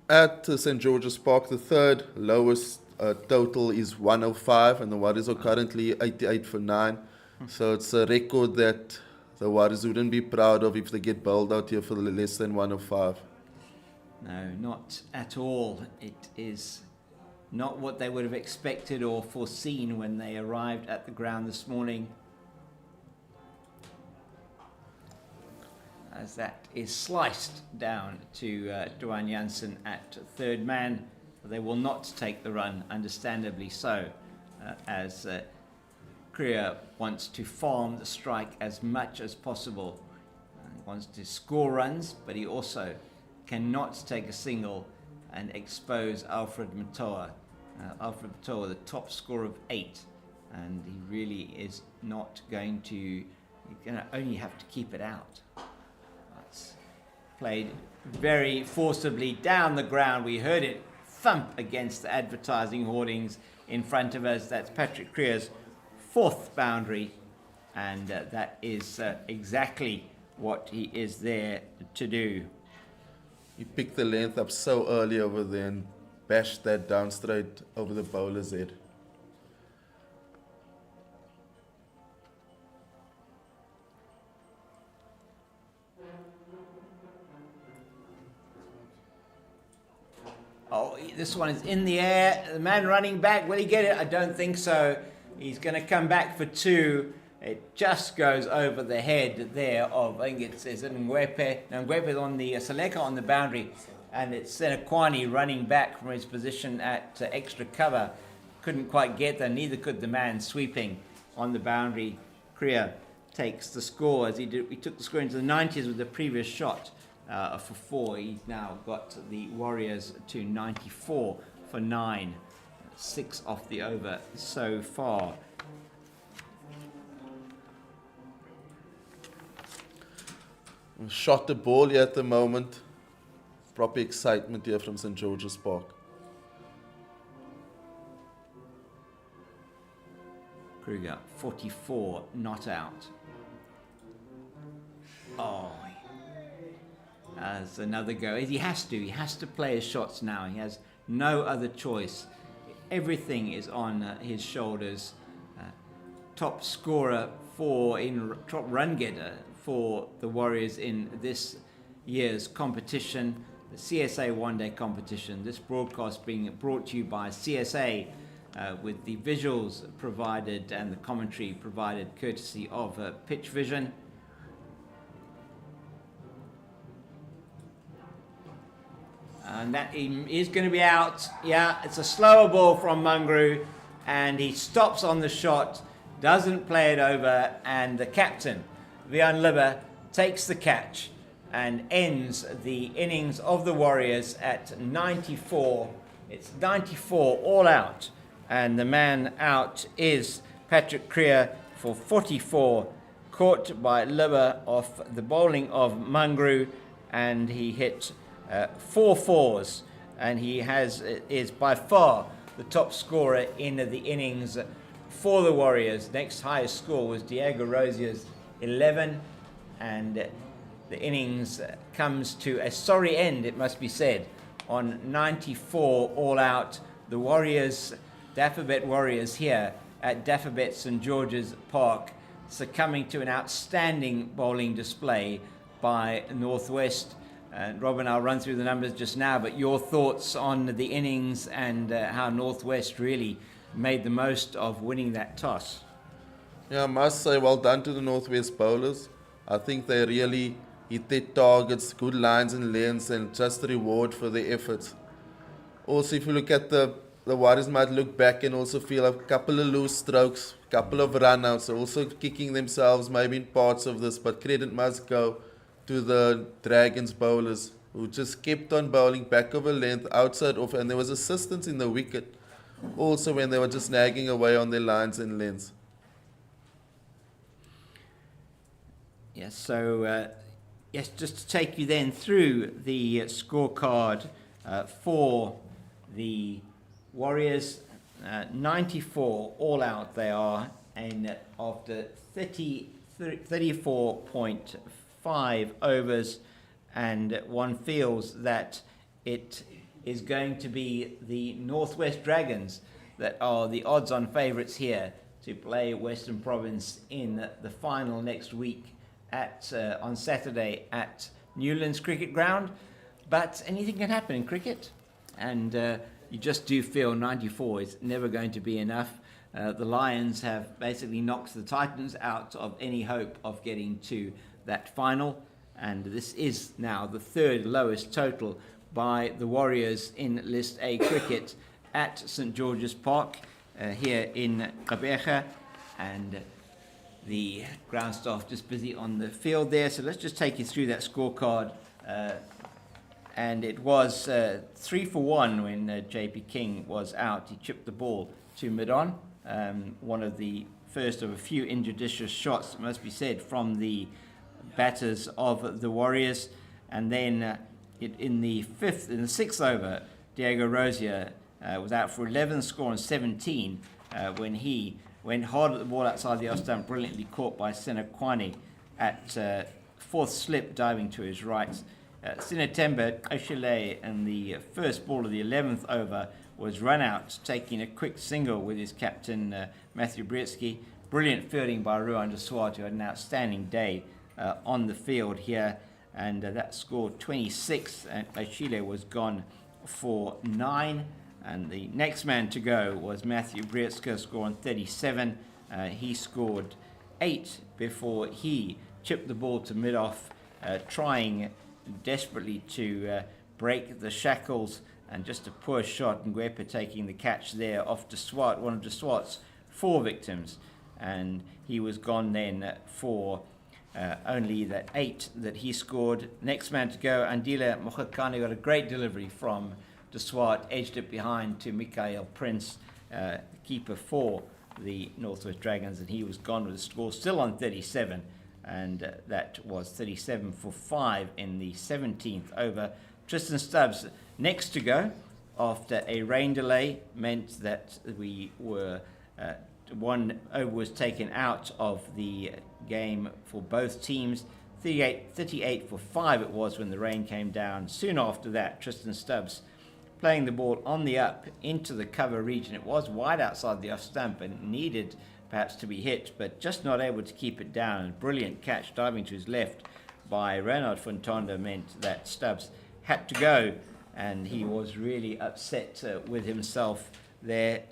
At St. George's Park, the third lowest total is 105, and the Warriors are currently 88 for 9. So it's a record that the Warriors wouldn't be proud of if they get bowled out here for less than 105. No, not at all. It is not what they would have expected or foreseen when they arrived at the ground this morning. As that is sliced down to Dwayne Jansen at third man. They will not take the run, understandably so, as Creer wants to farm the strike as much as possible. He wants to score runs, but he also cannot take a single and expose Alfred Matoa. Alfred Matoa, the top scorer of 8, and he really is not going to, he's going to only have to keep it out. It's played very forcibly down the ground. We heard it thump against the advertising hoardings in front of us. That's Patrick Creer's 4th boundary, and that is exactly what he is there to do. He picked the length up so early over there and bashed that down straight over the bowler's head. Oh, this one is in the air. The man running back, will he get it? I don't think so. He's going to come back for 2. It just goes over the head there of, I think it says Ngwepe. Now Ngwepe on the Seleka on the boundary. and it's Senekwani running back from his position at extra cover. Couldn't quite get there, neither could the man sweeping on the boundary. Kriya takes the score as he took the score into the 90s with the previous shot for 4. He's now got the Warriors to 94 for 9. 6 off the over so far. Shot the ball here at the moment. Proper excitement here from St. George's Park. Kruger, 44, not out. Oh, as another go. He has to play his shots now. He has no other choice. Everything is on his shoulders. Top scorer top run getter for the Warriors in this year's competition, the CSA one-day competition. This broadcast being brought to you by CSA with the visuals provided and the commentary provided courtesy of Pitch Vision. And that is going to be out. Yeah, it's a slower ball from Mungru, and he stops on the shot, doesn't play it over, and the captain, Vian Libber, takes the catch and ends the innings of the Warriors at 94. It's 94 all out, and the man out is Patrick Kriya for 44, caught by Libber off the bowling of Mungru, and he hit 4 fours, and he is by far the top scorer in the innings for the Warriors. Next highest score was Diego Rosier's 11, and the innings comes to a sorry end, it must be said, on 94 all out. The Warriors, Dafabet Warriors here at Dafabet St. George's Park, succumbing to an outstanding bowling display by Northwest. Robin, I'll run through the numbers just now, but your thoughts on the innings and how Northwest really made the most of winning that toss? Yeah, I must say well done to the Northwest bowlers. I think they really hit their targets, good lines and lengths, and just a reward for their efforts. Also, if you look at the Warriors might look back and also feel a couple of loose strokes, couple of run-outs, also kicking themselves maybe in parts of this, but credit must go to the Dragons bowlers who just kept on bowling back over length, outside off, and there was assistance in the wicket also when they were just nagging away on their lines and lengths. Yes, so yes, just to take you then through the scorecard for the Warriors, 94 all out they are, and after 34.5 overs, and one feels that it is going to be the Northwest Dragons that are the odds-on favourites here to play Western Province in the final next week on Saturday at Newlands Cricket Ground. But anything can happen in cricket, and you just do feel 94 is never going to be enough. The Lions have basically knocked the Titans out of any hope of getting to that final, and this is now the third lowest total by the Warriors in List A cricket at St. George's Park here in Gqeberha, and the ground staff just busy on the field there. So let's just take you through that scorecard. And it was 3 for 1 when JP King was out. He chipped the ball to mid-on. One of the first of a few injudicious shots, it must be said, from the batters of the Warriors. And then in the sixth over, Diego Rosier was out for 11, score on 17 when he went hard at the ball outside the off stump, brilliantly caught by Senekwani at fourth slip, diving to his right. Sinetembe Oshile in the first ball of the 11th over was run out, taking a quick single with his captain Matthew Brzezinski. Brilliant fielding by Ruan de Swart, who had an outstanding day on the field here, and that scored 26, and Oshile was gone for 9. And the next man to go was Matthew Brzezinski, scoring 37. He scored 8 before he chipped the ball to mid-off, trying desperately to break the shackles, and just a poor shot, and Nguepa taking the catch there off De Swart, one of De Swart's 4 victims, and he was gone then for only that 8 that he scored. Next man to go, Andile Mokhakane, got a great delivery from De Swart, edged it behind to Mikael Prince, the keeper for the Northwest Dragons, and he was gone with the score still on 37, and that was 37 for 5 in the 17th over. Tristan Stubbs next to go after a rain delay meant that we were one over was taken out of the game for both teams. 38 for 5 it was when the rain came down. Soon after that, Tristan Stubbs playing the ball on the up into the cover region. It was wide outside the off stump and needed perhaps to be hit, but just not able to keep it down. Brilliant catch diving to his left by Reynard Fontonda meant that Stubbs had to go, and he was really upset with himself there.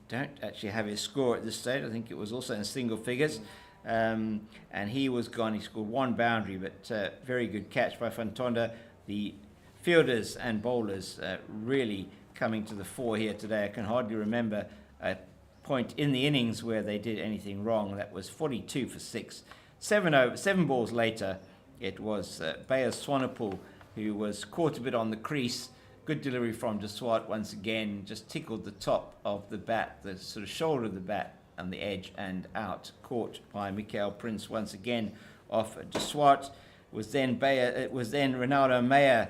Don't actually have his score at this stage. I think it was also in single figures. And he was gone. He scored 1 boundary, but very good catch by Fontonda. The fielders and bowlers really coming to the fore here today. I can hardly remember a point in the innings where they did anything wrong. That was 42 for 6. 7 balls later, it was Bayer Swanepoel who was caught a bit on the crease. Good delivery from De Swart once again, just tickled the top of the bat, the sort of shoulder of the bat on the edge and out. Caught by Mikael Prince once again off De Swart. It was then Ronaldo Meyer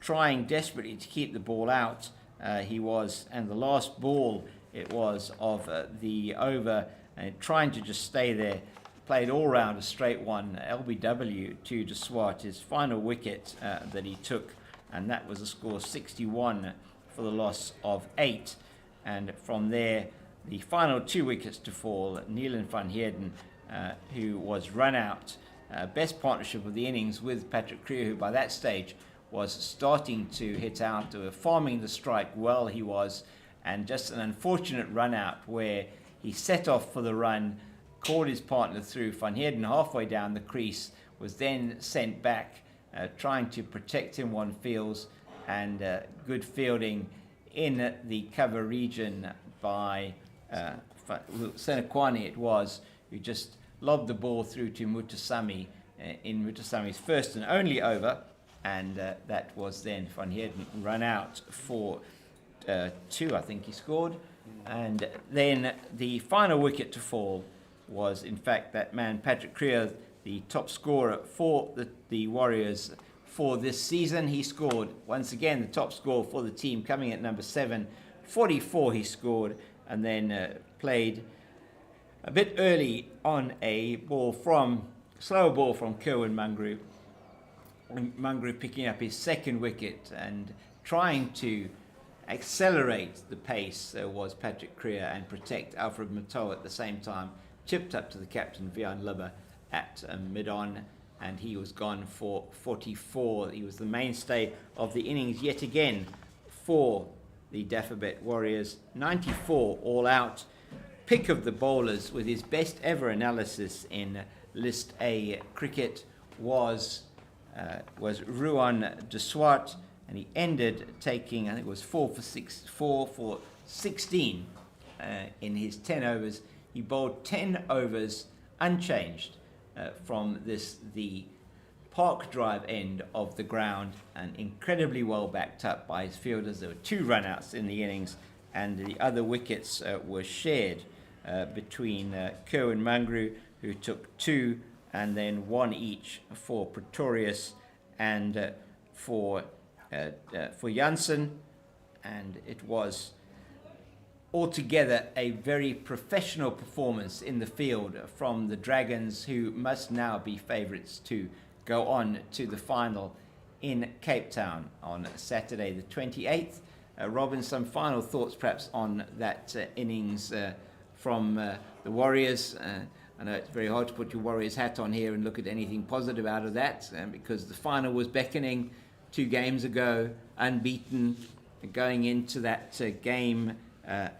trying desperately to keep the ball out. And the last ball it was of the over, and trying to just stay there. Played all round a straight one, LBW to De Swart, his final wicket that he took, and that was a score 61 for the loss of 8. And from there, the final 2 wickets to fall, Neelan van Heerden, who was run out. Best partnership of the innings with Patrick Creer, who by that stage was starting to hit out, farming the strike well he was, and just an unfortunate run out where he set off for the run, called his partner through. Van Heerden halfway down the crease was then sent back, trying to protect him, one feels, and good fielding in the cover region by Senekwane it was, who just lobbed the ball through to Mutasami in Mutasami's first and only over, and that was then Van Heerden run out for 2, I think he scored. And then the final wicket to fall was in fact that man Patrick Creer, the top scorer for the Warriors for this season. He scored once again the top score for the team, coming at number 7, 44 he scored, and then played a bit early on a slower ball from Kerwin Mangru. Mangru picking up his 2nd wicket and trying to accelerate the pace was Patrick Creer and protect Alfred Matteau at the same time. Chipped up to the captain, Vian Libber, at mid-on, and he was gone for 44. He was the mainstay of the innings yet again for the Dafabet Warriors. 94 all out. Pick of the bowlers with his best ever analysis in List A cricket was Ruan De Swart, and he ended taking, I think it was 4 for 16 in his 10 overs. He bowled 10 overs unchanged from the Park Drive end of the ground, and incredibly well backed up by his fielders. There were 2 run-outs in the innings, and the other wickets were shared between Kerwin Mangru, who took 2, and then 1 each for Pretorius and for Janssen. And it was altogether a very professional performance in the field from the Dragons, who must now be favourites to go on to the final in Cape Town on Saturday the 28th. Robin, some final thoughts perhaps on that innings from the Warriors? I know it's very hard to put your Warriors hat on here and look at anything positive out of that, because the final was beckoning 2 games ago, unbeaten, going into that game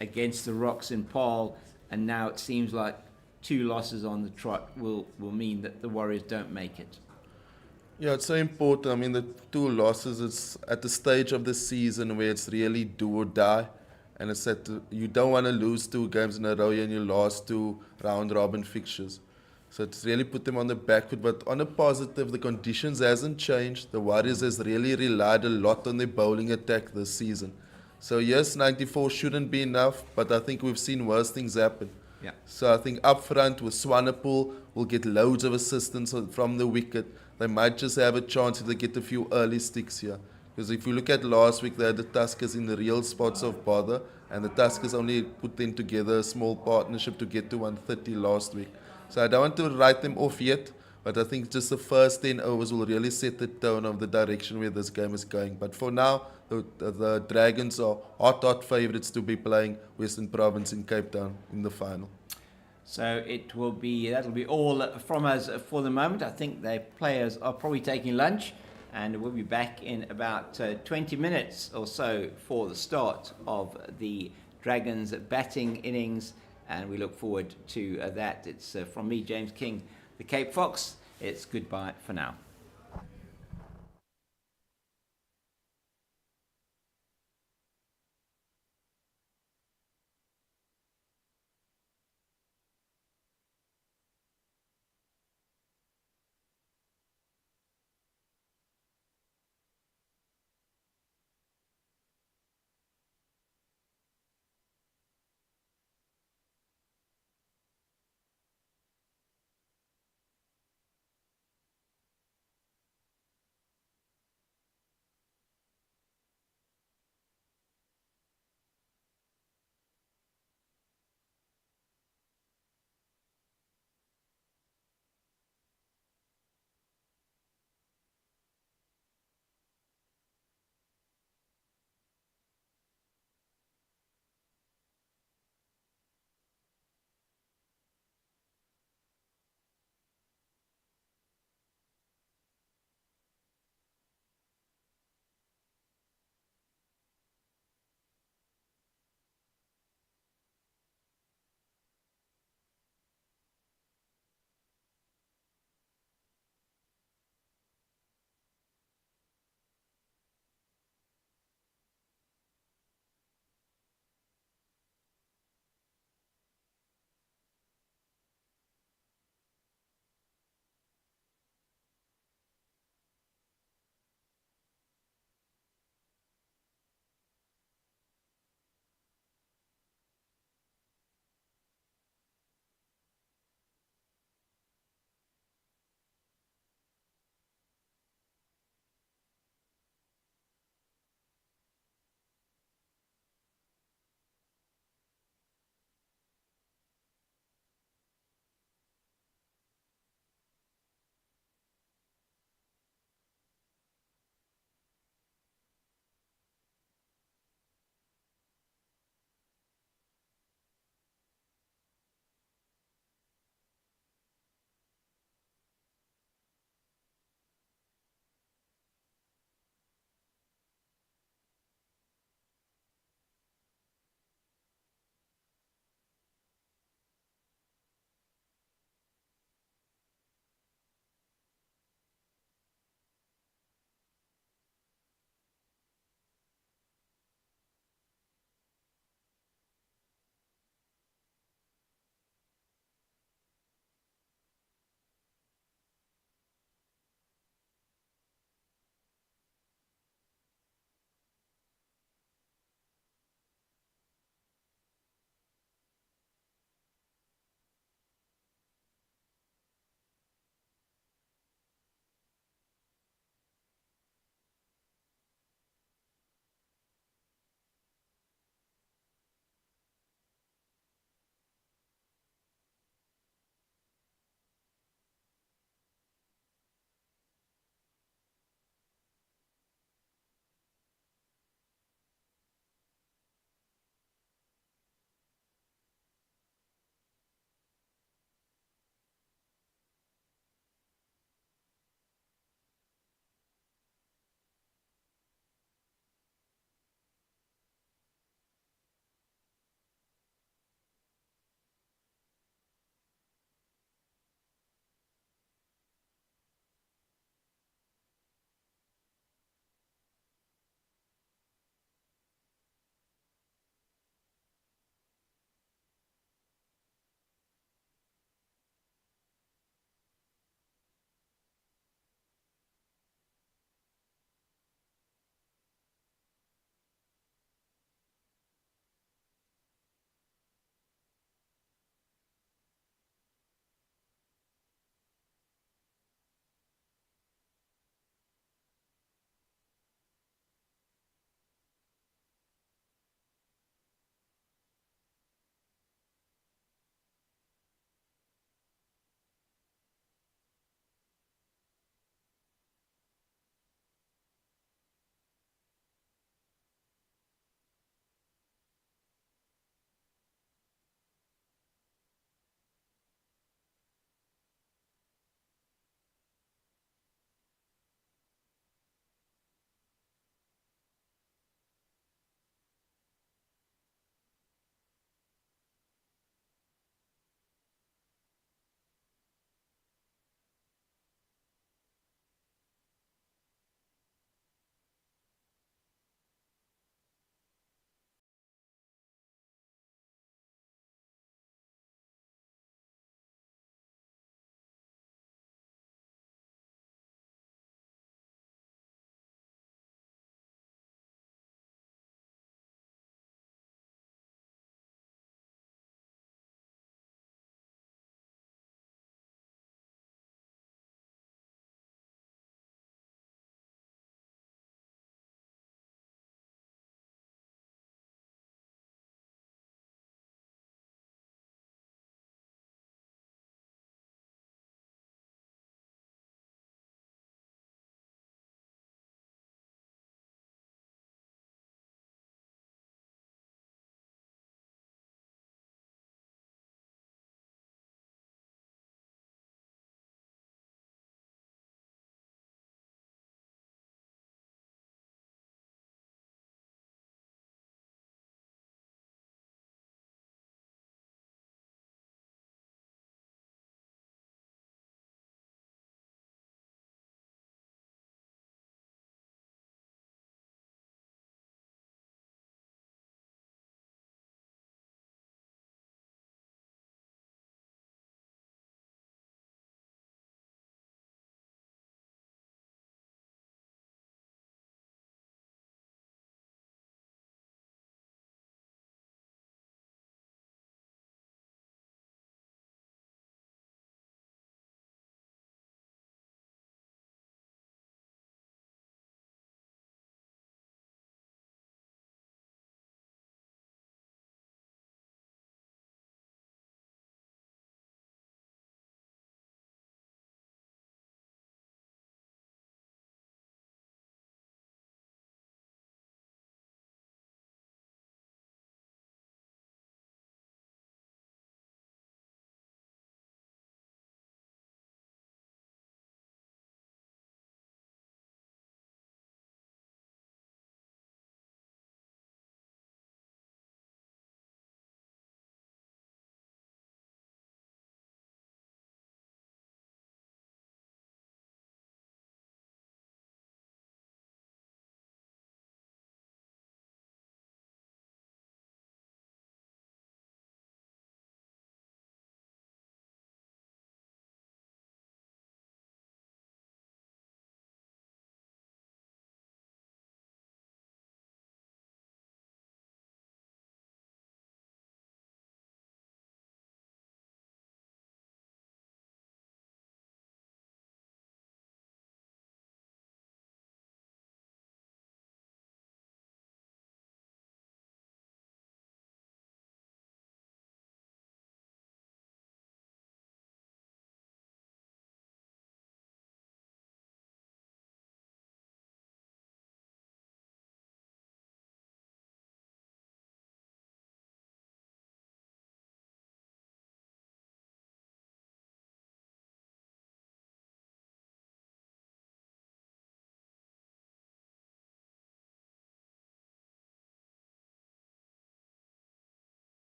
against the Rocks in Paarl, and now it seems like 2 losses on the trot will mean that the Warriors don't make it. Yeah, it's so important. I mean, the two losses, it's at the stage of the season where it's really do or die. And it's that you don't want to lose two games in a row and you lost two round robin fixtures. So it's really put them on the back foot. But on a positive, the conditions hasn't changed. The Warriors has really relied a lot on their bowling attack this season. So yes, 94 shouldn't be enough, but I think we've seen worse things happen. Yeah. So I think up front with Swanepoel will get loads of assistance from the wicket. They might just have a chance if they get a few early sticks here. Because if you look at last week, they had the Tuskers in the real spots of bother, and the Tuskers only put them together a small partnership to get to 130 last week. So I don't want to write them off yet, but I think just the first 10 overs will really set the tone of the direction where this game is going. But for now, the Dragons are hot favourites to be playing Western Province in Cape Town in the final. So that'll be all from us for the moment. I think the players are probably taking lunch, and we'll be back in about 20 minutes or so for the start of the Dragons batting innings, and we look forward to that. It's from me, James King, the Cape Fox. It's goodbye for now.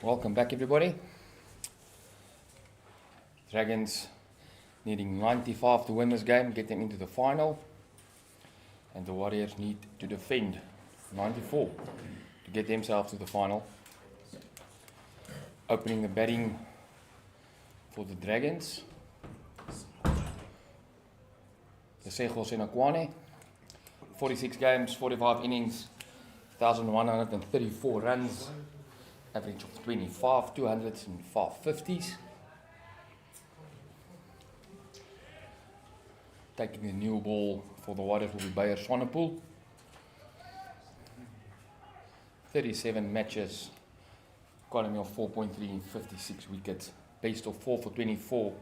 Welcome back, everybody. Dragons needing 95 to win this game, get them into the final. And the Warriors need to defend 94 to get themselves to the final. Opening the batting for the Dragons. The Segels in Akwane. 46 games, 45 innings, 1,134 runs. Average of 25, 200s and 550s. Taking the new ball for the Warriors will be Bayer Swanepoel. 37 matches, economy of 4.3 and 56 wickets. Best of 4 for 24.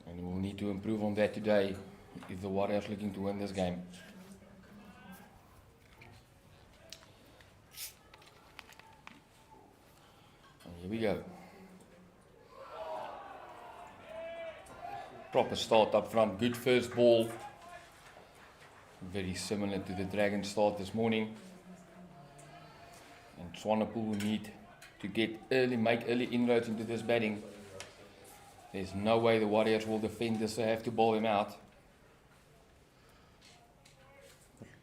And we'll need to improve on that today if the Warriors are looking to win this game. Here we go. Proper start up front, good first ball. Very similar to the Dragon start this morning. And Swanepoel will need to make early inroads into this batting. There's no way the Warriors will defend this, so they have to bowl him out.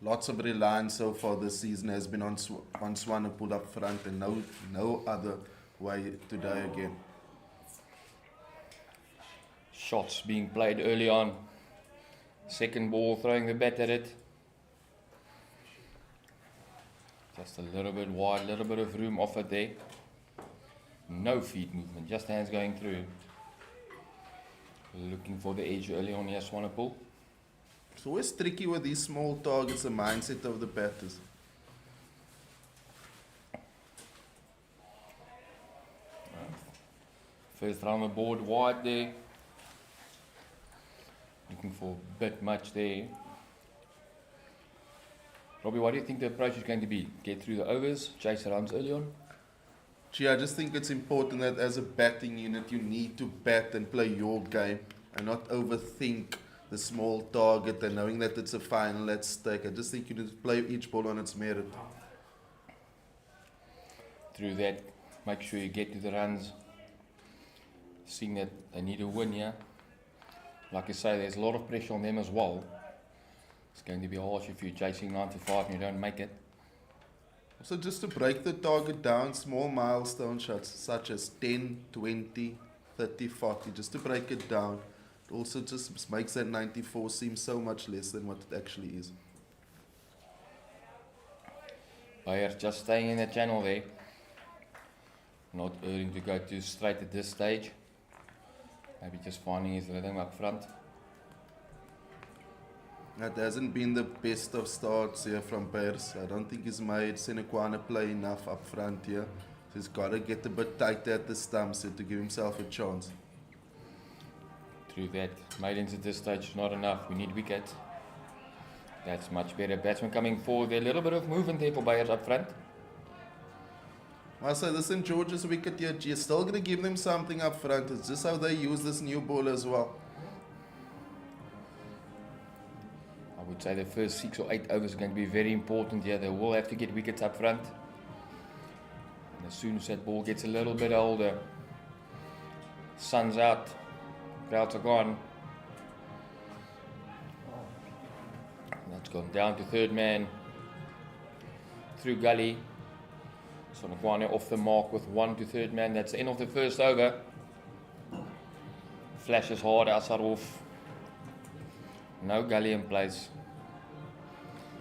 Lots of reliance so far this season has been on Swanepoel up front, and no other way today again. Shots being played early on. Second ball, throwing the bat at it. Just a little bit wide, a little bit of room offered there. No feet movement, just hands going through. Looking for the edge early on here, Swanepoel. It's always tricky with these small targets, the mindset of the batters. First round the board wide there. Looking for a bit much there. Robbie, what do you think the approach is going to be? Get through the overs, chase runs early on? Gee, I just think it's important that as a batting unit you need to bat and play your game and not overthink the small target and knowing that it's a final at stake. I just think you need to play each ball on its merit. Through that, make sure you get to the runs. Seeing that they need a win here. Like I say, there's a lot of pressure on them as well. It's going to be harsh if you're chasing 95 and you don't make it. So just to break the target down, small milestone shots such as 10, 20, 30, 40, just to break it down. It also just makes that 94 seem so much less than what it actually is. Bayer just staying in the channel there. Not urging to go too straight at this stage. Maybe just finding his rhythm up front. That hasn't been the best of starts here from Bears. I don't think he's made Senekwane play enough up front here. So he's got to get a bit tighter at the stumps here to give himself a chance. Through that, maidens at this stage is not enough. We need wickets. That's much better. Batsman coming forward there. A little bit of movement there for Beyers up front. I say the St. George's wicket here, you're still going to give them something up front. It's just how they use this new ball as well. I would say the first 6 or 8 overs are going to be very important here. They will have to get wickets up front. And as soon as that ball gets a little bit older, sun's out, crowds are gone. That's gone down to third man, through gully. Senekwane off the mark with 1 to third man. That's the end of the first over. Flashes hard, outside off. No gully in place.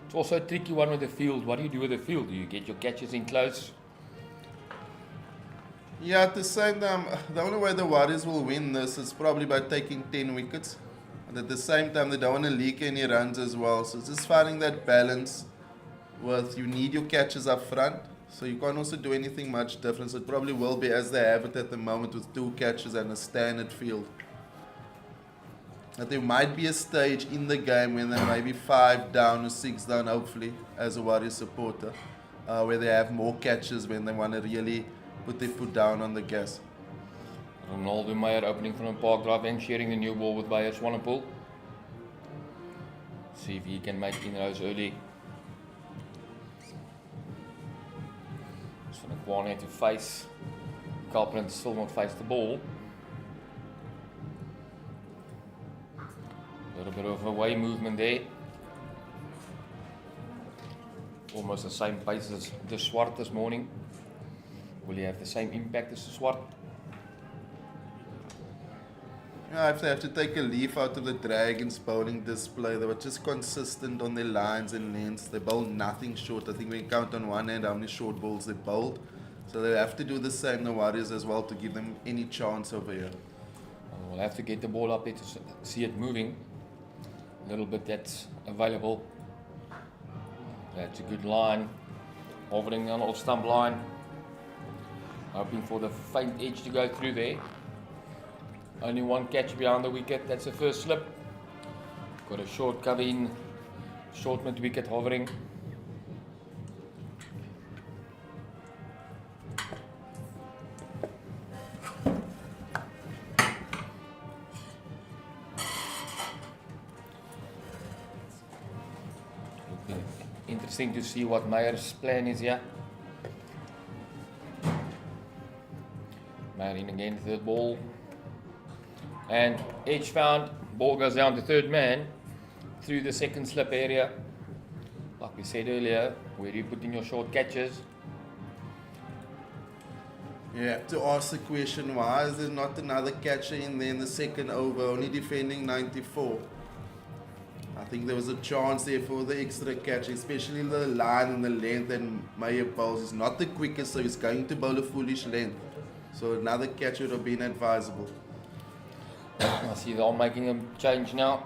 It's also a tricky one with the field. What do you do with the field? Do you get your catches in close? Yeah, at the same time, the only way the Warriors will win this is probably by taking 10 wickets. And at the same time, they don't want to leak any runs as well. So it's just finding that balance with you need your catches up front. So you can't also do anything much different. So it probably will be as they have it at the moment with 2 catches and a standard field. That there might be a stage in the game when they may be 5 down or 6 down, hopefully, as a Warriors supporter, where they have more catches when they want to really put their foot down on the gas. Ronaldo Meyer opening from the park drive and sharing the new ball with Bayer Swanepoel. See if he can make inroads early. Senekwane to face. Culprin still not faced the ball. A little bit of away movement there. Almost the same pace as De Swart this morning. Will he have the same impact as De Swart? Yeah, if they have to take a leaf out of the Dragons bowling display, they were just consistent on their lines and lengths. They bowled nothing short. I think we can count on one hand how many short balls they bowled. So they have to do the same, the Warriors as well, to give them any chance over here. We'll have to get the ball up there to see it moving. A little bit that's available. That's a good line. Hovering on off stump line. Hoping for the faint edge to go through there. Only one catch behind the wicket. That's the first slip. Got a short cover in. Short mid wicket hovering. Interesting to see what Meyer's plan is here. Meyer in again, third ball. And edge found, ball goes down to third man through the second slip area. Like we said earlier, where do you put in your short catches? You have to ask the question, why is there not another catcher in there in the second over, only defending 94? I think there was a chance there for the extra catch, especially the line and the length that Meyer bowls. He's not the quickest, so he's going to bowl a foolish length. So another catch would have been advisable. I see they're all making a change now.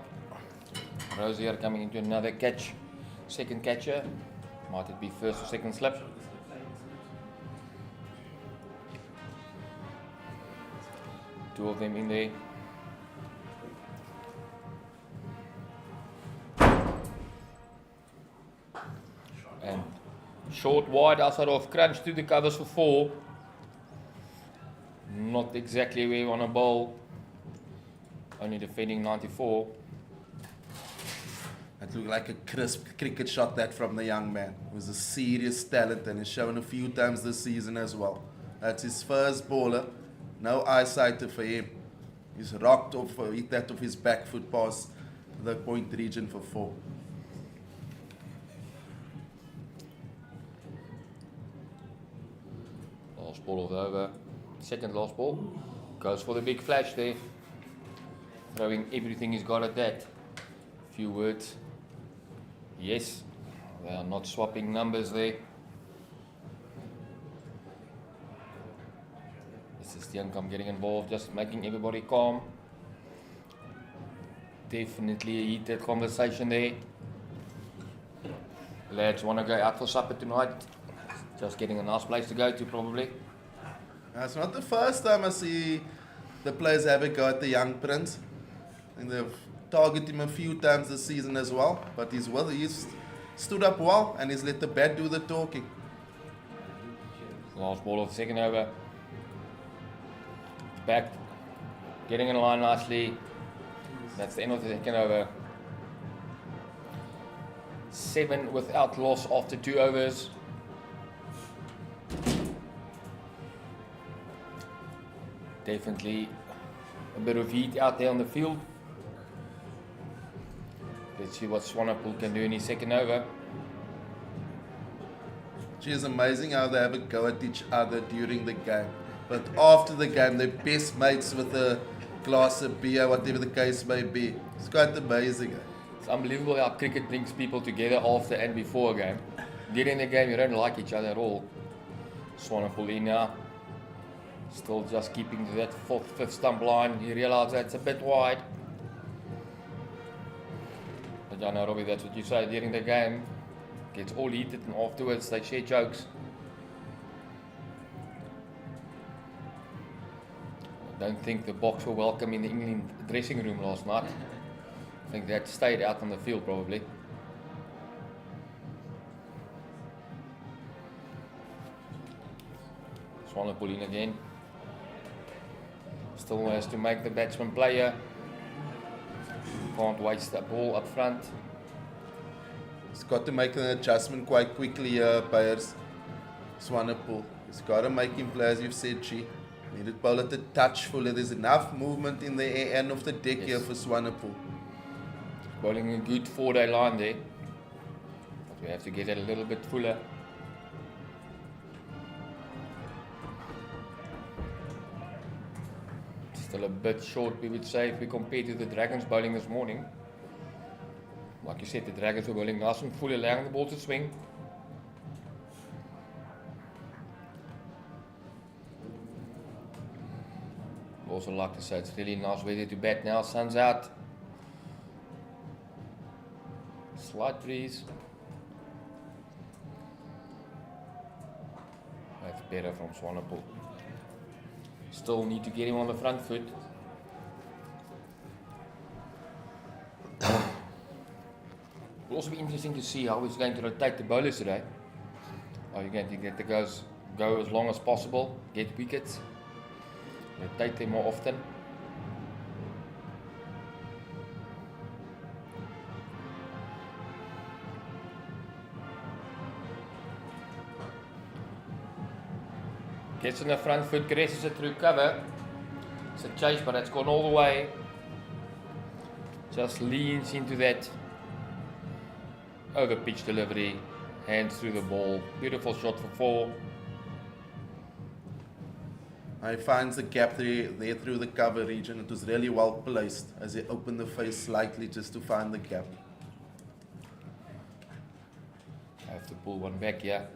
Rosier coming into another catch. Second catcher. Might it be first or second slip? Two of them in there. And short wide outside of crunch to the covers for 4. Not exactly where you want to bowl. Only defending 94. It looked like a crisp cricket shot that from the young man. It was a serious talent and he's shown a few times this season as well. That's his first bowler. No eyesight for him. He's rocked off, hit that off his back foot past the point region for 4. Last ball of the over. Second last ball. Goes for the big flash there. Throwing everything he's got at that. Few words. Yes, they are not swapping numbers there. This is the income getting involved, just making everybody calm. Definitely a heated conversation there. Lads want to go out for supper tonight. Just getting a nice place to go to probably. It's not the first time I see the players have a go at the young prince. And they've targeted him a few times this season as well. But he's stood up well and he's let the bat do the talking. Last ball of the second over. Back. Getting in line nicely. That's the end of the second over. 7 without loss after 2 overs. Definitely a bit of heat out there on the field. Let's see what Swanepoel can do in his second over. It's amazing how they have a go at each other during the game. But after the game, they're best mates with a glass of beer, whatever the case may be. It's quite amazing. It's unbelievable how cricket brings people together after and before a game. During the game, you don't like each other at all. Swanepoel in now. Still just keeping to that 4th, 5th stump line. He realizes that's a bit wide. But I know, Robbie, that's what you say during the game. Gets all heated and afterwards they share jokes. I don't think the box were welcome in the England dressing room last night. I think that stayed out on the field probably. Swanepoel in again. Still has to make the batsman player. Can't waste that ball up front. He's got to make an adjustment quite quickly here, players. Swanepoel. He's got to make him play, as you've said, Chi. Need it ball at the touch fuller. There's enough movement in the end of the deck Yes. here for Swanepoel. Bowling a good 4-day line there. But we have to get it a little bit fuller. Still a bit short, we would say, if we compare to the Dragons bowling this morning. Like you said, the Dragons were bowling nice and full, allowing the ball to swing. Also like to say, it's really nice weather to bat now, sun's out. Slight breeze. That's better from Swanepoel. Still need to get him on the front foot. It'll also be interesting to see how he's going to rotate the bowlers today. Are you going to get the guys go as long as possible, get wickets, rotate them more often? Gets in the front foot, caresses it through cover. It's a chase, but it's gone all the way. Just leans into that over pitch delivery, hands through the ball. Beautiful shot for 4. He finds the gap there through the cover region. It was really well placed as he opened the face slightly just to find the gap. I have to pull one back here.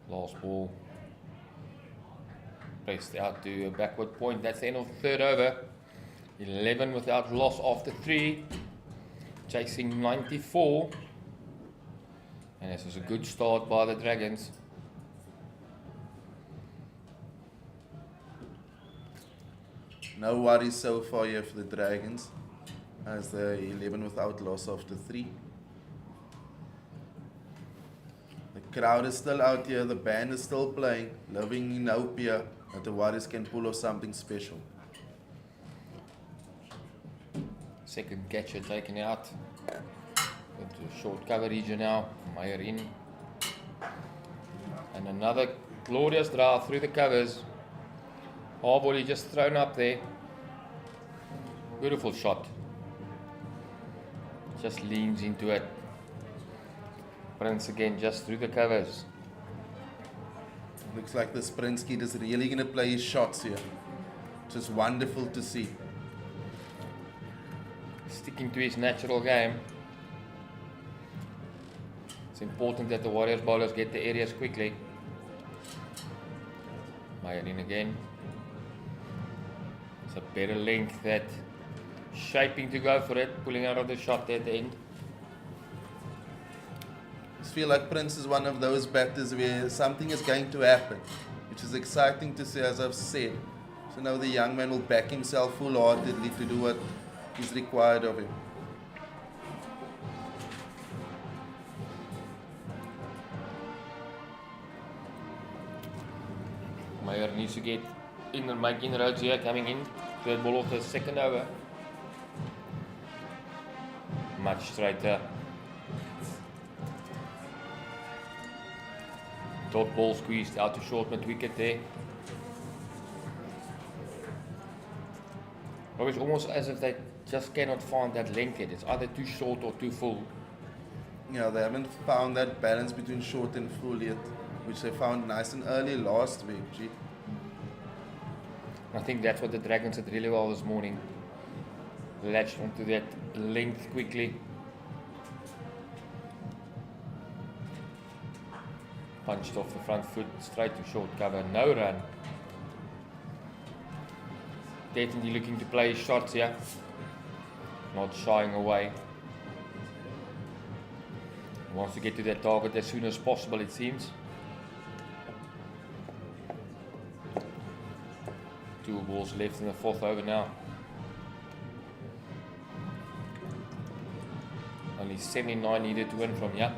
Last ball. Placed out to a backward point. That's the end of the third over. 11 without loss after 3. Chasing 94. And this is a good start by the Dragons. No worries so far here for the Dragons as the 11 without loss after 3. The crowd is still out here, the band is still playing, living in hope here that the Warriors can pull off something special. Second catcher taken out. Into short cover region now. Meyer in. And another glorious draft through the covers. Half volley just thrown up there. Beautiful shot. Just leans into it. Prince again just through the covers. Looks like the sprint kid is really going to play his shots here. Just wonderful to see. Sticking to his natural game. It's important that the Warriors bowlers get the areas quickly. Meyer in again. It's a better length, that shaping to go for it, pulling out of the shot at the end. I feel like Prince is one of those batters where something is going to happen, which is exciting to see, as I've said. So now the young man will back himself full-heartedly to do what is required of him. Meyer needs to get in and make inroads here, coming in. Third ball of the second over. Much straighter. Dot ball squeezed out to short mid wicket there. But it's almost as if they just cannot find that length yet. It's either too short or too full. Yeah, they haven't found that balance between short and full yet, which they found nice and early last week. Gee. I think that's what the Dragons did really well this morning. Latched onto that length quickly. Punched off the front foot, straight to short cover, no run. Definitely looking to play his shots here. Not shying away. Wants to get to that target as soon as possible, it seems. 2 balls left in the fourth over now. Only 79 needed to win from here.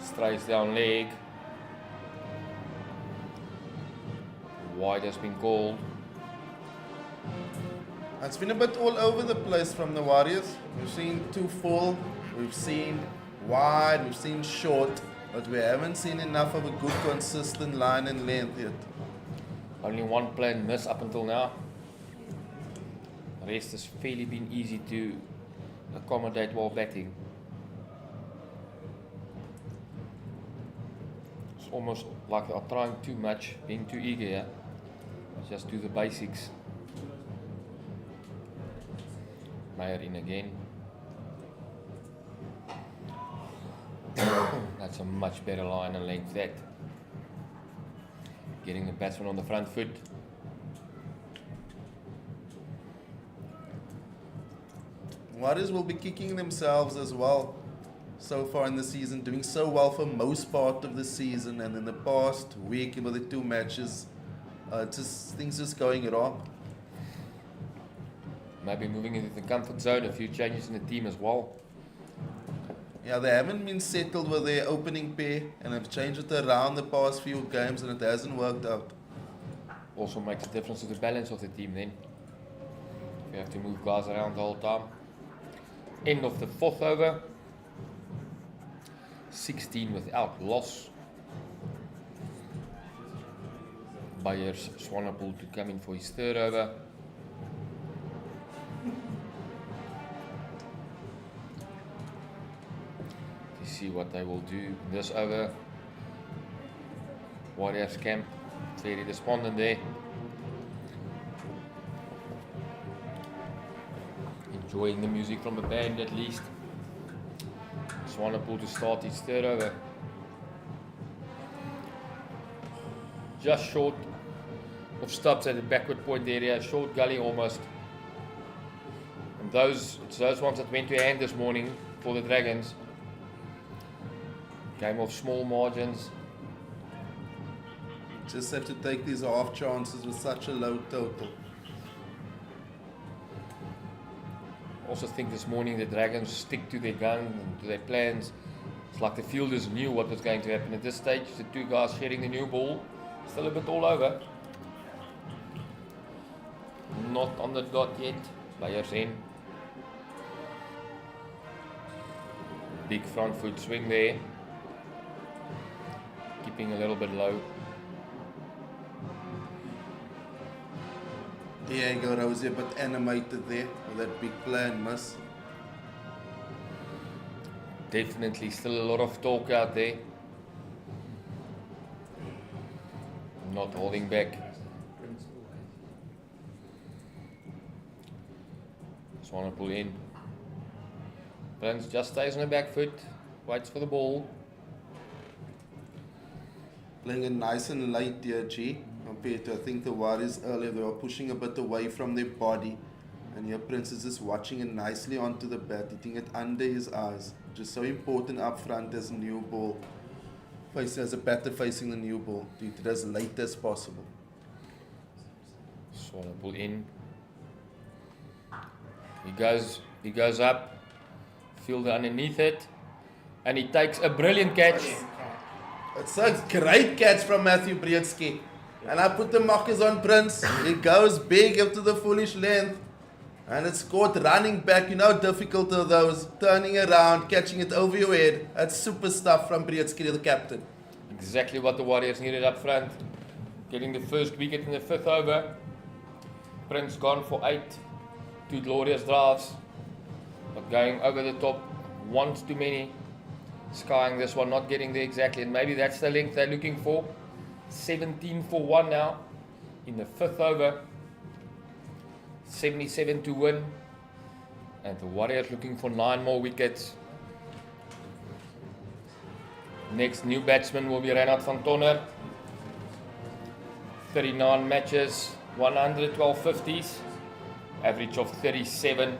Strays down leg. Wide has been called. It's been a bit all over the place from the Warriors. We've seen 2 full, we've seen wide, we've seen short, but we haven't seen enough of a good consistent line and length yet. Only one plan miss up until now. The rest has fairly been easy to accommodate while batting. It's almost like they are trying too much, being too eager here. Just do the basics. Meyer in again. That's a much better line and length that. Getting the batsman on the front foot. Warriors will be kicking themselves as well so far in the season, doing so well for most part of the season, and in the past week with the 2 matches, things just going wrong. Maybe moving into the comfort zone, a few changes in the team as well. Yeah, they haven't been settled with their opening pair and have changed it around the past few games, and it hasn't worked out. Also makes a difference to the balance of the team then. You have to move guys around the whole time. End of the 4th over. 16 without loss. Beyers Swanepoel to come in for his 3rd over. To see what they will do this over. Warriors camp very despondent there. Enjoying the music from the band at least. Swanepoel to start his 3rd over. Just short of stops at the backward point area, short gully almost. And it's those ones that went to hand this morning for the Dragons. Game of small margins. Just have to take these half chances with such a low total. Also think this morning the Dragons stick to their gun and to their plans. It's like the fielders knew what was going to happen at this stage. The 2 guys sharing the new ball. Still a bit all over. Not on the dot yet. Players in. Big front foot swing there. Keeping a little bit low. Diego Rosie a bit animated there with that big play and miss. Definitely still a lot of talk out there. Not holding back. Swanepoel in. Prince just stays on the back foot. Waits for the ball. Playing it nice and light here, G. Compared to, I think, the Warriors earlier, they were pushing a bit away from their body. And here Prince is just watching it nicely onto the bat, hitting it under his eyes. Just so important up front as a new ball. As a batter facing the new ball, to hit it as late as possible. Swanepoel in. He goes up. Fielder underneath it. And he takes a brilliant catch. It's a great catch from Matthew Breedsky. And I put the markers on Prince. He goes big up to the foolish length. And it's caught running back. You know how difficult are those. Turning around, catching it over your head. That's super stuff from Breedsky, the captain. Exactly what the Warriors needed up front. Getting the first wicket in the 5th over. Prince gone for 8. 2 glorious drives. But going over the top once too many. Skying this one, not getting there exactly. And maybe that's the length they're looking for. 17 for 1 now in the 5th over. 77 to win. And the Warriors looking for 9 more wickets. Next new batsman will be Reinhard van Tonner. 39 matches, 112 50s. Average of 37.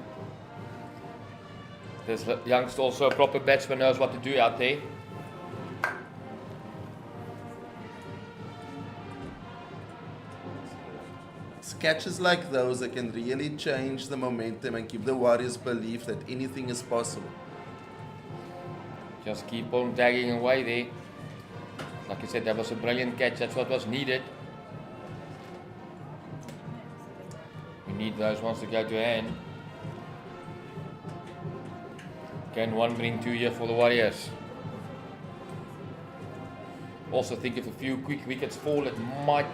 This youngster also a proper batsman, knows what to do out there. It's catches like those that can really change the momentum and give the Warriors belief that anything is possible. Just keep on tagging away there. Like I said, that was a brilliant catch. That's what was needed. We need those ones to go to hand. Can one bring 2 here for the Warriors? Also think if a few quick wickets fall, it might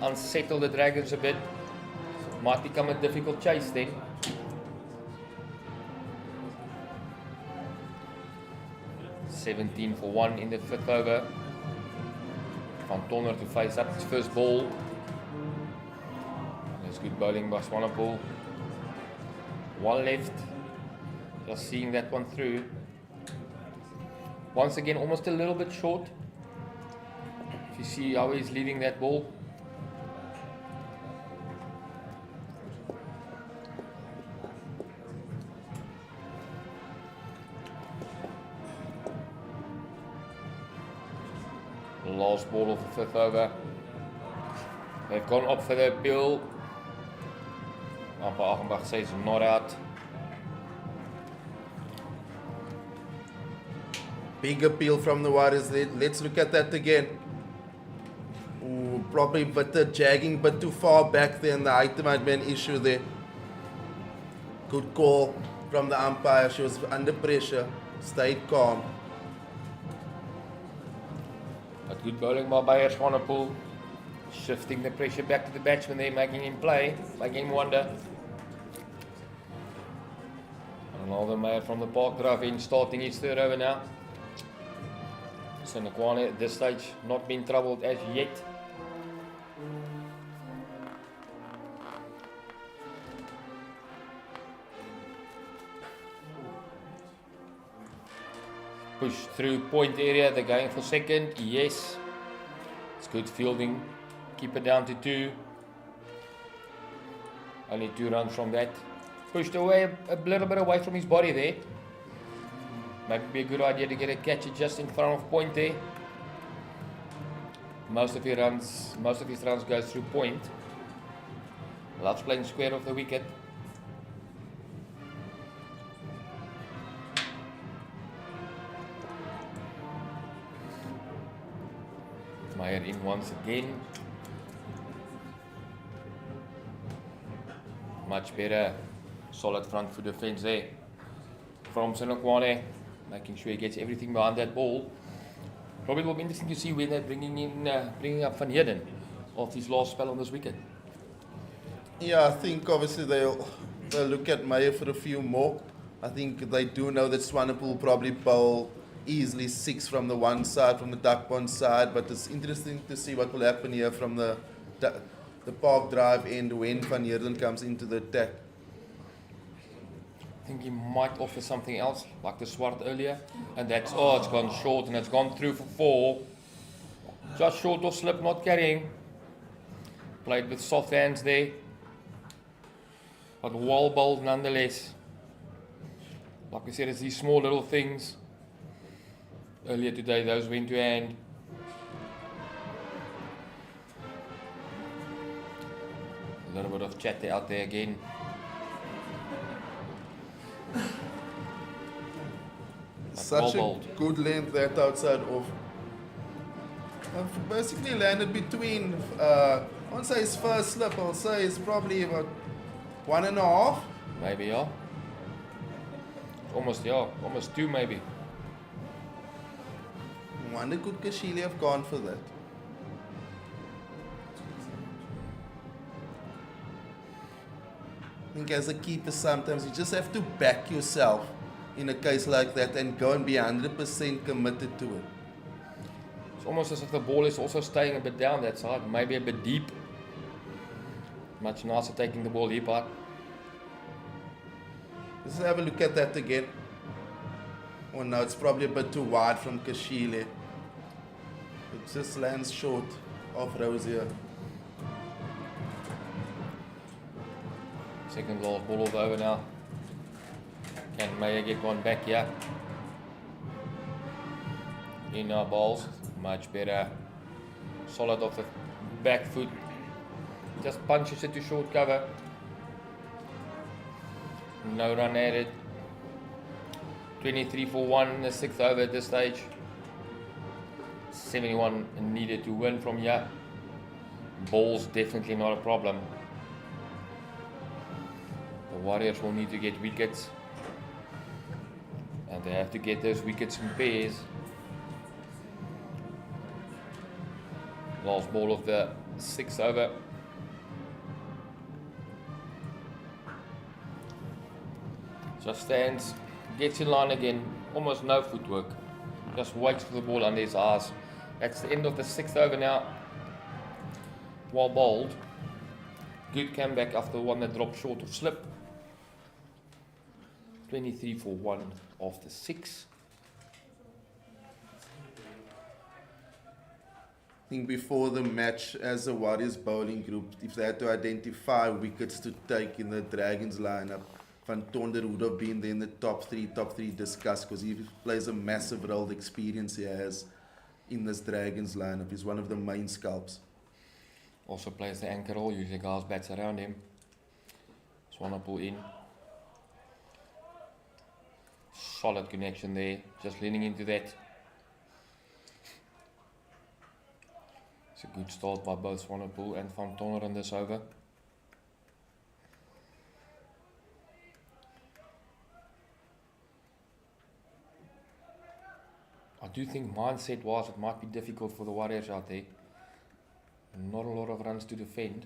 unsettle the Dragons a bit. Might become a difficult chase then. $17 for 1 in the 5th over. Van Tonner to face up his first ball. That's good bowling by Swanepoel. One left. Just seeing that one through. Once again, almost a little bit short. If you see how he's leading that ball. Last ball of the 5th over. They've gone up for the appeal. Amper Achenbach says not out. Big appeal from the Warriors. Let's look at that again. Ooh, probably but the jagging but too far back there, and the height might be an issue there. Good call from the umpire. She was under pressure. Stayed calm. But good bowling by Bayer Swanepoel. Shifting the pressure back to the batsman there, making him play, making him wonder. Ronaldo Meyer from the Park Drive in, starting his 3rd over now. Senekwane at this stage not been troubled as yet. Push through point area, they're going for second, yes. It's good fielding, keep it down to 2. Only 2 runs from that. Pushed away a little bit away from his body there. Might be a good idea to get a catch just in front of point there. Most of his runs goes through point. Loves playing square of the wicket. Meyer in once again. Much better. Solid front foot defense there from Senekwane, making sure he gets everything behind that ball. Probably will be interesting to see when they're bringing up Van Heerden after his last spell on this wicket. Yeah, I think obviously they'll look at Meyer for a few more. I think they do know that Swanepoel will probably bowl easily 6 from the one side, from the duck pond side, but it's interesting to see what will happen here from the Park Drive end when Van Heerden comes into the attack. I think he might offer something else, like the Swart earlier, and that's, it's gone short and it's gone through for 4. Just short of slip, not carrying. Played with soft hands there, but well bowled nonetheless. Like we said, it's these small little things. Earlier today, those went to hand. A little bit of chatter out there again. Such a good length that outside off. I've basically landed between, I won't say his first slip, I'll say it's probably about 1.5. Maybe, yeah. Almost 2 maybe. Wonder could Kashili have gone for that? I think as a keeper sometimes you just have to back yourself in a case like that and go and be 100% committed to it. It's almost as if the ball is also staying a bit down that side, maybe a bit deep. Much nicer taking the ball deep out. Let's have a look at that again. Oh no, it's probably a bit too wide from Kashile. It just lands short of Rosier. Second last ball of the over now. Can Meyer get one back here? In our balls, much better. Solid off the back foot. Just punches it to short cover. No run added. 23 for 1 in the 6th over at this stage. 71 needed to win from here. Ball's definitely not a problem. The Warriors will need to get wickets. And they have to get those wickets in pairs. Last ball of the 6th over. Just stands, gets in line again, almost no footwork. Just waits for the ball under his eyes. That's the end of the 6th over now. Well bowled. Good comeback after the one that dropped short of slip. 23 for 1 after 6. I think before the match, as a Warriors bowling group, if they had to identify wickets to take in the Dragons lineup, Van Tonder would have been there in the top three discussed, because he plays a massive role. The experience he has in this Dragons lineup is one of the main scalps. Also plays the anchor role, usually guys bats around him. Swanepoel in. Solid connection there, just leaning into that. It's a good start by both Swanepoel and Van Tonder on this over. I do think mindset-wise it might be difficult for the Warriors out there. Not a lot of runs to defend.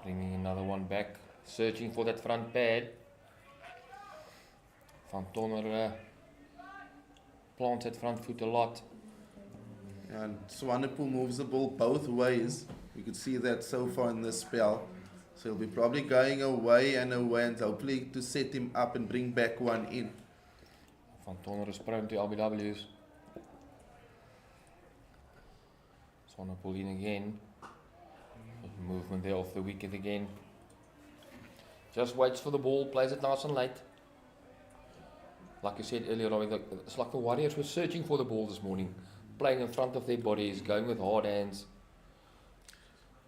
Bringing another one back, searching for that front pad. Van Tonder plants that front foot a lot. And Swanepoel moves the ball both ways. You could see that so far in this spell. So he'll be probably going away and hopefully to set him up and bring back one in. Van Tonder is prone to LBWs. Swanepoel in again. Movement there off the wicket again. Just waits for the ball, plays it nice and late. Like I said earlier on, it's like the Warriors were searching for the ball this morning. Playing in front of their bodies, going with hard hands.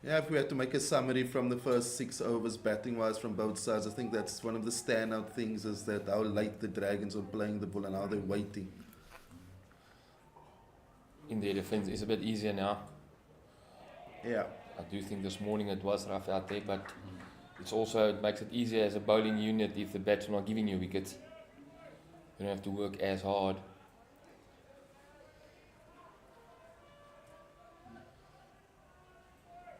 Yeah, if we had to make a summary from the first 6 overs batting-wise from both sides, I think that's one of the standout things, is that how late the Dragons are playing the ball and how they're waiting. In their defence is a bit easier now. Yeah. I do think this morning it was rough out there, but it makes it easier as a bowling unit if the bats are not giving you wickets. You don't have to work as hard.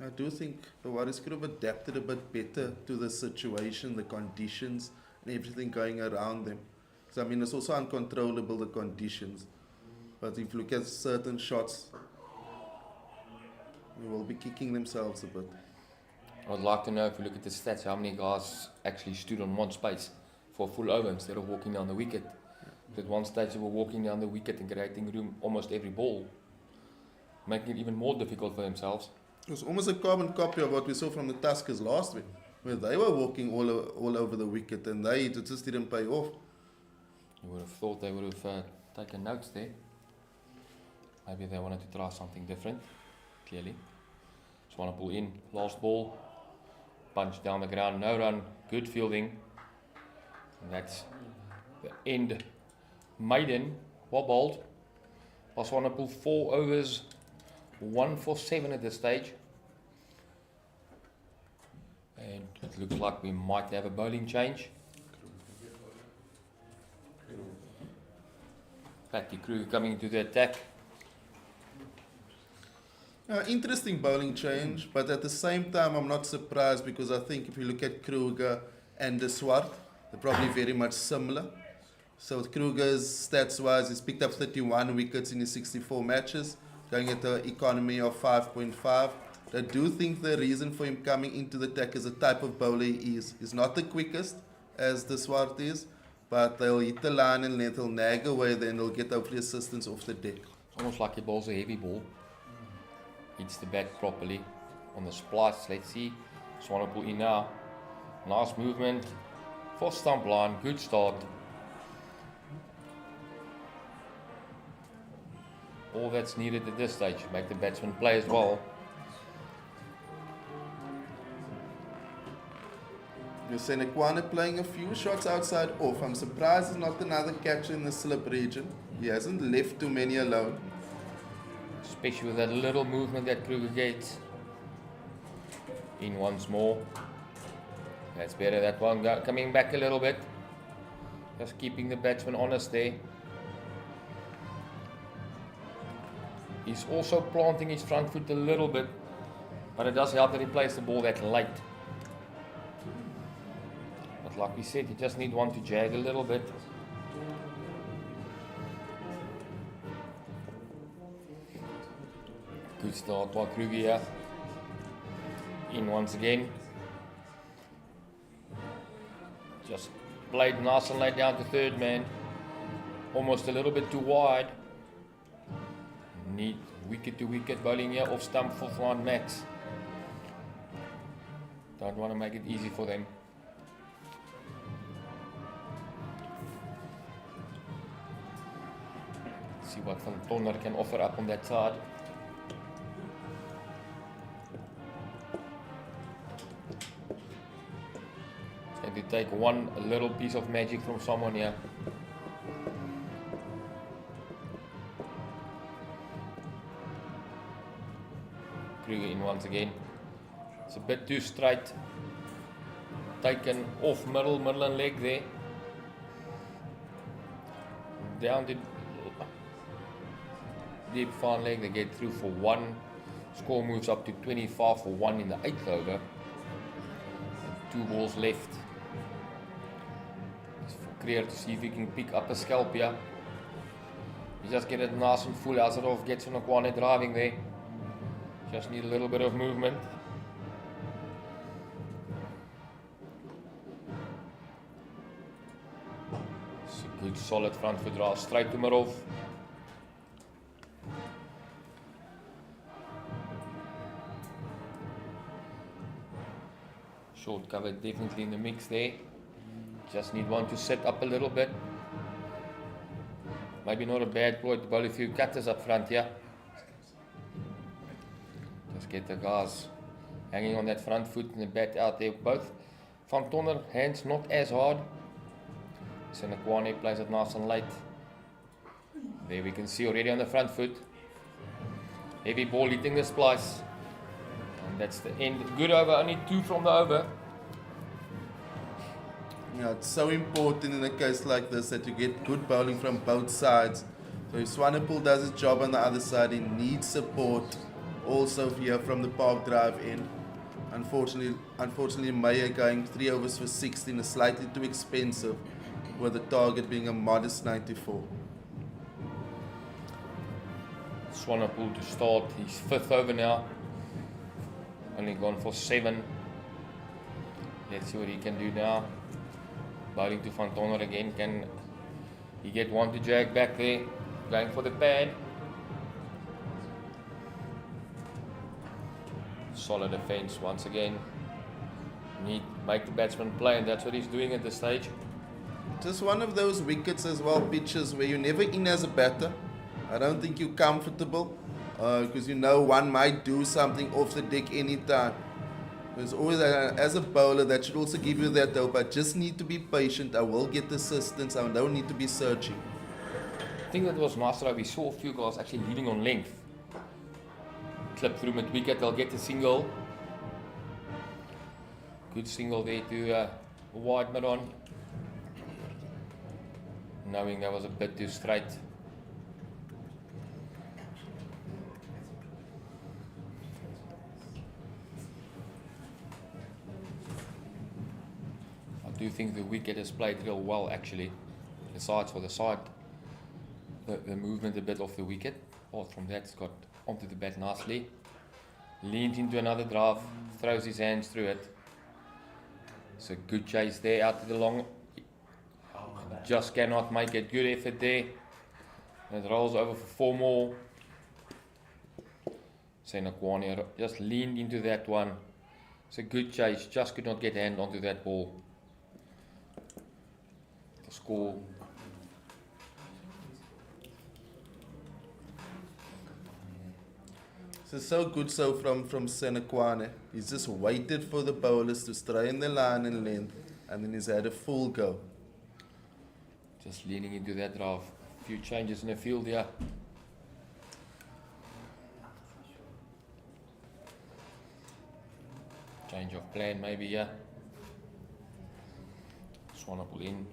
I do think the Warriors could have adapted a bit better to the situation, the conditions, and everything going around them. So, I mean, it's also uncontrollable, the conditions. But if you look at certain shots, they will be kicking themselves a bit. I'd like to know, if you look at the stats, how many guys actually stood on one space for a full over instead of walking down the wicket. At one stage they were walking down the wicket and creating room almost every ball, making it even more difficult for themselves. It was almost a carbon copy of what we saw from the Tuskers last week, where they were walking all over the wicket and it just didn't pay off. You would have thought they would have taken notes there. Maybe they wanted to try something different, clearly. Swanepoel in, last ball, punch down the ground, no run, good fielding. And that's the end. Maiden, well bowled. Swanepoel 4 overs, 1 for 7 at this stage. And it looks like we might have a bowling change. Patty Kruger coming into the attack. Interesting bowling change, but at the same time I'm not surprised, because I think if you look at Kruger and De Swart, they're probably very much similar. So with Kruger's stats wise, he's picked up 31 wickets in his 64 matches, going at an economy of 5.5. I do think the reason for him coming into the attack is the type of bowler he is. He's not the quickest as De Swart is, but they'll hit the line and then they'll nag away, then they'll get hopefully assistance off the deck. It's almost like he bowls a heavy ball. Hits the bat properly on the splice. Let's see. Swanepoel in now. Nice movement for stump line. Good start. All that's needed at this stage. Make the batsman play as well. Senekwane playing a few shots outside off. I'm surprised there's not another catcher in the slip region. He hasn't left too many alone. Especially with that little movement that Kruger gets. In once more. That's better, that one coming back a little bit. Just keeping the batsman honest there. He's also planting his front foot a little bit, but it does help that he plays the ball that late. But like we said, you just need one to jag a little bit. Good start by Kruger here. In once again. Just played nice and late down to third man. Almost a little bit too wide. Need wicket to wicket bowling here off stump, fourth line max. Don't want to make it easy for them. See what Van Tonner can offer up on that side. And to take one little piece of magic from someone here. Kruger in once again. It's a bit too straight. Taken off middle and leg there. Down to deep fine leg. They get through for one. Score moves up to 25 for one in the 8th over. And 2 balls left. Just for Creer to see if he can pick up a scalp here. You just get it nice and full. Azarov gets on a Kwane driving there. Just need a little bit of movement. It's a good solid front foot drive straight to Marov. Short cover definitely in the mix there. Just need one to set up a little bit. Maybe not a bad ploy to bowl a few cutters up front here. Just get the guys hanging on that front foot and the bat out there. Both Van Tonner hands not as hard. Senekwane plays it nice and late. There we can see already on the front foot. Heavy ball hitting the splice. And that's the end. Good over, only 2 from the over. Yeah, it's so important in a case like this that you get good bowling from both sides. So if Swanepoel does his job on the other side, he needs support also here from the Park Drive end. Unfortunately, Meyer going 3 overs for 16 is slightly too expensive, with the target being a modest 94. Swanepoel to start his 5th over now. Only gone for 7. Let's see what he can do now. Bowling to Van Tonner again. Can he get one to jag back there? Going for the pad. Solid defense once again. Need make the batsman play, and that's what he's doing at this stage. Just one of those wickets as well, pitches where you're never in as a batter. I don't think you're comfortable because you know one might do something off the deck anytime. There's always, as a bowler, that should also give you that hope. I just need to be patient. I will get assistance. I don't need to be searching. I think that was nice that we saw a few guys actually leading on length. Clip through mid wicket, they'll get the single. Good single there to wide mid on. Knowing that was a bit too straight. I do think the wicket has played real well actually. The sides for the side. The movement a bit off the wicket. Apart from that, it's got onto the bat nicely. Leans into another drive, throws his hands through it. It's a good chase there out to the long. Just cannot make it. Good effort there. And it rolls over for 4 more. Senekwane just leaned into that one. It's a good chase. Just could not get hand onto that ball. The score. So good so from Senekwane. He's just waited for the bowlers to stray in the line and length, and then he's had a full go. Just leaning into that drive. A few changes in the field here. Change of plan maybe, yeah. Swanepoel in.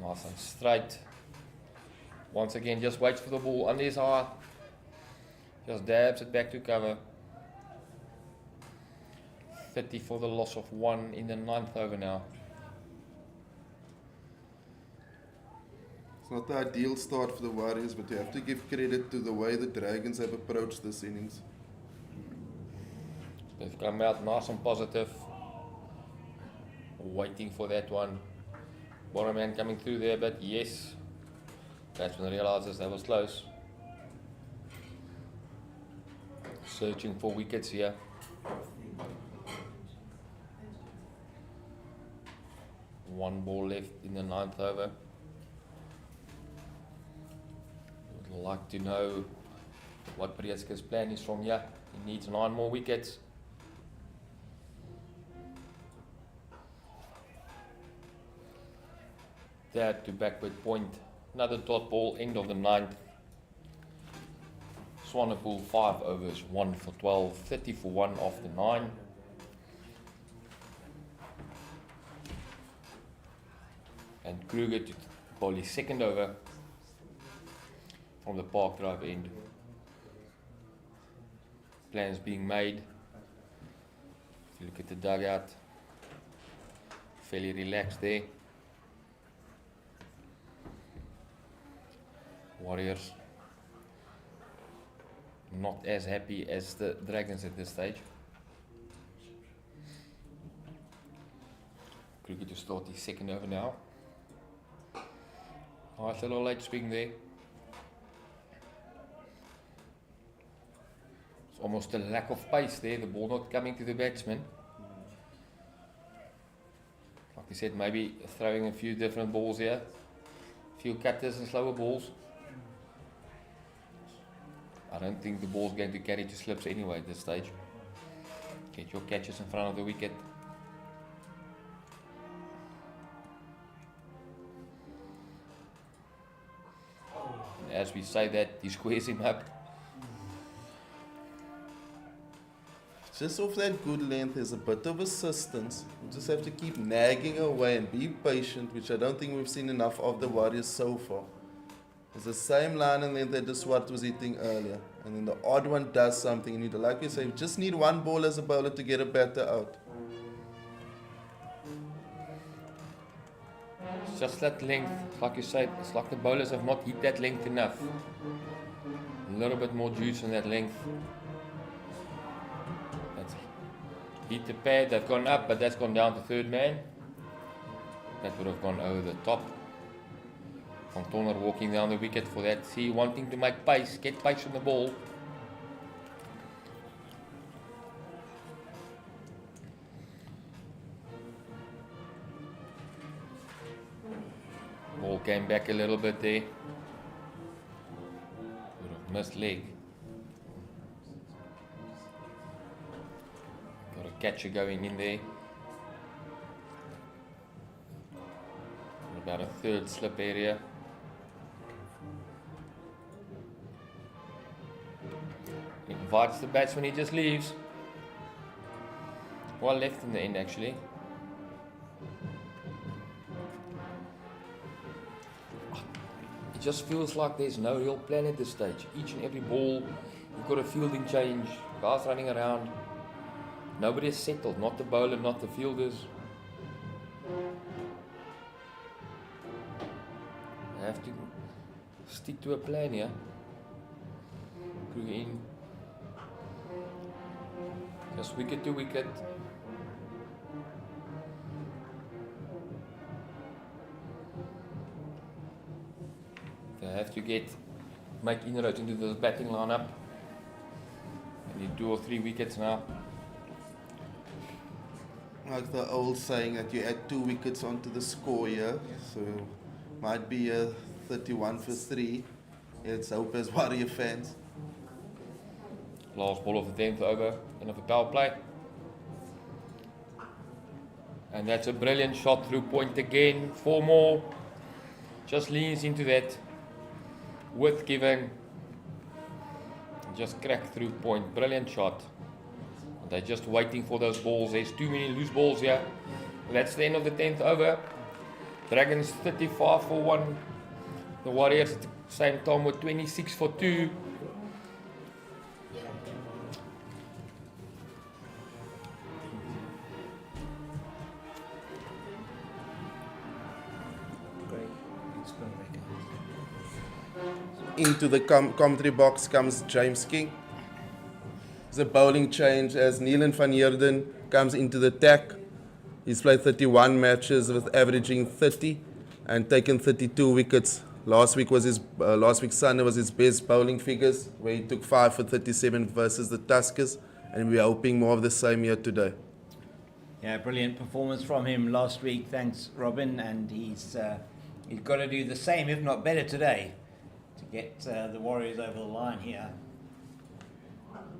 Nice and straight. Once again, just waits for the ball under his eye. Just dabs it back to cover. 30 for the loss of 1 in the 9th over now. It's not the ideal start for the Warriors, but you have to give credit to the way the Dragons have approached this innings. They've come out nice and positive. Waiting for that one. Bottom man coming through there, but yes. Batsman realizes that was close. Searching for wickets here. One ball left in the 9th over. Would like to know what Breedske's plan is from here. He needs 9 more wickets. That to backward point. Another dot ball, end of the 9th. Swanepoel 5 overs, 1 for 12, 30 for 1 off the 9. And Kruger to bowl his second over from the Park Drive end. Plans being made. If you look at the dugout, fairly relaxed there. Warriors not as happy as the Dragons at this stage. Kruger to start his second over now. Nice little late swing there. It's almost a lack of pace there, the ball not coming to the batsman. Like I said, maybe throwing a few different balls here. A few cutters and slower balls. I don't think the ball's going to carry to slips anyway at this stage. Get your catches in front of the wicket. And as we say that, he squares him up. Just off that good length, there's a bit of assistance. You just have to keep nagging away and be patient, which I don't think we've seen enough of the Warriors so far. It's the same line and length that the Swart was hitting earlier. And then the odd one does something. You need to, like you say, you just need one ball as a bowler to get a batter out. It's just that length, like you said, it's like the bowlers have not hit that length enough. A little bit more juice in that length. That's hit the pad, they've gone up, but that's gone down to third man. That would have gone over the top. Van Tonner walking down the wicket for that. See, wanting to make pace, get pace on the ball. Ball came back a little bit there. Would have missed leg. Got a catcher going in there. About a third slip area. Invites the batsman, he just leaves. Well left in the end actually. It just feels like there's no real plan at this stage. Each and every ball, you've got a fielding change, guys running around. Nobody is settled, not the bowler, not the fielders. You have to stick to a plan here. Kruger in. Just wicket to wicket. They have to make inroads into the batting lineup. They need 2 or 3 wickets now. Like the old saying that you add 2 wickets onto the score here. So might be a 31 for 3. Let's hope as Warrior fans. Last ball of the 10th over, end of a power play. And that's a brilliant shot through point again. 4 more. Just leans into that. Width given. Just crack through point. Brilliant shot. They're just waiting for those balls. There's too many loose balls here. That's the end of the 10th over. Dragons 35 for 1. The Warriors at the same time were 26 for 2. Into the commentary box comes James King. It's a bowling change as Neelan van Heerden comes into the attack. He's played 31 matches with averaging 30 and taken 32 wickets. Last week Sunday was his best bowling figures, where he took 5 for 37 versus the Tuskers, and we're hoping more of the same here today. Yeah, brilliant performance from him last week. Thanks, Robin, and he's got to do the same, if not better, today to get the Warriors over the line here.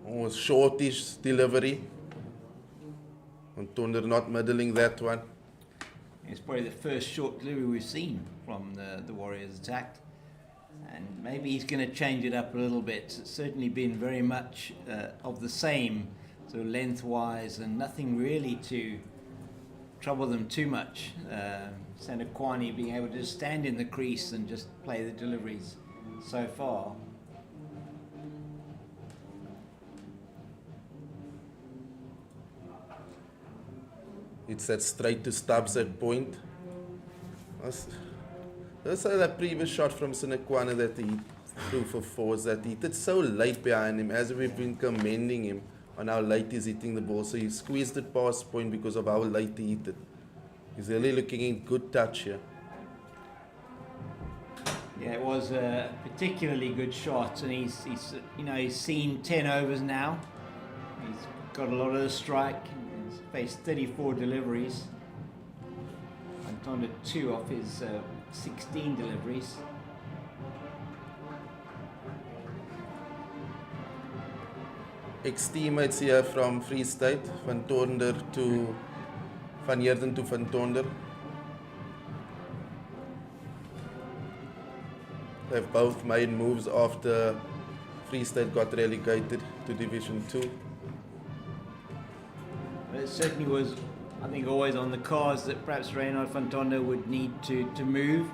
Almost shortish delivery. And Tonder not middling that one. It's probably the first short delivery we've seen from the Warriors attack. And maybe he's going to change it up a little bit. It's certainly been very much of the same, sort of lengthwise, and nothing really to trouble them too much. Sandakwani being able to just stand in the crease and just play the deliveries so far. It's that straight to Stubbs at point. That's that previous shot from Sandakwani that he threw for fours that he hit it so late behind him, as we've been commending him on how late he's hitting the ball. So he squeezed it past point because of how late he hit it. He's really looking in good touch here. Yeah, it was a particularly good shot, and he's seen 10 overs now. He's got a lot of the strike. He's faced 34 deliveries. And on to 2 off his 16 deliveries. Ex-teammates here from Free State, Van Tonder to Van Heerden to Van Tonder. They've both made moves after Free State got relegated to Division 2. It certainly was, I think, always on the cards that perhaps Reynard van Tonder would need to move.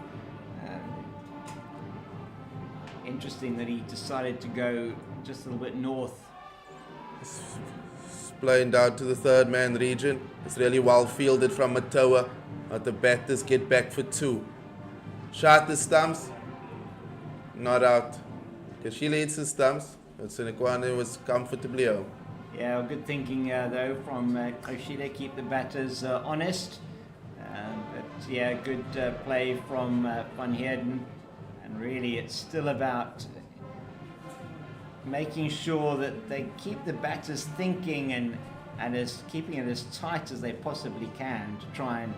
Interesting that he decided to go just a little bit north. It's playing down to the third man region. It's really well fielded from Matoa. But the batters get back for 2. Shot the stumps. Not out. Kashila hits the stumps. But Sandakwani was comfortably home. Yeah, good thinking though from Koshida, keep the batters honest. But yeah, good play from Van Heerden. And really it's still about making sure that they keep the batters thinking and keeping it as tight as they possibly can to try and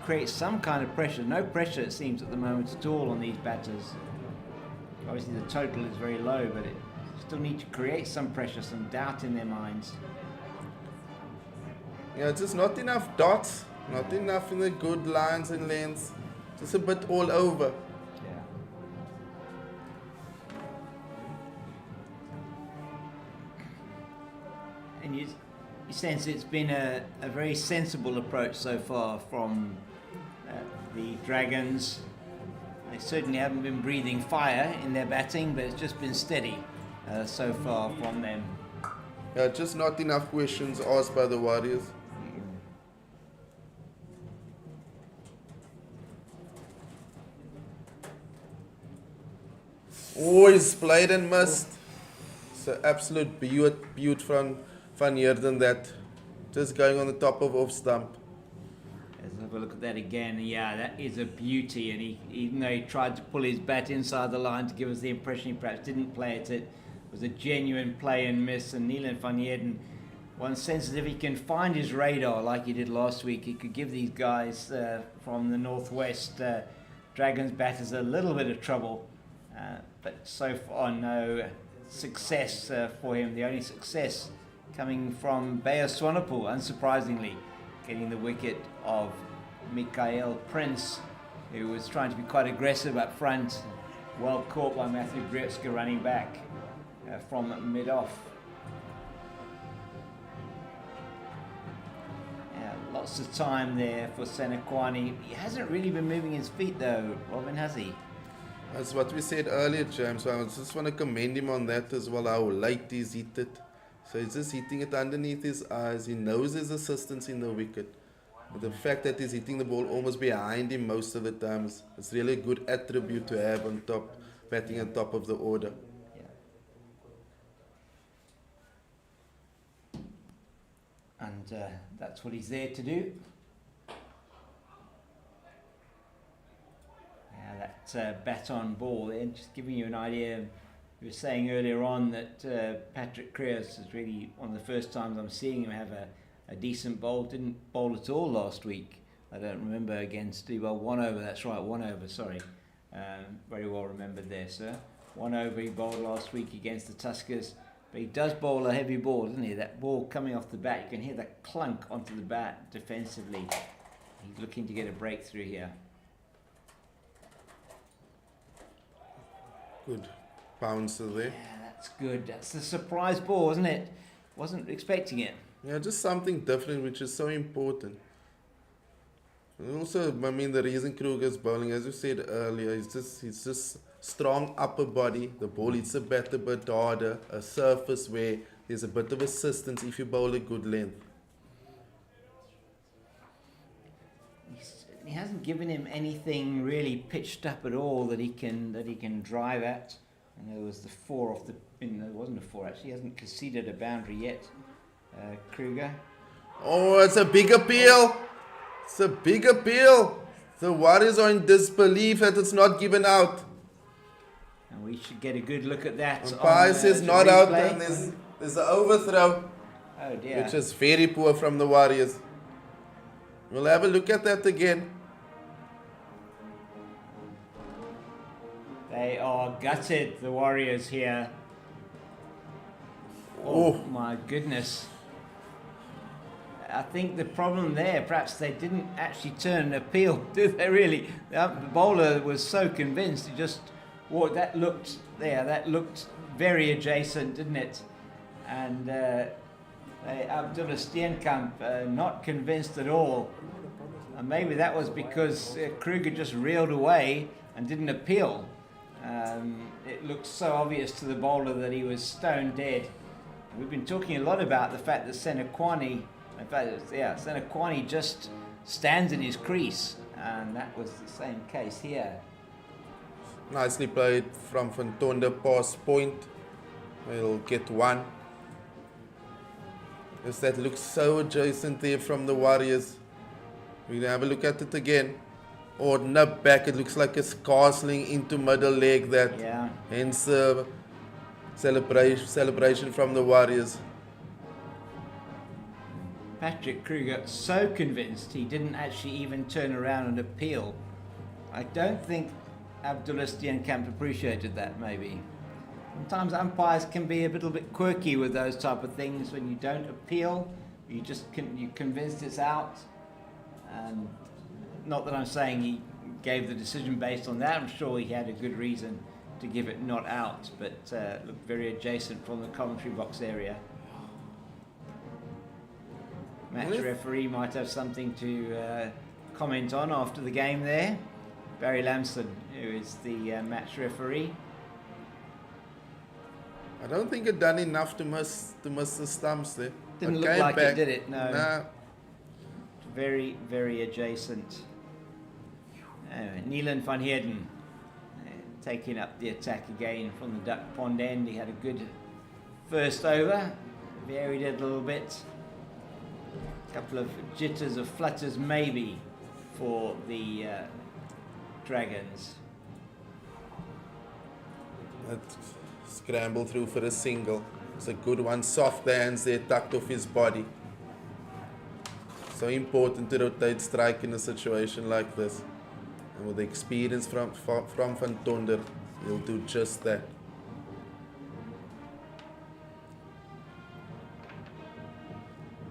create some kind of pressure. No pressure, it seems, at the moment at all on these batters. Obviously the total is very low, but it still need to create some pressure, some doubt in their minds. Yeah, just not enough dots, not enough in the good lines and lanes. Just a bit all over. Yeah. And you sense it's been a very sensible approach so far from the Dragons. They certainly haven't been breathing fire in their batting, but it's just been steady so far from them. Yeah, just not enough questions asked by the Warriors. Always played and missed. It's an absolute beaut from Van Heerden, that just going on the top of off stump. Let's have a look at that again. Yeah, that is a beauty. And even though he tried to pull his bat inside the line to give us the impression he perhaps didn't play it, it was a genuine play and miss. And Neelan van Heerden, one sense that if he can find his radar like he did last week, he could give these guys from the northwest Dragons batters a little bit of trouble. But so far, no success for him. The only success coming from Bayer Swanepoel, unsurprisingly, getting the wicket of Mikael Prince, who was trying to be quite aggressive up front. Well caught by Matthew Gretzka running back from mid-off. lots of time there for Senekwani. He hasn't really been moving his feet though, Robin, has he? That's what we said earlier, James. So I just want to commend him on that as well, how late he's hit it. So he's just hitting it underneath his eyes. He knows his assistance in the wicket. But the fact that he's hitting the ball almost behind him most of the time, it's really a good attribute to have on top, batting on top of the order. And that's what he's there to do. Yeah, that bat on ball there, just giving you an idea. You were saying earlier on that Patrick Creus is really one of the first times I'm seeing him have a decent bowl. Didn't bowl at all last week. I don't remember against, well, 1 over, that's right, 1 over, sorry. Very well remembered there, sir. 1 over he bowled last week against the Tuskers. But he does bowl a heavy ball, doesn't he? That ball coming off the bat, you can hear that clunk onto the bat defensively. He's looking to get a breakthrough here. Good bouncer there. Yeah, that's good. That's a surprise ball, isn't it? Wasn't expecting it. Yeah, just something different, which is so important. And also, I mean, the reason Kruger's bowling, as you said earlier, he's just strong upper body. The ball hits the bat a bit harder. A surface where there's a bit of assistance if you bowl a good length. He hasn't given him anything really pitched up at all that he can drive at. And there was the 4 off the. There wasn't a 4 actually. He hasn't conceded a boundary yet. Kruger. Oh, it's a big appeal. It's a big appeal. The Warriors are in disbelief that it's not given out. And we should get a good look at that. Umpire says not replay. out, and there's an overthrow. Oh dear. Which is very poor from the Warriors. We'll have a look at that again. They are gutted, the Warriors here. Oh. My goodness. I think the problem there, perhaps they didn't actually turn an appeal, did they really? The bowler was so convinced, he just walked. That looked very adjacent, didn't it? And Abdullah Steenkamp not convinced at all. And maybe that was because Kruger just reeled away and didn't appeal. It looked so obvious to the bowler that he was stone dead. We've been talking a lot about the fact that Senekwani just stands in his crease, and that was the same case here. Nicely played from Van Tonder, pass point. We'll get 1. Yes, that looks so adjacent there from the Warriors. We're going to have a look at it again. Or nip back, it looks like it's castling into middle leg that. Yeah. Hence celebration from the Warriors. Patrick Kruger so convinced he didn't actually even turn around and appeal. I don't think Abdullah Steenkamp appreciated that, maybe. Sometimes umpires can be a little bit quirky with those type of things. When you don't appeal, you're convinced it's out. And not that I'm saying he gave the decision based on that. I'm sure he had a good reason to give it not out, but looked very adjacent from the commentary box area. Match referee might have something to comment on after the game there. Barry Lamson, who is the match referee. I don't think it done enough to miss the stumps there. Didn't look like it, did it? No. Nah. Very, very adjacent. Neelan van Heerden taking up the attack again from the duck pond end. He had a good first over, varied it a little bit. A couple of jitters or flutters maybe for the Dragons. That scramble through for a single. It's a good one. Soft hands there, tucked off his body. So important to rotate strike in a situation like this. And with the experience from Van Tonder, he'll do just that.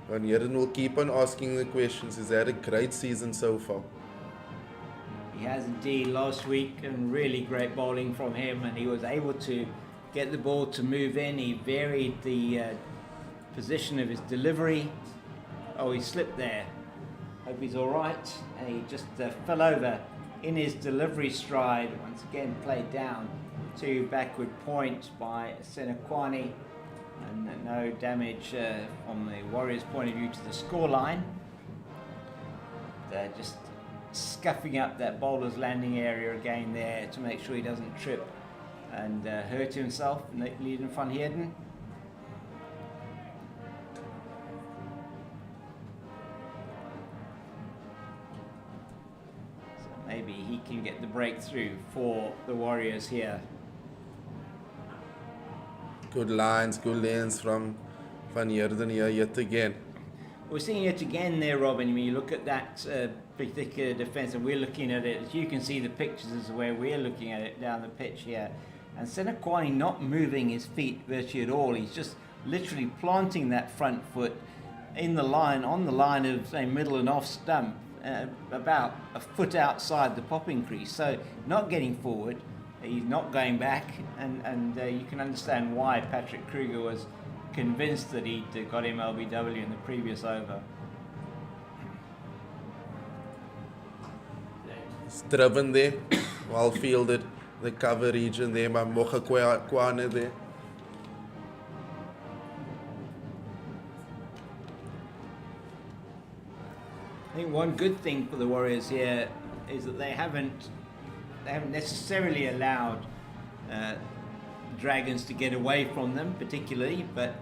Van Heerden will keep on asking the questions. He's had a great season so far. He has indeed. Last week, and really great bowling from him, and he was able to get the ball to move in. He varied the position of his delivery. Oh, he slipped there. Hope he's all right. And he just fell over in his delivery stride. Once again, played down to backward point by Senekwani. And no damage from the Warriors' point of view to the scoreline. They're just scuffing up that bowler's landing area again there to make sure he doesn't trip and hurt himself. Leading van Heerden. So maybe he can get the breakthrough for the Warriors here. Good lines, good lanes from Van Heerden here yet again. We're seeing it again there, Robin. When you look at that particular defence, and we're looking at it, as you can see the pictures is where we're looking at it down the pitch here. And Senekwani not moving his feet virtually at all. He's just literally planting that front foot in the line, on the line of, say, middle and off stump, about a foot outside the popping crease. So not getting forward. He's not going back, and you can understand why Patrick Kruger was convinced that he'd got him LBW in the previous over. It's driven there, well fielded, the cover region there, but Mocha Kwane there. I think one good thing for the Warriors here is that they haven't necessarily allowed Dragons to get away from them particularly, but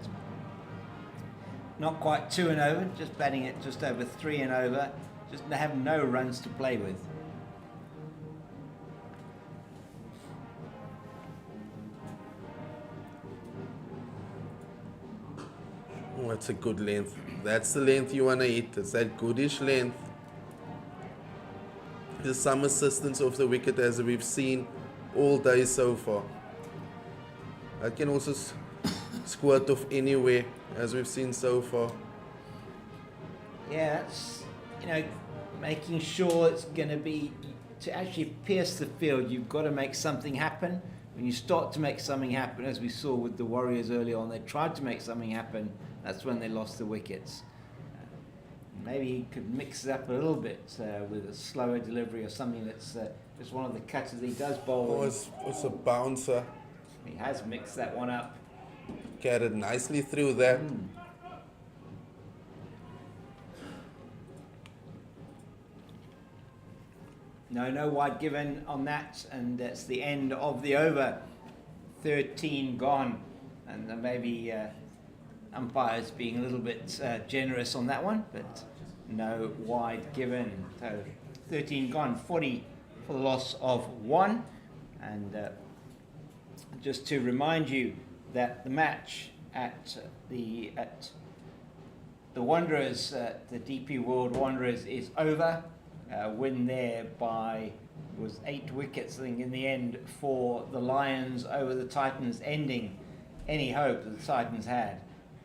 not quite 2 and over, just batting it just over 3 and over, just they have no runs to play with. Oh, that's a good length. That's the length you want to hit. It's that goodish length. There's some assistance off the wicket as we've seen all day so far. That can also squirt off anywhere as we've seen so far. Yeah, that's, making sure it's going to be, to actually pierce the field, you've got to make something happen. When you start to make something happen, as we saw with the Warriors early on, they tried to make something happen, that's when they lost the wickets. Maybe he could mix it up a little bit with a slower delivery or something that's just one of the cutters he does bowl. Oh, it's a bouncer. He has mixed that one up. Carried nicely through that. No wide given on that, and that's the end of the over. 13 gone, and maybe umpires being a little bit generous on that one, but no wide given. So 13 gone, 40 for the loss of 1, and just to remind you that the match at the Wanderers, the DP World Wanderers, is over. Win there by was 8 wickets, I think, in the end for the Lions over the Titans, ending any hope that the Titans had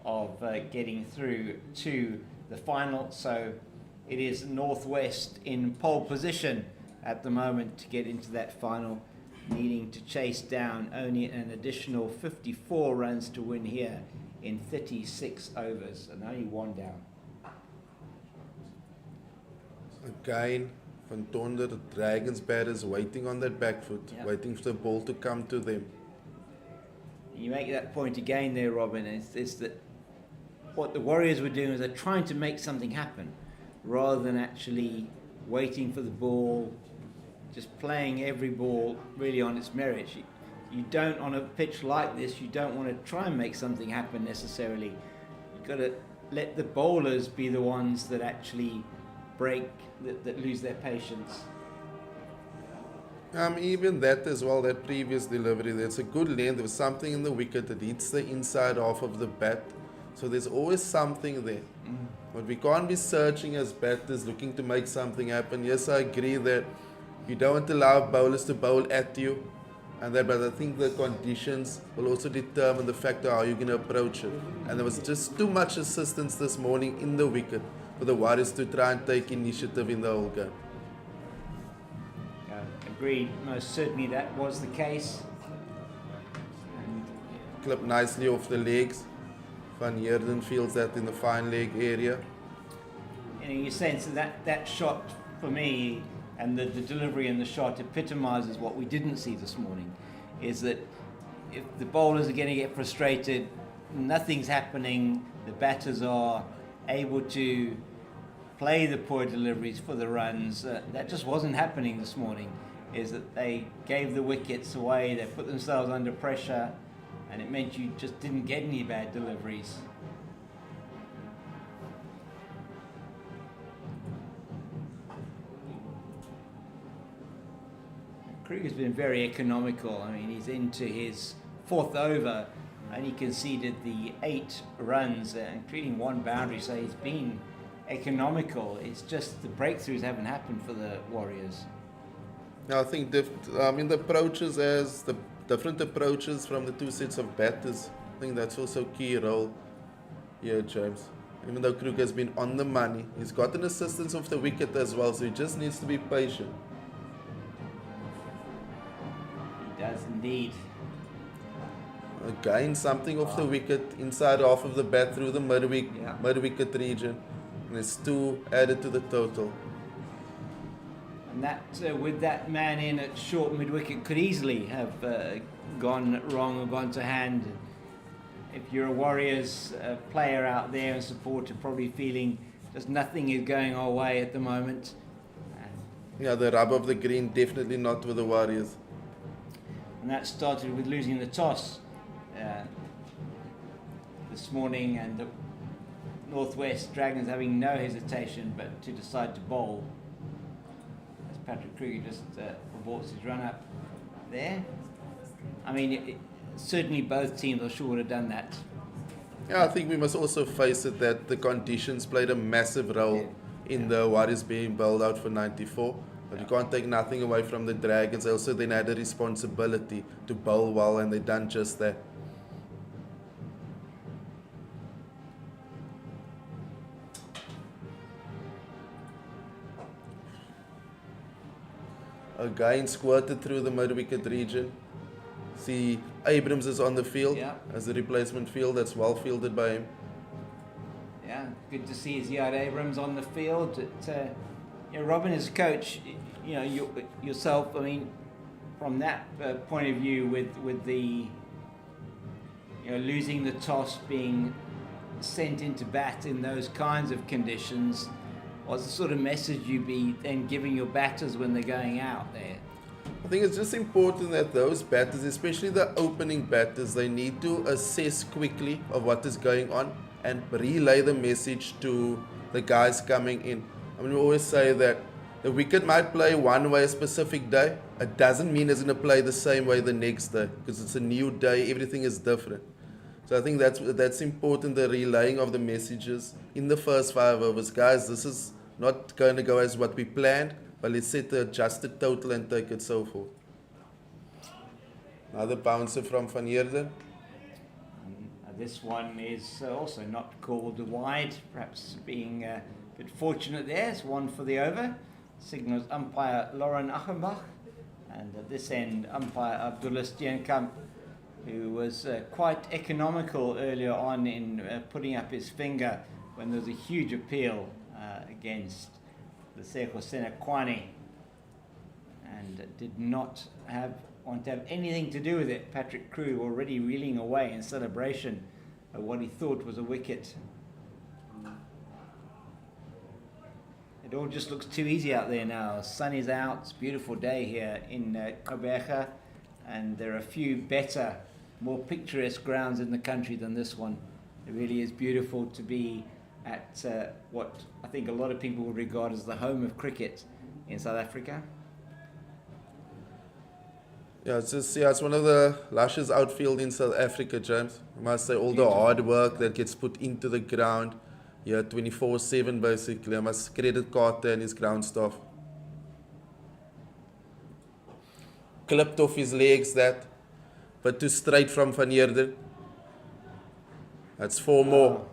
of getting through to the final. So it is Northwest in pole position at the moment to get into that final, needing to chase down only an additional 54 runs to win here in 36 overs, and only 1 down. Again, Van Tonder, the Dragons batters waiting on that back foot, waiting for the ball to come to them. You make that point again there, Robin, is that what the Warriors were doing was they're trying to make something happen rather than actually waiting for the ball, just playing every ball really on its merit. You don't, on a pitch like this, you don't want to try and make something happen necessarily. You've got to let the bowlers be the ones that actually break, that lose their patience. Even that as well, that previous delivery, there's a good length. There was something in the wicket that hits the inside half of the bat. So there's always something there. But we can't be searching as batters looking to make something happen. Yes, I agree that you don't allow bowlers to bowl at you, and that, but I think the conditions will also determine the fact of how you're going to approach it. And there was just too much assistance this morning in the wicket for the Warriors to try and take initiative in the whole game. Agreed, most certainly that was the case. Clipped nicely off the legs. Van Heerden feels that in the fine leg area. you sense that shot for me and the delivery and the shot epitomizes what we didn't see this morning, is that if the bowlers are going to get frustrated, nothing's happening, the batters are able to play the poor deliveries for the runs. That just wasn't happening this morning, is that they gave the wickets away, they put themselves under pressure, and it meant you just didn't get any bad deliveries. Kruger's been very economical. I mean, he's into his 4th over and he conceded the 8 runs, including 1 boundary, so he's been economical. It's just the breakthroughs haven't happened for the Warriors. Yeah, I think the approaches as the different approaches from the 2 sets of batters, I think that's also a key role here, James. Even though Kruger has been on the money, he's got an assistance off the wicket as well, so he just needs to be patient. He does indeed. Again, something off the wicket, inside half of the bat through the mid-wicket region. And it's 2 added to the total. And that, with that man in at short mid-wicket, could easily have gone wrong or gone to hand. If you're a Warriors player out there and supporter, probably feeling just nothing is going our way at the moment. Yeah, the rub of the green, definitely not with the Warriors. And that started with losing the toss this morning, and the Northwest Dragons having no hesitation but to decide to bowl. As Patrick Kruger just aborts his run up there. I mean, certainly both teams, I'm sure, would have done that. Yeah, I think we must also face it that the conditions played a massive role in the Warriors being bowled out for 94. But you can't take nothing away from the Dragons. They also then had a responsibility to bowl well, and they done just that. Again, squirted through the mid-wicket region. See, Abrams is on the field as a replacement field. That's well fielded by him. Yeah, good to see Ziad Abrams on the field. Robin, as a coach, yourself, I mean, from that point of view, with the losing the toss, being sent into bat in those kinds of conditions, what's the sort of message you be then giving your batters when they're going out there? I think it's just important that those batters, especially the opening batters, they need to assess quickly of what is going on and relay the message to the guys coming in. I mean, we always say that the wicket might play one way a specific day. It doesn't mean it's going to play the same way the next day, because it's a new day, everything is different. So I think that's important, the relaying of the messages in the first 5 overs. Guys, this is not going to go as what we planned, but let's set the adjusted total and take it so forth. Another bouncer from Van Heerden. This one is also not called wide, perhaps being a bit fortunate there. It's 1 for the over. Signals umpire Lauren Achenbach, and at this end umpire Abdullah Steenkamp, who was quite economical earlier on in putting up his finger when there was a huge appeal against the Seko Senekwane, and did not want to have anything to do with it. Patrick Crewe already reeling away in celebration of what he thought was a wicket. It all just looks too easy out there now. The sun is out, it's a beautiful day here in Gqeberha, and there are a few better, more picturesque grounds in the country than this one. It really is beautiful to be at what I think a lot of people would regard as the home of cricket in South Africa. Yeah, it's one of the luscious outfield in South Africa, James. I must say, all the hard work that gets put into the ground, 24/7 basically. I must credit Carter and his ground staff. Clipped off his legs, but too straight from Van Heerden. That's 4 more.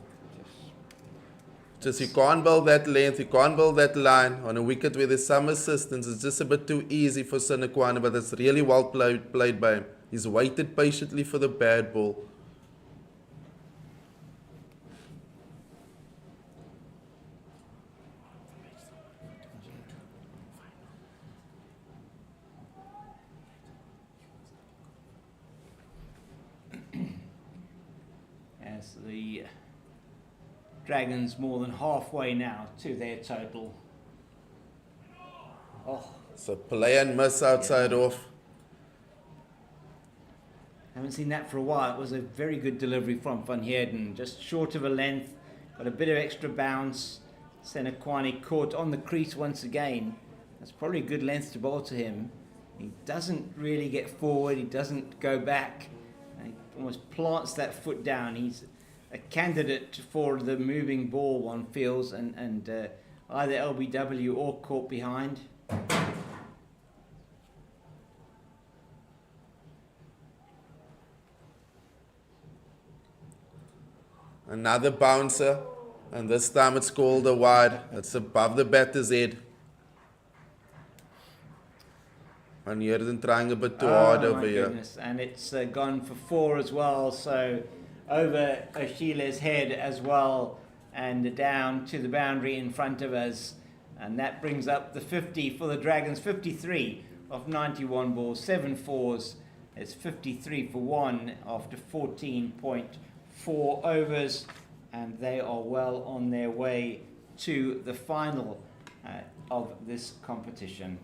Just you can't build that length, you can't build that line on a wicket where there's some assistance. It's just a bit too easy for Senekwane, but it's really well played by him. He's waited patiently for the bad ball. as the Dragons more than halfway now to their total. Oh, So play and miss outside off. haven't seen that for a while. It was a very good delivery from Van Heerden, just short of a length, got a bit of extra bounce. Senekwani caught on the crease once again. That's probably a good length to bowl to him. He doesn't really get forward, he doesn't go back. He almost plants that foot down. He's a candidate for the moving ball, one feels, and either LBW or caught behind. Another bouncer, and this time it's called a wide. It's above the batter's head. Van Heerden trying a bit too hard over here. Goodness. And it's gone for 4 as well, so over Oshile's head as well, and down to the boundary in front of us. And that brings up the 50 for the Dragons, 53 of 91 balls, 7 fours. It's 53 for 1 after 14.4 overs, and they are well on their way to the final of this competition.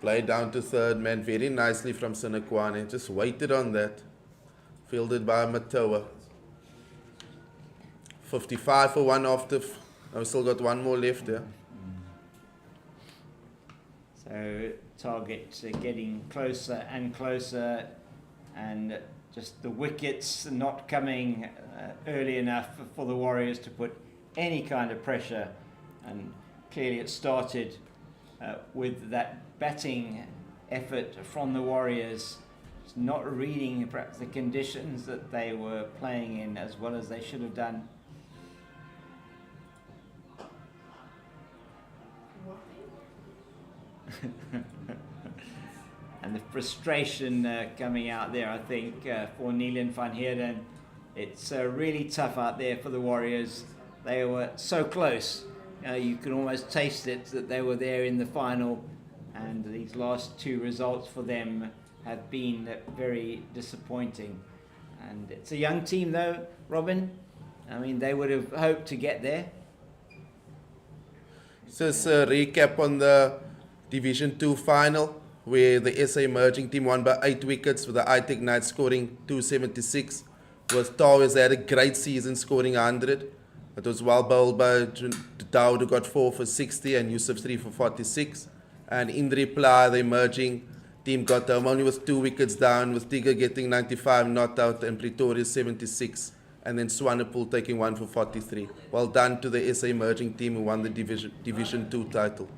Played down to third man very nicely from Senekwani. Just waited on that. Fielded by Matoa. 55 for 1 after. I've still got 1 more left there. So target getting closer and closer, and just the wickets not coming early enough for the Warriors to put any kind of pressure. And clearly it started with that batting effort from the Warriors, not reading perhaps the conditions that they were playing in as well as they should have done. And the frustration coming out there, I think, for Neelan van Heerden. It's really tough out there for the Warriors. They were so close. You can almost taste it that they were there in the final. And these last 2 results for them have been very disappointing. And it's a young team though, Robin. I mean, they would have hoped to get there. Just a recap on the Division 2 final, where the SA Emerging team won by 8 wickets, with the ITEC Knights scoring 276. Was Towers had a great season, scoring 100. It was well bowled by Dawud, who got 4 for 60, and Yusuf 3 for 46. And in reply, the Emerging team got home only with 2 wickets down, with Tiger getting 95 not out and Pretoria 76, and then Swanepoel taking 1 for 43. Well done to the SA Emerging team who won the Division 2 title.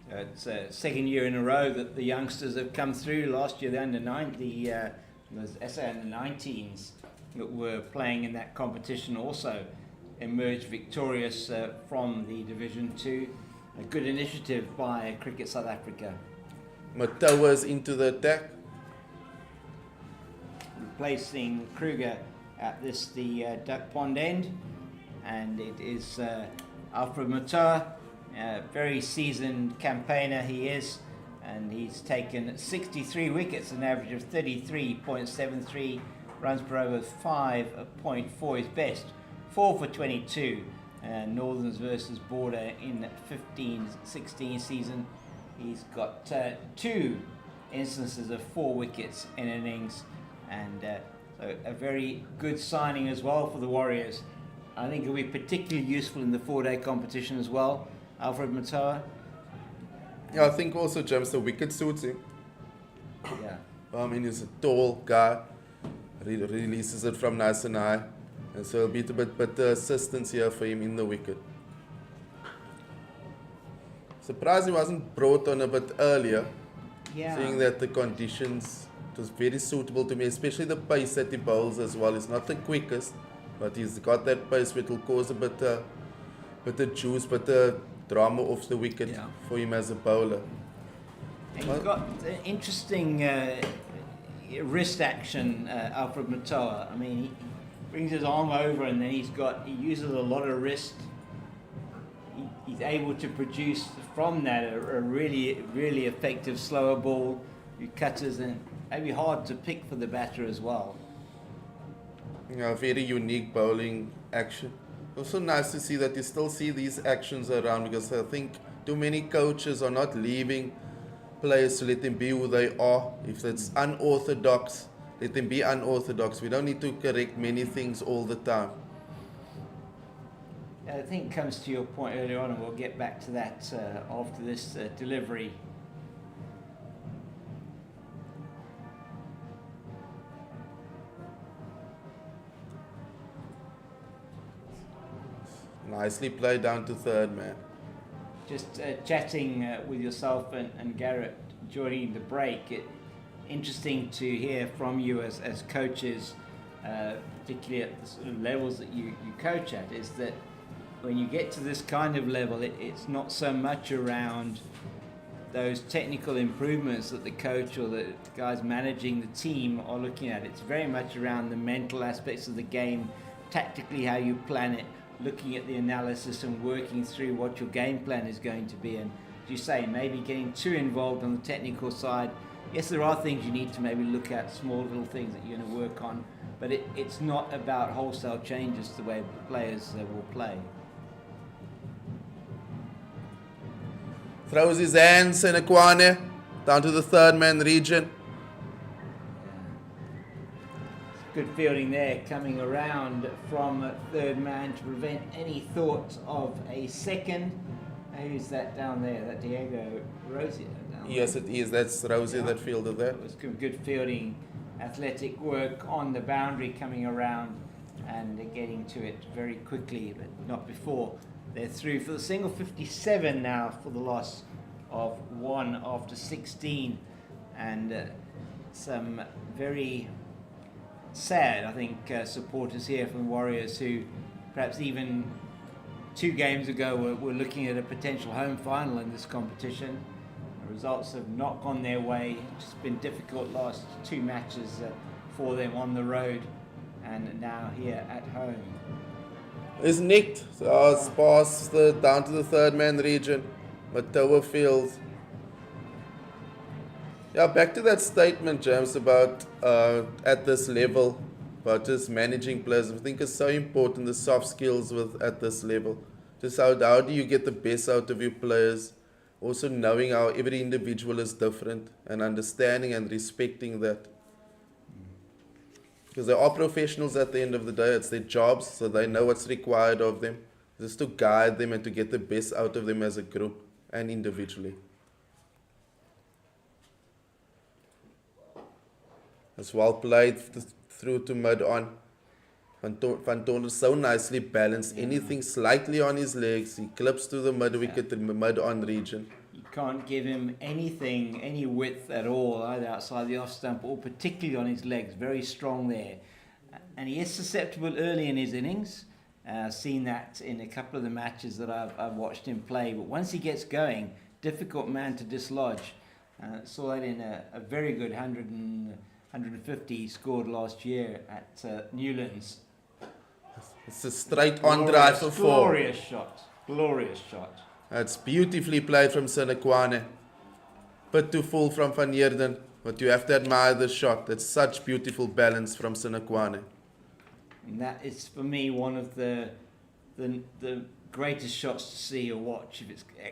It's a second year in a row that the youngsters have come through. Last year, the SA under-19s that were playing in that competition also emerged victorious from the Division 2. A good initiative by Cricket South Africa. Matoa's into the attack. Replacing Kruger at the Duck Pond end. And it is Alfred Matoa, very seasoned campaigner he is. And he's taken 63 wickets, an average of 33.73 runs per over, 5.4 his best. 4 for 22, Northerns versus Border in 15-16 season. He's got 2 instances of 4 wickets in innings, and so a very good signing as well for the Warriors. I think he'll be particularly useful in the 4-day competition as well, Alfred Matoa. Yeah, I think also James, the wicket suits him. Yeah. I mean, he's a tall guy, releases it from nice and high. And so it'll be a bit better assistance here for him in the wicket. Surprised he wasn't brought on a bit earlier. Yeah. Seeing that the conditions, it was very suitable to me, especially the pace that he bowls as well. He's not the quickest, but he's got that pace which will cause a bit of juice, but drama off the wicket for him as a bowler. And he's got interesting wrist action, Alfred Matoa. I mean, he brings his arm over and then he uses a lot of wrist. He's able to produce from that a really, really effective slower ball. few cutters, and maybe hard to pick for the batter as well. Very unique bowling action. Also nice to see that you still see these actions around, because I think too many coaches are not leaving players to let them be who they are. If it's unorthodox, let them be unorthodox. We don't need to correct many things all the time. I think it comes to your point earlier on, and we'll get back to that after this delivery. Nicely played down to third man. Just chatting with yourself and Garrett during the break, interesting to hear from you as coaches, particularly at the sort of levels that you coach at, is that when you get to this kind of level, it's not so much around those technical improvements that the coach or the guys managing the team are looking at. It's very much around the mental aspects of the game, tactically how you plan it, looking at the analysis and working through what your game plan is going to be. And as you say, maybe getting too involved on the technical side. Yes, there are things you need to maybe look at, small little things that you're going to work on, but it's not about wholesale changes the way players will play. Throws his hands in Akwane down to the third man region. Good fielding there, coming around from third man to prevent any thought of a second. Who's that down there? That Diego Rosier down there? Yes, it is. That's Rosie that fielded there. It was good fielding, athletic work on the boundary, coming around and getting to it very quickly, but not before. They're through for the single. 57 now for the loss of 1 after 16, and some very sad, I think, supporters here from the Warriors who perhaps even 2 games ago were looking at a potential home final in this competition. The results have not gone their way. It's just been difficult last 2 matches for them on the road and now here at home. Is nicked. So it's past down to the third man region. Matoa fields. Yeah, back to that statement, James, about at this level, about just managing players. I think it's so important, the soft skills at this level. Just how do you get the best out of your players? Also knowing how every individual is different and understanding and respecting that. Because they are professionals at the end of the day. It's their jobs, so they know what's required of them. Just to guide them and to get the best out of them as a group and individually. It's well played through to mid on. Van Toner so nicely balanced. Yeah. Anything slightly on his legs, he clips to the mid wicket in the mid on region. You can't give him anything, any width at all, either outside the off stump or particularly on his legs. Very strong there. And he is susceptible early in his innings. Seen that in a couple of the matches that I've watched him play. But once he gets going, difficult man to dislodge. Saw that in a very good 150 he scored last year at Newlands. It's a straight on drive for 4. Glorious shot. Glorious shot. It's beautifully played from Senekwane. Bit too full from Van Heerden, but you have to admire the shot. That's such beautiful balance from Senekwane. And that is, for me, one of the greatest shots to see or watch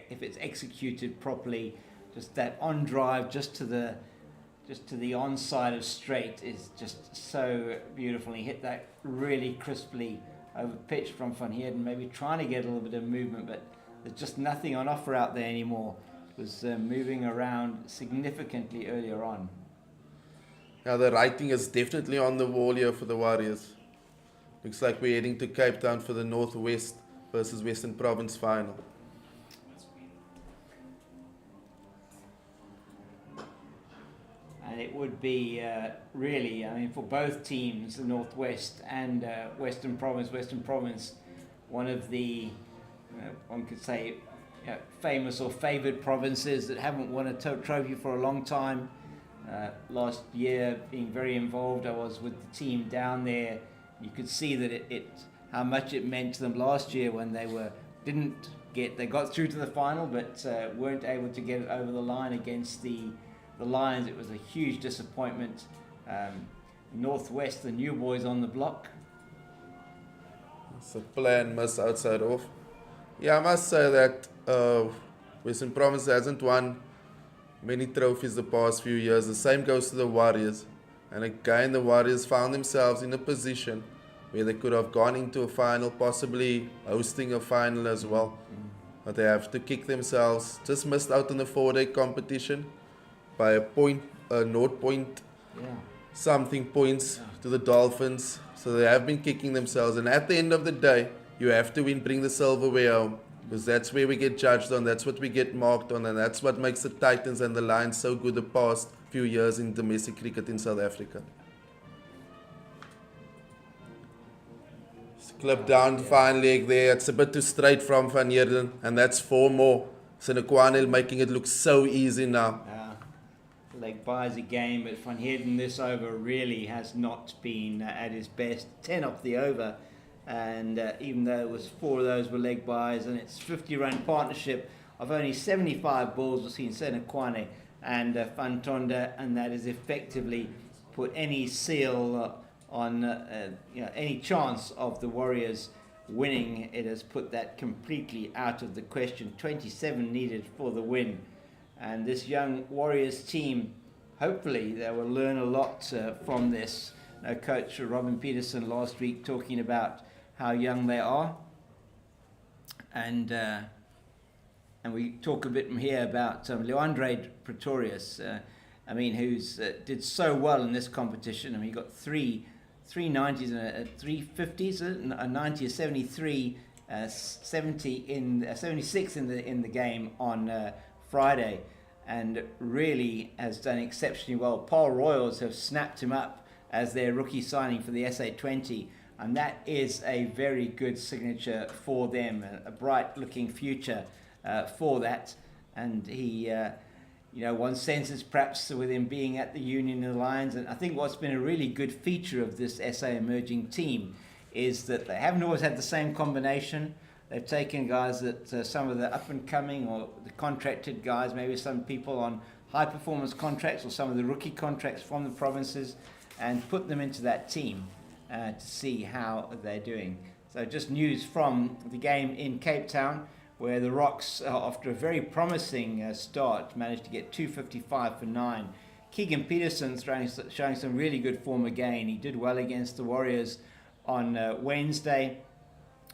if it's executed properly. Just that on drive, just to the on side of straight is just so beautiful. He hit that really crisply over pitch from Van Heerden, maybe trying to get a little bit of movement, but there's just nothing on offer out there anymore. It was moving around significantly earlier on. Yeah, the writing is definitely on the wall here for the Warriors. Looks like we're heading to Cape Town for the Northwest versus Western Province final. And it would be really, I mean, for both teams, the Northwest and Western Province, one of the, one could say, famous or favoured provinces that haven't won a trophy for a long time. Last year, being very involved, I was with the team down there. You could see that how much it meant to them last year when they they got through to the final, but weren't able to get it over the line against the the Lions, it was a huge disappointment. Northwest, the new boys on the block. It's a plan miss outside off. Yeah, I must say that Western Province hasn't won many trophies the past few years. The same goes to the Warriors. And again, the Warriors found themselves in a position where they could have gone into a final, possibly hosting a final as well. But they have to kick themselves. Just missed out on the 4-day competition by a point, 0 point something points to the Dolphins. So they have been kicking themselves. And at the end of the day, you have to win, bring the silverware home. Because that's where we get judged on, that's what we get marked on, and that's what makes the Titans and the Lions so good the past few years in domestic cricket in South Africa. Clip down, fine leg there. It's a bit too straight from Van Heerden, and that's 4 more. Sinekwane making it look so easy now. Leg buys a game, but Van Heerden this over really has not been at his best. 10 off the over, and even though it was 4 of those were leg buys, and it's 50-run partnership of only 75 balls between Sinekwane and Van Tonda, and that has effectively put any seal on any chance of the Warriors winning. It has put that completely out of the question. 27 needed for the win, and this young Warriors team, hopefully they will learn a lot from this. Coach Robin Peterson last week talking about how young they are, and we talk a bit from here about Leandre Pretorius, who's did so well in this competition. He got 3 90s and a 350s, a 90, a 73, 76 in the game on Friday, and really has done exceptionally well. Paul Royals have snapped him up as their rookie signing for the SA20, and that is a very good signature for them, a bright looking future for that. And he one senses perhaps with him being at the Union and the Lions, and I think what's been a really good feature of this SA emerging team is that they haven't always had the same combination. They've taken guys that some of the up-and-coming or the contracted guys, maybe some people on high-performance contracts or some of the rookie contracts from the provinces, and put them into that team to see how they're doing. So just news from the game in Cape Town, where the Rocks, after a very promising start, managed to get 255 for 9. Keegan Peterson showing some really good form again. He did well against the Warriors on Wednesday.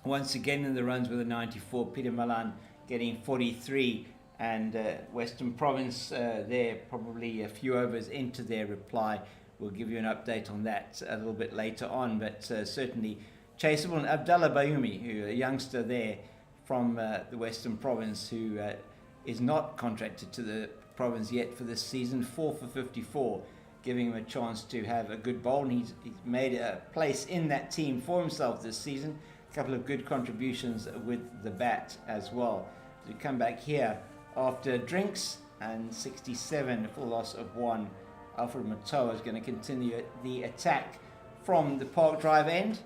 Once again in the runs with a 94. Peter Malan getting 43. And Western Province, they're probably a few overs into their reply. We'll give you an update on that a little bit later on. But certainly chaseable. And Abdallah Bayumi, who a youngster there, from the Western Province, who is not contracted to the province yet for this season, 4 for 54, giving him a chance to have a good bowl, and he's made a place in that team for himself this season. A couple of good contributions with the bat as well. We come back here after drinks, and 67, a full loss of 1. Alfred Matoa is going to continue the attack from the Park Drive end,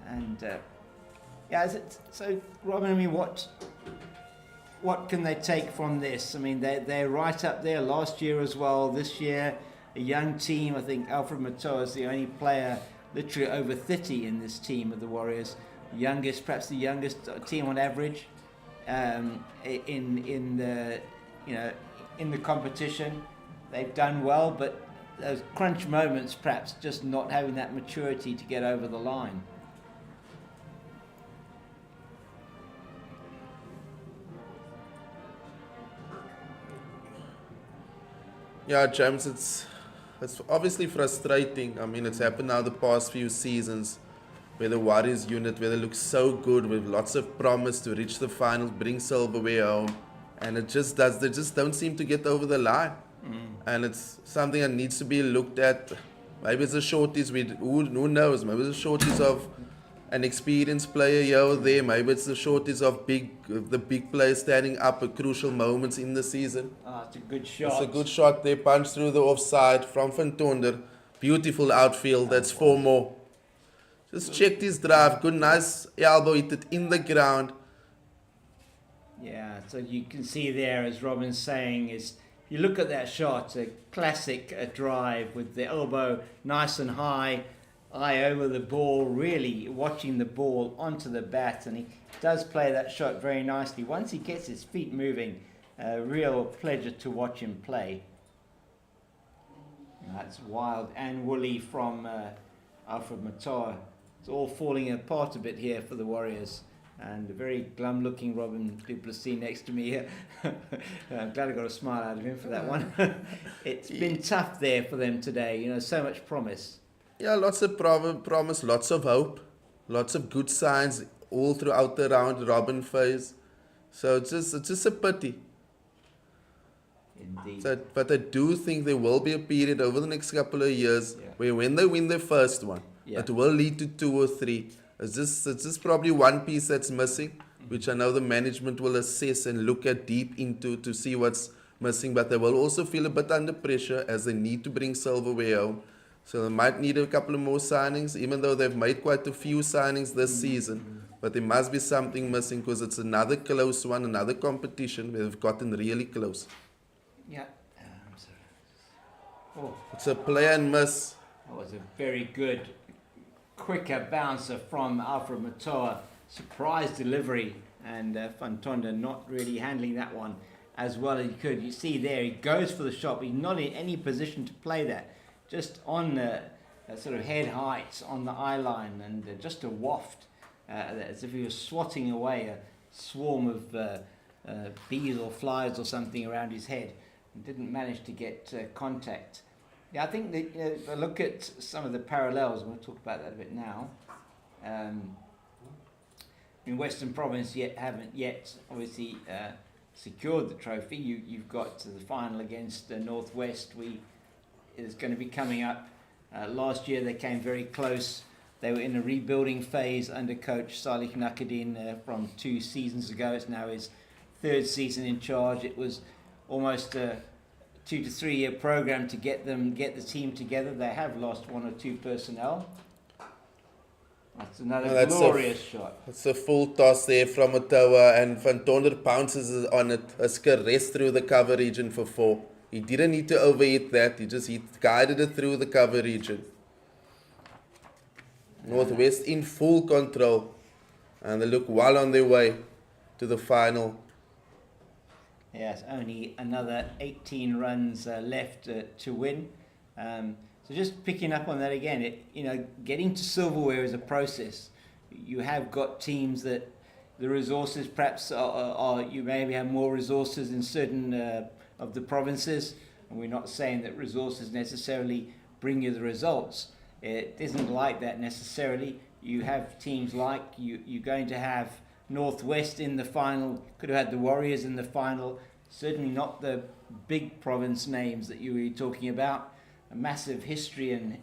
and so, Robin, what can they take from this? They're right up there last year as well. This year, a young team. I think Alfred Matoa is the only player literally over 30 in this team of the Warriors. Perhaps the youngest team on average in the competition. They've done well, but those crunch moments, perhaps just not having that maturity to get over the line. Yeah, James, it's obviously frustrating. It's happened now the past few seasons where the Warriors unit, where they look so good with lots of promise to reach the finals, bring silverware home, and they just don't seem to get over the line. And it's something that needs to be looked at. Maybe it's a shortage, who knows, maybe it's a shortage of an experienced player here or there. Maybe it's the shortage of the big players standing up at crucial moments in the season. It's a good shot. It's a good shot there, punch through the offside from Van Tonder. Beautiful outfield, that's 4 more. Just checked his drive, good nice elbow, hit it in the ground. Yeah, so you can see there, as Robin's saying, is you look at that shot, a classic drive with the elbow nice and high, eye over the ball, really watching the ball onto the bat, and he does play that shot very nicely. Once he gets his feet moving, a real pleasure to watch him play. That's wild and woolly from Alfred Matoa. It's all falling apart a bit here for the Warriors. And a very glum-looking Robin du Plessis next to me here. I'm glad I got a smile out of him for that one. It's been tough there for them today. You know, so much promise. Yeah, lots of promise, lots of hope, lots of good signs all throughout the round robin phase. So it's just a pity. Indeed. But I do think there will be a period over the next couple of years where when they win their first one, it will lead to 2 or 3. It's just probably one piece that's missing, which I know the management will assess and look at deep into to see what's missing. But they will also feel a bit under pressure as they need to bring silverware home. So they might need a couple of more signings, even though they've made quite a few signings this season. But there must be something missing because it's another close one, another competition where they've gotten really close. Yeah. It's a play and miss. That was a very good, quicker bouncer from Alfred Matoa. Surprise delivery, and Fantonda not really handling that one as well as he could. You see there, he goes for the shot, but he's not in any position to play that. Just on sort of head height on the eye line, and just a waft, as if he was swatting away a swarm of bees or flies or something around his head, and didn't manage to get contact. Yeah, I think that if I look at some of the parallels, and we'll talk about that a bit now. In Western Province haven't yet obviously secured the trophy. You've got to the final against Northwest. Is going to be coming up. Last year they came very close. They were in a rebuilding phase under coach Salih Nakadin from 2 seasons ago. It's now his 3rd season in charge. It was almost a 2 to 3 year program to get the team together. They have lost 1 or 2 personnel. That's another glorious shot. It's a full toss there from Matoa, and Van Tonder pounces on it. A caress through the cover region for 4. He didn't need to overhit that. He guided it through the cover region. Northwest in full control, and they look well on their way to the final. Yes, only another 18 runs left to win. So just picking up on that again, getting to silverware is a process. You have got teams that the resources perhaps are you maybe have more resources in certain of the provinces, and we're not saying that resources necessarily bring you the results. It isn't like that necessarily. You have teams like you're going to have Northwest in the final, could have had the Warriors in the final, certainly not the big province names that you were talking about. A massive history and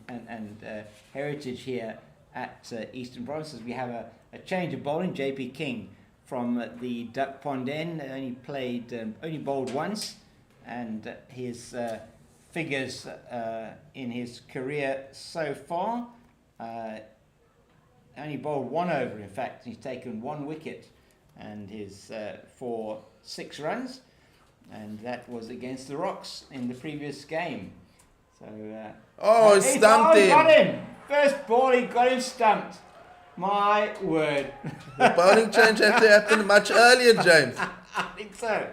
heritage here at Eastern Provinces. We have a change of bowling. JP King from the Duck Pond End only bowled once, and his figures in his career so far, only bowled 1 over. In fact, he's taken 1 wicket, and his for 6 runs, and that was against the Rocks in the previous game. So He stumped him. Got him. First ball, he got him stumped. My word. The bowling change had to happen much earlier, James. I think so.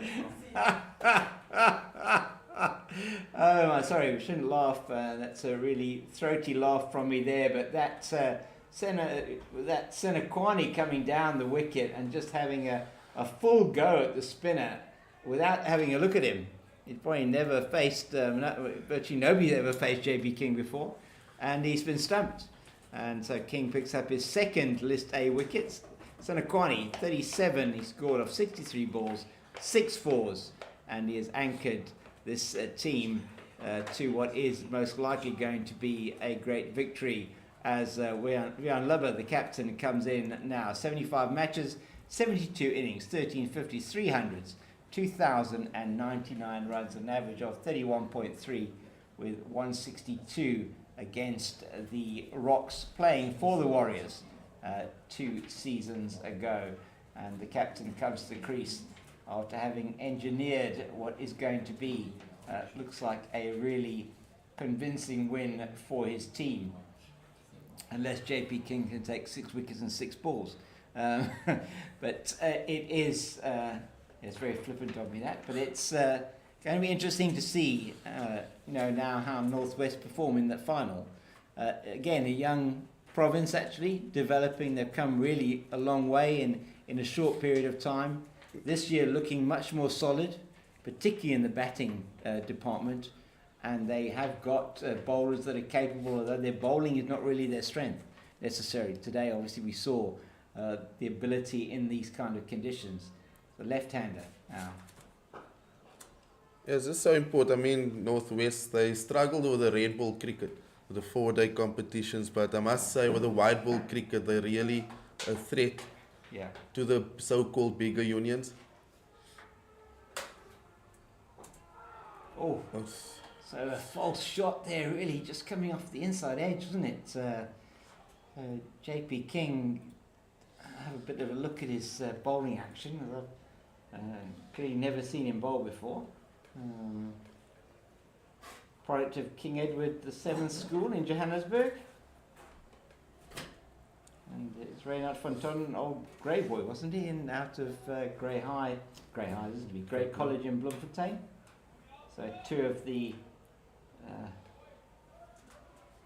Oh, sorry, we shouldn't laugh. That's a really throaty laugh from me there. But that Senakwani coming down the wicket and just having a full go at the spinner without having a look at him. He'd probably never faced, virtually nobody ever faced JP King before, and he's been stumped. And so King picks up his 2nd List A wickets. Senakwani, 37, he scored off 63 balls, 6 fours, and he has anchored this team to what is most likely going to be a great victory as Rian Lubber, the captain, comes in now. 75 matches, 72 innings, 1350s, 300s, 2,099 runs, an average of 31.3 with 162 against the Rocks, playing for the Warriors 2 seasons ago. And the captain comes to the crease after having engineered what is going to be looks like a really convincing win for his team, unless JP King can take 6 wickets and 6 balls. But it's very flippant of me that, but it's going to be interesting to see, now how Northwest perform in that final. Again, a young province actually developing. They've come really a long way in a short period of time. This year looking much more solid, particularly in the batting department. And they have got bowlers that are capable, although their bowling is not really their strength necessarily. Today, obviously, we saw the ability in these kind of conditions. The left-hander now. Yes, it's so important. I mean, Northwest, they struggled with the red ball cricket, with the 4-day competitions, but I must say with the white ball cricket, they're really a threat to the so-called bigger unions. Oh, so a false shot there, really, just coming off the inside edge, wasn't it? JP King, have a bit of a look at his bowling action. Clearly never seen him bowl before. Product of King Edward VII School in Johannesburg. And it's Reynard van Tonnen, old Grey boy, wasn't he? And out of Grey College in Bloemfontein. So two of the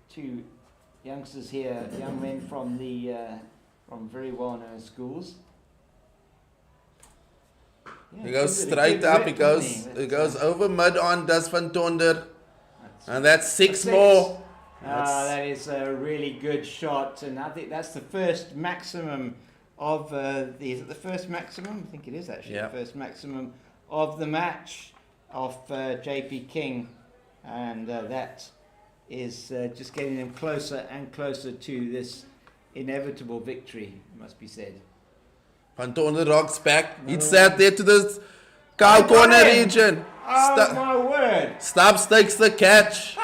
two youngsters here, young men from the from very well-known schools. Yeah, He goes straight up, he goes over mid on, does Van Tonder, and that's six more. That is a really good shot, and I think that's the first maximum of is it the first maximum? I think it is actually the first maximum of the match of JP King, and that is just getting them closer and closer to this inevitable victory, it must be said. Van Tonder rocks back. He sat there to the cow corner region. Oh my word! Stubbs takes the catch.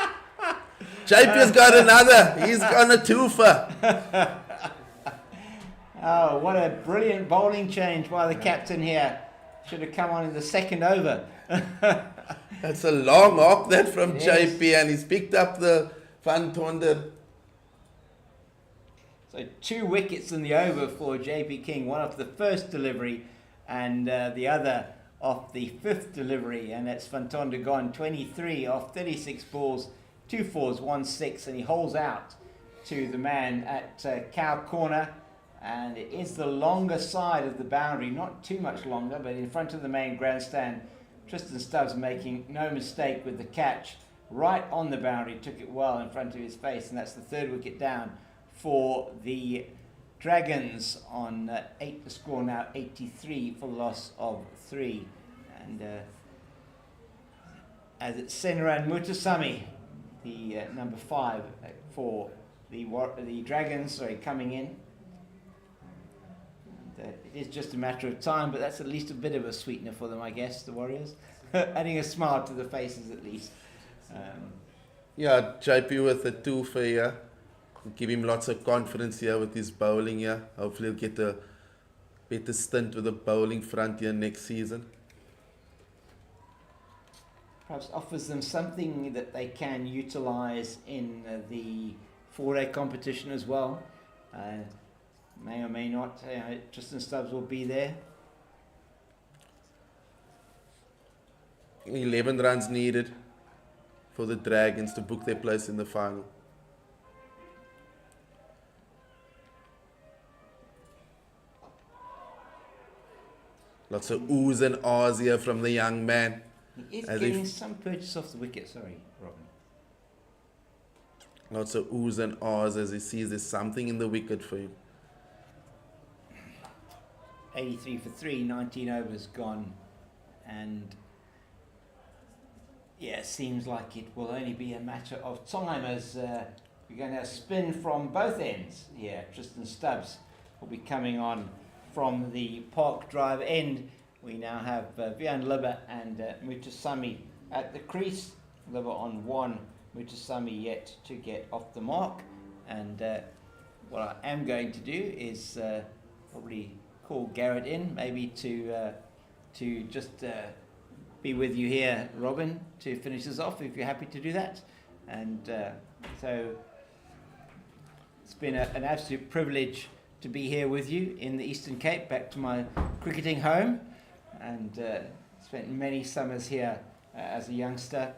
JP's got another. He's on a twofer. Oh, what a brilliant bowling change by the captain here. Should have come on in the second over. That's a long hop that from JP, and he's picked up the Van Tonder. So 2 wickets in the over for JP King, one off the first delivery and the other off the 5th delivery, and that's Van Tonder gone 23 off 36 balls, 2 fours, 1 6, and he holds out to the man at cow corner, and it is the longer side of the boundary, not too much longer, but in front of the main grandstand. Tristan Stubbs making no mistake with the catch right on the boundary, took it well in front of his face, and that's the 3rd wicket down for the Dragons on 8. The score now 83 for the loss of 3. And as it's Senran Mutasamy, the number 5 for the Dragons, coming in. And, it is just a matter of time, but that's at least a bit of a sweetener for them, I guess, the Warriors. Adding a smile to the faces at least. JP with a 2 for here. Give him lots of confidence here with his bowling here. Hopefully he'll get a better stint with the bowling front here next season. Perhaps offers them something that they can utilise in the 4-day competition as well. May or may not. Tristan Stubbs will be there. 11 runs needed for the Dragons to book their place in the final. Lots of oohs and ahs here from the young man. He is getting some purchase off the wicket. Sorry, Robin. Lots of oohs and ahs as he sees there's something in the wicket for him. 83 for 3, 19 overs gone. And seems like it will only be a matter of time as we're going to spin from both ends here. Tristan Stubbs will be coming on from the Park Drive end. We now have Vian Libba and Mutasamy at the crease. Libba on 1, Mutasamy yet to get off the mark. And what I am going to do is probably call Garrett in, maybe to just be be with you here, Robin, to finish us off, if you're happy to do that. And so it's been an absolute privilege to be here with you in the Eastern Cape, back to my cricketing home, and spent many summers here as a youngster,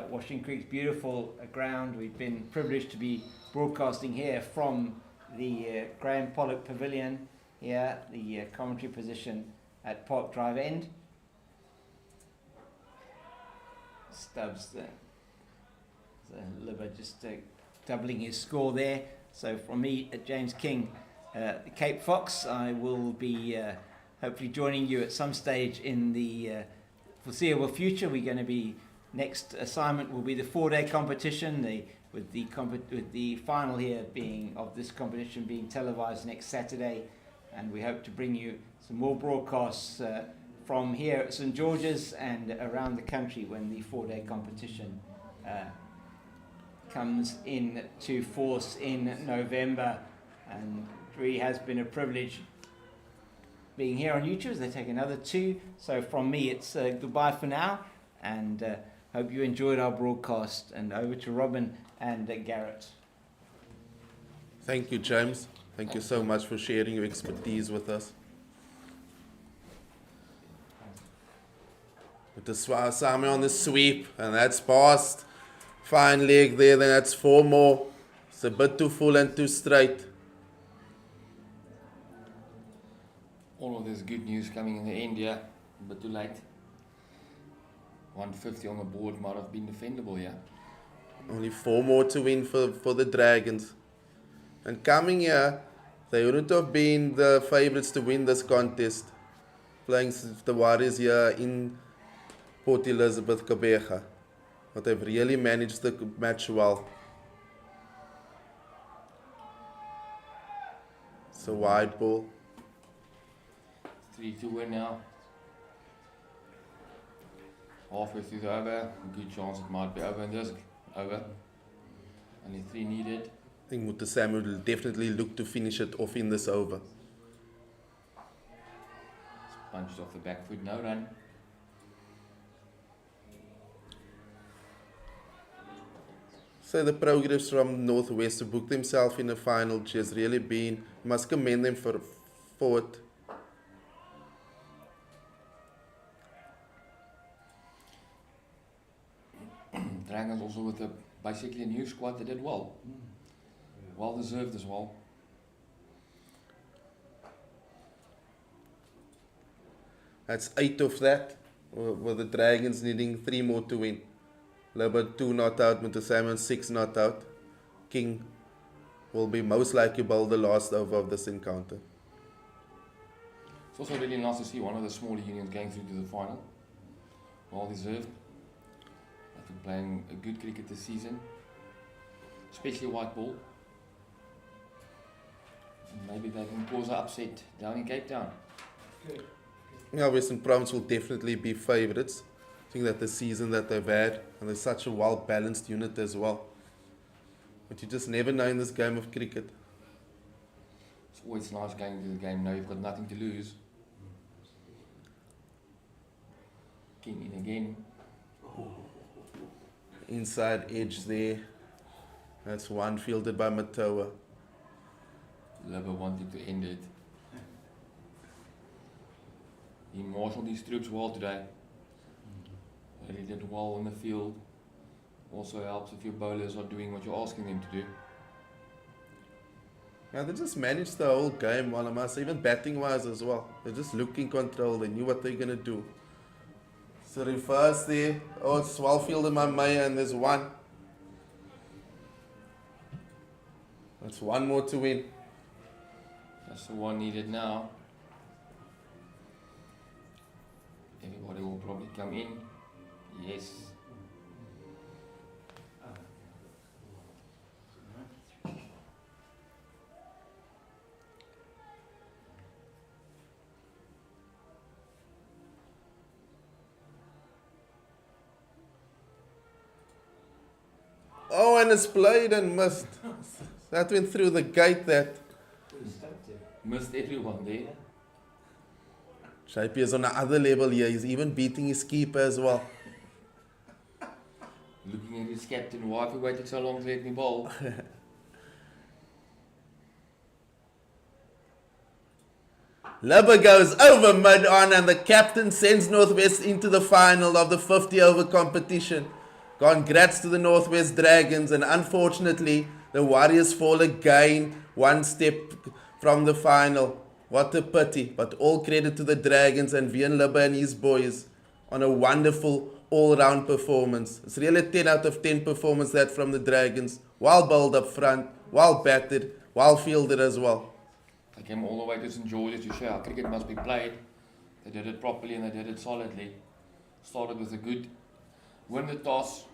watching cricket's beautiful ground. We've been privileged to be broadcasting here from the Graham Pollock Pavilion here, the commentary position at Park Drive End. Stubbs, Liver just doubling his score there. So from me, James King, the Cape Fox, I will be hopefully joining you at some stage in the foreseeable future. We're going to be, next assignment will be the 4-day competition, with the final here being of this competition being televised next Saturday, and we hope to bring you some more broadcasts from here at St George's and around the country when the 4-day competition comes into force in November. And it really has been a privilege being here on YouTube as they take another 2. So from me, it's goodbye for now, and hope you enjoyed our broadcast. And over to Robin and Garrett. Thank you, James. Thank you so much for sharing your expertise with us. With the Sami on the sweep, and that's past. Fine leg there, then that's 4 more. It's a bit too full and too straight. All of this good news coming in the end, yeah, but too late. 150 on the board might have been defendable, yeah. Only 4 more to win for the Dragons. And coming here, they wouldn't have been the favourites to win this contest. Playing the Warriors here in Port Elizabeth, Gqeberha. But they've really managed the match well. It's a wide ball. 3-2 win now. Halfway through the over, good chance it might be over in this over. Only 3 needed. I think Mutasamy will definitely look to finish it off in this over. It's punched off the back foot, no run. So the progress from Northwest to book themselves in the final has really been, must commend them for it. Dragons also with basically a new squad, they did well. Well deserved as well. That's 8 of that, with the Dragons needing 3 more to win. Libert 2 not out, Mutasamy 6 not out. King will be most likely bowl the last over of this encounter. It's also really nice to see one of the smaller unions going through to the final. Well deserved. I think playing a good cricket this season, especially white ball. And maybe they can cause an upset down in Cape Town. Good. Yeah, Western Province will definitely be favourites. I think that the season that they've had, and they're such a well-balanced unit as well. But you just never know in this game of cricket. It's always nice going into the game now you've got nothing to lose. King in again. Inside edge there. That's one fielded by Matoa. Liver wanted to end it. He marshalled his troops well today. He did well in the field. Also helps if your bowlers are doing what you're asking them to do. Yeah, they just managed the whole game, Malamas, even batting wise as well. They just looked in control, they knew what they're going to do. So reverse there. Oh, it's well fielded by Maya, and there's 1. That's 1 more to win. That's the one needed now. Everybody will probably come in. Yes. Oh, and it's played and missed. That went through the gate, that. Missed everyone there. JP is on another level here. He's even beating his keeper as well. Looking at his captain, why have you waited so long to let me bowl? Libba goes over mid-on and the captain sends Northwest into the final of the 50-over competition. Congrats to the Northwest Dragons, and unfortunately the Warriors fall again one step from the final. What a pity, but all credit to the Dragons and Vian Libba and his boys on a wonderful all-round performance. It's really a 10 out of 10 performance that from the Dragons. Well bowled up front, well batted, well fielded as well. They came all the way to St. George's to show how cricket must be played. They did it properly and they did it solidly. Started with a good win the toss,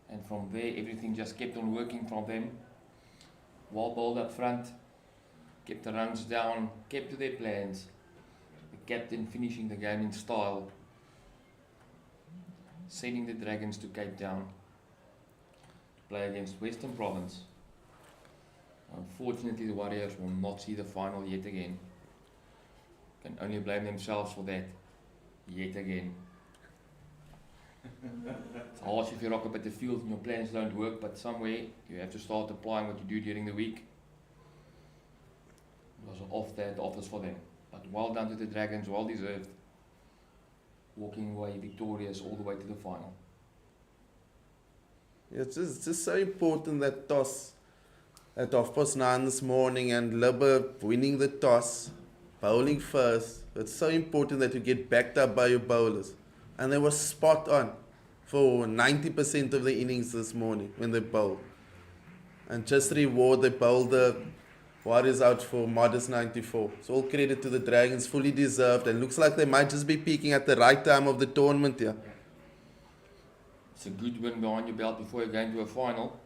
and from there everything just kept on working from them. Well bowled up front, kept the runs down, kept to their plans. The captain finishing the game in style, sending the Dragons to Cape Town to play against Western Province. Unfortunately, the Warriors will not see the final yet again. Can only blame themselves for that, yet again. It's harsh if you rock up at the field and your plans don't work, but somewhere you have to start applying what you do during the week. It was off there at the office for them. But well done to the Dragons, well deserved. Walking away victorious all the way to the final. It's just so important that toss at 9:30 this morning and Libba winning the toss, bowling first. It's so important that you get backed up by your bowlers. And they were spot on for 90% of the innings this morning when they bowled. And just reward, they bowled the Warriors out for modest 94. So all credit to the Dragons, fully deserved, and looks like they might just be peaking at the right time of the tournament here. It's a good win behind your belt before you're going to a final.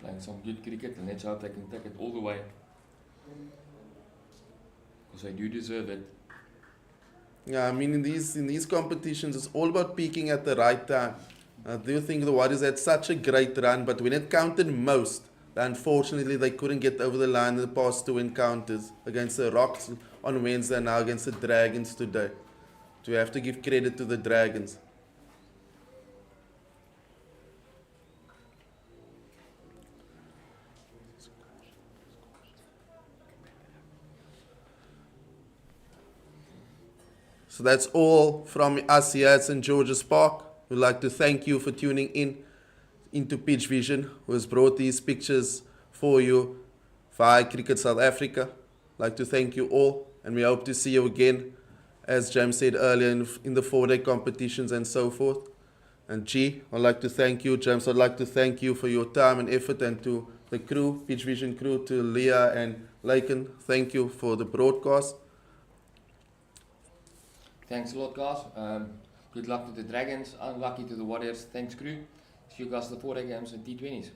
Playing some good cricket, and let's hope they can take it all the way. Because they do deserve it. Yeah, I mean in these competitions, it's all about peaking at the right time. I do think the Warriors had such a great run, but when it counted most, unfortunately they couldn't get over the line in the past two encounters against the Rocks on Wednesday and now against the Dragons today. So we have to give credit to the Dragons. So that's all from us here at St. George's Park. We'd like to thank you for tuning into Pitch Vision, who has brought these pictures for you via Cricket South Africa. I'd like to thank you all, and we hope to see you again, as James said earlier, in the 4-day competitions and so forth. And G, I'd like to thank you. James, I'd like to thank you for your time and effort, and to the crew, Pitch Vision crew, to Leah and Laken, thank you for the broadcast. Thanks a lot, guys. Good luck to the Dragons. Unlucky to the Warriors. Thanks, crew. See you guys at the 4-day games and T20s.